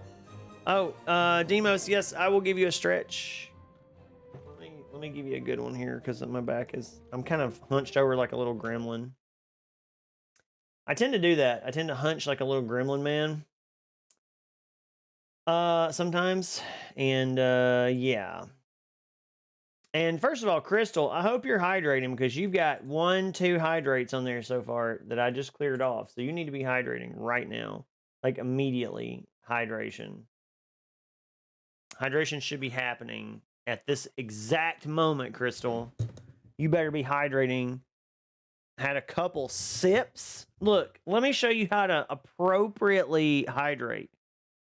Oh, Demos, yes, I will give you a stretch. Let me give you a good one here, because my back is... I'm kind of hunched over like a little gremlin. I tend to do that. I tend to hunch like a little gremlin man. Sometimes. And, yeah. And first of all, Crystal, I hope you're hydrating because you've got 2 hydrates on there so far that I just cleared off. So you need to be hydrating right now. Like immediately. Hydration. Hydration should be happening at this exact moment, Crystal. You better be hydrating. Had a couple sips. Look, let me show you how to appropriately hydrate.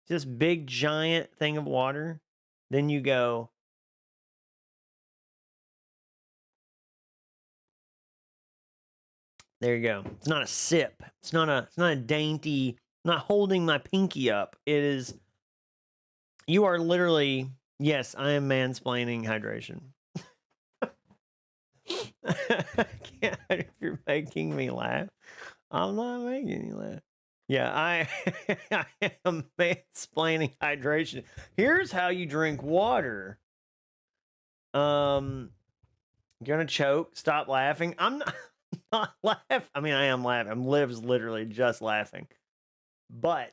This big giant thing of water. Then you go. There you go. It's not a sip. It's not a dainty, not holding my pinky up. It is, you are literally, yes, I am mansplaining hydration. I can't, if you're making me laugh. I'm not making you laugh. Yeah, I am mansplaining hydration. Here's how you drink water. You're gonna choke. Stop laughing. I'm not laughing. I mean, I am laughing. I'm literally just laughing. But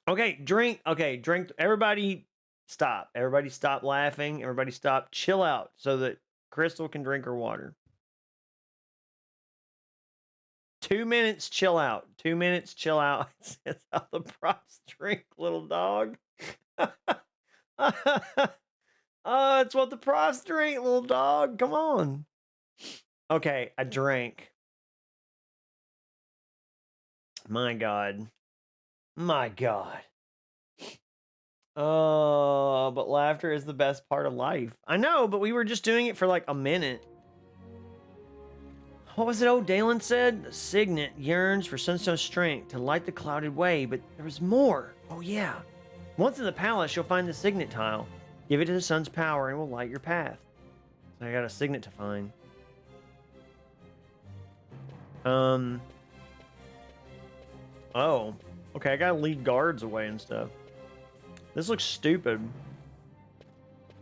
okay, drink. Okay, drink. Everybody, stop. Everybody, stop laughing. Everybody, stop. Chill out so that Crystal can drink her water. 2 minutes, chill out. 2 minutes, chill out. That's how the props drink, little dog. It's what the props drink, little dog. Come on. Okay, I drank. My God. My God. But laughter is the best part of life. I know, but we were just doing it for like a minute. What was it old Dalen said? The Signet yearns for Sunstone's strength to light the clouded way, but there was more. Oh yeah. Once in the palace, you'll find the Signet tile. Give it to the sun's power and it will light your path. So I got a Signet to find. Oh. Okay, I gotta lead guards away and stuff. This looks stupid.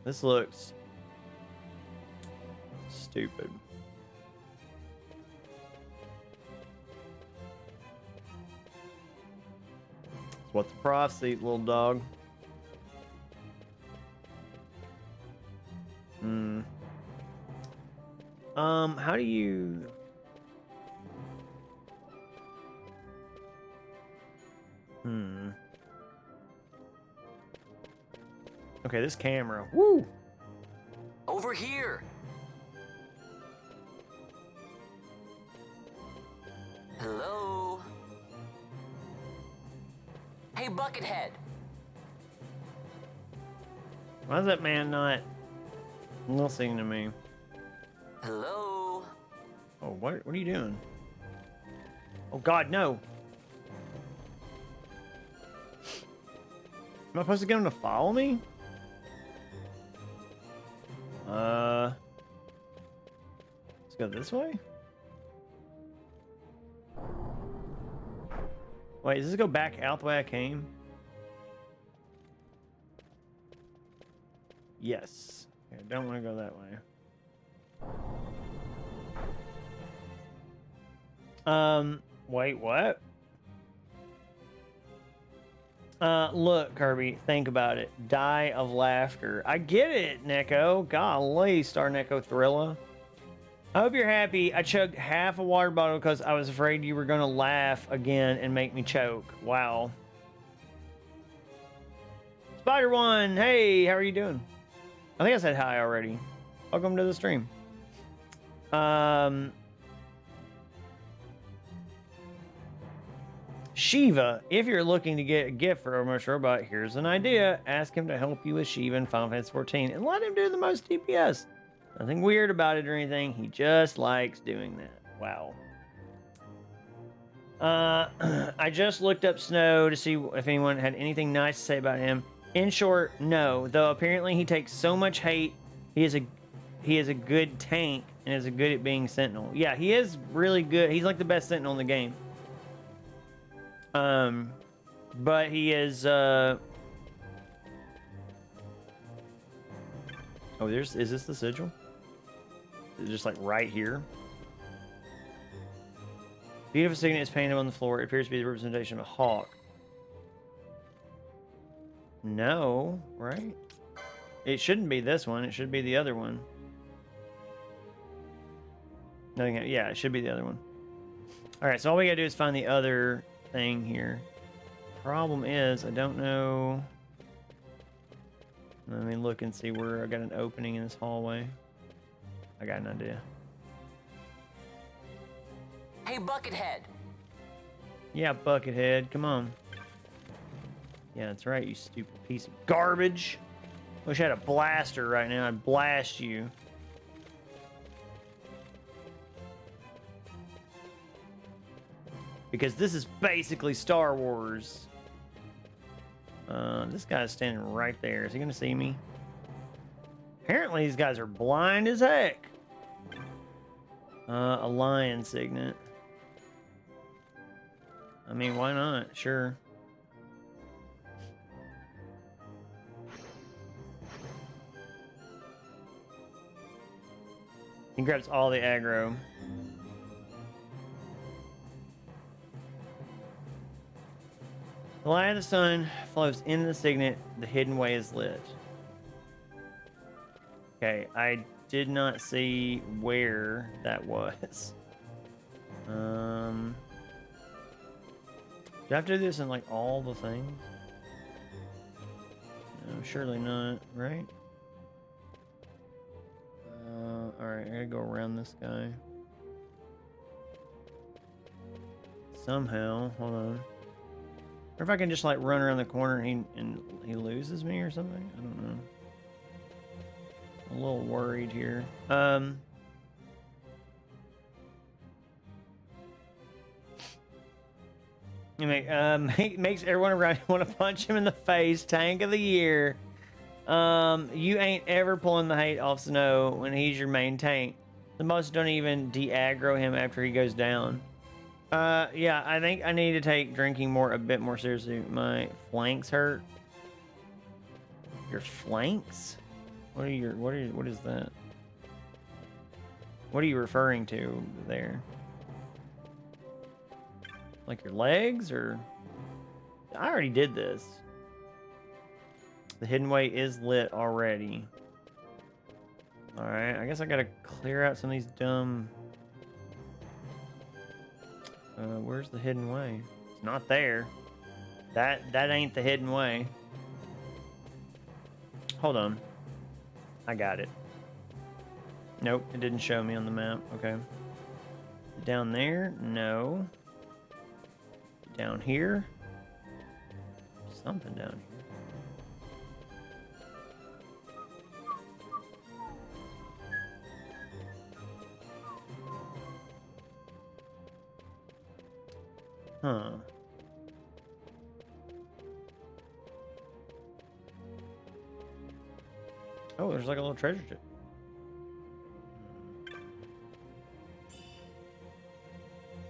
This looks stupid. It's what the profs eat, little dog. How do you... Okay, this camera. Woo! Over here. Hello? Hey, Buckethead. Why is that man not listening to me? Hello? Oh, what are you doing? Oh God, no. Am I supposed to get him to follow me? Let's go this way. Wait, does this go back out the way I came? Yes. Okay, I don't want to go that way. Wait, what? Look, Kirby, think about it. Die of laughter. I get it, Neko. Golly, Star Neko Thrilla. I hope you're happy. I chugged half a water bottle because I was afraid you were going to laugh again and make me choke. Wow. Spider One, hey, how are you doing? I think I said hi already. Welcome to the stream. Shiva, if you're looking to get a gift for Almost Robot, here's an idea. Ask him to help you with Shiva in Final Fantasy 14 and let him do the most DPS. Nothing weird about it or anything. He just likes doing that. Wow. I just looked up Snow to see if anyone had anything nice to say about him. In short, no. Though apparently he takes so much hate, he is a good tank and is good at being Sentinel. Yeah, he is really good. He's like the best Sentinel in the game. But he is, oh, is this the sigil? Is it just like right here? Beautiful signet is painted on the floor. It appears to be the representation of a hawk. No, right? It shouldn't be this one. It should be the other one. Nothing. Yeah, it should be the other one. All right, so all we gotta do is find the other thing here. Problem is, I don't know. Let me look and see where I got an opening in this hallway. I got an idea. Hey, Buckethead. Yeah, Buckethead, come on. Yeah, that's right, you stupid piece of garbage. Wish I had a blaster right now. I'd blast you. Because this is basically Star Wars. This guy's standing right there. Is he gonna see me? Apparently these guys are blind as heck. A lion signet. I mean, why not? Sure. He grabs all the aggro. The light of the sun flows into the signet. The hidden way is lit. Okay, I did not see where that was. Do I have to do this in like all the things? No, surely not, right? Alright, I gotta go around this guy. Somehow, hold on. Or if I can just like run around the corner and he loses me or something? I don't know. I'm a little worried here. Makes everyone around you want to punch him in the face. Tank of the year. You ain't ever pulling the hate off Snow when he's your main tank. The most don't even de-aggro him after he goes down. Yeah, I think I need to take drinking a bit more seriously. My flanks hurt. Your flanks? What is that? What are you referring to there? Like your legs, or? I already did this. The hidden way is lit already. Alright, I guess I gotta clear out some of these dumb... where's the hidden way? It's not there. That ain't the hidden way. hold on. I got it. Nope, it didn't show me on the map. Okay. Down there? No. Down here? Something down here. Huh. Oh, there's like a little treasure chest.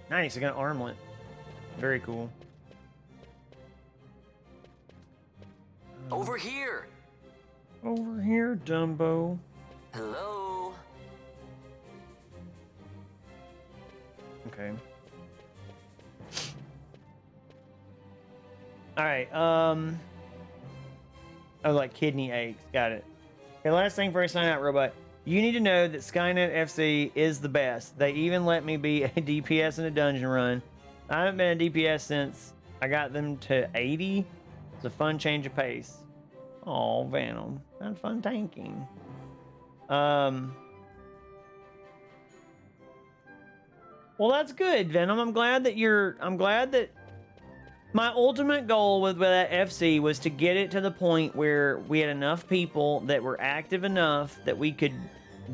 Nice, I got an armlet. Very cool. Over here. Over here, Dumbo. Hello. Okay. All right. Oh, like kidney aches. Got it. Okay, last thing before I sign out, Robot. You need to know that Skynet FC is the best. They even let me be a DPS in a dungeon run. I haven't been a DPS since I got them to 80. It's a fun change of pace. Oh, Venom. Had fun tanking. Well, that's good, Venom. I'm glad that my ultimate goal with that FC was to get it to the point where we had enough people that were active enough that we could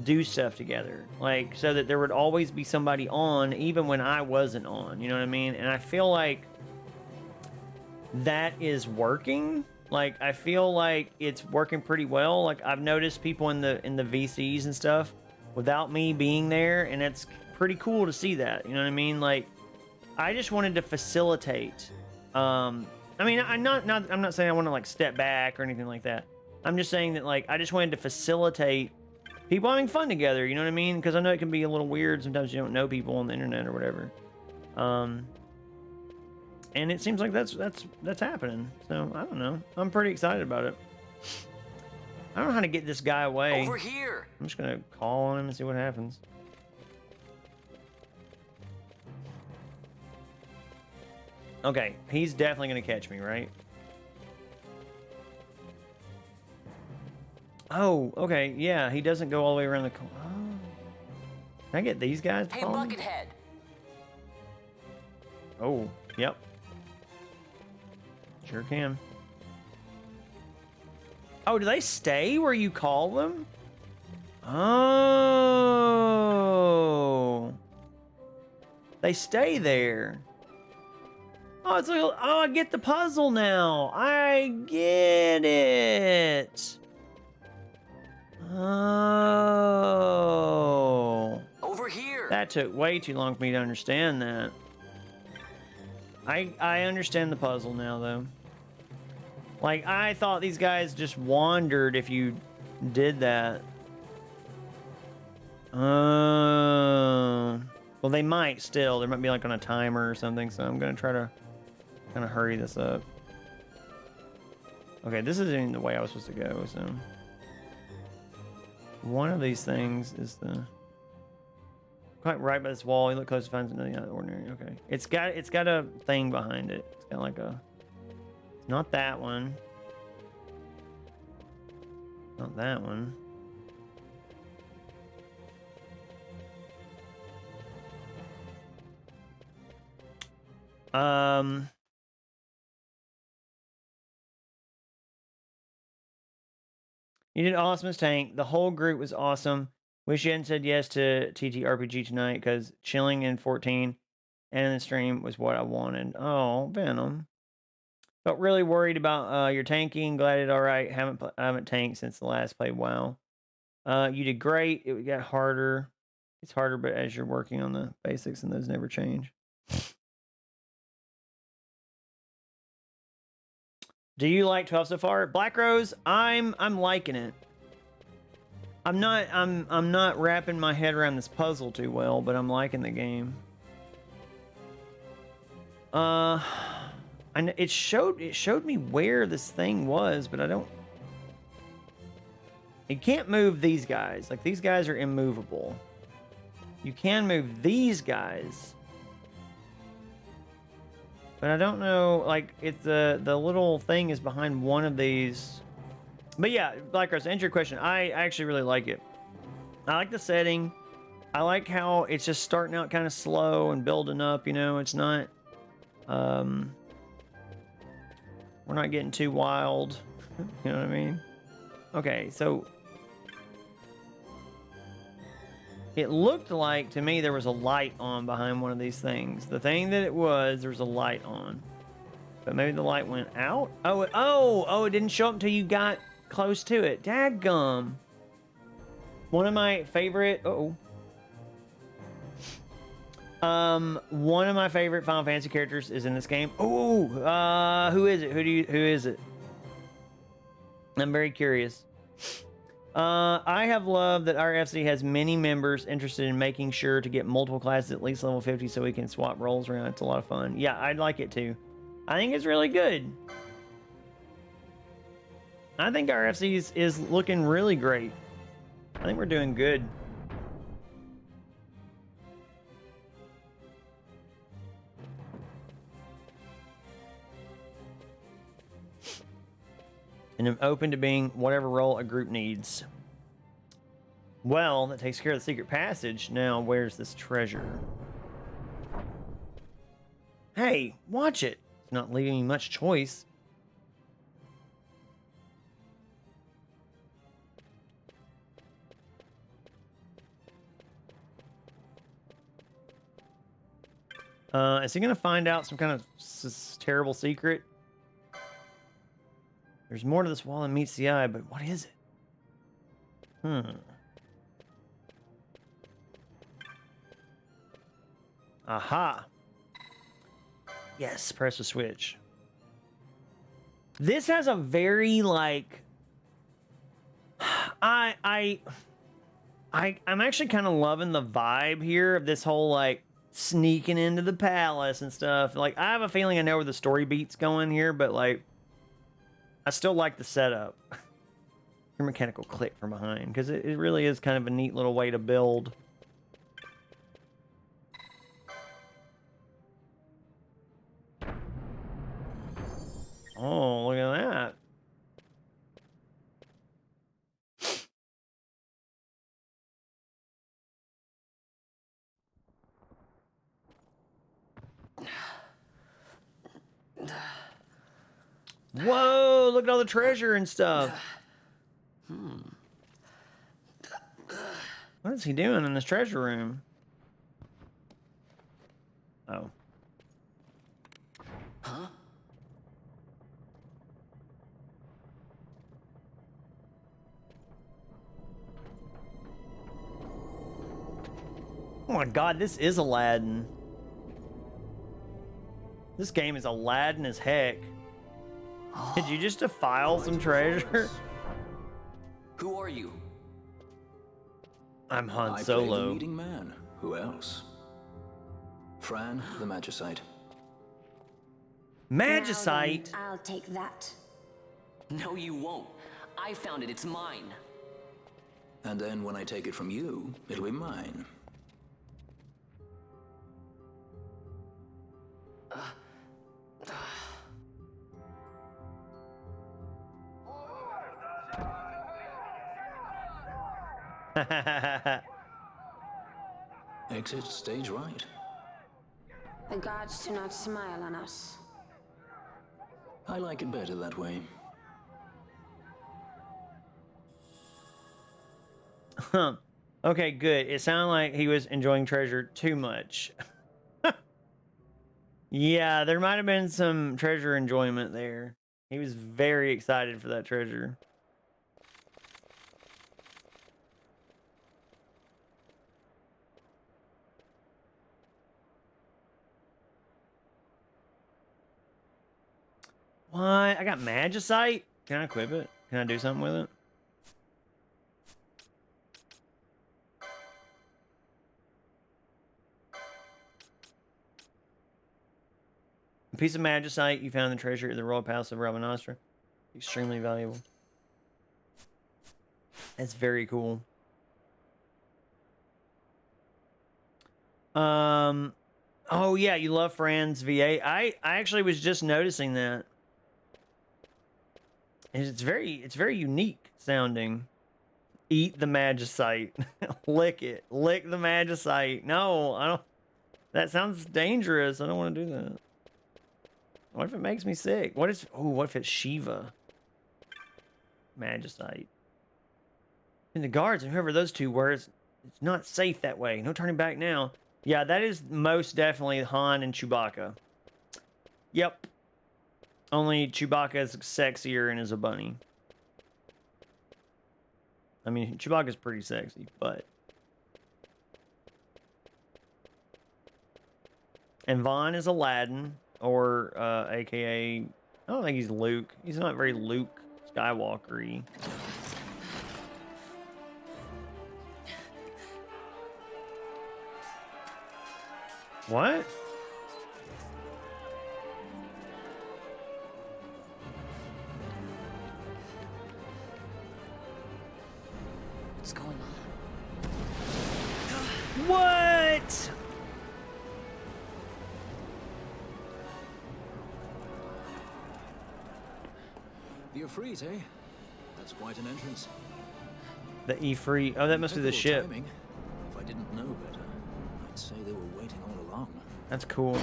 do stuff together. Like, so that there would always be somebody on, even when I wasn't on. You know what I mean? And I feel like that is working. Like, I feel like it's working pretty well. Like, I've noticed people in the VCs and stuff without me being there, and it's pretty cool to see that. You know what I mean? Like, I just wanted to facilitate. I mean, I'm not saying I want to like step back or anything like that. I'm just saying that like I just wanted to facilitate people having fun together. You know what I mean? Because I know it can be a little weird sometimes. You don't know people on the internet or whatever. And it seems like that's happening. So I don't know. I'm pretty excited about it. I don't know how to get this guy away. Over here. I'm just gonna call on him and see what happens. Okay, he's definitely gonna catch me, right? Oh, okay, yeah, he doesn't go all the way around the corner. Oh. Can I get these guys to Hey, follow me? Buckethead. Oh, yep. Sure can. Oh, do they stay where you call them? Oh. They stay there. Oh, it's like, oh, I get the puzzle now. I get it. Oh. Over here. That took way too long for me to understand that. I understand the puzzle now, though. Like, I thought these guys just wandered if you did that. Well, they might still. There might be like on a timer or something, so I'm going to try to kind of hurry this up. Okay, this isn't even the way I was supposed to go, so... One of these things is the... Quite right by this wall. You look close to find something out of the ordinary. Okay. It's got a thing behind it. It's got like a... It's not that one. Not that one. You did awesome as Tank. The whole group was awesome. Wish you hadn't said yes to TTRPG tonight because chilling in 14 and in the stream was what I wanted. Oh, Venom. Felt really worried about your tanking. Glad it all right. I haven't tanked since the last play. Wow. You did great. It got harder. It's harder, but as you're working on the basics, and those never change. Do you like 12 so far? Black Rose, I'm liking it. I'm not wrapping my head around this puzzle too well, but I'm liking the game. And it showed me where this thing was, but I don't. You can't move these guys. Like, these guys are immovable. You can move these guys. But I don't know, like, if the little thing is behind one of these But yeah, like I was answering your question, I actually really like it. I like the setting. I like how it's just starting out kind of slow and building up, you know, it's not, we're not getting too wild, you know what I mean? Okay, so it looked like to me there was a light on behind one of these things. The thing that it was, there was a light on. But maybe the light went out? Oh, it didn't show up until you got close to it. Dadgum. One of my favorite, one of my favorite Final Fantasy characters is in this game. Who is it? Who is it? I'm very curious. I have loved that our FC has many members interested in making sure to get multiple classes at least level 50 so we can swap roles around. It's a lot of fun. Yeah, I'd like it too. I think it's really good. I think our FC is looking really great. I think we're doing good. And I'm open to being whatever role a group needs. Well, that takes care of the secret passage. Now, where's this treasure? Hey, watch it. It's not leaving me much choice. Is he gonna find out some kind of terrible secret? There's more to this wall than meets the eye, but what is it? Aha. Yes, press the switch. This has a very like I'm actually kind of loving the vibe here of this whole like sneaking into the palace and stuff. Like I have a feeling I know where the story beat's going here, but like I still like the setup. Your mechanical click from behind, because it really is kind of a neat little way to build. Oh, look at that. Whoa, look at all the treasure and stuff. What is he doing in this treasure room? Oh. Huh? Oh my god, this is Aladdin. This game is Aladdin as heck. Did you just defile some treasure? Who are you? I'm Han I Solo. play the leading man. Who else? Fran, the Magicite. Magicite? I'll take that. No, you won't. I found it. It's mine. And then when I take it from you, it'll be mine. Exit stage right. The gods do not smile on us. I like it better that way. Huh. Okay, good. It sounded like he was enjoying treasure too much. Yeah, there might have been some treasure enjoyment there. He was very excited for that treasure. What? I got Magicite? Can I equip it? Can I do something with it? A piece of Magicite you found in the treasure at the Royal Palace of Rabanastra. Extremely valuable. That's very cool. Oh yeah, you love Fran's VA. I actually was just noticing that. And it's very unique sounding. Eat the magicite. Lick it. Lick the magicite. No, I don't. That sounds dangerous. I don't want to do that. What if it makes me sick? What if it's Shiva? Magicite. And the guards and whoever those two were, it's not safe that way. No turning back now. Yeah, that is most definitely Han and Chewbacca. Yep. Only Chewbacca is sexier and is a bunny. I mean, Chewbacca's pretty sexy, but... And Vaughn is Aladdin, or AKA... I don't think he's Luke. He's not very Luke Skywalker-y. What? What's going on? What? The Ifrit, eh? That's quite an entrance. The Ifrit. Oh, that must be the ship. Timing. If I didn't know better, I'd say they were waiting all along. That's cool.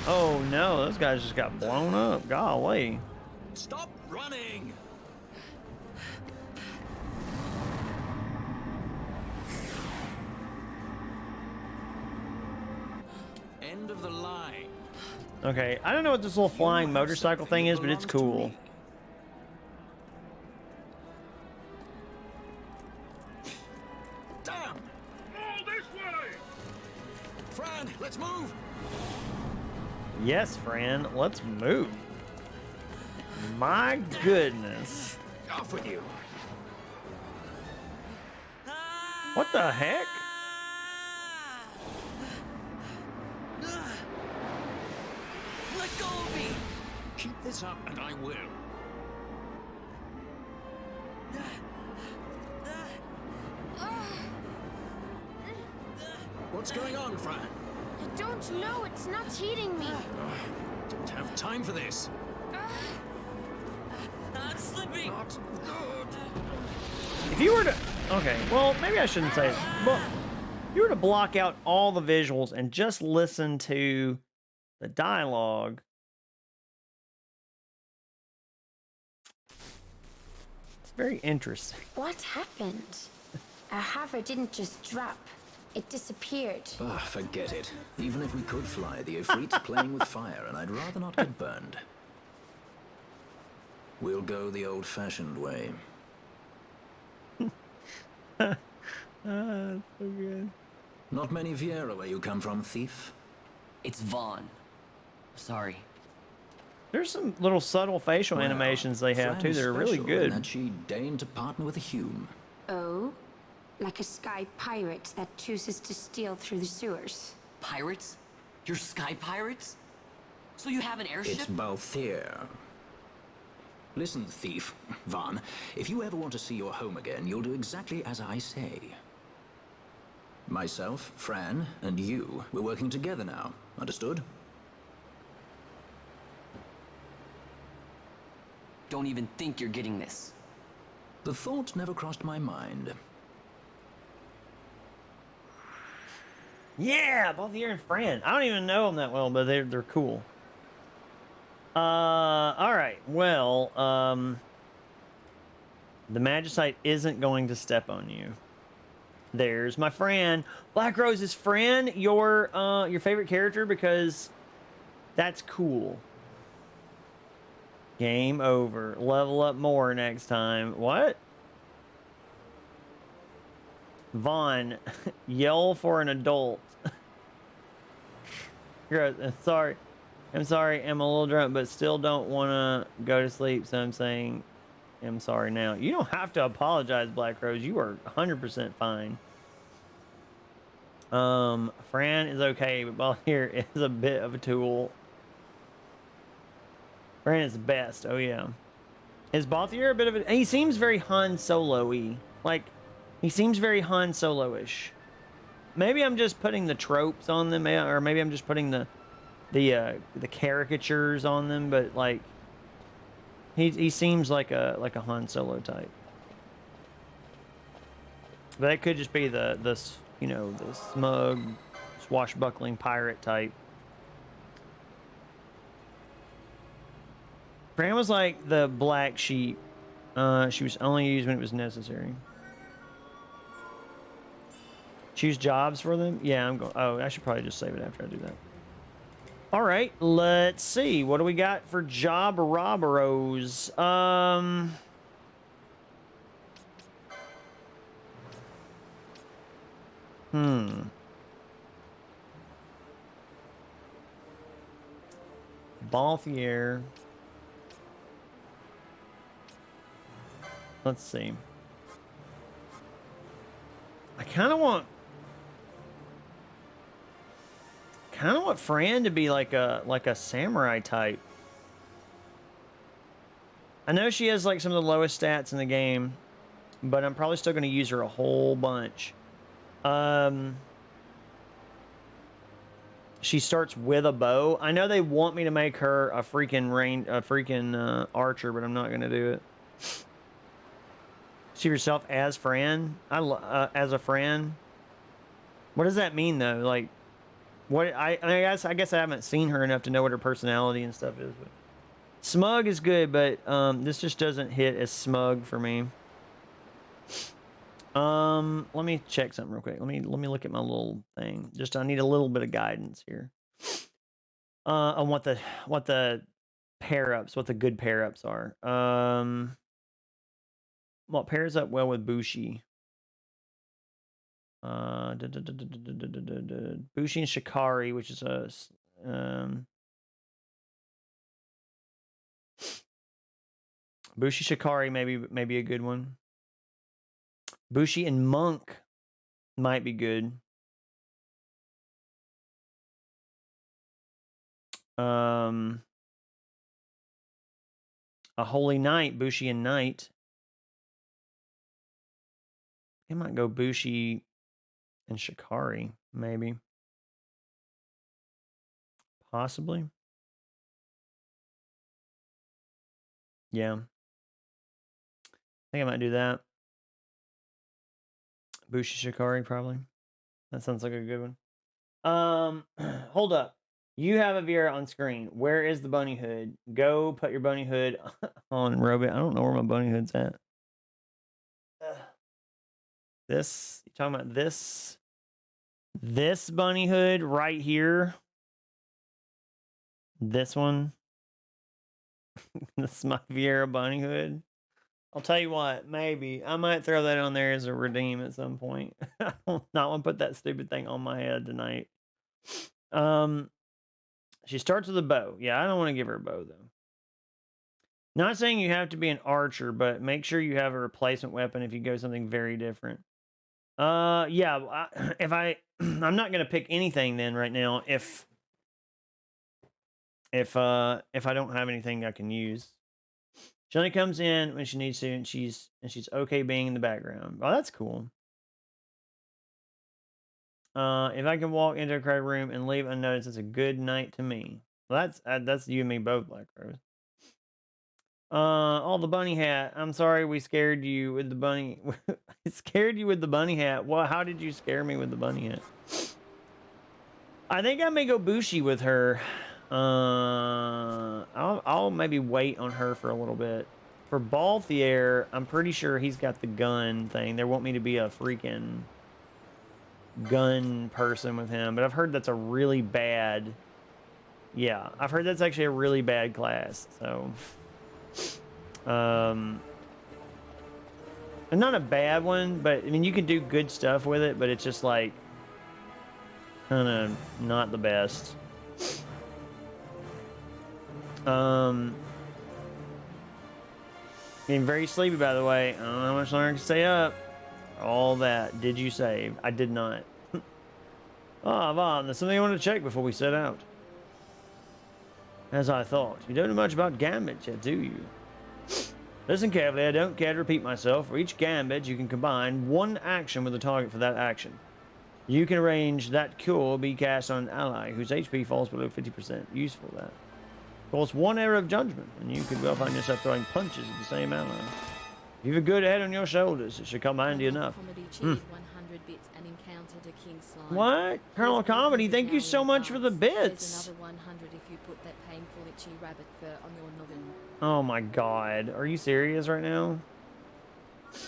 Oh no, those guys just got blown up. Golly. Stop running! End of the line. Okay, I don't know what this little flying motorcycle thing is, but it's cool. Damn! All this way! Fran, let's move! Yes, Fran, let's move. My goodness. Off with you. What the heck? Let go of me! Keep this up and I will. What's going on, Fran? I don't know. It's not heating me. Don't have time for this. I'm slipping. Not good. If you were to... Okay, well, maybe I shouldn't say it. But if you were to block out all the visuals and just listen to the dialogue... It's very interesting. What happened? Our hover didn't just drop. It disappeared. Ah, forget it. Even if we could fly, the Ifrit's playing with fire, and I'd rather not get burned. We'll go the old-fashioned way. That's so good. Not many Viera where you come from, thief. It's Vaughn. Sorry. There's some little subtle facial animations they have, too. They're really good. In that she deigned to partner with a Hume. Oh? Like a sky pirate that chooses to steal through the sewers. Pirates? You're sky pirates? So you have an airship? It's both here. Listen, thief, Vaughn, if you ever want to see your home again, you'll do exactly as I say. Myself, Fran, and you, we're working together now. Understood? Don't even think you're getting this. The thought never crossed my mind. Yeah, both here and Fran. I don't even know them that well, but they're cool. All right. Well, the Magicite isn't going to step on you. There's my Fran. Black Rose, is Fran your favorite character? Because that's cool. Game over. Level up more next time. What? Vaughn, yell for an adult. Gross. I'm sorry. I'm a little drunk, but still don't want to go to sleep. So I'm saying I'm sorry now. You don't have to apologize, Black Rose. You are 100% fine. Fran is okay, but Balthier is a bit of a tool. Fran is the best. Oh, yeah. Is Balthier a bit of a... He seems very Han Solo-y. Like... He seems very Han Solo-ish. Maybe I'm just putting the tropes on them, or maybe I'm just putting the the caricatures on them, but like he seems like a Han Solo type. But that could just be the you know, the smug, swashbuckling pirate type. Fran was like the black sheep. She was only used when it was necessary. Choose jobs for them? Yeah, I'm going. Oh, I should probably just save it after I do that. All right, let's see. What do we got for job robberos? Balthier. Let's see. I kind of want Fran to be like a samurai type. I know she has like some of the lowest stats in the game, but I'm probably still going to use her a whole bunch. She starts with a bow. I know they want me to make her a freaking archer, but I'm not going to do it. See yourself as Fran? As a Fran? What does that mean though? Like, what? I guess I haven't seen her enough to know what her personality and stuff is. But smug is good, but this just doesn't hit as smug for me. Let me check something real quick. Let me look at my little thing. Just I need a little bit of guidance here. On what the pair ups, what the good pair ups are. What pairs up well with Bushi? Bushi and Shikari, which is a Bushi Shikari maybe a good one. Bushi and Monk might be good. A Holy Knight, Bushi and Knight. I might go Bushi and Shikari, maybe. Possibly. Yeah. I think I might do that. Bushi Shikari, probably. That sounds like a good one. Hold up. You have a Vera on screen. Where is the bunny hood? Go put your bunny hood on Robot. I don't know where my bunny hood's at. This, you talking about this bunny hood right here? This one? This is my Viera bunny hood. I'll tell you what, maybe I might throw that on there as a redeem at some point. I don't not want to put that stupid thing on my head tonight. She starts with a bow. Yeah, I don't want to give her a bow though. Not saying you have to be an archer, but make sure you have a replacement weapon if you go something very different. Yeah, I'm not gonna pick anything then right now if I don't have anything I can use. She only comes in when she needs to, and she's okay being in the background. Oh, that's cool. If I can walk into a crowded room and leave unnoticed, it's a good night to me. Well, that's you and me both, Black Rose. Oh, the bunny hat. I'm sorry we scared you with the bunny. Scared you with the bunny hat. Well, how did you scare me with the bunny hat? I think I may go Bushi with her. I'll maybe wait on her for a little bit. For Balthier, I'm pretty sure he's got the gun thing. They want me to be a freaking gun person with him, but I've heard that's a really bad. Yeah, I've heard that's actually a really bad class. So, and not a bad one, but I mean you can do good stuff with it, but it's just like kind of not the best. Getting very sleepy, by the way. I don't know how much longer I can stay up. All that. Did you save? I did not. Ah, Vaughn, there's something I want to check before we set out. As I thought. You don't know much about gambits yet, do you? Listen carefully, I don't care to repeat myself. For each gambit, you can combine one action with the target for that action. You can arrange that cure be cast on an ally whose HP falls below 50%. Useful, that. Of course, one error of judgment, and you could well find yourself throwing punches at the same ally. If you have a good head on your shoulders, it should come handy enough. Hmm. 100 bits and encountered a king slime. What? Colonel Comedy, thank you so much for the There's bits. another 100 if you put that painful itchy rabbit fur on your noggin. Oh my god. Are you serious right now? I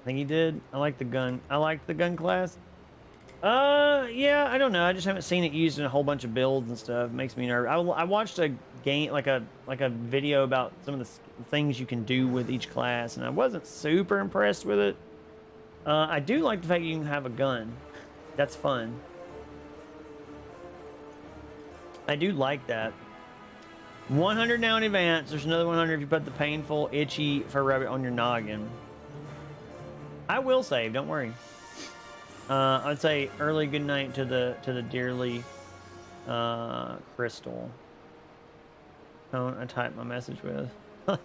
think he did. I like the gun. I like the gun class. Yeah, I don't know. I just haven't seen it used in a whole bunch of builds and stuff. It makes me nervous. I watched a game, like a video about some of the things you can do with each class, and I wasn't super impressed with it. I do like the fact you can have a gun. That's fun. I do like that. 100 now in advance. There's another 100 if you put the painful, itchy fur rabbit on your noggin. I will save. Don't worry. I'd say early good night to the dearly Crystal. Tone I typed my message with. The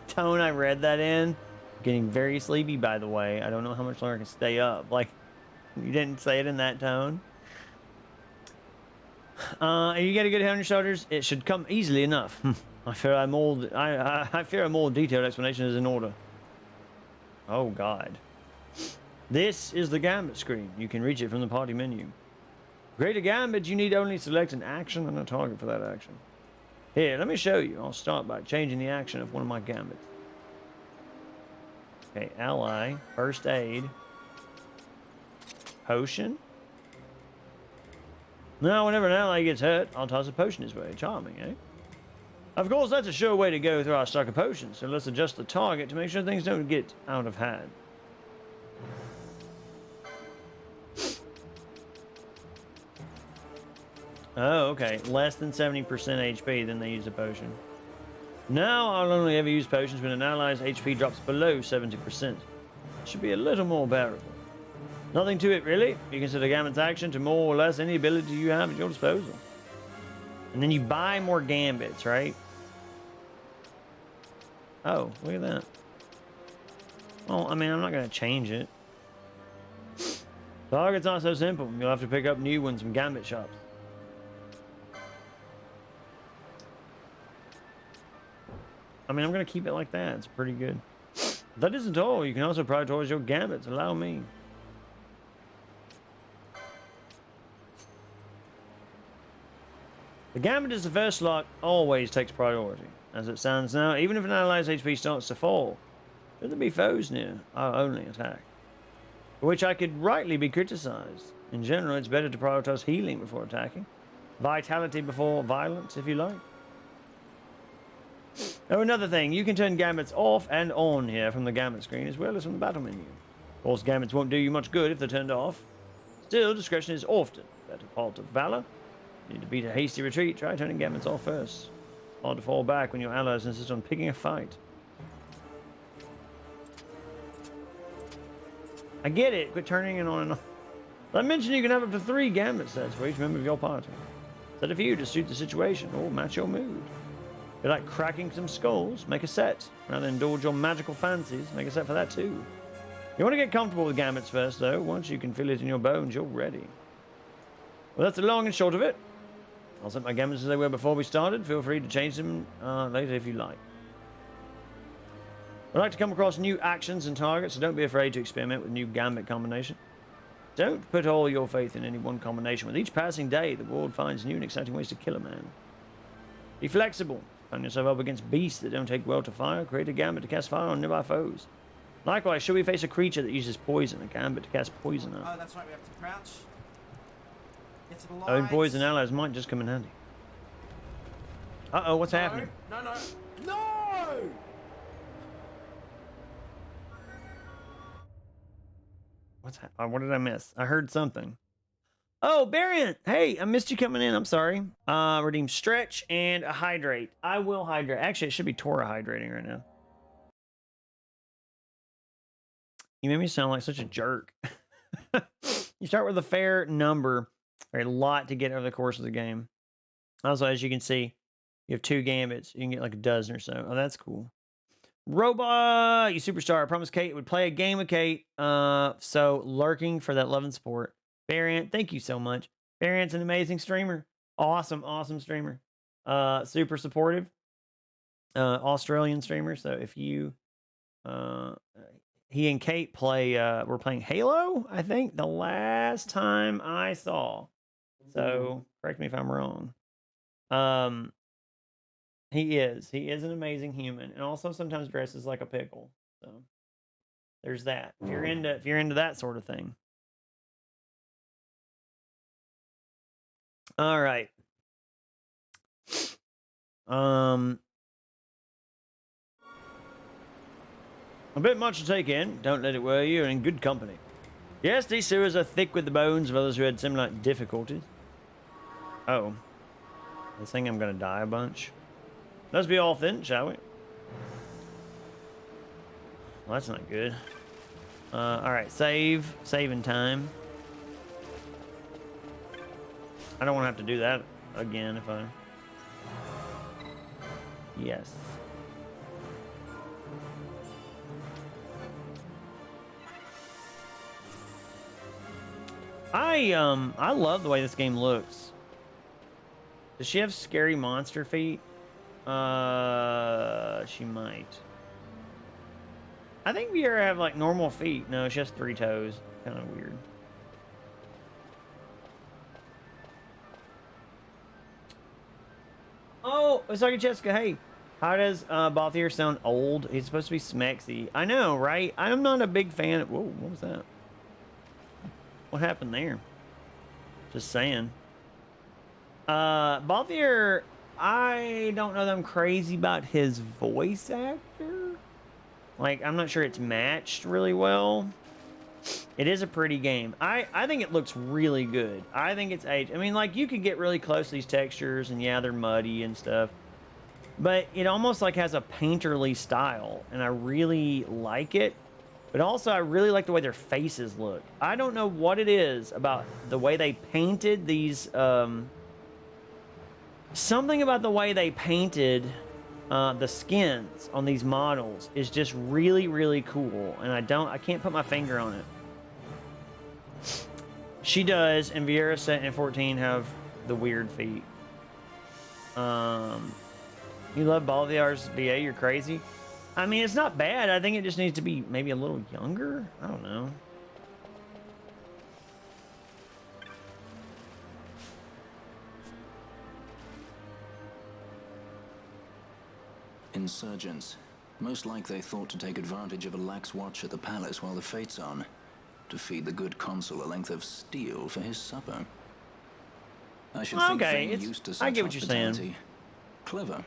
tone I read that in. Getting very sleepy, by the way. I don't know how much longer I can stay up. Like, you didn't say it in that tone. If you get a good head on your shoulders, it should come easily enough. I fear a more detailed explanation is in order. Oh God. This is the gambit screen. You can reach it from the party menu. Create a gambit, you need only select an action and a target for that action. Here, let me show you. I'll start by changing the action of one of my gambits. Okay, ally, first aid, potion. Now, whenever an ally gets hurt, I'll toss a potion his way. Charming, eh? Of course, that's a sure way to go through our stock of potions, so let's adjust the target to make sure things don't get out of hand. Oh, okay. Less than 70% HP, then they use a potion. Now, I'll only ever use potions when an ally's HP drops below 70%. Should be a little more bearable. Nothing to it, really. You can set a gambit's action to more or less any ability you have at your disposal. And then you buy more gambits, right? Oh, look at that. Well, I mean, I'm not going to change it. Target's not so simple. You'll have to pick up new ones from gambit shops. I mean, I'm going to keep it like that. It's pretty good. That isn't all. You can also prioritize your gambits. Allow me. The gambit is the first slot, always takes priority. As it stands now, even if an ally's HP starts to fall, should there be foes near, I'll only attack. For which I could rightly be criticized. In general, it's better to prioritize healing before attacking. Vitality before violence, if you like. Oh, another thing, you can turn gambits off and on here from the gambit screen as well as from the battle menu. Of course, gambits won't do you much good if they're turned off. Still, discretion is often a better part of valor. You need to beat a hasty retreat, try turning gambits off first. It's hard to fall back when your allies insist on picking a fight. I get it, quit turning it on and off. I mentioned you can have up to 3 gambit sets for each member of your party. Set a few to suit the situation or match your mood. If you like cracking some skulls, make a set. Rather than indulge your magical fancies, make a set for that too. You want to get comfortable with gambits first though. Once you can feel it in your bones, you're ready. Well, that's the long and short of it. I'll set my gambits as they were before we started. Feel free to change them later if you like. I like to come across new actions and targets, so don't be afraid to experiment with new gambit combination. Don't put all your faith in any one combination. With each passing day, the world finds new and exciting ways to kill a man. Be flexible. Find yourself up against beasts that don't take well to fire. Create a gambit to cast fire on nearby foes. Likewise, should we face a creature that uses poison, a gambit to cast poison on. Oh, that's right, we have to crouch. Get to the Own lights. poison allies might just come in handy. Uh-oh, what's happening? No, no. No! What did I miss? I heard something. Oh, Barian! Hey, I missed you coming in. I'm sorry. Redeem stretch and a hydrate. I will hydrate. Actually, it should be Tora hydrating right now. You made me sound like such a jerk. You start with a fair number, or a lot to get over the course of the game. Also, as you can see, you have 2 gambits. You can get like a dozen or so. Oh, that's cool. Robot, you superstar. I promised Kate would play a game with Kate. So lurking for that love and support. Variant, thank you so much. Variant's an amazing streamer. Awesome streamer. Super supportive. Australian streamer. So if you he and Kate play were playing Halo, I think, the last time I saw. So correct me if I'm wrong. He is an amazing human, and also sometimes dresses like a pickle. So there's that. If you're into that sort of thing. All right. A bit much to take in. Don't let it worry you. You're in good company. Yes, these sewers are thick with the bones of others who had similar difficulties. Oh. I think I'm gonna die a bunch. Let's be all thin, shall we? Well, that's not good. Alright, saving time. I don't want to have to do that again if I... Yes. I love the way this game looks. Does she have scary monster feet? She might. I think Viera have like normal feet. No, she has 3 toes. Kind of weird. Oh, it's like Jessica. Hey, how does Balthier sound old? He's supposed to be smexy. I know, right? I'm not a big fan of... Whoa, what was that? What happened there? Just saying. Balthier, I don't know that I'm crazy about his voice actor. Like, I'm not sure it's matched really well. It is a pretty game. I think it looks really good. I think it's aged. I mean, like, you could get really close to these textures, and yeah, they're muddy and stuff. But it almost, like, has a painterly style, and I really like it. But also, I really like the way their faces look. I don't know what it is about the way they painted these, something about the way they painted the skins on these models is just really, really cool. And I can't put my finger on it. She does, and Viera Set and 14 have the weird feet. You love Balthiar's VA, you're crazy. I mean, it's not bad. I think it just needs to be maybe a little younger. I don't know. Insurgents. Most like they thought to take advantage of a lax watch at the palace while the fate's on. To feed the good consul a length of steel for his supper. I should think Vane used to such I get what you're saying. hospitality. Clever.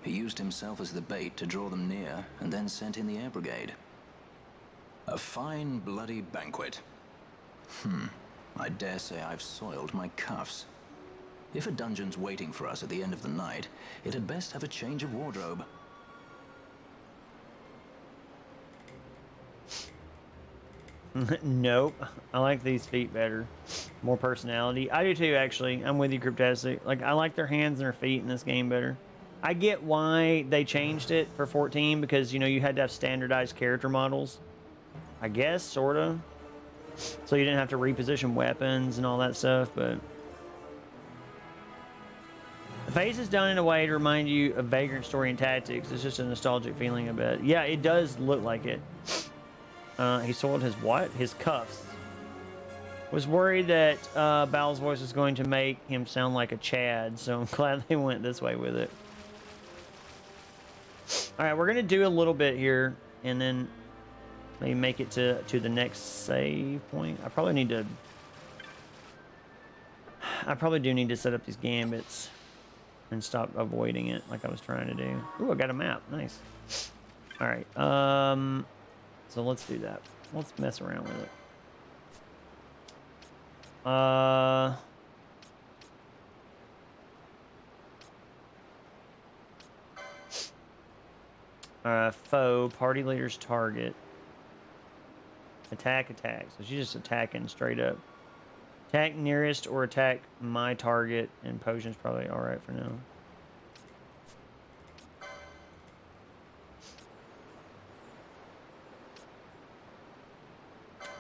He used himself as the bait to draw them near, and then sent in the air brigade. A fine bloody banquet. I dare say I've soiled my cuffs. If a dungeon's waiting for us at the end of the night, it had best have a change of wardrobe. Nope. I like these feet better. More personality. I do too, actually. I'm with you, Cryptastic. Like, I like their hands and their feet in this game better. I get why they changed it for 14 because, you know, you had to have standardized character models. I guess, sort of. So you didn't have to reposition weapons and all that stuff, but... The face is done in a way to remind you of Vagrant Story and Tactics. It's just a nostalgic feeling a bit. Yeah, it does look like it. He soiled his what? His cuffs. Was worried that Bal's voice was going to make him sound like a Chad, so I'm glad they went this way with it. Alright, we're going to do a little bit here, and then maybe make it to the next save point. I probably do need to set up these gambits and stop avoiding it like I was trying to do. Ooh, I got a map. Nice. Alright, so let's do that. Let's mess around with it. Foe, party leader's target. Attack. So she's just attacking straight up. Attack nearest or attack my target, and potion's probably alright for now.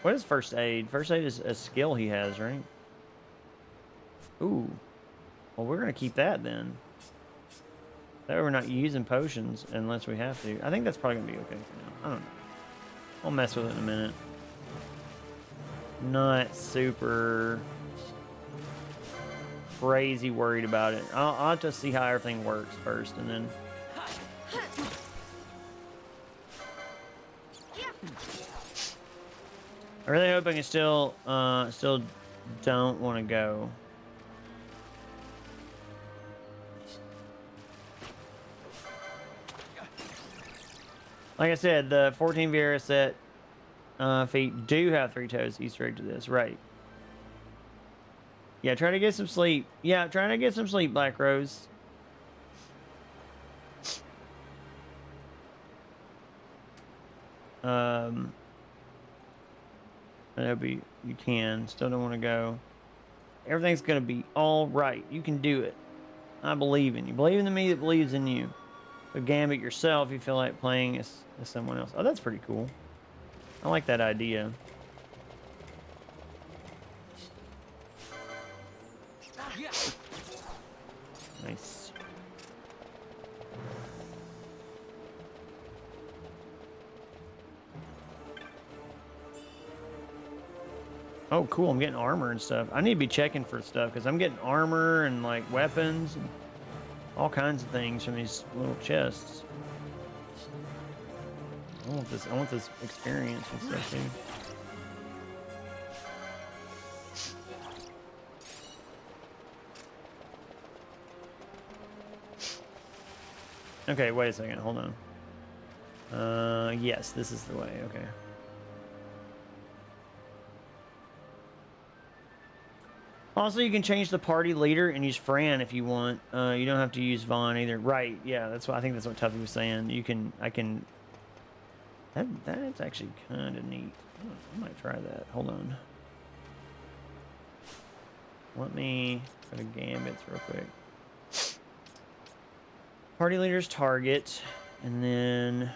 What is first aid? First aid is a skill he has, right? Ooh. Well, we're gonna keep that then. That way we're not using potions unless we have to. I think that's probably gonna be okay for now. I don't know. I'll mess with it in a minute. Not super crazy worried about it. I'll have to see how everything works first, and then. I really hope I can still don't want to go. Like I said, the 14 Viera set feet do have 3 toes. Easter egg to this, right? Yeah, try to get some sleep. Yeah, trying to get some sleep, Black Rose. I hope you can. Still don't want to go. Everything's gonna be all right. You can do it. I believe in you. Believe in the me that believes in you. So Gambit yourself, you feel like playing as someone else. Oh, that's pretty cool. I like that idea. Nice. Oh, cool. I'm getting armor and stuff. I need to be checking for stuff because I'm getting armor and like weapons and all kinds of things from these little chests. I want this experience and stuff too. Okay, wait a second. Hold on. Yes, this is the way. Okay. Also, you can change the party leader and use Fran if you want. You don't have to use Vaughn either. Right? Yeah, that's what I think. That's what Tuffy was saying. You can. I can. That's actually kind of neat. I might try that. Hold on. Let me go to Gambits real quick. Party leader's target, and then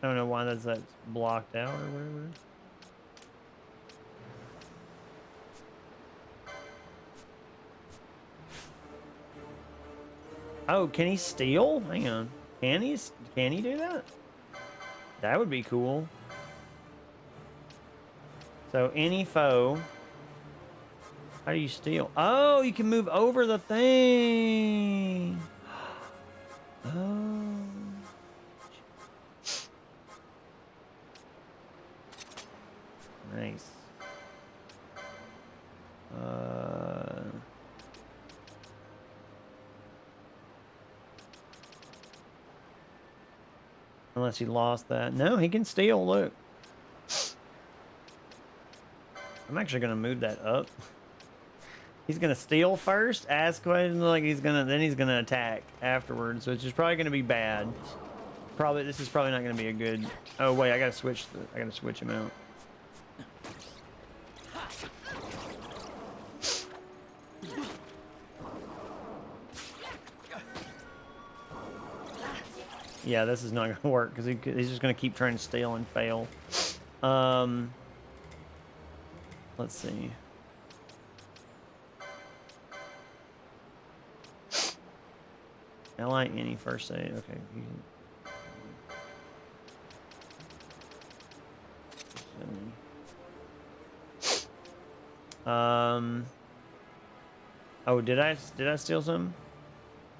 I don't know why that's blocked out or whatever. Oh, can he steal? Hang on. Can he do that? That would be cool. So any foe. How do you steal? Oh, you can move over the thing. Oh. Nice. Unless he lost that. No, he can steal, look. I'm actually gonna move that up. He's gonna steal first, ask questions like then he's gonna attack afterwards, which is probably gonna be bad. This is probably not gonna be a good. Oh wait, I gotta switch him out. Yeah, this is not gonna work because he's just gonna keep trying to steal and fail. Let's see. Ally any first aid. Okay. Oh, did I steal some?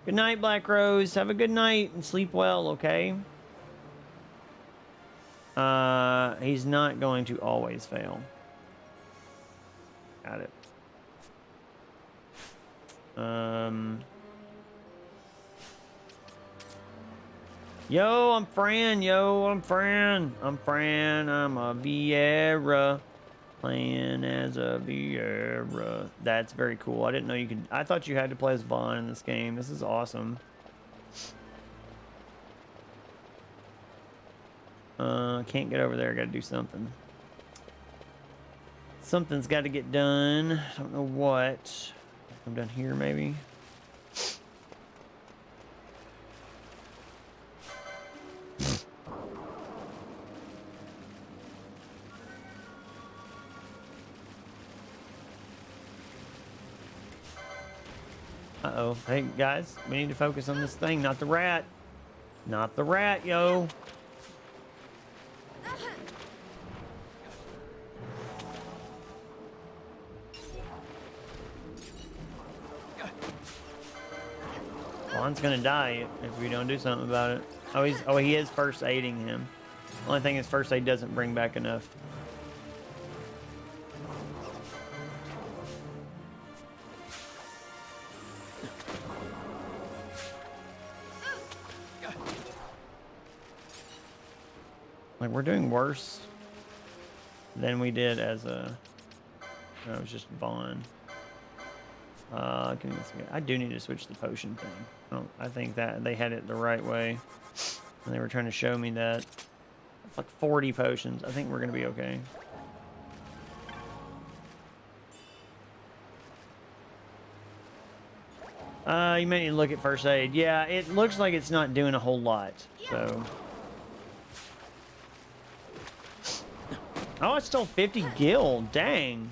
Good night, Black Rose. Have a good night and sleep well, okay? He's not going to always fail. Got it. Yo, I'm Fran. I'm a Viera. Playing as a Viera. That's very cool. I didn't know you could. I thought you had to play as Vaughn in this game. This is awesome. Can't get over there. Gotta do something. Something's got to get done. I don't know what. I'm done here, maybe. Uh-oh. Hey, guys, we need to focus on this thing, not the rat. Not the rat, yo. Juan's gonna die if we don't do something about it. Oh, he is first aiding him. Only thing is first aid doesn't bring back enough. Like, we're doing worse than we did as a... No, it was just Vaughn. Give me this again. I do need to switch the potion thing. I think that they had it the right way. And they were trying to show me that. It's like 40 potions. I think we're going to be okay. You may need to look at first aid. Yeah, it looks like it's not doing a whole lot. So... Oh, it's still 50 gil. Dang.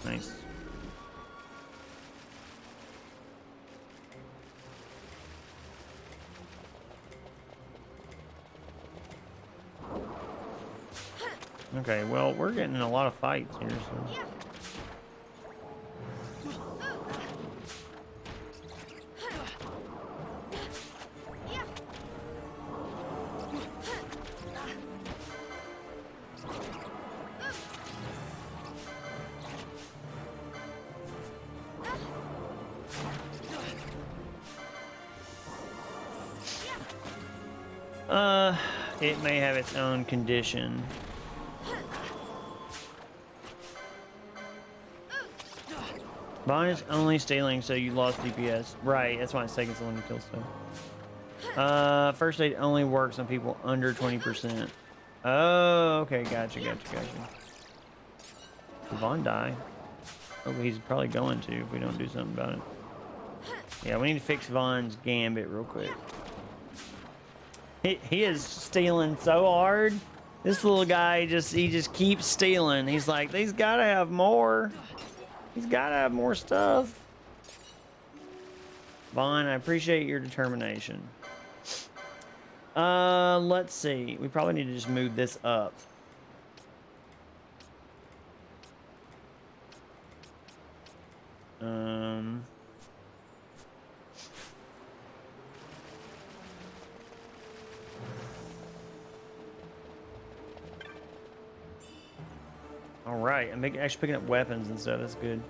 Nice. Okay, well, we're getting in a lot of fights here, so... It may have its own condition. Bond is only stealing, so you lost DPS. Right, that's why it's taking so long to kill stuff. First aid only works on people under 20%. Oh, okay, gotcha. Did Vaughn die? Oh, he's probably going to if we don't do something about it. Yeah, we need to fix Vaughn's gambit real quick. He is stealing so hard. This little guy he just keeps stealing. He's like, he's gotta have more. He's gotta have more stuff. Vaughn, I appreciate your determination. Let's see. We probably need to just move this up. All right, I'm actually picking up weapons and stuff. That's good.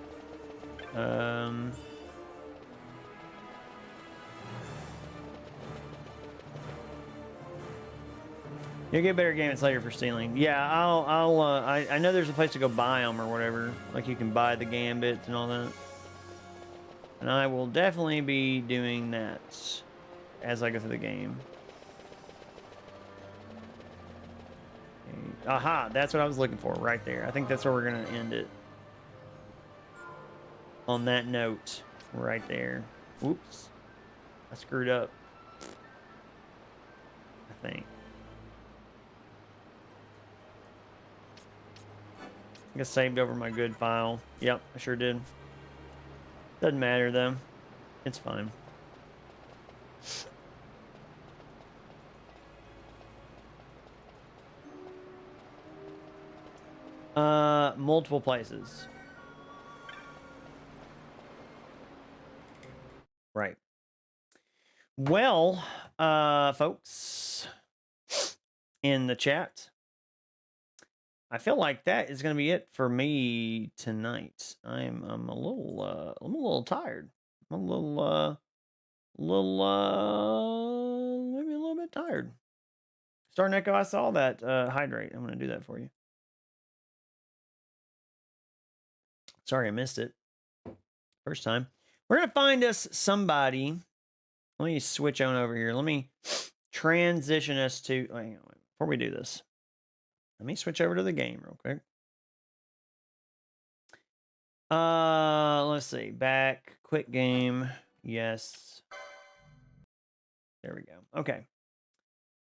You'll get better games later for stealing. Yeah, I know there's a place to go buy them or whatever. Like you can buy the gambits and all that. And I will definitely be doing that as I go through the game. Aha, that's what I was looking for right there. I think that's where we're going to end it. On that note, right there. Whoops. I screwed up. I think. I saved over my good file. Yep, I sure did. Doesn't matter though. It's fine. Multiple places. Right. Well, folks in the chat, I feel like that is going to be it for me tonight. I'm a little tired. I'm maybe a little bit tired. Star Echo, I saw that. Hydrate. I'm going to do that for you. Sorry, I missed it. First time. We're going to find us somebody. Let me switch on over here. Let me transition us to... Oh, hang on, before we do this. Let me switch over to the game real quick. Let's see. Back. Quick game. Yes. There we go. Okay.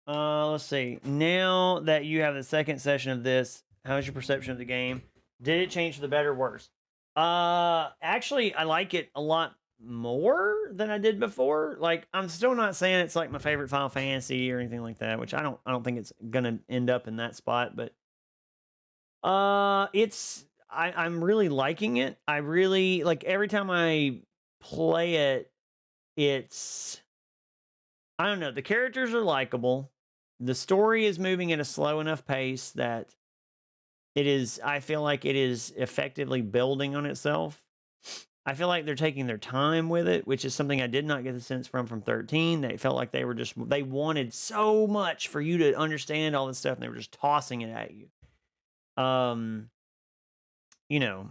Let's see. Now that you have the second session of this, how's your perception of the game? Did it change for the better or worse? Actually, I like it a lot more than I did before. Like, I'm still not saying it's like my favorite Final Fantasy or anything like that, which I don't think it's gonna end up in that spot, but I'm really liking it. I really like every time I play it, it's I don't know, the characters are likable. The story is moving at a slow enough pace that I feel like it is effectively building on itself. I feel like they're taking their time with it, which is something I did not get the sense from 13. They felt like they wanted so much for you to understand all this stuff, and they were just tossing it at you. You know,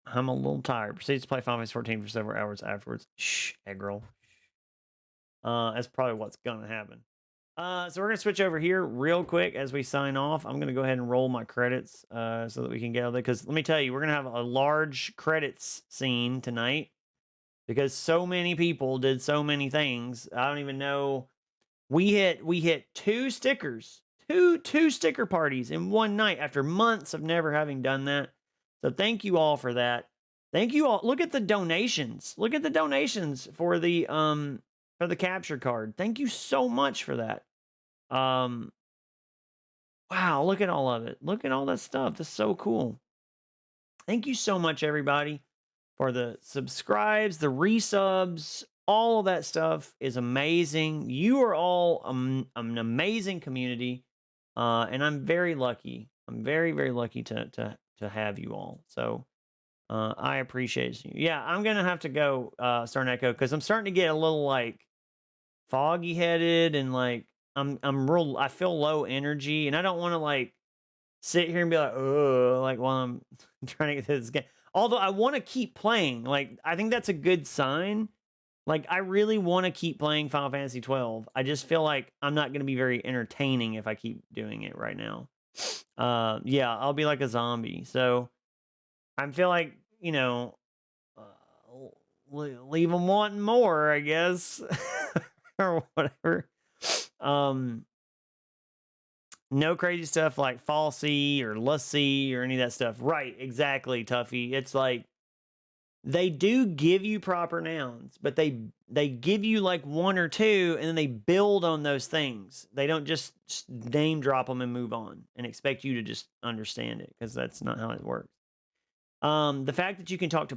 I'm a little tired. Proceeds to play Final Fantasy 14 for several hours afterwards. Shh, egg roll. That's probably what's gonna happen. So we're gonna switch over here real quick as we sign off. I'm gonna go ahead and roll my credits so that we can get out of there. Because let me tell you, we're gonna have a large credits scene tonight because so many people did so many things. I don't even know. We hit two stickers, two sticker parties in one night after months of never having done that. So thank you all for that. Thank you all. Look at the donations. Look at the donations for the capture card. Thank you so much for that. Wow, look at all of it. Look at all that stuff. That's so cool. Thank you so much, everybody, for the subscribes, the resubs. All of that stuff is amazing. You are all an amazing community, and I'm very lucky. I'm very, very lucky to have you all. So I appreciate you. Yeah, I'm gonna have to go, Star Echo, because I'm starting to get a little like foggy headed and like I feel low energy, and I don't want to like sit here and be like, oh, like while I'm trying to get through this game. Although I want to keep playing. Like, I think that's a good sign. Like, I really want to keep playing Final Fantasy 12. I just feel like I'm not going to be very entertaining if I keep doing it right now. Yeah, I'll be like a zombie. So I feel like, leave them wanting more, I guess, or whatever. No crazy stuff like falsy or lussy or any of that stuff. Right, exactly, Tuffy. It's like they do give you proper nouns, but they give you like one or two, and then they build on those things. They don't just name drop them and move on and expect you to just understand it, because that's not how it works. The fact that you can talk to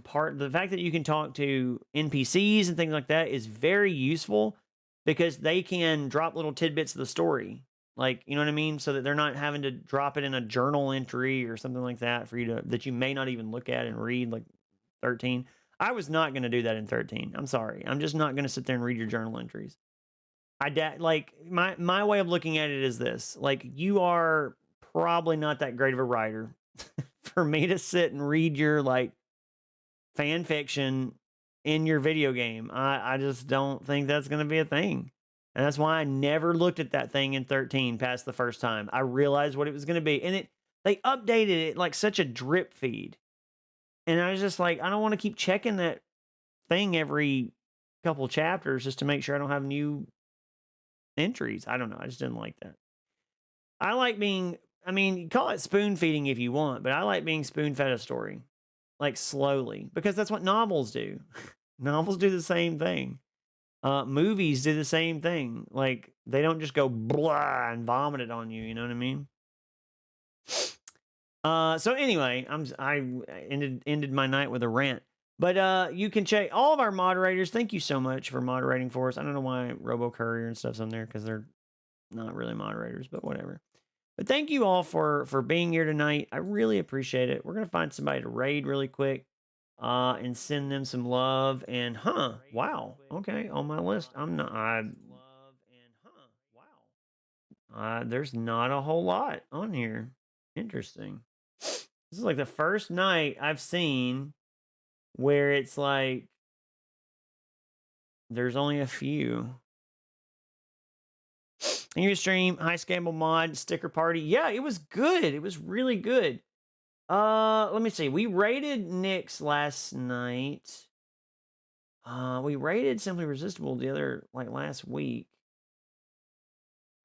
NPCs and things like that is very useful, because they can drop little tidbits of the story. Like, you know what I mean? So that they're not having to drop it in a journal entry or something like that for you that you may not even look at and read, like 13. I was not going to do that in 13. I'm sorry. I'm just not going to sit there and read your journal entries. Like my way of looking at it is this. Like, you are probably not that great of a writer for me to sit and read your like fan fiction in your video game. I just don't think that's going to be a thing. And that's why I never looked at that thing in 13 past the first time. I realized what it was going to be. And they updated it like such a drip feed. And I was just like, I don't want to keep checking that thing every couple chapters just to make sure I don't have new entries. I don't know. I just didn't like that. I like being, call it spoon feeding if you want, but I like being spoon fed a story, like slowly, because that's what novels do. Novels do the same thing. Movies do the same thing. Like, they don't just go blah and vomit it on you. You know what I mean? So anyway, I ended my night with a rant. But you can check all of our moderators. Thank you so much for moderating for us. I don't know why Robo Courier and stuff's on there, because they're not really moderators, but whatever. But thank you all for being here tonight. I really appreciate it. We're gonna find somebody to raid really quick, and send them some love. And wow, okay, on my list, there's not a whole lot on here. Interesting. This is like the first night I've seen where it's like there's only a few. Thank you for stream. High Scamble mod sticker party. Yeah, it was good. It was really good. Let me see. We rated Nyx last night. We rated Simply Resistible the other last week.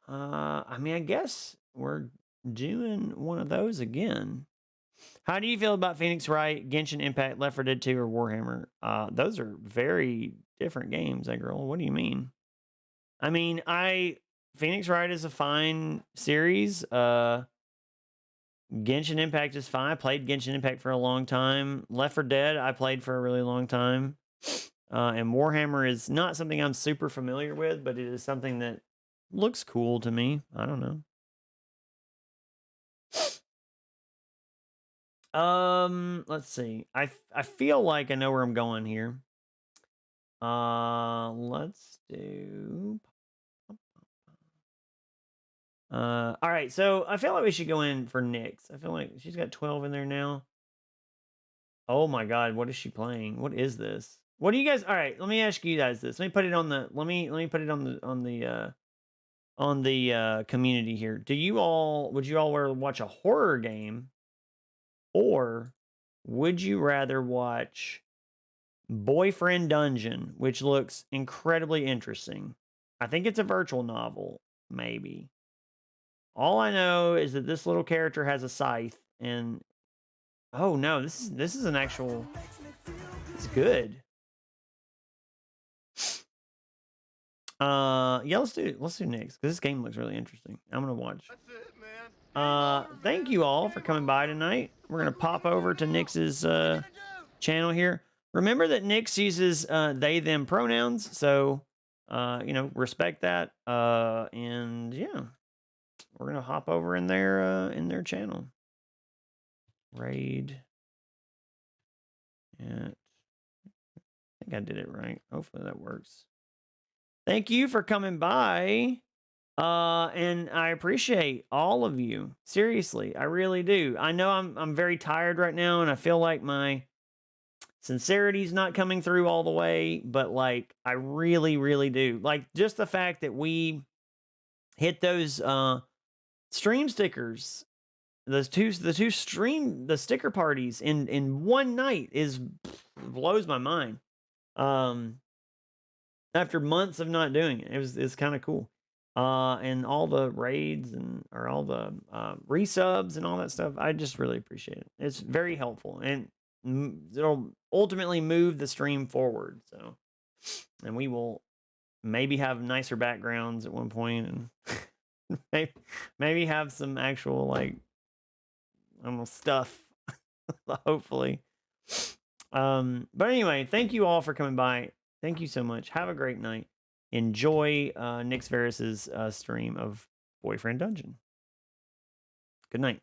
I mean, I guess we're doing one of those again. How do you feel about Phoenix Wright, Genshin Impact, Left 4 Dead 2, or Warhammer? Those are very different games, girl. What do you mean? I mean, Phoenix Wright is a fine series. Genshin Impact is fine. I played Genshin Impact for a long time. Left 4 Dead, I played for a really long time. And Warhammer is not something I'm super familiar with, but it is something that looks cool to me. I don't know. Let's see. I feel like I know where I'm going here. Let's do. All right. So I feel like we should go in for Nyx. I feel like she's got 12 in there now. Oh my God, what is she playing? What is this? What do you guys? All right, let me ask you guys this. Let me put it on the. Let me put it on the community here. Would you all watch a horror game, or would you rather watch Boyfriend Dungeon, which looks incredibly interesting? I think it's a virtual novel, maybe. All I know is that this little character has a scythe, and oh no, this is an actual. It's good. Yeah, let's do Nyx, because this game looks really interesting. I'm gonna watch. Thank you all for coming by tonight. We're gonna pop over to Nyx's channel here. Remember that Nyx uses they them pronouns, so respect that. And yeah, we're gonna hop over in their channel. Raid. Yeah, I think I did it right. Hopefully that works. Thank you for coming by. And I appreciate all of you. Seriously, I really do. I know I'm very tired right now, and I feel like my sincerity's not coming through all the way, but I really, really do. Just the fact that we hit those stream stickers, the sticker parties in one night blows my mind. After months of not doing it, it's kind of cool. And all the raids or all the resubs and all that stuff, I just really appreciate it. It's very helpful, and it'll ultimately move the stream forward. So, and we will maybe have nicer backgrounds at one point, and maybe have some actual I don't know, stuff. Hopefully. But anyway, thank you all for coming by. Thank you so much. Have a great night. Enjoy Nyx Varus's stream of Boyfriend Dungeon. Good night.